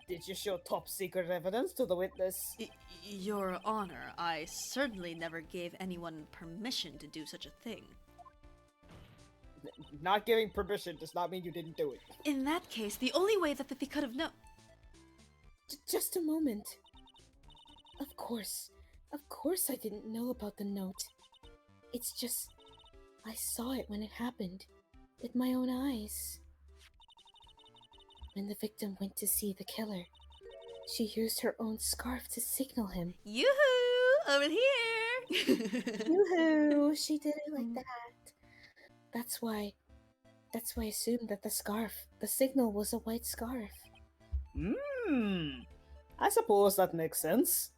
did you show top secret evidence to the witness? Your Honor, I certainly never gave anyone permission to do such a thing. not giving permission does not mean you didn't do it. In that case, the only way that they could have known. Just a moment. Of course I didn't know about the note. It's just, I saw it when it happened, with my own eyes. When the victim went to see the killer, she used her own scarf to signal him. Yoo-hoo! Over here! Yoo-hoo! She did it like that. That's why I assumed that the signal was a white scarf. I suppose that makes sense.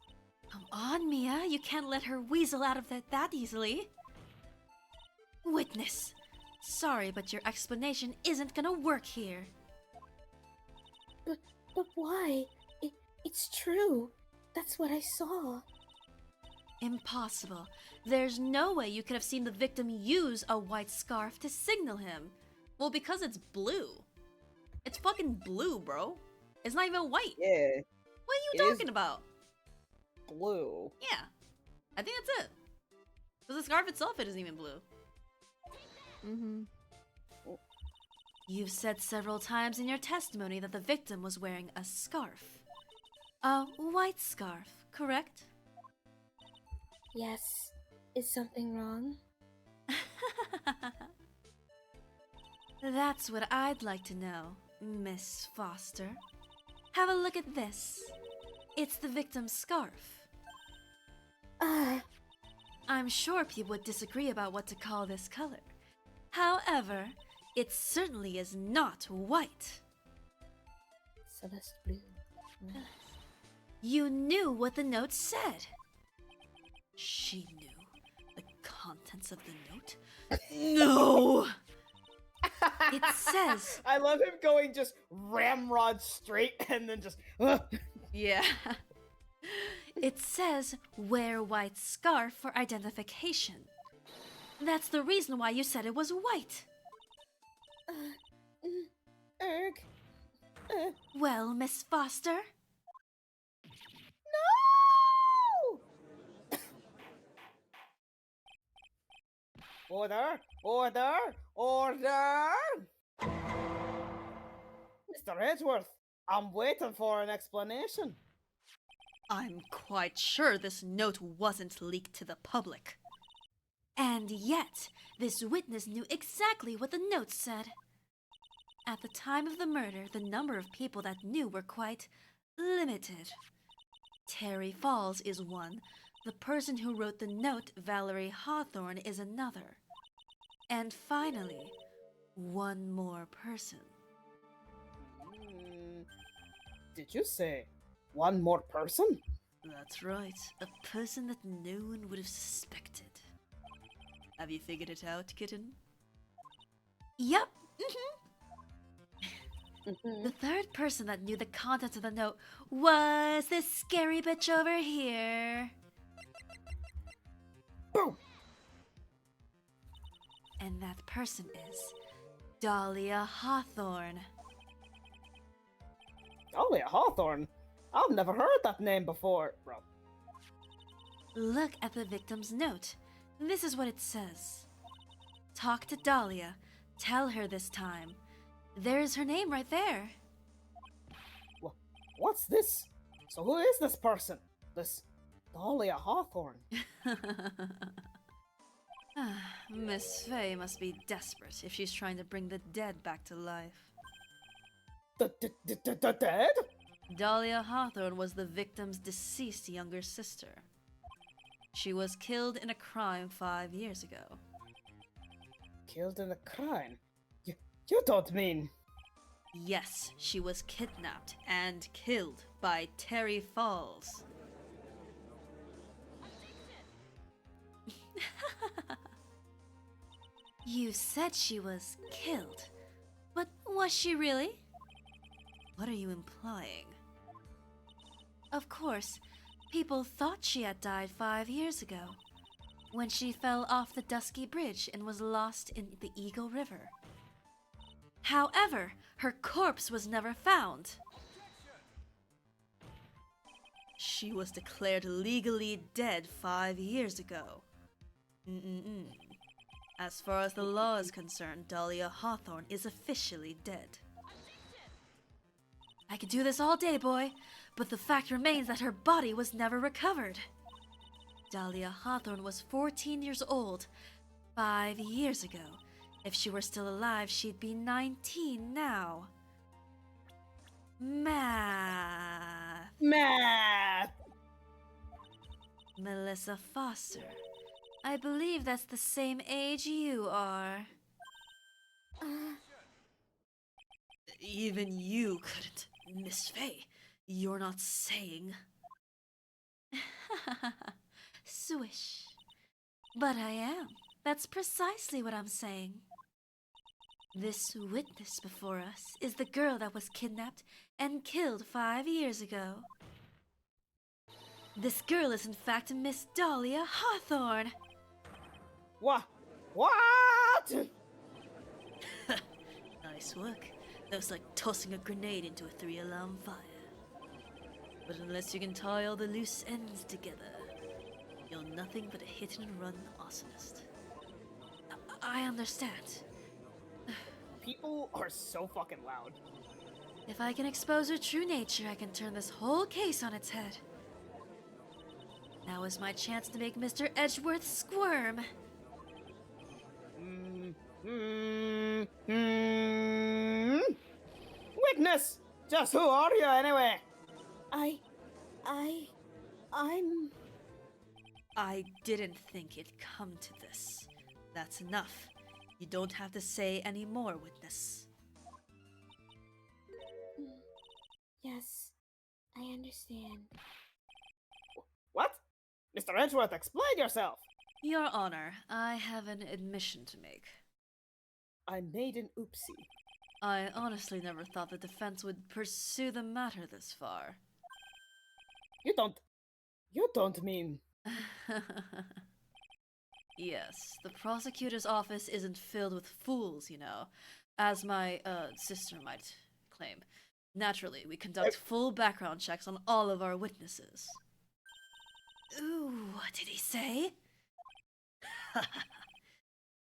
Come on, Mia. You can't let her weasel out of that easily. Witness. Sorry, but your explanation isn't gonna work here. But why? It's true. That's what I saw. Impossible. There's no way you could have seen the victim use a white scarf to signal him. Well, because it's blue. It's fucking blue, bro. It's not even white. Yeah, What are It you is- talking about? blue. Yeah. I think that's it. Because the scarf itself, it isn't even blue. Mm-hmm. You've said several times in your testimony that the victim was wearing a scarf. A white scarf, correct? Yes. Is something wrong? That's what I'd like to know, Miss Foster. Have a look at this. It's the victim's scarf. I'm sure people would disagree about what to call this color. However, it certainly is not white. Celeste blue. You knew what the note said. She knew the contents of the note? No! It says... I love him going just ramrod straight and then just. Yeah. It says, wear white scarf for identification. That's the reason why you said it was white. Erg. Well, Miss Foster? No! Order! Order! Order! Mr. Edgeworth, I'm waiting for an explanation. I'm quite sure this note wasn't leaked to the public. And yet, this witness knew exactly what the note said. At the time of the murder, the number of people that knew were quite limited. Terry Falls is one. The person who wrote the note, Valerie Hawthorne, is another. And finally, one more person. Did you say one more person? That's right, a person that no one would have suspected. Have you figured it out, kitten? Yep. The third person that knew the contents of the note was this scary bitch over here. Boom! And that person is Dahlia Hawthorne. Dahlia Hawthorne? I've never heard that name before. Bro. Look at the victim's note. This is what it says. Talk to Dahlia. Tell her this time. There's her name right there. What's this? So who is this person? This Dahlia Hawthorne? Miss Faye must be desperate if she's trying to bring the dead back to life. The dead? Dahlia Hawthorne was the victim's deceased younger sister. She was killed in a crime 5 years ago. Killed in a crime? You don't mean... Yes, she was kidnapped and killed by Terry Falls. You said she was killed, but was she really? What are you implying? Of course, people thought she had died 5 years ago, when she fell off the Dusky Bridge and was lost in the Eagle River. However, her corpse was never found. She was declared legally dead 5 years ago. As far as the law is concerned, Dahlia Hawthorne is officially dead. I could do this all day, boy, but the fact remains that her body was never recovered. Dahlia Hawthorne was 14 years old 5 years ago. If she were still alive, she'd be 19 now. Math. Math! Melissa Foster. I believe that's the same age you are. Even you couldn't, Miss Faye. You're not saying. Swish. But I am. That's precisely what I'm saying. This witness before us is the girl that was kidnapped and killed 5 years ago. This girl is in fact Miss Dahlia Hawthorne. What? Nice work. That was like tossing a grenade into a 3-alarm fire. But unless you can tie all the loose ends together, you're nothing but a hit-and-run arsonist. I understand. People are so fucking loud. If I can expose her true nature, I can turn this whole case on its head. Now is my chance to make Mr. Edgeworth squirm. Witness! Just who are you anyway? I'm... I didn't think it'd come to this. That's enough. You don't have to say any more, witness. Yes, I understand. What? Mr. Edgeworth, explain yourself! Your Honor, I have an admission to make. I made an oopsie. I honestly never thought the defense would pursue the matter this far. You don't mean... Yes, the prosecutor's office isn't filled with fools, you know, as my, sister might claim. Naturally, we conduct full background checks on all of our witnesses. Ooh, what did he say?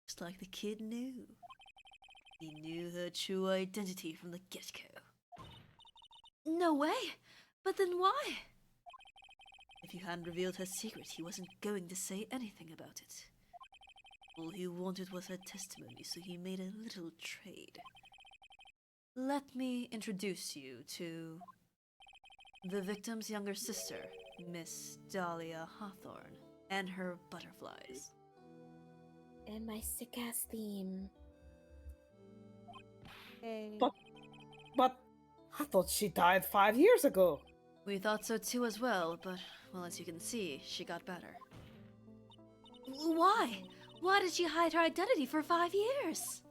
Just like the kid knew. He knew her true identity from the get-go. No way! But then why? If you hadn't revealed her secret, he wasn't going to say anything about it. All he wanted was her testimony, so he made a little trade. Let me introduce you to the victim's younger sister, Miss Dahlia Hawthorne, and her butterflies. And my sick-ass theme. Hey. But I thought she died 5 years ago. We thought so too as well, but, well, as you can see, she got better. Why? Why did she hide her identity for 5 years?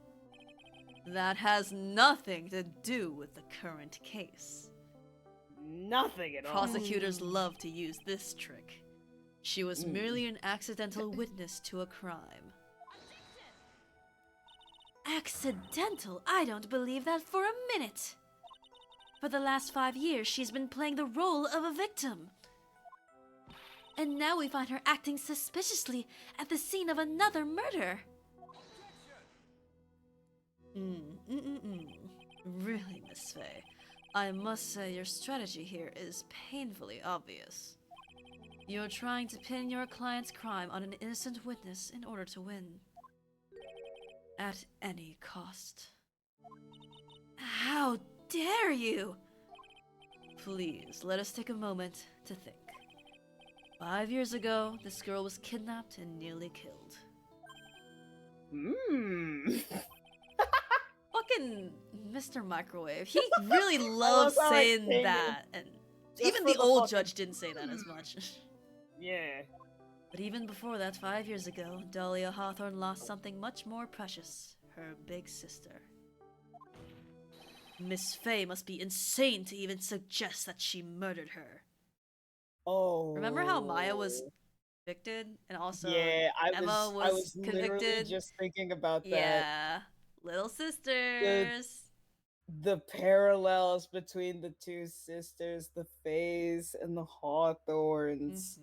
That has nothing to do with the current case. Nothing at all. Prosecutors love to use this trick. She was merely an accidental witness to a crime. Accidental? I don't believe that for a minute! For the last 5 years, she's been playing the role of a victim. And now we find her acting suspiciously at the scene of another murder. Really, Miss Faye, I must say your strategy here is painfully obvious. You're trying to pin your client's crime on an innocent witness in order to win. At any cost. How dare you! Please, let us take a moment to think. 5 years ago, this girl was kidnapped and nearly killed. Fucking Mr. Microwave. He really loves saying that. And even the old judge didn't say that as much. Yeah. But even before that, 5 years ago, Dahlia Hawthorne lost something much more precious. Her big sister. Miss Faye must be insane to even suggest that she murdered her. Oh. Remember how Maya was convicted? And also Emma was convicted? literally just thinking about that. Yeah. Little sisters. The parallels between the two sisters, the Fays and the Hawthorns,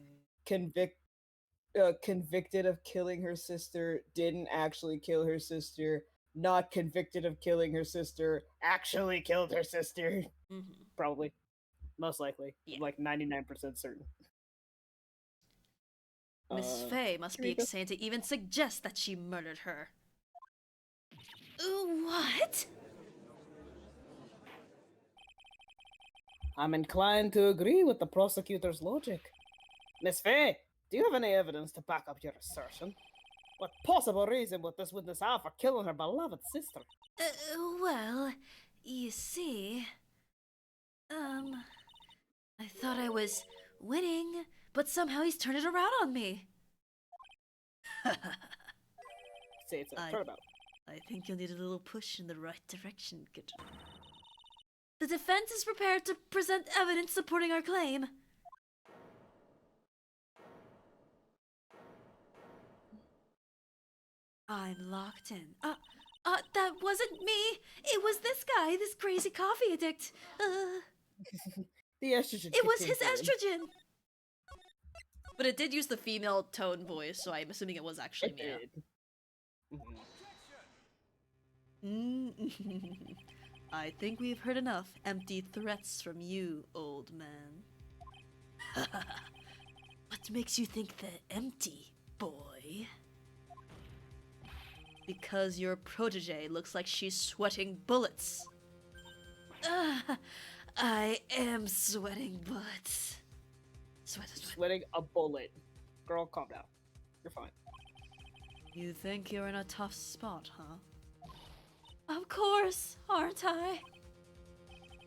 convicted of killing her sister, didn't actually kill her sister, not convicted of killing her sister, actually killed her sister. Mm-hmm. Probably. Most likely. Yeah. I'm like 99% certain. Miss Faye must be Kiriko? insane to even suggest that she murdered her. What? I'm inclined to agree with the prosecutor's logic. Miss Faye, do you have any evidence to back up your assertion? What possible reason would this witness have for killing her beloved sister? Well, you see, I thought I was winning, but somehow he's turned it around on me. Say it's a I- turnabout. I think you'll need a little push in the right direction, kid. The defense is prepared to present evidence supporting our claim. I'm locked in. That wasn't me. It was this guy, this crazy coffee addict. The estrogen. It was kicked in his for him. estrogen. But it did use the female tone voice, so I'm assuming it was actually It Mia. did. I think we've heard enough empty threats from you, old man. What makes you think they're empty, boy? Because your protege looks like she's sweating bullets. I am sweating bullets. Sweat. Sweating a bullet. Girl, calm down. You're fine. You think you're in a tough spot, huh? Of course, aren't I?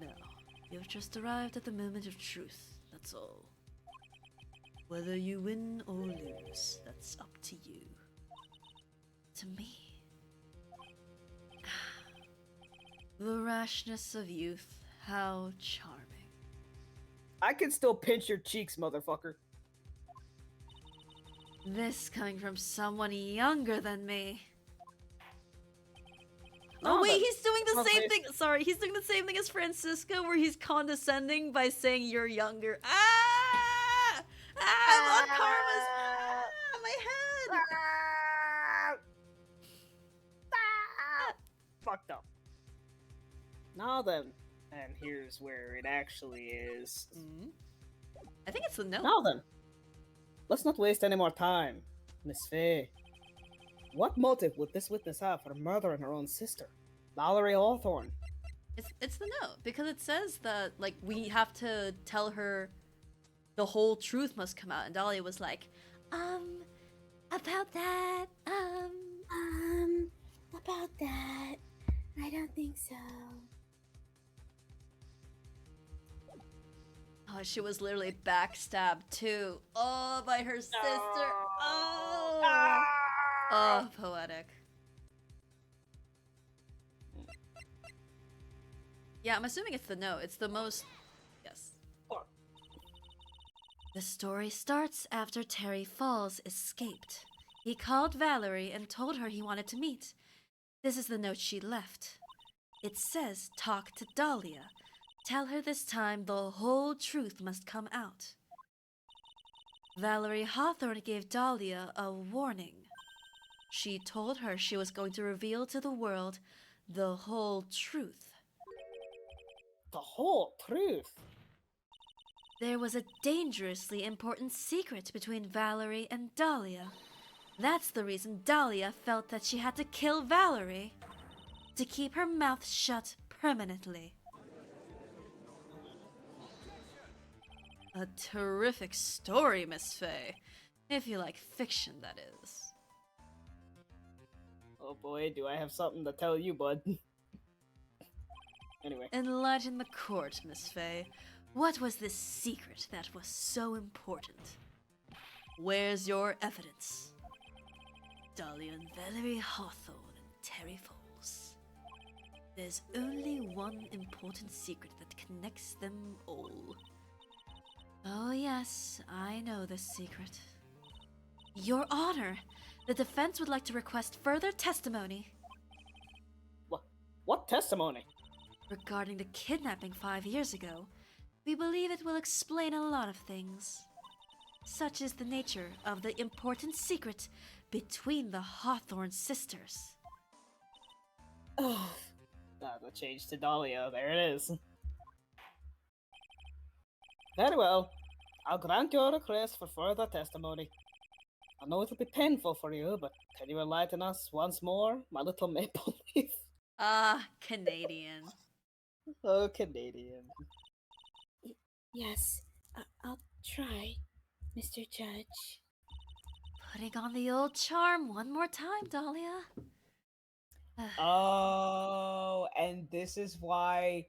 No, you've just arrived at the moment of truth, that's all. Whether you win or lose, that's up to you. To me. The rashness of youth, how charming. I can still pinch your cheeks, motherfucker. This coming from someone younger than me. No, Oh wait, but- he's doing the well, same they- thing. Sorry, he's doing the same thing as Francisco, where he's condescending by saying you're younger. Ah! I'm on Karma's. My head. Fucked up. Now then, and here's where it actually is. I think it's the no. Now then, let's not waste any more time. Miss Faye, what motive would this witness have for murdering her own sister, Valerie Hawthorne? It's the no, because it says that like we have to tell her the whole truth must come out, and Dahlia was like, about that, About that, I don't think so. oh, she was literally backstabbed too. Oh, by her sister. Oh, oh, poetic. Yeah, I'm assuming it's the no. It's the most. Yes. The story starts after Terry Falls escaped. He called Valerie and told her he wanted to meet. This is the note she left. It says, talk to Dahlia. Tell her this time the whole truth must come out. Valerie Hawthorne gave Dahlia a warning. She told her she was going to reveal to the world the whole truth. The whole truth. There was a dangerously important secret between Valerie and Dahlia. That's the reason Dahlia felt that she had to kill Valerie. To keep her mouth shut permanently. A terrific story, Miss Faye. If you like fiction, that is. Oh boy, do I have something to tell you, bud. Anyway. Enlighten the court, Miss Faye. What was this secret that was so important? Where's your evidence? Dahlia and Valerie Hawthorne and Terry Falls. There's only one important secret that connects them all. Oh yes, I know this secret. Your Honor, the defense would like to request further testimony What testimony? regarding the kidnapping 5 years ago. We believe it will explain a lot of things. Such is the nature of the important secret between the Hawthorne sisters. Ugh. That'll change to Dahlia. There it is. Very well. I'll grant your request for further testimony. I know it'll be painful for you, but can you enlighten us once more, my little maple leaf? Ah, Canadian. Oh, Canadian. Yes, I'll try, Mr. Judge. Putting on the old charm one more time, Dahlia. Oh, and this is why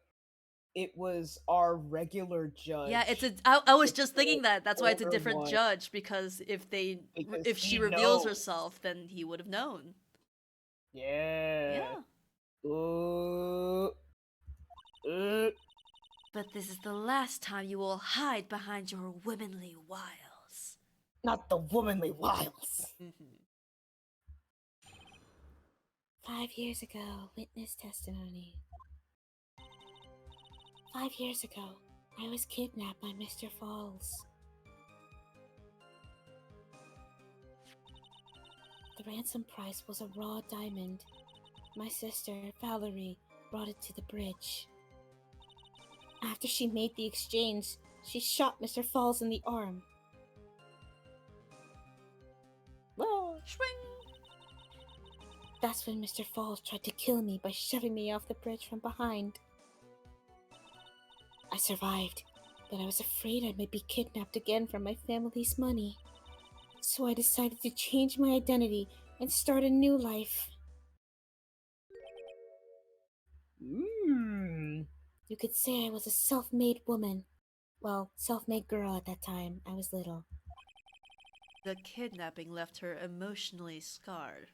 it was our regular judge. Yeah, I was It's just thinking the that. That's why it's a older different one. judge, because Because if she he reveals knows. herself, then he would have known. Yeah. Yeah. Ooh. But this is the last time you will hide behind your womanly wiles. Not the womanly wiles. 5 years ago, witness testimony. 5 years ago, I was kidnapped by Mr. Falls. The ransom price was a raw diamond. My sister, Valerie, brought it to the bridge. After she made the exchange, she shot Mr. Falls in the arm. Well, Swing! That's when Mr. Falls tried to kill me by shoving me off the bridge from behind. I survived, but I was afraid I might be kidnapped again for my family's money. So I decided to change my identity and start a new life. You could say I was a self-made woman. Well, self-made girl at that time. I was little. The kidnapping left her emotionally scarred.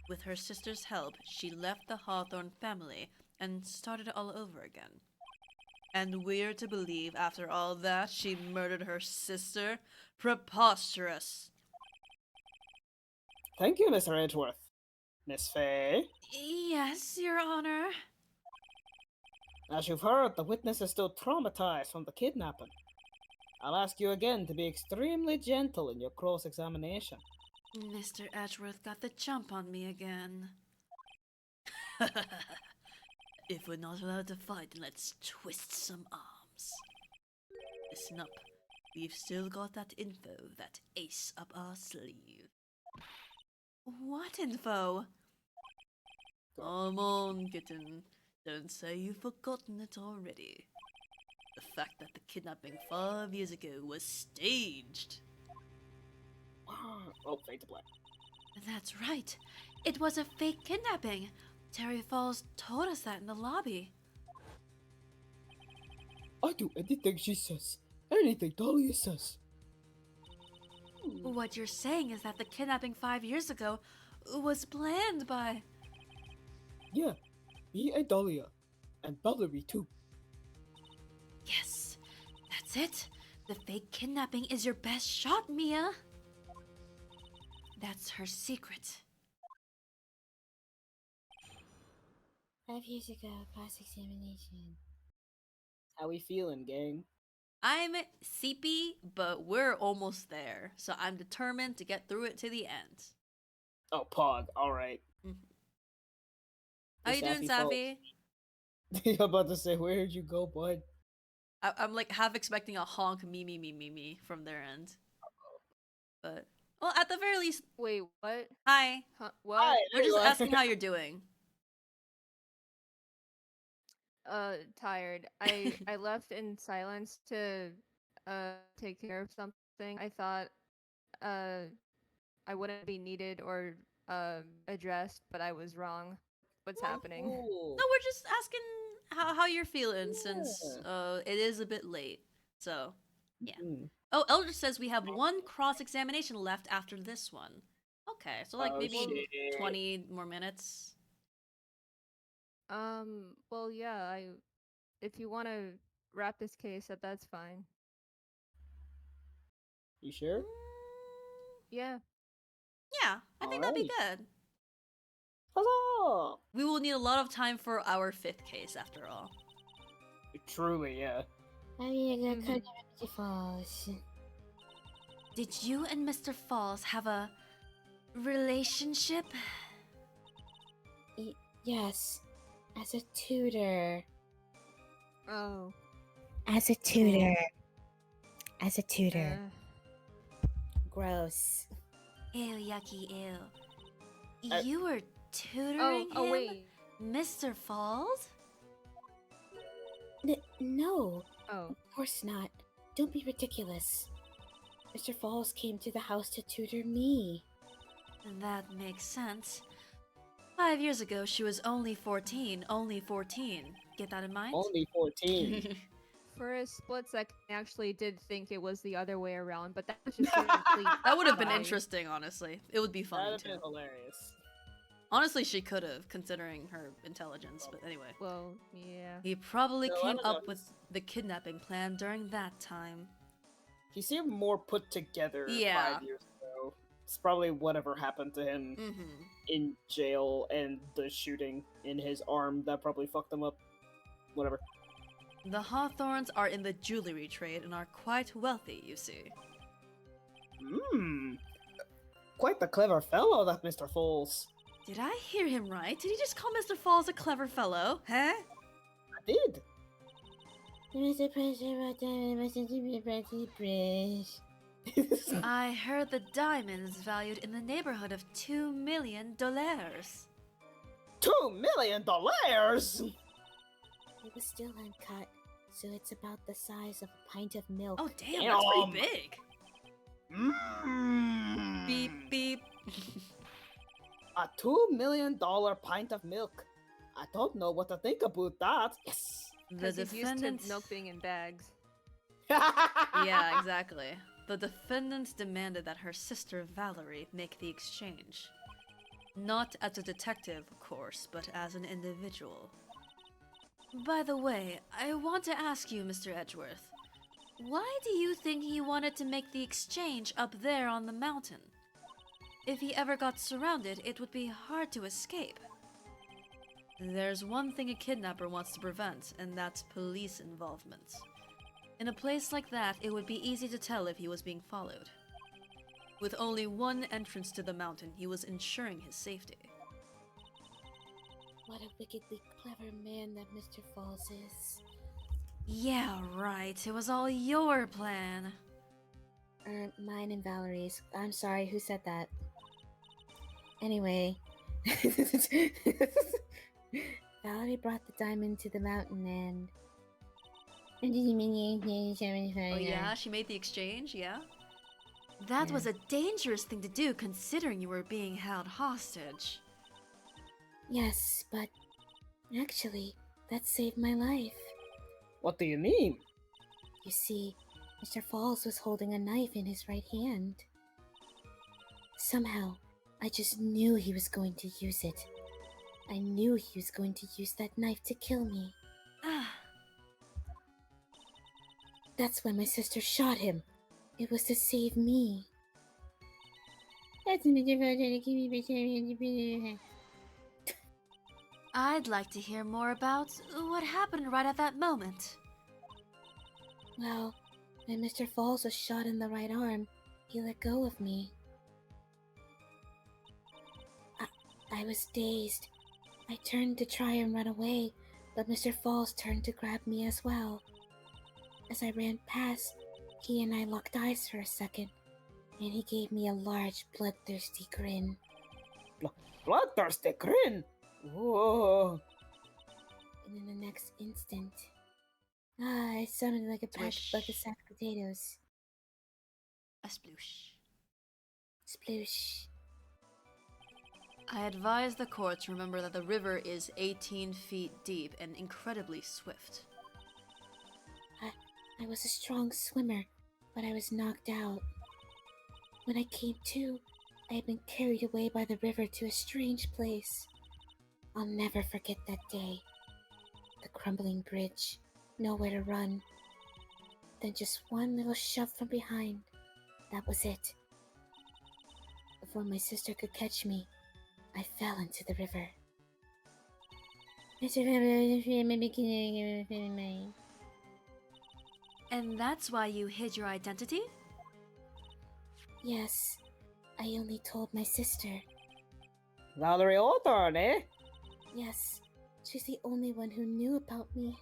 With her sister's help, she left the Hawthorne family and started all over again. And we're to believe after all that she murdered her sister? Preposterous! thank you, Mr. Edgeworth. Miss Faye, Yes, Your Honor. as you've heard, the witness is still traumatized from the kidnapping. I'll ask you again to be extremely gentle in your cross-examination. Mr. Edgeworth got the jump on me again. If we're not allowed to fight, then let's twist some arms. Listen up. We've still got that info, that ace up our sleeve. What info? Come on, kitten. Don't say you've forgotten it already. The fact that the kidnapping 5 years ago was staged. Oh, fade to black. That's right. It was a fake kidnapping. Terry Falls told us that in the lobby. I do anything she says. Anything Dahlia says. What you're saying is that the kidnapping 5 years ago was planned by... Yeah, me and Dahlia. And Valerie too. Yes, that's it. The fake kidnapping is your best shot, Mia. That's her secret. 5 years ago, cross-examination. How we feeling, gang? I'm seepy, but we're almost there. So I'm determined to get through it to the end. Oh, Pog, alright. How you doing, Safi? You're about to say, where did you go, bud? I'm like half expecting a honk me from their end. But, well, at the very least, Wait, what? hi. Huh, what? Hi, We're just everyone. asking how you're doing. Tired. I left in silence to take care of something. I thought I wouldn't be needed or addressed, but I was wrong. What's happening? Cool. No, we're just asking how you're feeling since it is a bit late. So, yeah. Oh, Elder says we have one cross-examination left after this one. Okay, so like Oh, maybe shit. 20 more minutes. Well, yeah, if you want to wrap this case up, that's fine. You sure? Yeah. Yeah, I think that'd be Alright. good. Huzzah! We will need a lot of time for our 5th case after all. Truly, yeah. 5 years ago, Mr. Falls. Did you and Mr. Falls have a relationship? Yes, as a tutor. Oh. As a tutor. As a tutor. Gross. Ew, yucky, ew. Uh, You were Oh, tutoring him? wait. Mr. Falls? No, Oh. of course not. Don't be ridiculous. Mr. Falls came to the house to tutor me. That makes sense. 5 years ago, she was only 14. Only 14. Get that in mind? Only 14. For a split second, I actually did think it was the other way around, but that was just a complete That would have been lie. interesting, honestly. It would be funny, That'd too. have been hilarious. Honestly, she could have, considering her intelligence, but anyway. Well, yeah. He probably No, I came don't know. up with the kidnapping plan during that time. He seemed more put together Yeah. 5 years ago. It's probably whatever happened to him Mm-hmm. in jail and the shooting in his arm that probably fucked him up. Whatever. The Hawthorns are in the jewelry trade and are quite wealthy, you see. Quite the clever fellow, that Mr. Falls. Did I hear him right? Did he just call Mr. Falls a clever fellow? Huh? I did. I heard the diamond is valued in the neighborhood of $2 million. $2 million? It was still uncut, so it's about the size of a pint of milk. Oh, damn, that's Damn. pretty big. Mm. Beep, beep. A $2 million pint of milk. I don't know what to think about that. Yes. The Because he's used to defendant... milk being in bags. Yeah, exactly. The defendant demanded that her sister Valerie make the exchange. Not as a detective, of course, but as an individual. By the way, I want to ask you, Mr. Edgeworth, why do you think he wanted to make the exchange up there on the mountain? If he ever got surrounded, it would be hard to escape. There's one thing a kidnapper wants to prevent, and that's police involvement. In a place like that, it would be easy to tell if he was being followed. With only one entrance to the mountain, he was ensuring his safety. What a wickedly clever man that Mr. Falls is. Yeah, right. It was all your plan. Mine and Valerie's. I'm sorry, who said that? Anyway. Valerie brought the diamond to the mountain and... Oh yeah, she made the exchange, yeah? That was a dangerous thing to do considering you were being held hostage. Yes, but... Actually, that saved my life. What do you mean? You see, Mr. Falls was holding a knife in his right hand. Somehow, I just knew he was going to use it. I knew he was going to use that knife to kill me. Ah, That's why my sister shot him. It was to save me. I'd like to hear more about what happened right at that moment. Well, when Mr. Falls was shot in the right arm, he let go of me. I was dazed. I turned to try and run away, but Mr. Falls turned to grab me as well. As I ran past, he and I locked eyes for a second, and he gave me a large, bloodthirsty grin. Bloodthirsty grin? Whoa. And in the next instant, I sounded like a Swish. like a sack of potatoes. A sploosh. Sploosh. I advise the court to remember that the river is 18 feet deep and incredibly swift. I was a strong swimmer, but I was knocked out. When I came to, I had been carried away by the river to a strange place. I'll never forget that day. The crumbling bridge, nowhere to run. Then just one little shove from behind. That was it. Before my sister could catch me, I fell into the river. And that's why you hid your identity? Yes, I only told my sister. Valerie Hawthorne, eh? Yes, she's the only one who knew about me.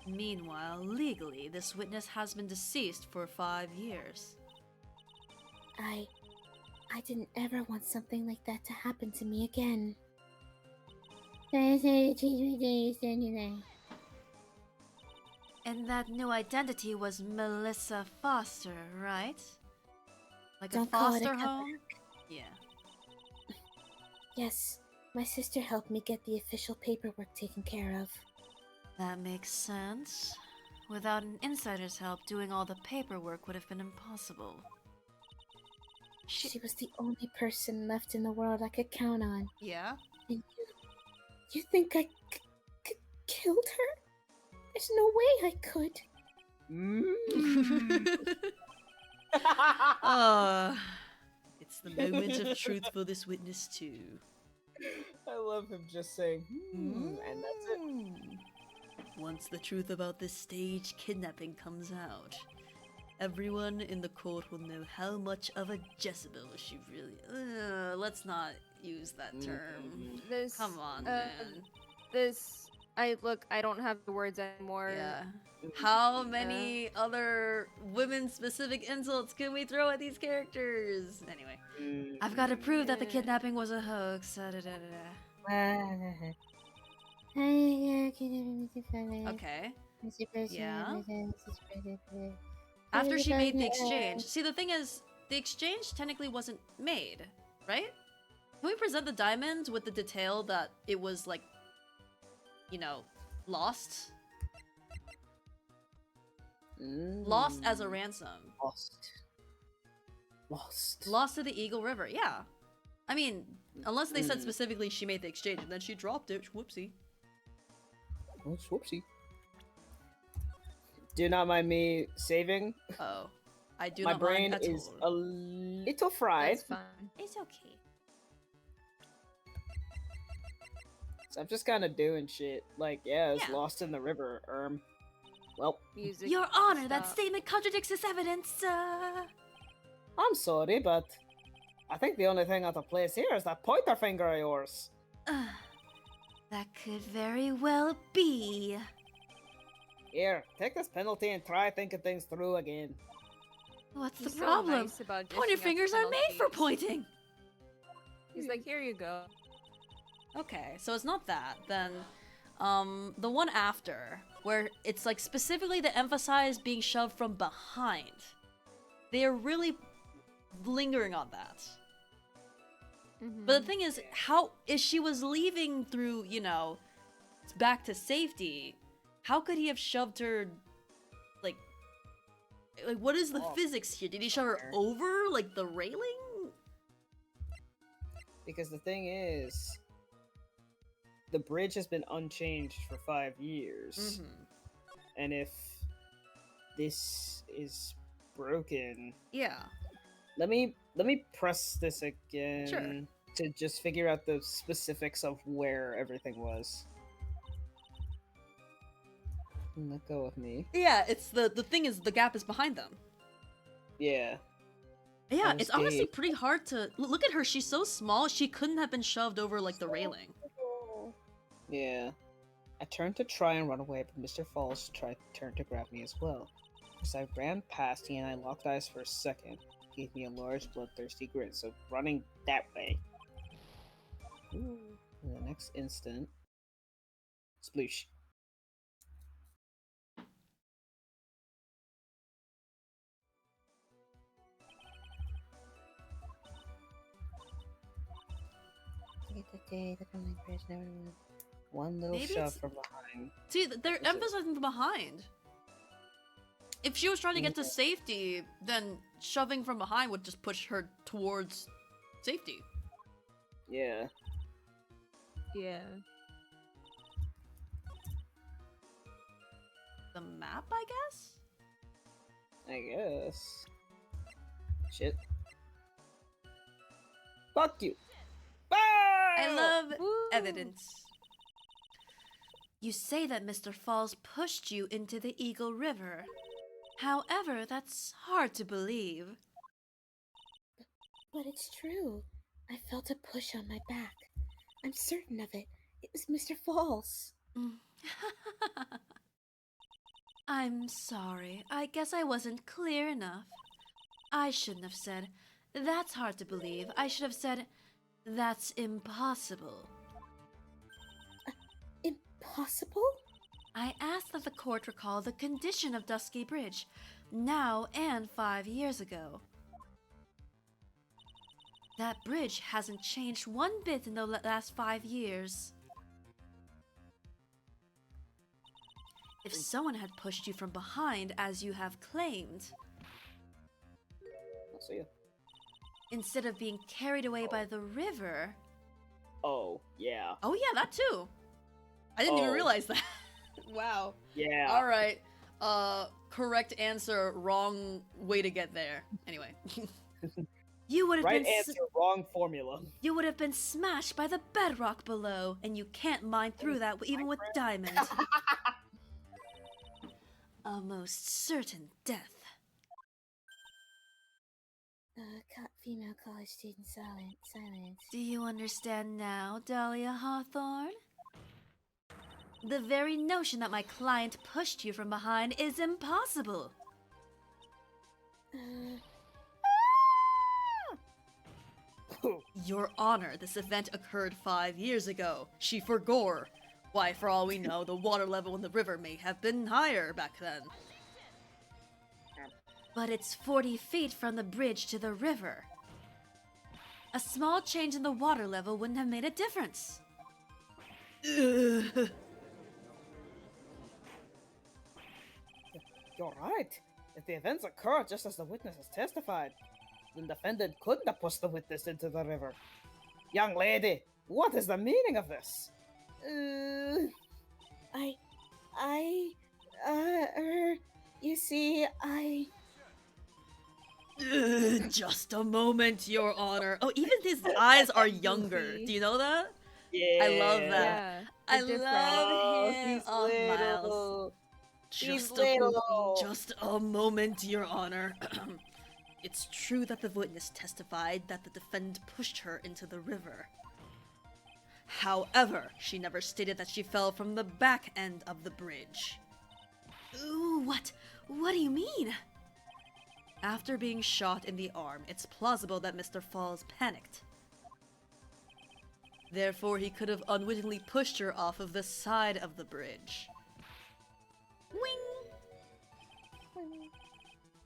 Meanwhile, legally, this witness has been deceased for 5 years. I didn't ever want something like that to happen to me again. And that new identity was Melissa Foster, right? Like Don't a call it a foster comeback. home? Yeah. Yes, my sister helped me get the official paperwork taken care of. That makes sense. Without an insider's help, doing all the paperwork would have been impossible. She was the only person left in the world I could count on. Yeah? And you think I killed her? There's no way I could. It's the moment of truth for this witness too. I love him just saying, and that's it. Once the truth about this staged kidnapping comes out, everyone in the court will know how much of a Jezebel she really. Let's not use that term. This. Come on, man. This. I don't have the words anymore. Yeah. How many other women-specific insults can we throw at these characters? Anyway, I've got to prove that the kidnapping was a hoax. Okay. Yeah. After she made the exchange. See, the thing is, the exchange technically wasn't made, right? Can we present the diamonds with the detail that it was, like, you know, lost? Lost as a ransom. Lost to the Eagle River, yeah. I mean, unless they said specifically she made the exchange and then she dropped it. Whoopsie. Oh, whoopsie. Do not mind me saving. Oh. I do My not brain mind at is all. a little fried. That's fine. It's okay. So I'm just kind of doing shit. Like, yeah, it's Yeah. lost in the river. Well, Music. Your Honor, that stop. statement contradicts this evidence. I'm sorry, but I think the only thing out of place here is that pointer finger of yours. That could very well be. Here, take this penalty and try thinking things through again. What's He's the so problem? nice about Pointer dishing out fingers are made for penalties. pointing. He's like, here you go. Okay, so it's not that. Then, the one after, where it's like specifically to emphasize being shoved from behind. They are really lingering on that. But the thing is, how if she was leaving through, you know, back to safety, how could he have shoved her, like what is the physics here? Did he shove her over, like, the railing? Because the thing is, the bridge has been unchanged for 5 years. And if this is broken... Yeah. Let me press this again to just figure out the specifics of where everything was. Let go of me. Yeah, it's the thing is the gap is behind them. Yeah. Yeah, it's honestly pretty hard to look at her. She's so small. She couldn't have been shoved over like the railing. Yeah. I turned to try and run away, but Mr. Falls turned to grab me as well. As I ran past, he and I locked eyes for a second. He gave me a large, bloodthirsty grin, so running that way. Ooh. In the next instant, sploosh. One little Maybe shove it's- from behind. See, they're emphasizing the behind. If she was trying to get to safety, then shoving from behind would just push her towards safety. Yeah. Yeah. The map, I guess? I guess. Shit. Fuck you. I love evidence. You say that Mr. Falls pushed you into the Eagle River. However, that's hard to believe. But it's true. I felt a push on my back. I'm certain of it. It was Mr. Falls. I'm sorry. I guess I wasn't clear enough. I shouldn't have said, "That's hard to believe." I should have said, "That's impossible." Impossible? I asked that the court recall the condition of Dusky Bridge, now and 5 years ago. That bridge hasn't changed one bit in the last 5 years. If someone had pushed you from behind, as you have claimed, I'll see ya. instead of being carried away by the river... Oh, yeah. Oh yeah, that too! I didn't even Oh. realize that. Wow. Yeah. Alright. Correct answer, wrong way to get there. Anyway. You would have Right been answer, wrong formula. You would have been smashed by the bedrock below, and you can't mine through that even with diamond. A most certain death. Female college student silence. Do you understand now, Dahlia Hawthorne? The very notion that my client pushed you from behind is impossible. Your Honor, this event occurred 5 years ago. She forgore. Why, for all we know, the water level in the river may have been higher back then. But it's 40 feet from the bridge to the river. A small change in the water level wouldn't have made a difference. Ugh. You're right. If the events occurred just as the witnesses testified, the defendant couldn't have pushed the witness into the river. Young lady, what is the meaning of this? You see, Just a moment, Your Honor. Oh, even his eyes are younger. Goofy. Do you know that? Yeah. I love that. Yeah. I the difference. love him. He's Oh, Miles. little. He's Just a little. just a moment, Your Honor. It's true that the witness testified that the defendant pushed her into the river. However, she never stated that she fell from the back end of the bridge. Ooh, what? What do you mean? After being shot in the arm, it's plausible that Mr. Falls panicked. Therefore, he could have unwittingly pushed her off of the side of the bridge. Wing!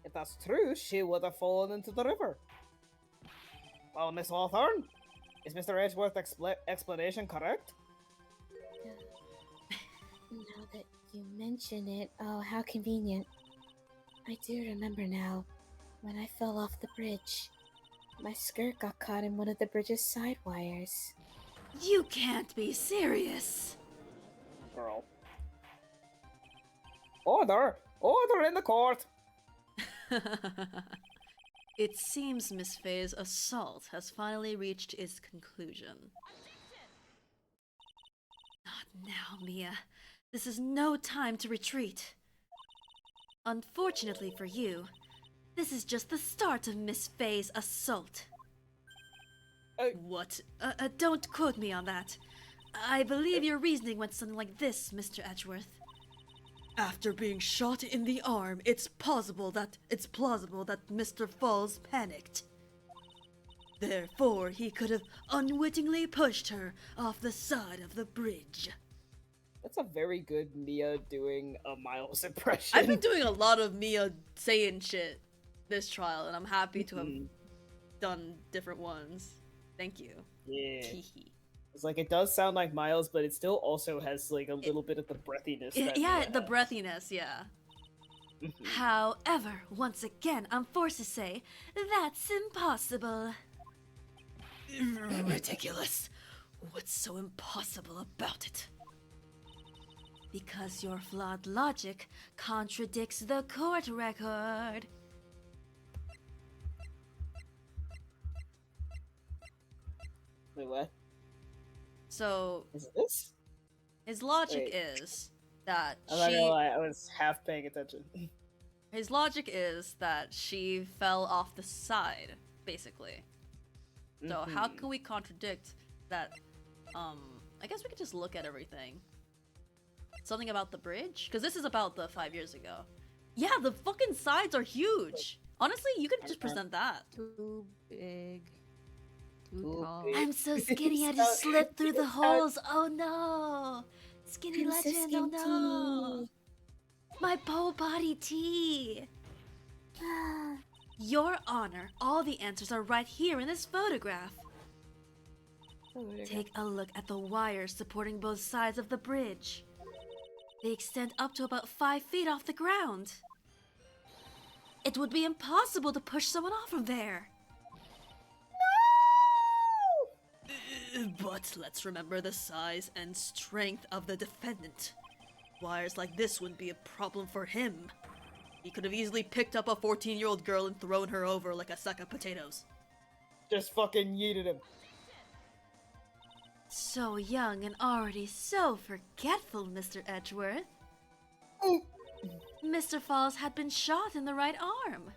If that's true, she would have fallen into the river. Well, Miss Hawthorne, is Mr. Edgeworth's explanation correct? now that you mention it, oh, how convenient. I do remember now, when I fell off the bridge. My skirt got caught in one of the bridge's side wires. You can't be serious! Girl. Order! Order in the court! It seems Miss Faye's assault has finally reached its conclusion. Not now, Mia. This is no time to retreat. Unfortunately for you, this is just the start of Miss Faye's assault. What? Don't quote me on that. I believe your reasoning went something like this, Mr. Edgeworth. After being shot in the arm, it's plausible that Mr. Falls panicked. Therefore, he could have unwittingly pushed her off the side of the bridge. That's a very good Mia doing a Miles impression. I've been doing a lot of Mia saying shit this trial, and I'm happy to have done different ones. Thank you. Yeah. Teehee. It's like it does sound like Miles, but it still also has like a little bit of the breathiness. That Yeah, Mia the has. breathiness, yeah. However, once again, I'm forced to say, that's impossible. Ridiculous. What's so impossible about it? Because your flawed logic contradicts the court record. Wait, what? So, Is it this? his logic Wait. is that I'm not gonna lie, I was half paying attention. His logic is that she fell off the side, basically. So how can we contradict that? I guess we could just look at everything. Something about the bridge? Because this is about the 5 years ago. Yeah, the fucking sides are huge. Honestly, you could just present that. Too big. Too Too tall. big. I'm so skinny I just slipped through the holes. Oh no. Skinny Princess legend, oh Skin no. My pole body tea. Your Honor, all the answers are right here in this photograph. Take a look at the wires supporting both sides of the bridge. They extend up to about 5 feet off the ground. It would be impossible to push someone off from there. No! But let's remember the size and strength of the defendant. Wires like this wouldn't be a problem for him. He could have easily picked up a 14-year-old girl and thrown her over like a sack of potatoes. Just fucking yeeted him. So young and already so forgetful, Mr. Edgeworth. Mr. Falls had been shot in the right arm.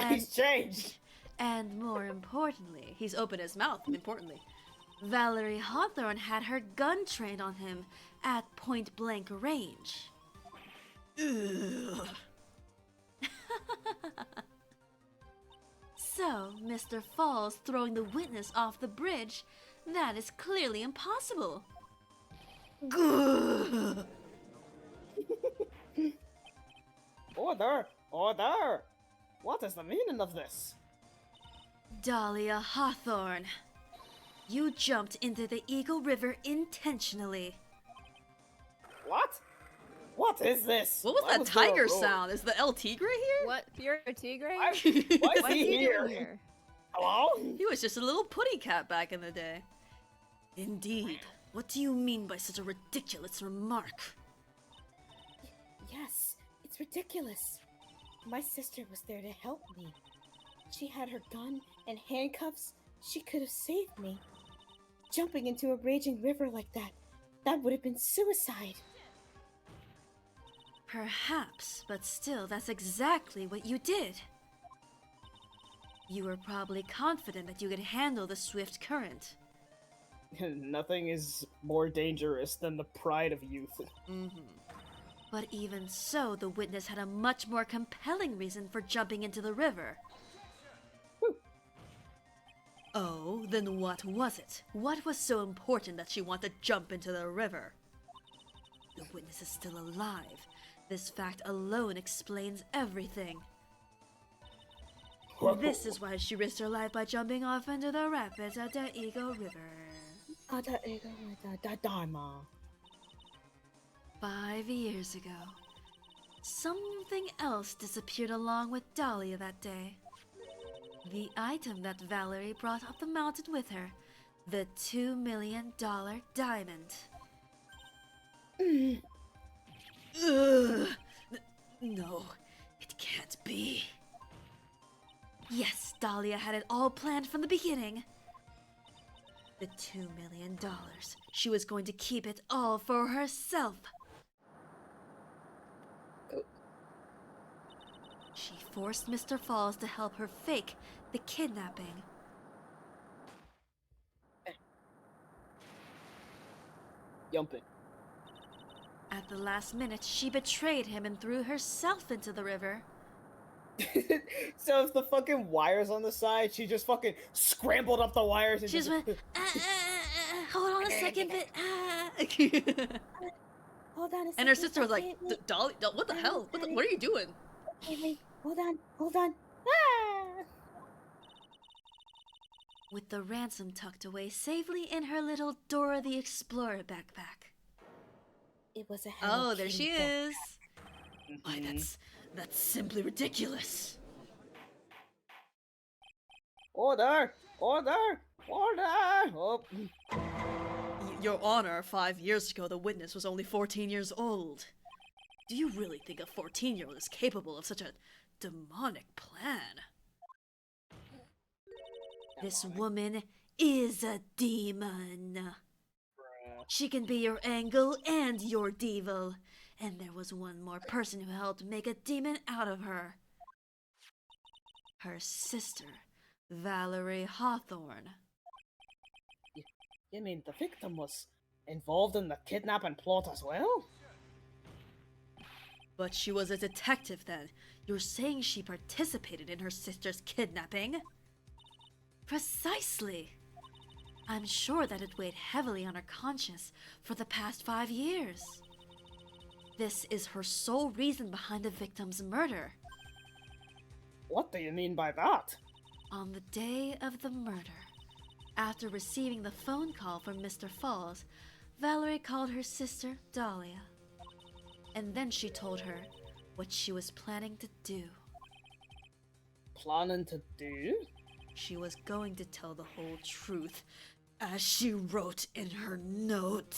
He's changed. And more importantly, he's opened his mouth, importantly. Valerie Hawthorne had her gun trained on him at point-blank range. Ugh. So, Mr. Falls throwing the witness off the bridge, that is clearly impossible. Gah. Order! Order! What is the meaning of this? Dahlia Hawthorne, you jumped into the Eagle River intentionally. What? What is this? What was Why that there a tiger roar? sound? Is the El Tigre here? What? You're a tigre? Why is What's he he here? doing here? Hello? He was just a little putty cat back in the day. Indeed. What do you mean by such a ridiculous remark? Yes, it's ridiculous. My sister was there to help me. She had her gun and handcuffs. She could have saved me. Jumping into a raging river like that would have been suicide. Perhaps, but still, that's exactly what you did. You were probably confident that you could handle the swift current. Nothing is more dangerous than the pride of youth. But even so, the witness had a much more compelling reason for jumping into the river. Oh, then what was it? What was so important that she wanted to jump into the river? The witness is still alive. This fact alone explains everything. This is why she risked her life by jumping off into the rapids at the Eagle River. 5 years ago, something else disappeared along with Dahlia that day. The item that Valerie brought up the mountain with her, the $2 million diamond. Ugh. No, it can't be. Yes, Dahlia had it all planned from the beginning. The $2 million. She was going to keep it all for herself. She forced Mr. Falls to help her fake the kidnapping. Yumping. At the last minute, she betrayed him and threw herself into the river. So if the fucking wires on the side, she just fucking scrambled up the wires and She just just went, hold on a second, but Hold on a second. And her sister was like, wait, Dolly, what the hell? What are you doing? wait, hold on. Ah! With the ransom tucked away safely in her little Dora the Explorer backpack. It was a Hello Oh, there she Kitty is. Why, Mhm. that's simply ridiculous. Order! Order! Order! Oh. Your Honor, 5 years ago, the witness was only 14 years old. Do you really think a 14-year-old is capable of such a demonic plan? This woman is a demon. She can be your angel and your devil. And there was one more person who helped make a demon out of her. Her sister, Valerie Hawthorne. You mean the victim was involved in the kidnapping plot as well? But she was a detective then. You're saying she participated in her sister's kidnapping? Precisely. I'm sure that it weighed heavily on her conscience for the past 5 years. This is her sole reason behind the victim's murder. What do you mean by that? On the day of the murder, after receiving the phone call from Mr. Falls, Valerie called her sister, Dahlia. And then she told her what she was planning to do. Planning to do? She was going to tell the whole truth, as she wrote in her note.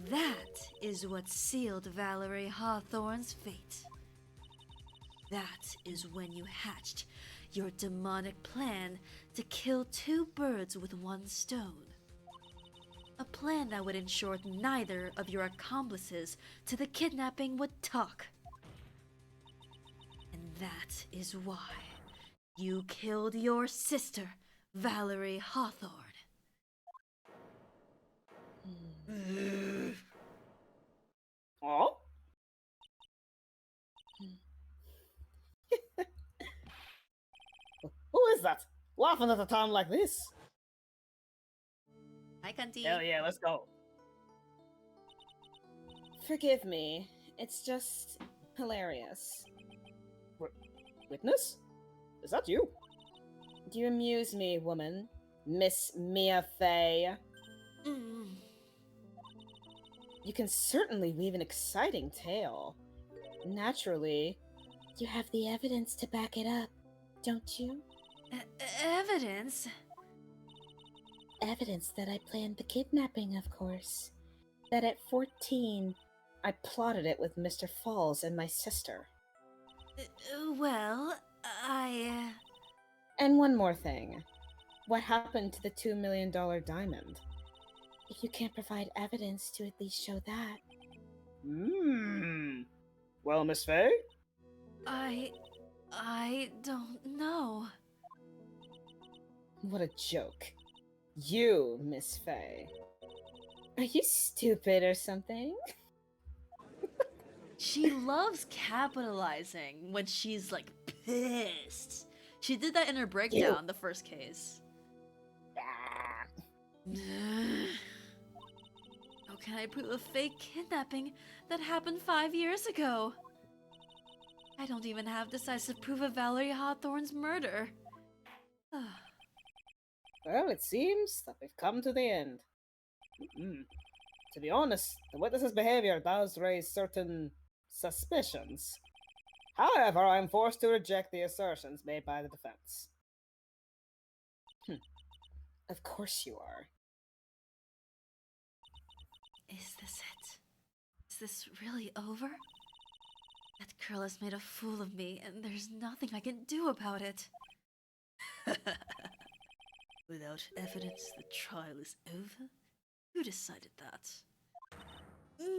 That is what sealed Valerie Hawthorne's fate. That is when you hatched your demonic plan to kill 2 birds with 1 stone. A plan that would ensure neither of your accomplices to the kidnapping would talk. And that is why you killed your sister, Valerie Hawthorne. Oh? Who is that? Laughing at a time like this? Hi, Kanti. Hell yeah, let's go. Forgive me. It's just hilarious. Witness? Is that you? You amuse me, woman. Miss Mia Fey. Mm. You can certainly weave an exciting tale. Naturally, you have the evidence to back it up, don't you? Evidence? Evidence that I planned the kidnapping, of course. That at 14, I plotted it with Mr. Falls and my sister. Well, And one more thing. What happened to the $2 million diamond? If you can't provide evidence to at least show that. Well, Miss Fey? I don't know. What a joke. You, Miss Fey. Are you stupid or something? She loves capitalizing when she's like pissed. She did that in her breakdown, the first case. How can I prove a fake kidnapping that happened 5 years ago? I don't even have decisive proof of Valerie Hawthorne's murder. Well, it seems that we've come to the end. To be honest, the witness's behavior does raise certain suspicions. However, I am forced to reject the assertions made by the defense. Of course you are. Is this it? Is this really over? That girl has made a fool of me, and there's nothing I can do about it. Without evidence, the trial is over? Who decided that?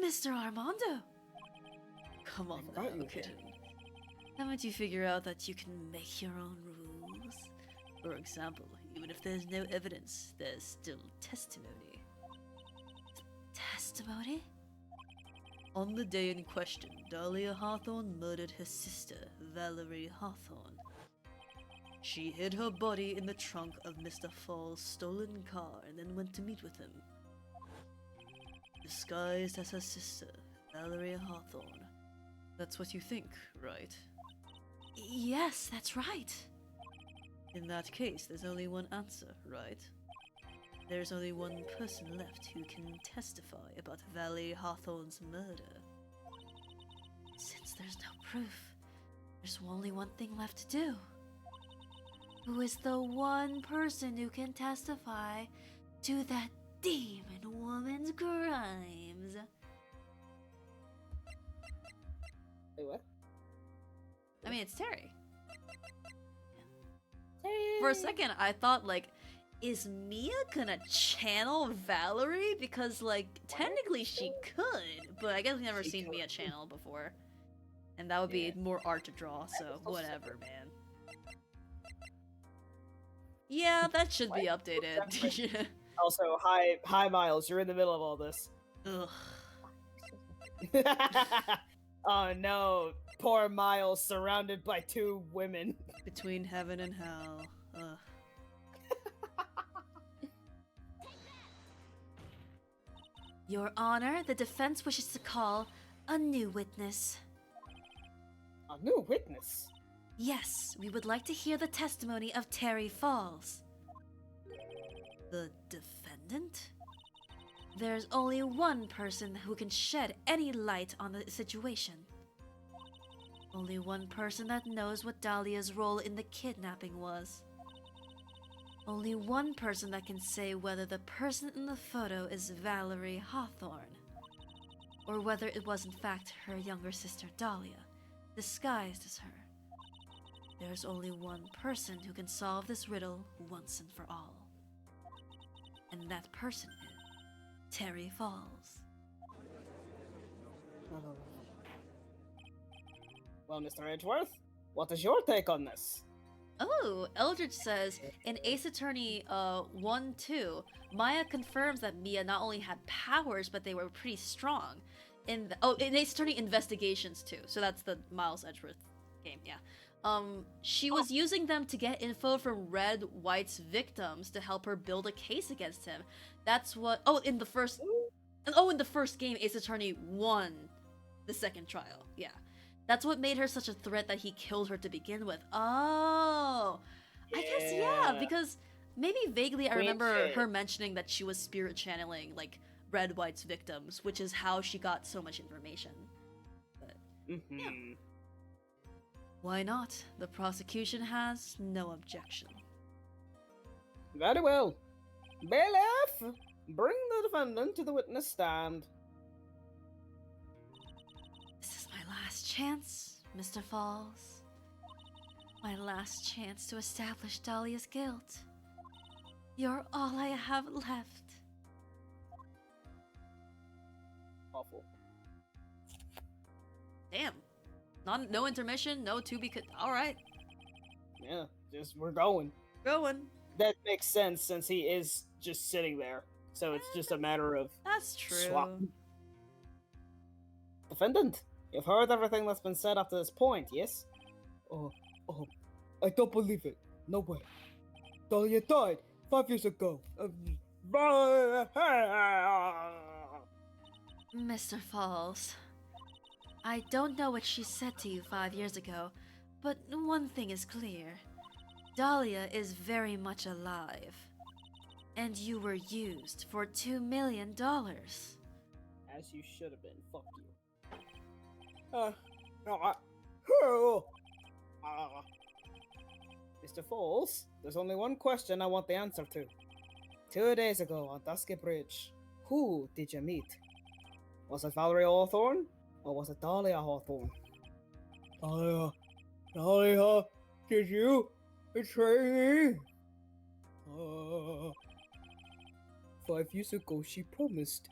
Mr. Armando! Come on now, kitten. Haven't you figured out that you can make your own rules? For example, even if there's no evidence, there's still testimony. Testimony? On the day in question, Dahlia Hawthorne murdered her sister, Valerie Hawthorne. She hid her body in the trunk of Mr. Fall's stolen car and then went to meet with him. Disguised as her sister, Valerie Hawthorne. That's what you think, right? Yes, that's right. In that case, there's only one answer, right? There's only one person left who can testify about Valerie Hawthorne's murder. Since there's no proof, there's only one thing left to do. Who is the one person who can testify to that demon woman's crimes? Wait, what? I mean, it's Terry. For a second, I thought, like, is Mia gonna channel Valerie? Because, like, technically she could, but I guess we've never seen Mia channel before. And that would be more art to draw, so whatever, man. Yeah, that should be updated. Also, hi, Miles. You're in the middle of all this. Ugh. Oh no, poor Miles, surrounded by 2 women. Between heaven and hell. Ugh. Your Honor, the defense wishes to call a new witness. A new witness. Yes, we would like to hear the testimony of Terry Falls. The defendant? There's only one person who can shed any light on the situation. Only one person that knows what Dahlia's role in the kidnapping was. Only one person that can say whether the person in the photo is Valerie Hawthorne, or whether it was in fact her younger sister Dahlia, disguised as her. There's only one person who can solve this riddle once and for all. And that person is Terry Falls. Well, Mr. Edgeworth, what is your take on this? Oh, Eldridge says, in Ace Attorney 1-2, Maya confirms that Mia not only had powers, but they were pretty strong. In Ace Attorney Investigations too, so that's the Miles Edgeworth game, yeah. She was using them to get info from White's victims to help her build a case against him. That's what, in the first game, Ace Attorney won the second trial, yeah. That's what made her such a threat that he killed her to begin with. Oh, I guess, yeah, because maybe vaguely I remember her mentioning that she was spirit channeling, like, White's victims, which is how she got so much information. But, yeah. Why not? The prosecution has no objection. Very well. Bailiff, bring the defendant to the witness stand. This is my last chance, Mr. Falls. My last chance to establish Dahlia's guilt. You're all I have left. Awful. Damn. No intermission, no to be alright. Yeah, we're going. Going. That makes sense since he is just sitting there. So it's just a matter of That's true. swap. Defendant, you've heard everything that's been said up to this point, yes? I don't believe it. No way. Dahlia died 5 years ago. Mr. Falls, I don't know what she said to you 5 years ago, but one thing is clear. Dahlia is very much alive. And you were used for $2 million. As you should have been. Fuck you. Mr. Falls, there's only one question I want the answer to. 2 days ago on Dusky Bridge, who did you meet? Was it Valerie Hawthorne, or was it Dahlia Hawthorne? Dahlia, did you betray me? 5 years ago, she promised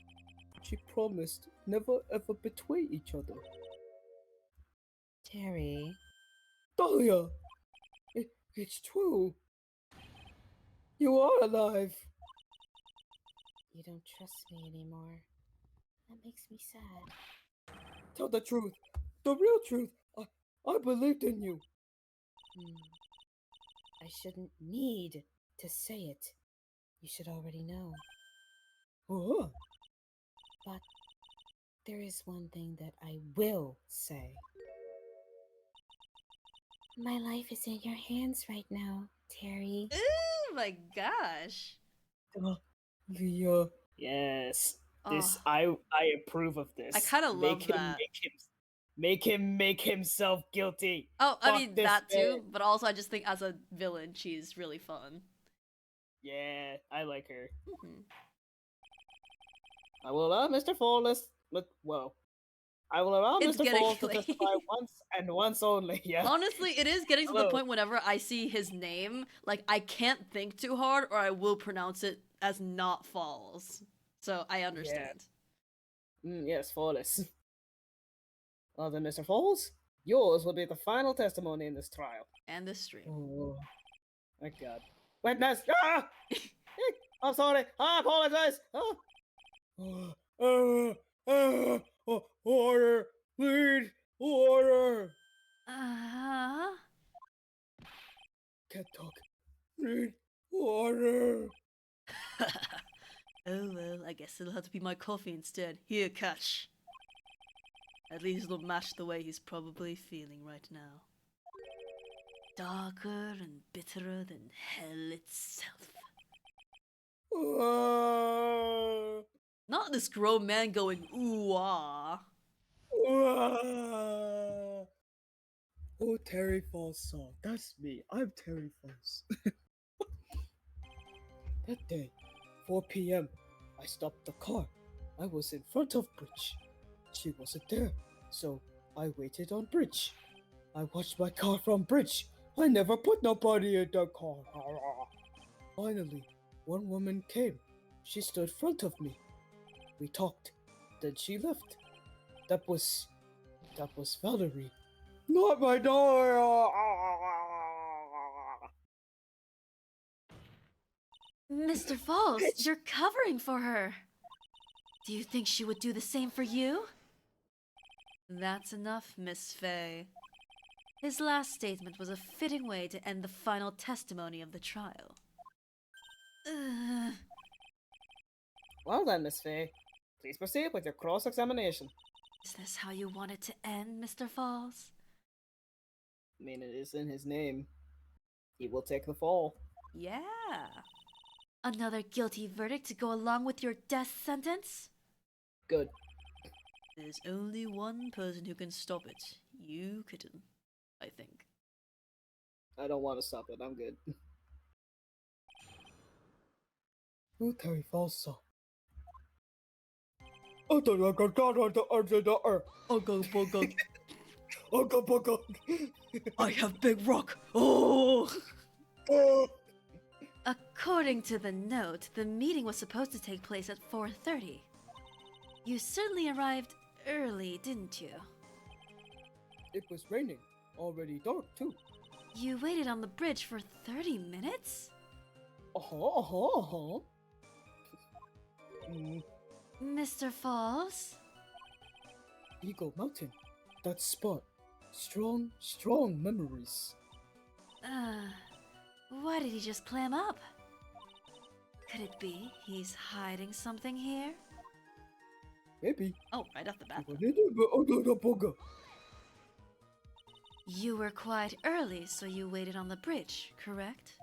never ever betray each other. Terry. Dahlia, it's true. You are alive. You don't trust me anymore. That makes me sad. Tell the truth, the real truth. I believed in you. I shouldn't need to say it. You should already know. But there is one thing that I will say. My life is in your hands right now, Terry. Oh my gosh. Yes. This Oh. I approve of this. I kind of love that. Make himself guilty. Oh, I Fuck mean this that too, man. but also I just think as a villain, she's really fun. Yeah, I like her. Mhm. I will allow Mr. Falls. I will allow It's Mr. getting Falls to late. testify once and once only. Yeah. Honestly, it is getting to the Hello. point whenever I see his name, like I can't think too hard or I will pronounce it as not Falls. So I understand. Yes, Falls. Well then, Mr. Falls, yours will be the final testimony in this trial. And the stream. Oh, my God. Witness! Ah! I'm sorry. I apologize. Order, please, order. Uh-huh. Can't talk. Please, order. Oh well, I guess it'll have to be my coffee instead. Here, catch. At least it'll match the way he's probably feeling right now. Darker and bitterer than hell itself. Not this grown man going ooh ah. Oh, Terry Falls song. That's me. I'm Terry Falls. That day, 4 p.m., I stopped the car. I was in front of Bridge. She wasn't there, so I waited on Bridge. I watched my car from Bridge. I never put nobody in the car. Finally, one woman came. She stood in front of me. We talked. Then she left. That was Valerie. Not my daughter. Mr. Falls, you're covering for her. Do you think she would do the same for you? That's enough, Miss Faye. His last statement was a fitting way to end the final testimony of the trial. Well then, Miss Faye, please proceed with your cross-examination. Is this how you want it to end, Mr. Falls? I mean, it is in his name. He will take the fall. Yeah. Another guilty verdict to go along with your death sentence? Good. There's only one person who can stop it. You, kitten. I think. I don't want to stop it. I'm good. Oh, Terry Falls song. Ugga bugga. bugga. I have big rock. Oh! According to the note, the meeting was supposed to take place at 4:30. You certainly arrived early, didn't you? It was raining. Already dark, too. You waited on the bridge for 30 minutes? Mr. Falls? Eagle Mountain. That spot. Strong memories. Why did he just clam up? Could it be he's hiding something here? Maybe. Oh, right off the bat. Bugga. You were quite early, so you waited on the bridge, correct?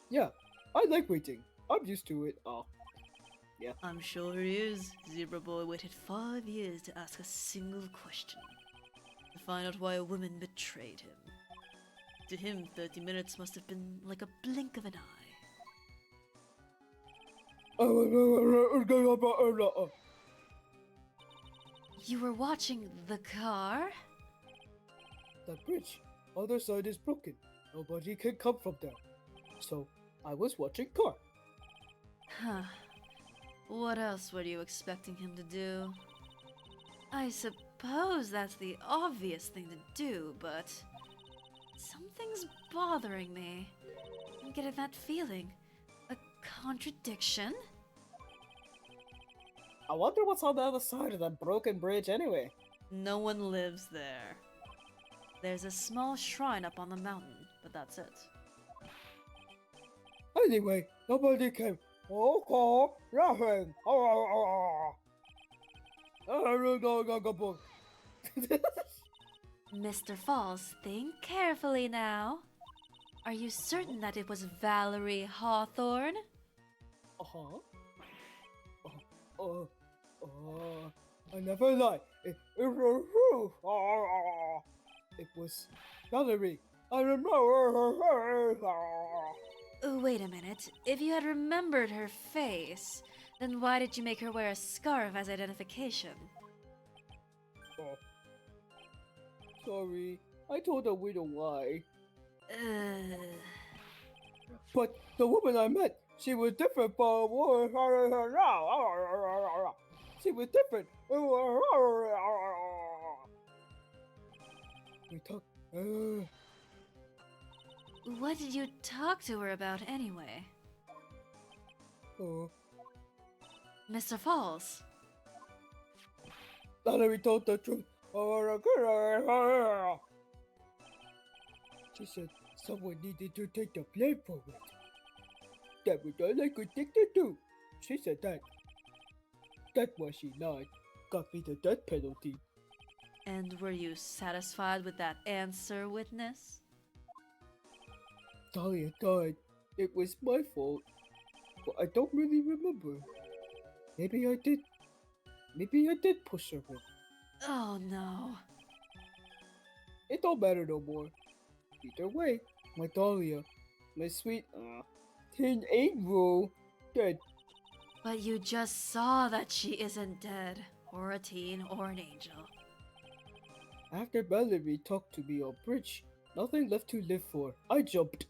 Yeah, I like waiting. I'm used to it. I'm sure he is. Zebra Boy waited 5 years to ask a single question. To find out why a woman betrayed him. To him, 30 minutes must have been like a blink of an eye. You were watching the car? That bridge, other side is broken. Nobody can come from there. So, I was watching car. Huh. What else were you expecting him to do? I suppose that's the obvious thing to do, but something's bothering me. I'm getting that feeling. A contradiction? I wonder what's on the other side of that broken bridge anyway. No one lives there. There's a small shrine up on the mountain, but that's it. Anyway, nobody came. Okay, nothing. Mr. Falls, think carefully now. Are you certain that it was Valerie Hawthorne? I never lie. It was Valerie. I remember. Wait a minute. If you had remembered her face, then why did you make her wear a scarf as identification? Sorry, I told her we don't lie. But the woman I met, she was different from She was different. We talked. What did you talk to her about anyway? Mr. Falls. Valerie told the truth. She said someone needed to take the blame for it. That was all I could think to do. She said that. That's why she lied. Got me the death penalty. And were you satisfied with that answer, witness? Dahlia died. It was my fault. But I don't really remember. Maybe I did. Maybe I did push her in. Oh no. It don't matter no more. Either way, my Dahlia, my sweet teen angel, dead. But you just saw that she isn't dead, or a teen, or an angel. After Valerie talked to me on bridge, nothing left to live for. I jumped.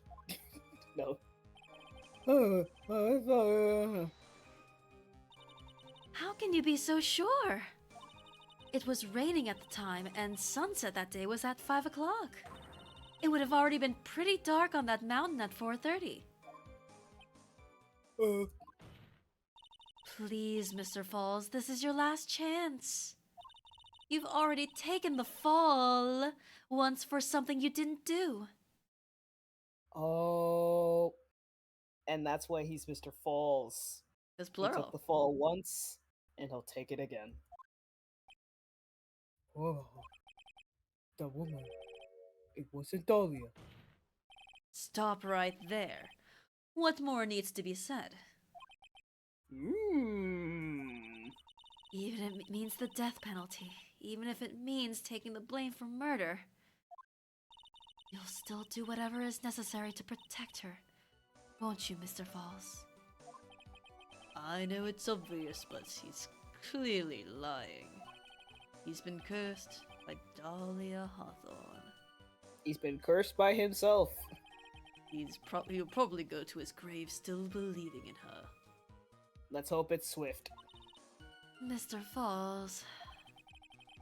No. How can you be so sure? It was raining at the time, and sunset that day was at 5 o'clock. It would have already been pretty dark on that mountain at 4:30. Please, Mr. Falls, this is your last chance. You've already taken the fall once for something you didn't do. Oh. And that's why he's Mr. Falls. It's He took plural. the fall once, and he'll take it again. Oh, the woman. It wasn't Dahlia. Stop right there. What more needs to be said? Even if it means the death penalty, even if it means taking the blame for murder, you'll still do whatever is necessary to protect her, won't you, Mr. Falls? I know it's obvious, but he's clearly lying. He's been cursed by Dahlia Hawthorne. He's been cursed by himself. He'll probably go to his grave still believing in her. Let's hope it's swift. Mr. Falls,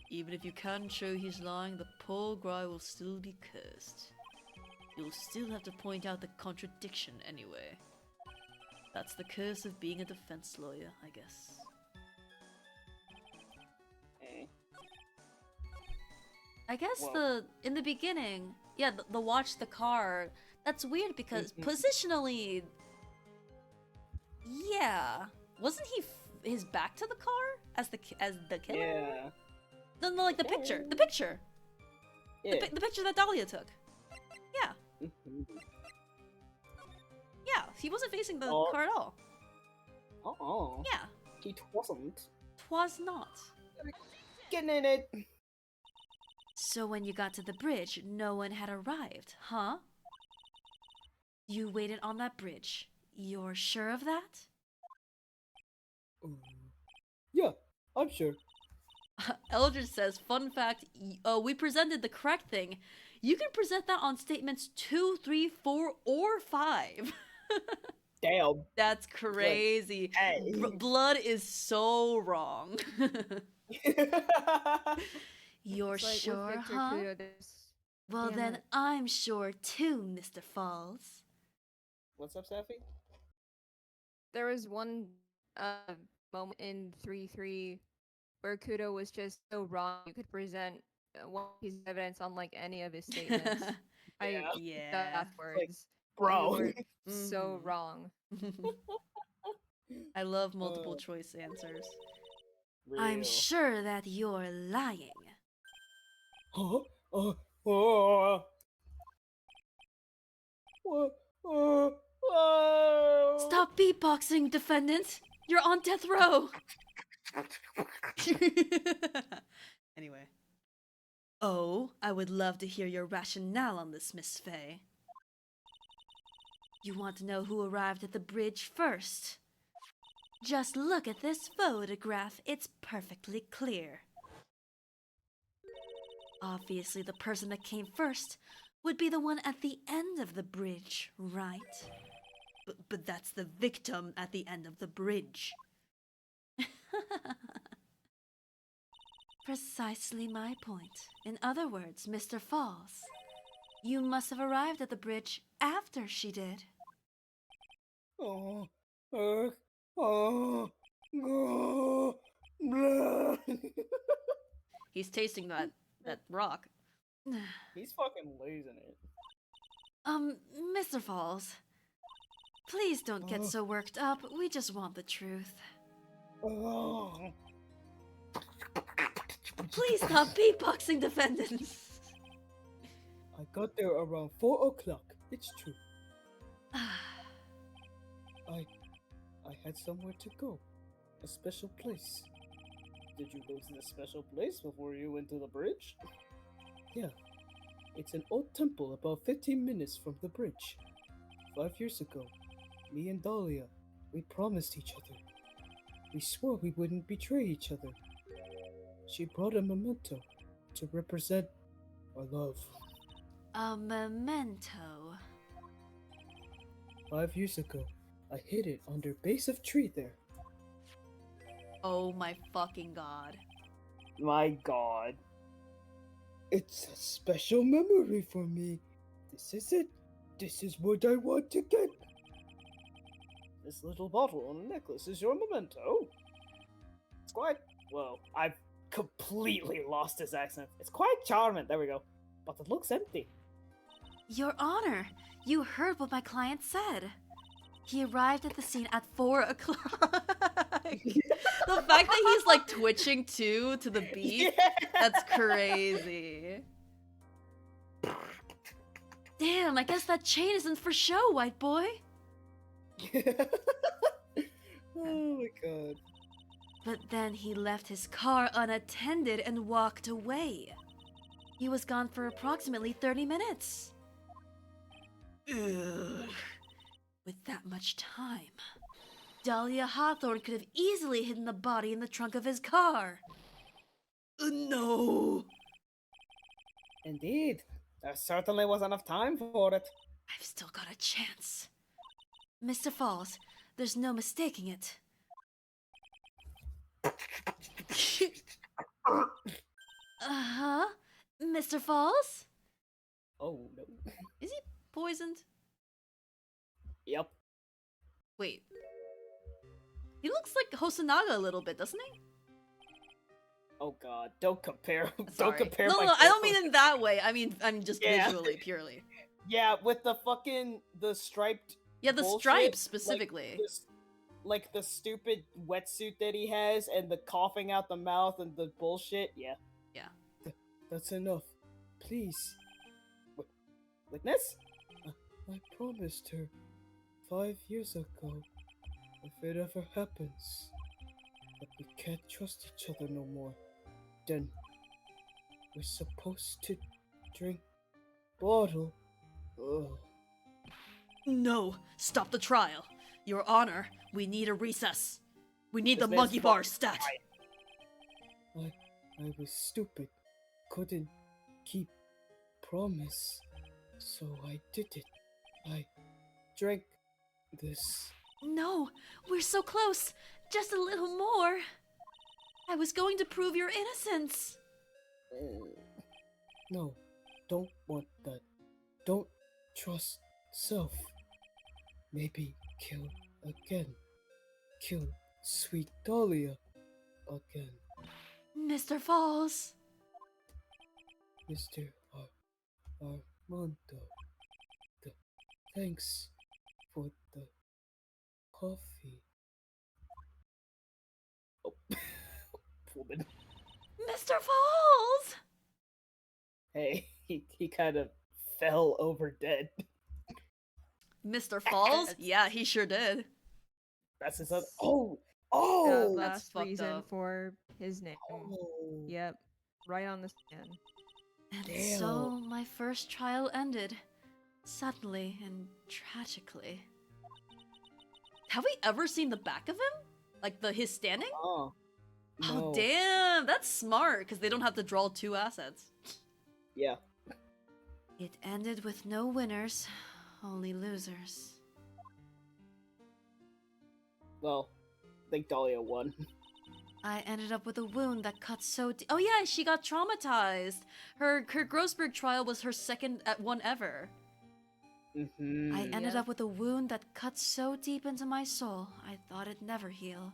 even if you can show he's lying, the poor guy will still be cursed. You'll still have to point out the contradiction anyway. That's the curse of being a defense lawyer, I guess. I guess Well- in the beginning, yeah, the watch the car, that's weird because positionally, yeah, wasn't he his back to the car as the killer? Yeah. No, like the picture, the picture that Dahlia took. Yeah, yeah, he wasn't facing the car at all. Oh. Yeah, He wasn't. twas not. Getting in it. So when you got to the bridge, no one had arrived, huh? You waited on that bridge. You're sure of that? Yeah, I'm sure. Eldridge says, fun fact, we presented the correct thing. You can present that on statements 2, 3, 4, or 5. Damn. That's crazy. Hey. Blood is so wrong. You're It's like with sure, Victor huh? Kudo, there's- Well Damn then, it. I'm sure too, Mr. Falls. What's up, Safi? There was one moment in 3-3 where Kudo was just so wrong. You could present one piece of evidence on like any of his statements. I Yeah. got afterwards. Bro. You were so Mhm. wrong. I love multiple choice answers. Real. I'm sure that you're lying. Huh? Stop beatboxing, defendant! You're on death row! Anyway. Oh, I would love to hear your rationale on this, Miss Faye. You want to know who arrived at the bridge first? Just look at this photograph, it's perfectly clear. Obviously, the person that came first would be the one at the end of the bridge, right? But that's the victim at the end of the bridge. Precisely my point. In other words, Mr. Falls, You must have arrived at the bridge after she did. Oh, oh, oh, blah. He's tasting that rock. He's fucking losing it. Mr. Falls, please don't get so worked up. We just want the truth. Oh. Please stop beatboxing, defendants. I got there around 4 o'clock. It's true. I had somewhere to go. A special place. Did you go to the special place before you went to the bridge? Yeah. It's an old temple about 15 minutes from the bridge. 5 years ago, me and Dahlia, we promised each other. We swore we wouldn't betray each other. She brought a memento to represent our love. A memento. 5 years ago, I hid it under base of tree there. Oh my fucking god. My god. It's a special memory for me. This is it. This is what I want to get. This little bottle on a necklace is your memento. It's quite... Well, I've completely lost his accent. It's quite charming. There we go. But it looks empty. Your Honor, you heard what my client said. He arrived at the scene at 4 o'clock. The fact that he's like twitching too to the beat, that's crazy. Damn, I guess that chain isn't for show, white boy. Oh my god. But then he left his car unattended and walked away. He was gone for approximately 30 minutes. Ugh. With that much time, Dahlia Hawthorne could have easily hidden the body in the trunk of his car. No! Indeed. There certainly was enough time for it. I've still got a chance. Mr. Falls, there's no mistaking it. Uh-huh. Mr. Falls? Oh, no. Is he poisoned? Yep. Wait. He looks like Hosonaga a little bit, doesn't he? Oh god, don't compare. Sorry. Don't compare. No, my no, I don't girlfriend. mean in that way. I mean just Yeah. visually, purely. Yeah, with the striped. Yeah, the bullshit, stripes specifically. Like the stupid wetsuit that he has, and the coughing out the mouth, and the bullshit. Yeah. That's enough. Please. Witness? I promised her 5 years ago. If it ever happens that we can't trust each other no more, then we're supposed to drink bottle. Ugh. No, stop the trial. Your Honor, we need a recess. We need This the man's monkey bar fucking stat. I was stupid. Couldn't keep promise. So I did it. I drank this. No, we're so close. Just a little more. I was going to prove your innocence. No, don't want that. Don't trust self. Maybe kill again. Kill sweet Dahlia again. Mr. Falls. Mr. Armando. Thanks for the coffee. Oh, woman. Mr. Falls! Hey, he kind of fell over dead. Mr. Falls? Yeah, he sure did. That's his other. Oh, The oh, that's last fucked reason up. for his name. oh. Yep. Right on the stand. And Damn. so my first trial ended. Suddenly and tragically. Have we ever seen the back of him? Like his standing? Oh, Oh no. damn, that's smart, because they don't have to draw two assets. Yeah. It ended with no winners, only losers. Well, I think Dahlia won. I ended up with a wound that cut so deep. Oh yeah, she got traumatized. Her Grossberg trial was her second one ever. I ended up with a wound that cut so deep into my soul, I thought it'd never heal.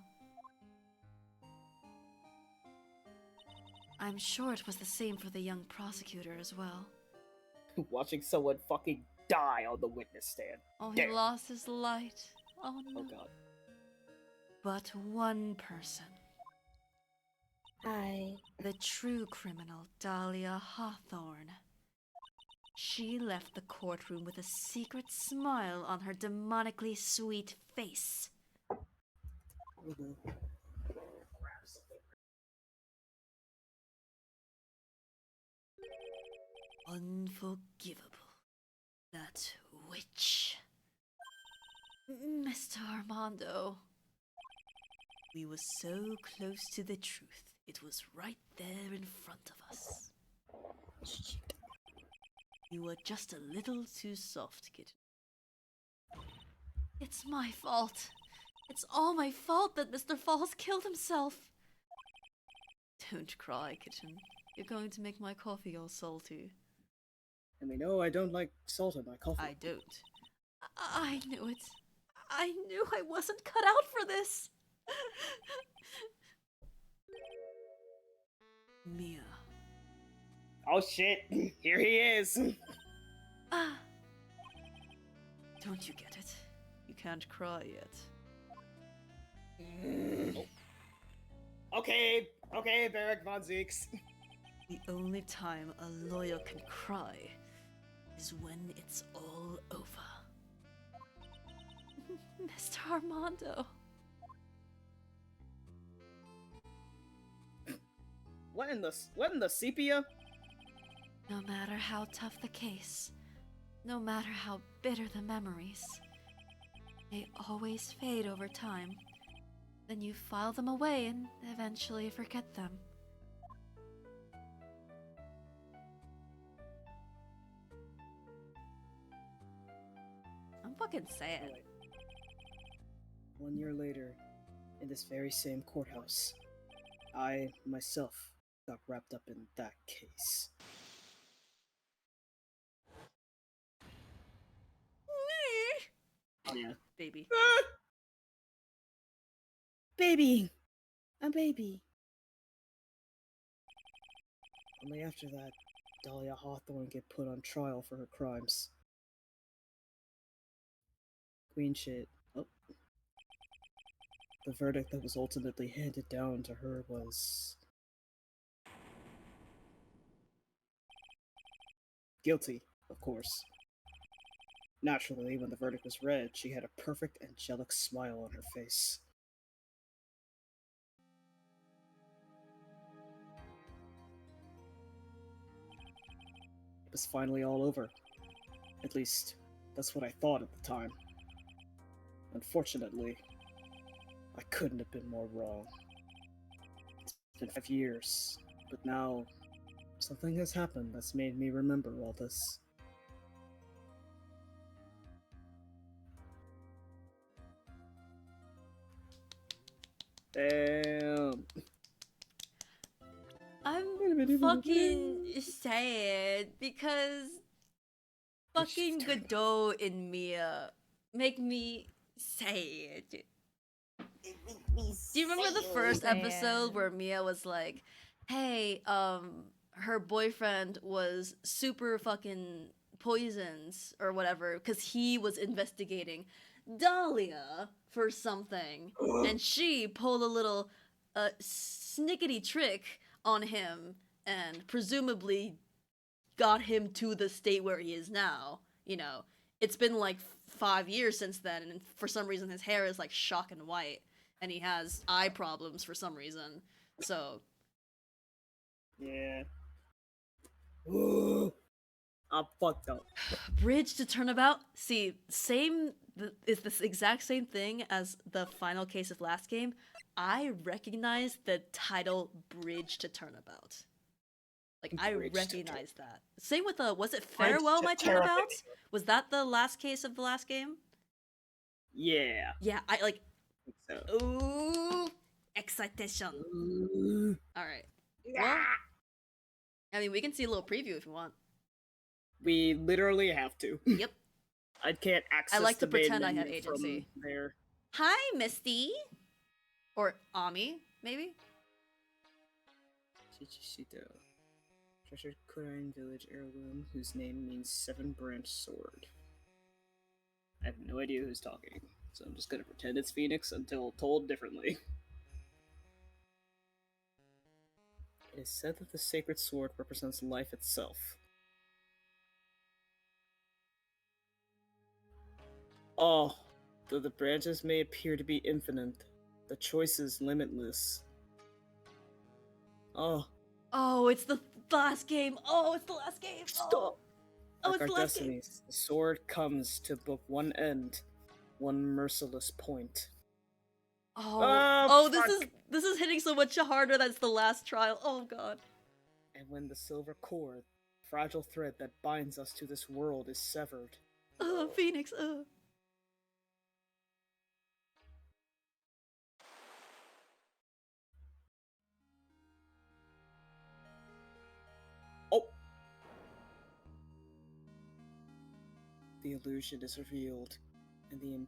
I'm sure it was the same for the young prosecutor as well. Watching someone fucking die on the witness stand. Oh, he Damn. lost his light. Oh no. Oh god. But one person. I... The true criminal, Dahlia Hawthorne. She left the courtroom with a secret smile on her demonically sweet face. Unforgivable. That witch. Mr. Armando. We were so close to the truth. It was right there in front of us. You were just a little too soft, kitten. It's my fault. It's all my fault that Mr. Falls killed himself. Don't cry, kitten. You're going to make my coffee all salty. And we know I don't like salt in my coffee. I don't. I knew it. I knew I wasn't cut out for this. Mia. Oh shit, here he is. Ah. Don't you get it? You can't cry yet. Okay, Barrack von Zeeks. The only time a lawyer can cry is when it's all over. Mr. Armando. What in the sepia? No matter how tough the case, no matter how bitter the memories, they always fade over time. Then you file them away and eventually forget them. I'm fucking sad. 1 year later, in this very same courthouse, I, myself, got wrapped up in that case. Yeah. Baby. Baby! A baby. Only after that, Dahlia Hawthorne get put on trial for her crimes. Queen shit. Oh. The verdict that was ultimately handed down to her was... guilty, of course. Naturally, when the verdict was read, she had a perfect angelic smile on her face. It was finally all over. At least, that's what I thought at the time. Unfortunately, I couldn't have been more wrong. It's been 5 years, but now something has happened that's made me remember all this. Damn. I'm fucking sad because fucking Godot and Mia make me sad. Do you remember the first episode where Mia was like, hey, her boyfriend was super fucking poisoned or whatever because he was investigating Dahlia for something and she pulled a little snickety trick on him and presumably got him to the state where he is now. You know, it's been like 5 years since then, and for some reason his hair is like shocking white, and he has eye problems for some reason. So, Yeah. Ooh, I'm fucked up. Bridge to Turnabout. See, is this exact same thing as the final case of last game. I recognize the title Bridge to Turnabout. Like, I recognize that. Same with was it Farewell My Turnabout? Was that the last case of the last game? Yeah. Yeah, I like. I think so. Ooh, Excitation. All right. Well, I mean, we can see a little preview if you want. We literally have to. Yep. I can't access I like to the main pretend I had menu agency. from there. Hi, Misty. Or Ami, maybe? Chichishito. Treasured Kurine village heirloom whose name means seven branch sword. I have no idea who's talking, so I'm just gonna pretend it's Phoenix until told differently. It is said that the sacred sword represents life itself. Oh, though the branches may appear to be infinite, the choice is limitless. Oh, Oh, it's the last game. Oh, it's the last game. stop! Oh, Like it's our the last game. destinies, the sword comes to but one end, one merciless point. Oh, fuck. this is hitting so much harder. That's the last trial. Oh god. And when the silver cord, fragile thread that binds us to this world, is severed. Phoenix. Oh! The illusion is revealed, and the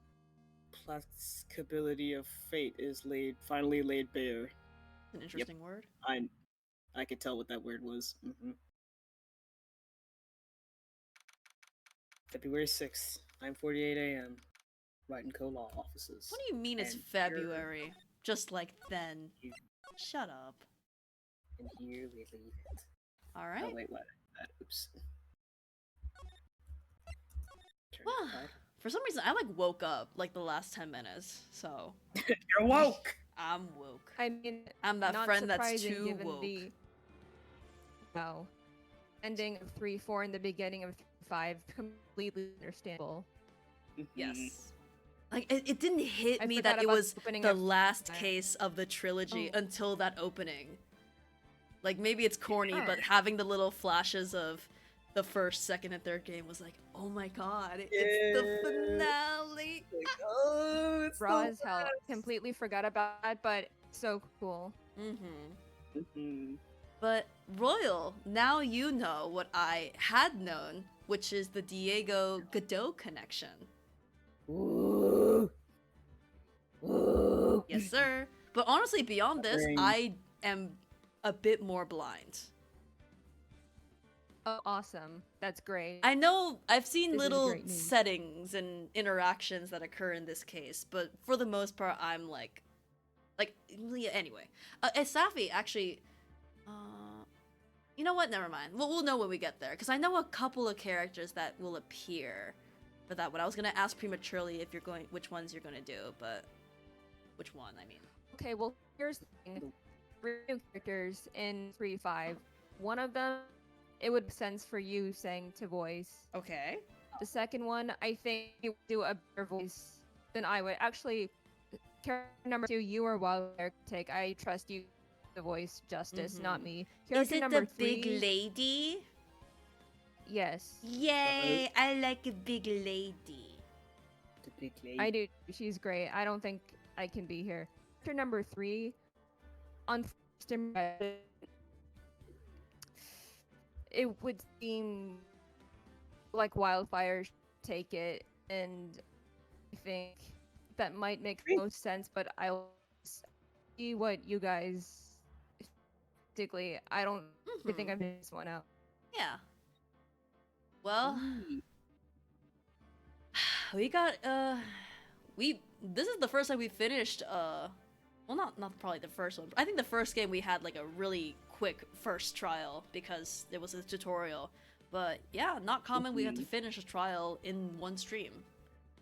implacability of fate is finally laid bare. An interesting word. I could tell what that word was. February 6th, 9:48 a.m. Wright & Co. Law Offices. What do you mean it's And February? Just like then. Here, Shut up. and here we leave it. Alright. Oh, wait, what? Oops. Turn Well, it back. for some reason, I like woke up like the last 10 minutes, so You're woke! I'm woke. I mean, I'm that not friend that's surprising too given woke. the ending of 3-4 and the beginning of 3-5, completely understandable. Yes. Like, it didn't hit I me forgot that it about was the opening the of- last case of the trilogy Oh. until that opening. Like, maybe it's corny, Yeah. but having the little flashes of the first, second, and third game was like, oh my god, it's the finale! Oh, it's Raw as hell. Completely forgot about that, but so cool. But, Royal, now you know what I had known, which is the Diego Godot connection. Ooh. Ooh. Yes, sir. But honestly, beyond this, Dang. I am a bit more blind. Oh, awesome. That's great. I know I've seen This is little great news. settings and interactions that occur in this case, but for the most part, I'm like, yeah, anyway. Safi, actually, you know what? Never mind. We'll know when we get there, because I know a couple of characters that will appear for that one. I was gonna ask prematurely if you're going, which ones you're gonna do, but which one? I mean. Okay, well, here's the thing. 3 new characters in 3-5. One of them, it would make sense for you saying to voice. Okay. The second one, I think you would do a better voice than I would. Actually, character number 2, you or Wildfire take. I trust you to voice Justice, not me. Character Is it number the 3, big lady? Yes. Yay! I like a big lady. The big lady. I do. She's great. I don't think I can be here. Character number 3, on first impression, it would seem like Wildfire should take it, and I think that might make the most sense, but I'll see what you guys particularly. I don't think I've missed one out. Yeah. Well, we got this is the first time we finished well, not probably the first one. I think the first game we had like a really quick first trial because it was a tutorial. But yeah, not common we got to finish a trial in one stream.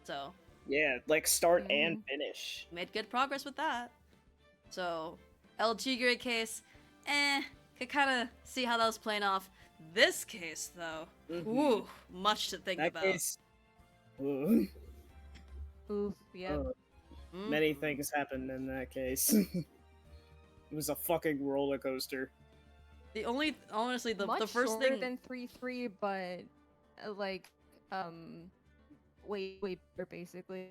So Yeah, like start and finish. made good progress with that. So El Tigre case, could kind of see how that was playing off. This case though, ooh, much to think That about. case. Ooh. Oof, yeah. Many things happened in that case. It was a fucking roller coaster. The only, honestly, the Much first shorter thing. than 3-3, but like way better basically.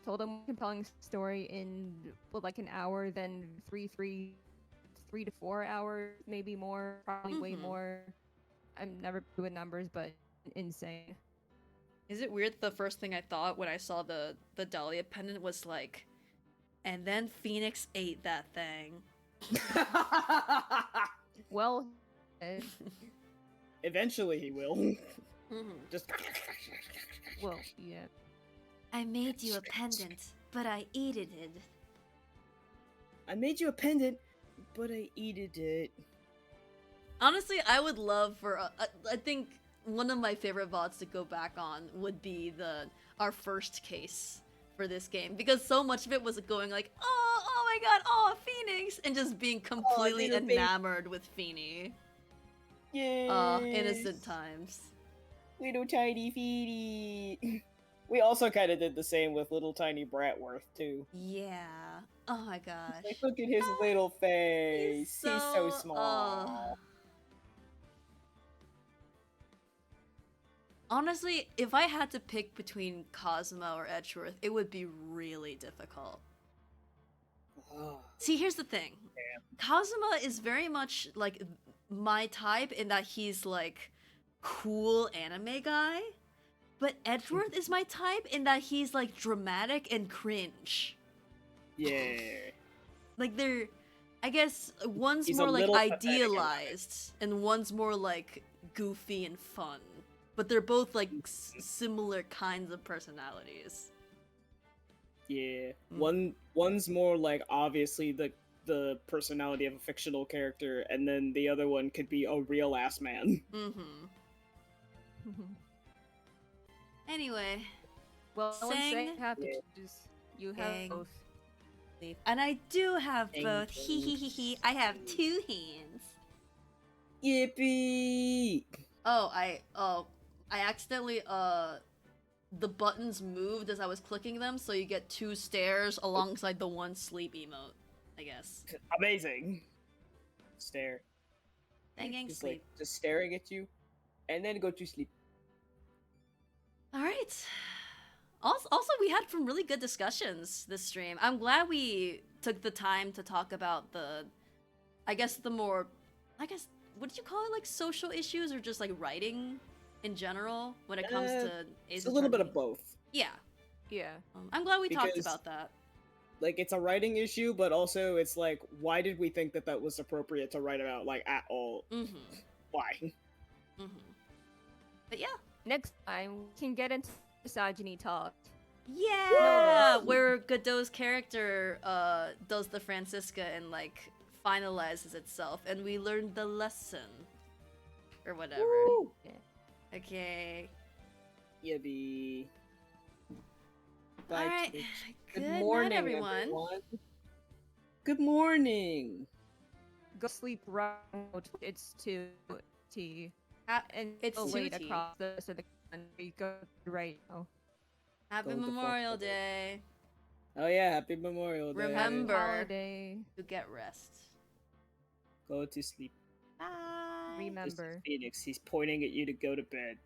told a more compelling story in like an hour than 3 to 4 hours, maybe more, probably way more. I'm never good with numbers, but insane. Is it weird the first thing I thought when I saw the Dahlia pendant was like, and then Phoenix ate that thing. Well, Eventually he will. Just. well, yeah. I made you a pendant, but I ate it. I made you a pendant, but I eated it. Honestly, I would love for I think one of my favorite VODs to go back on would be our first case for this game, because so much of it was going like, oh my god, oh Phoenix, and just being completely enamored with Feeny. Yeah. Innocent times. Little tiny Feeny. We also kind of did the same with little tiny Bratworth too. Yeah. Oh my gosh. Like, look at his little face. He's so small. Honestly, if I had to pick between Cosmo or Edgeworth, it would be really difficult. See, here's the thing. Kazuma is very much like my type in that he's like cool anime guy, but Edgeworth is my type in that he's like dramatic and cringe. Yeah. Like they're, I guess one's He's more a like little pathetic idealized and one's more like goofy and fun. But they're both like similar kinds of personalities. Yeah. One's more like obviously the personality of a fictional character, and then the other one could be a real ass man. Anyway. Well, Sang. You have Gang. both. And I do have Dang both. both. He. I have 2 hands. Yippee! I accidentally the buttons moved as I was clicking them, so you get 2 stares alongside the 1 sleep emote, I guess. Amazing. Stare. Dang Just sleep. like just staring at you, and then go to sleep. Alright. Also, we had some really good discussions this stream. I'm glad we took the time to talk about what did you call it, like social issues or just like writing in general when it comes to Ace It's a little bit Attorney? of both. Yeah. Yeah. I'm glad we talked Because- about that. Like, it's a writing issue, but also it's like, why did we think that was appropriate to write about, like, at all? Why? But yeah. Next time, we can get into misogyny talk. Yeah! Where Godot's character does the Francisca and like finalizes itself, and we learn the lesson. Or whatever. Woo! Okay. Yippee. Bye, Alright. Twitch. Good morning, night, everyone. Good morning. Go sleep right. It's 2 T. And It's wait 2T. across the rest of the country. Go right now. Happy Go the fuck Memorial away. Day. Oh yeah, happy Memorial Day. Remember Holiday. to get rest. Go to sleep. Bye. This is Remember. Phoenix, he's pointing at you to go to bed.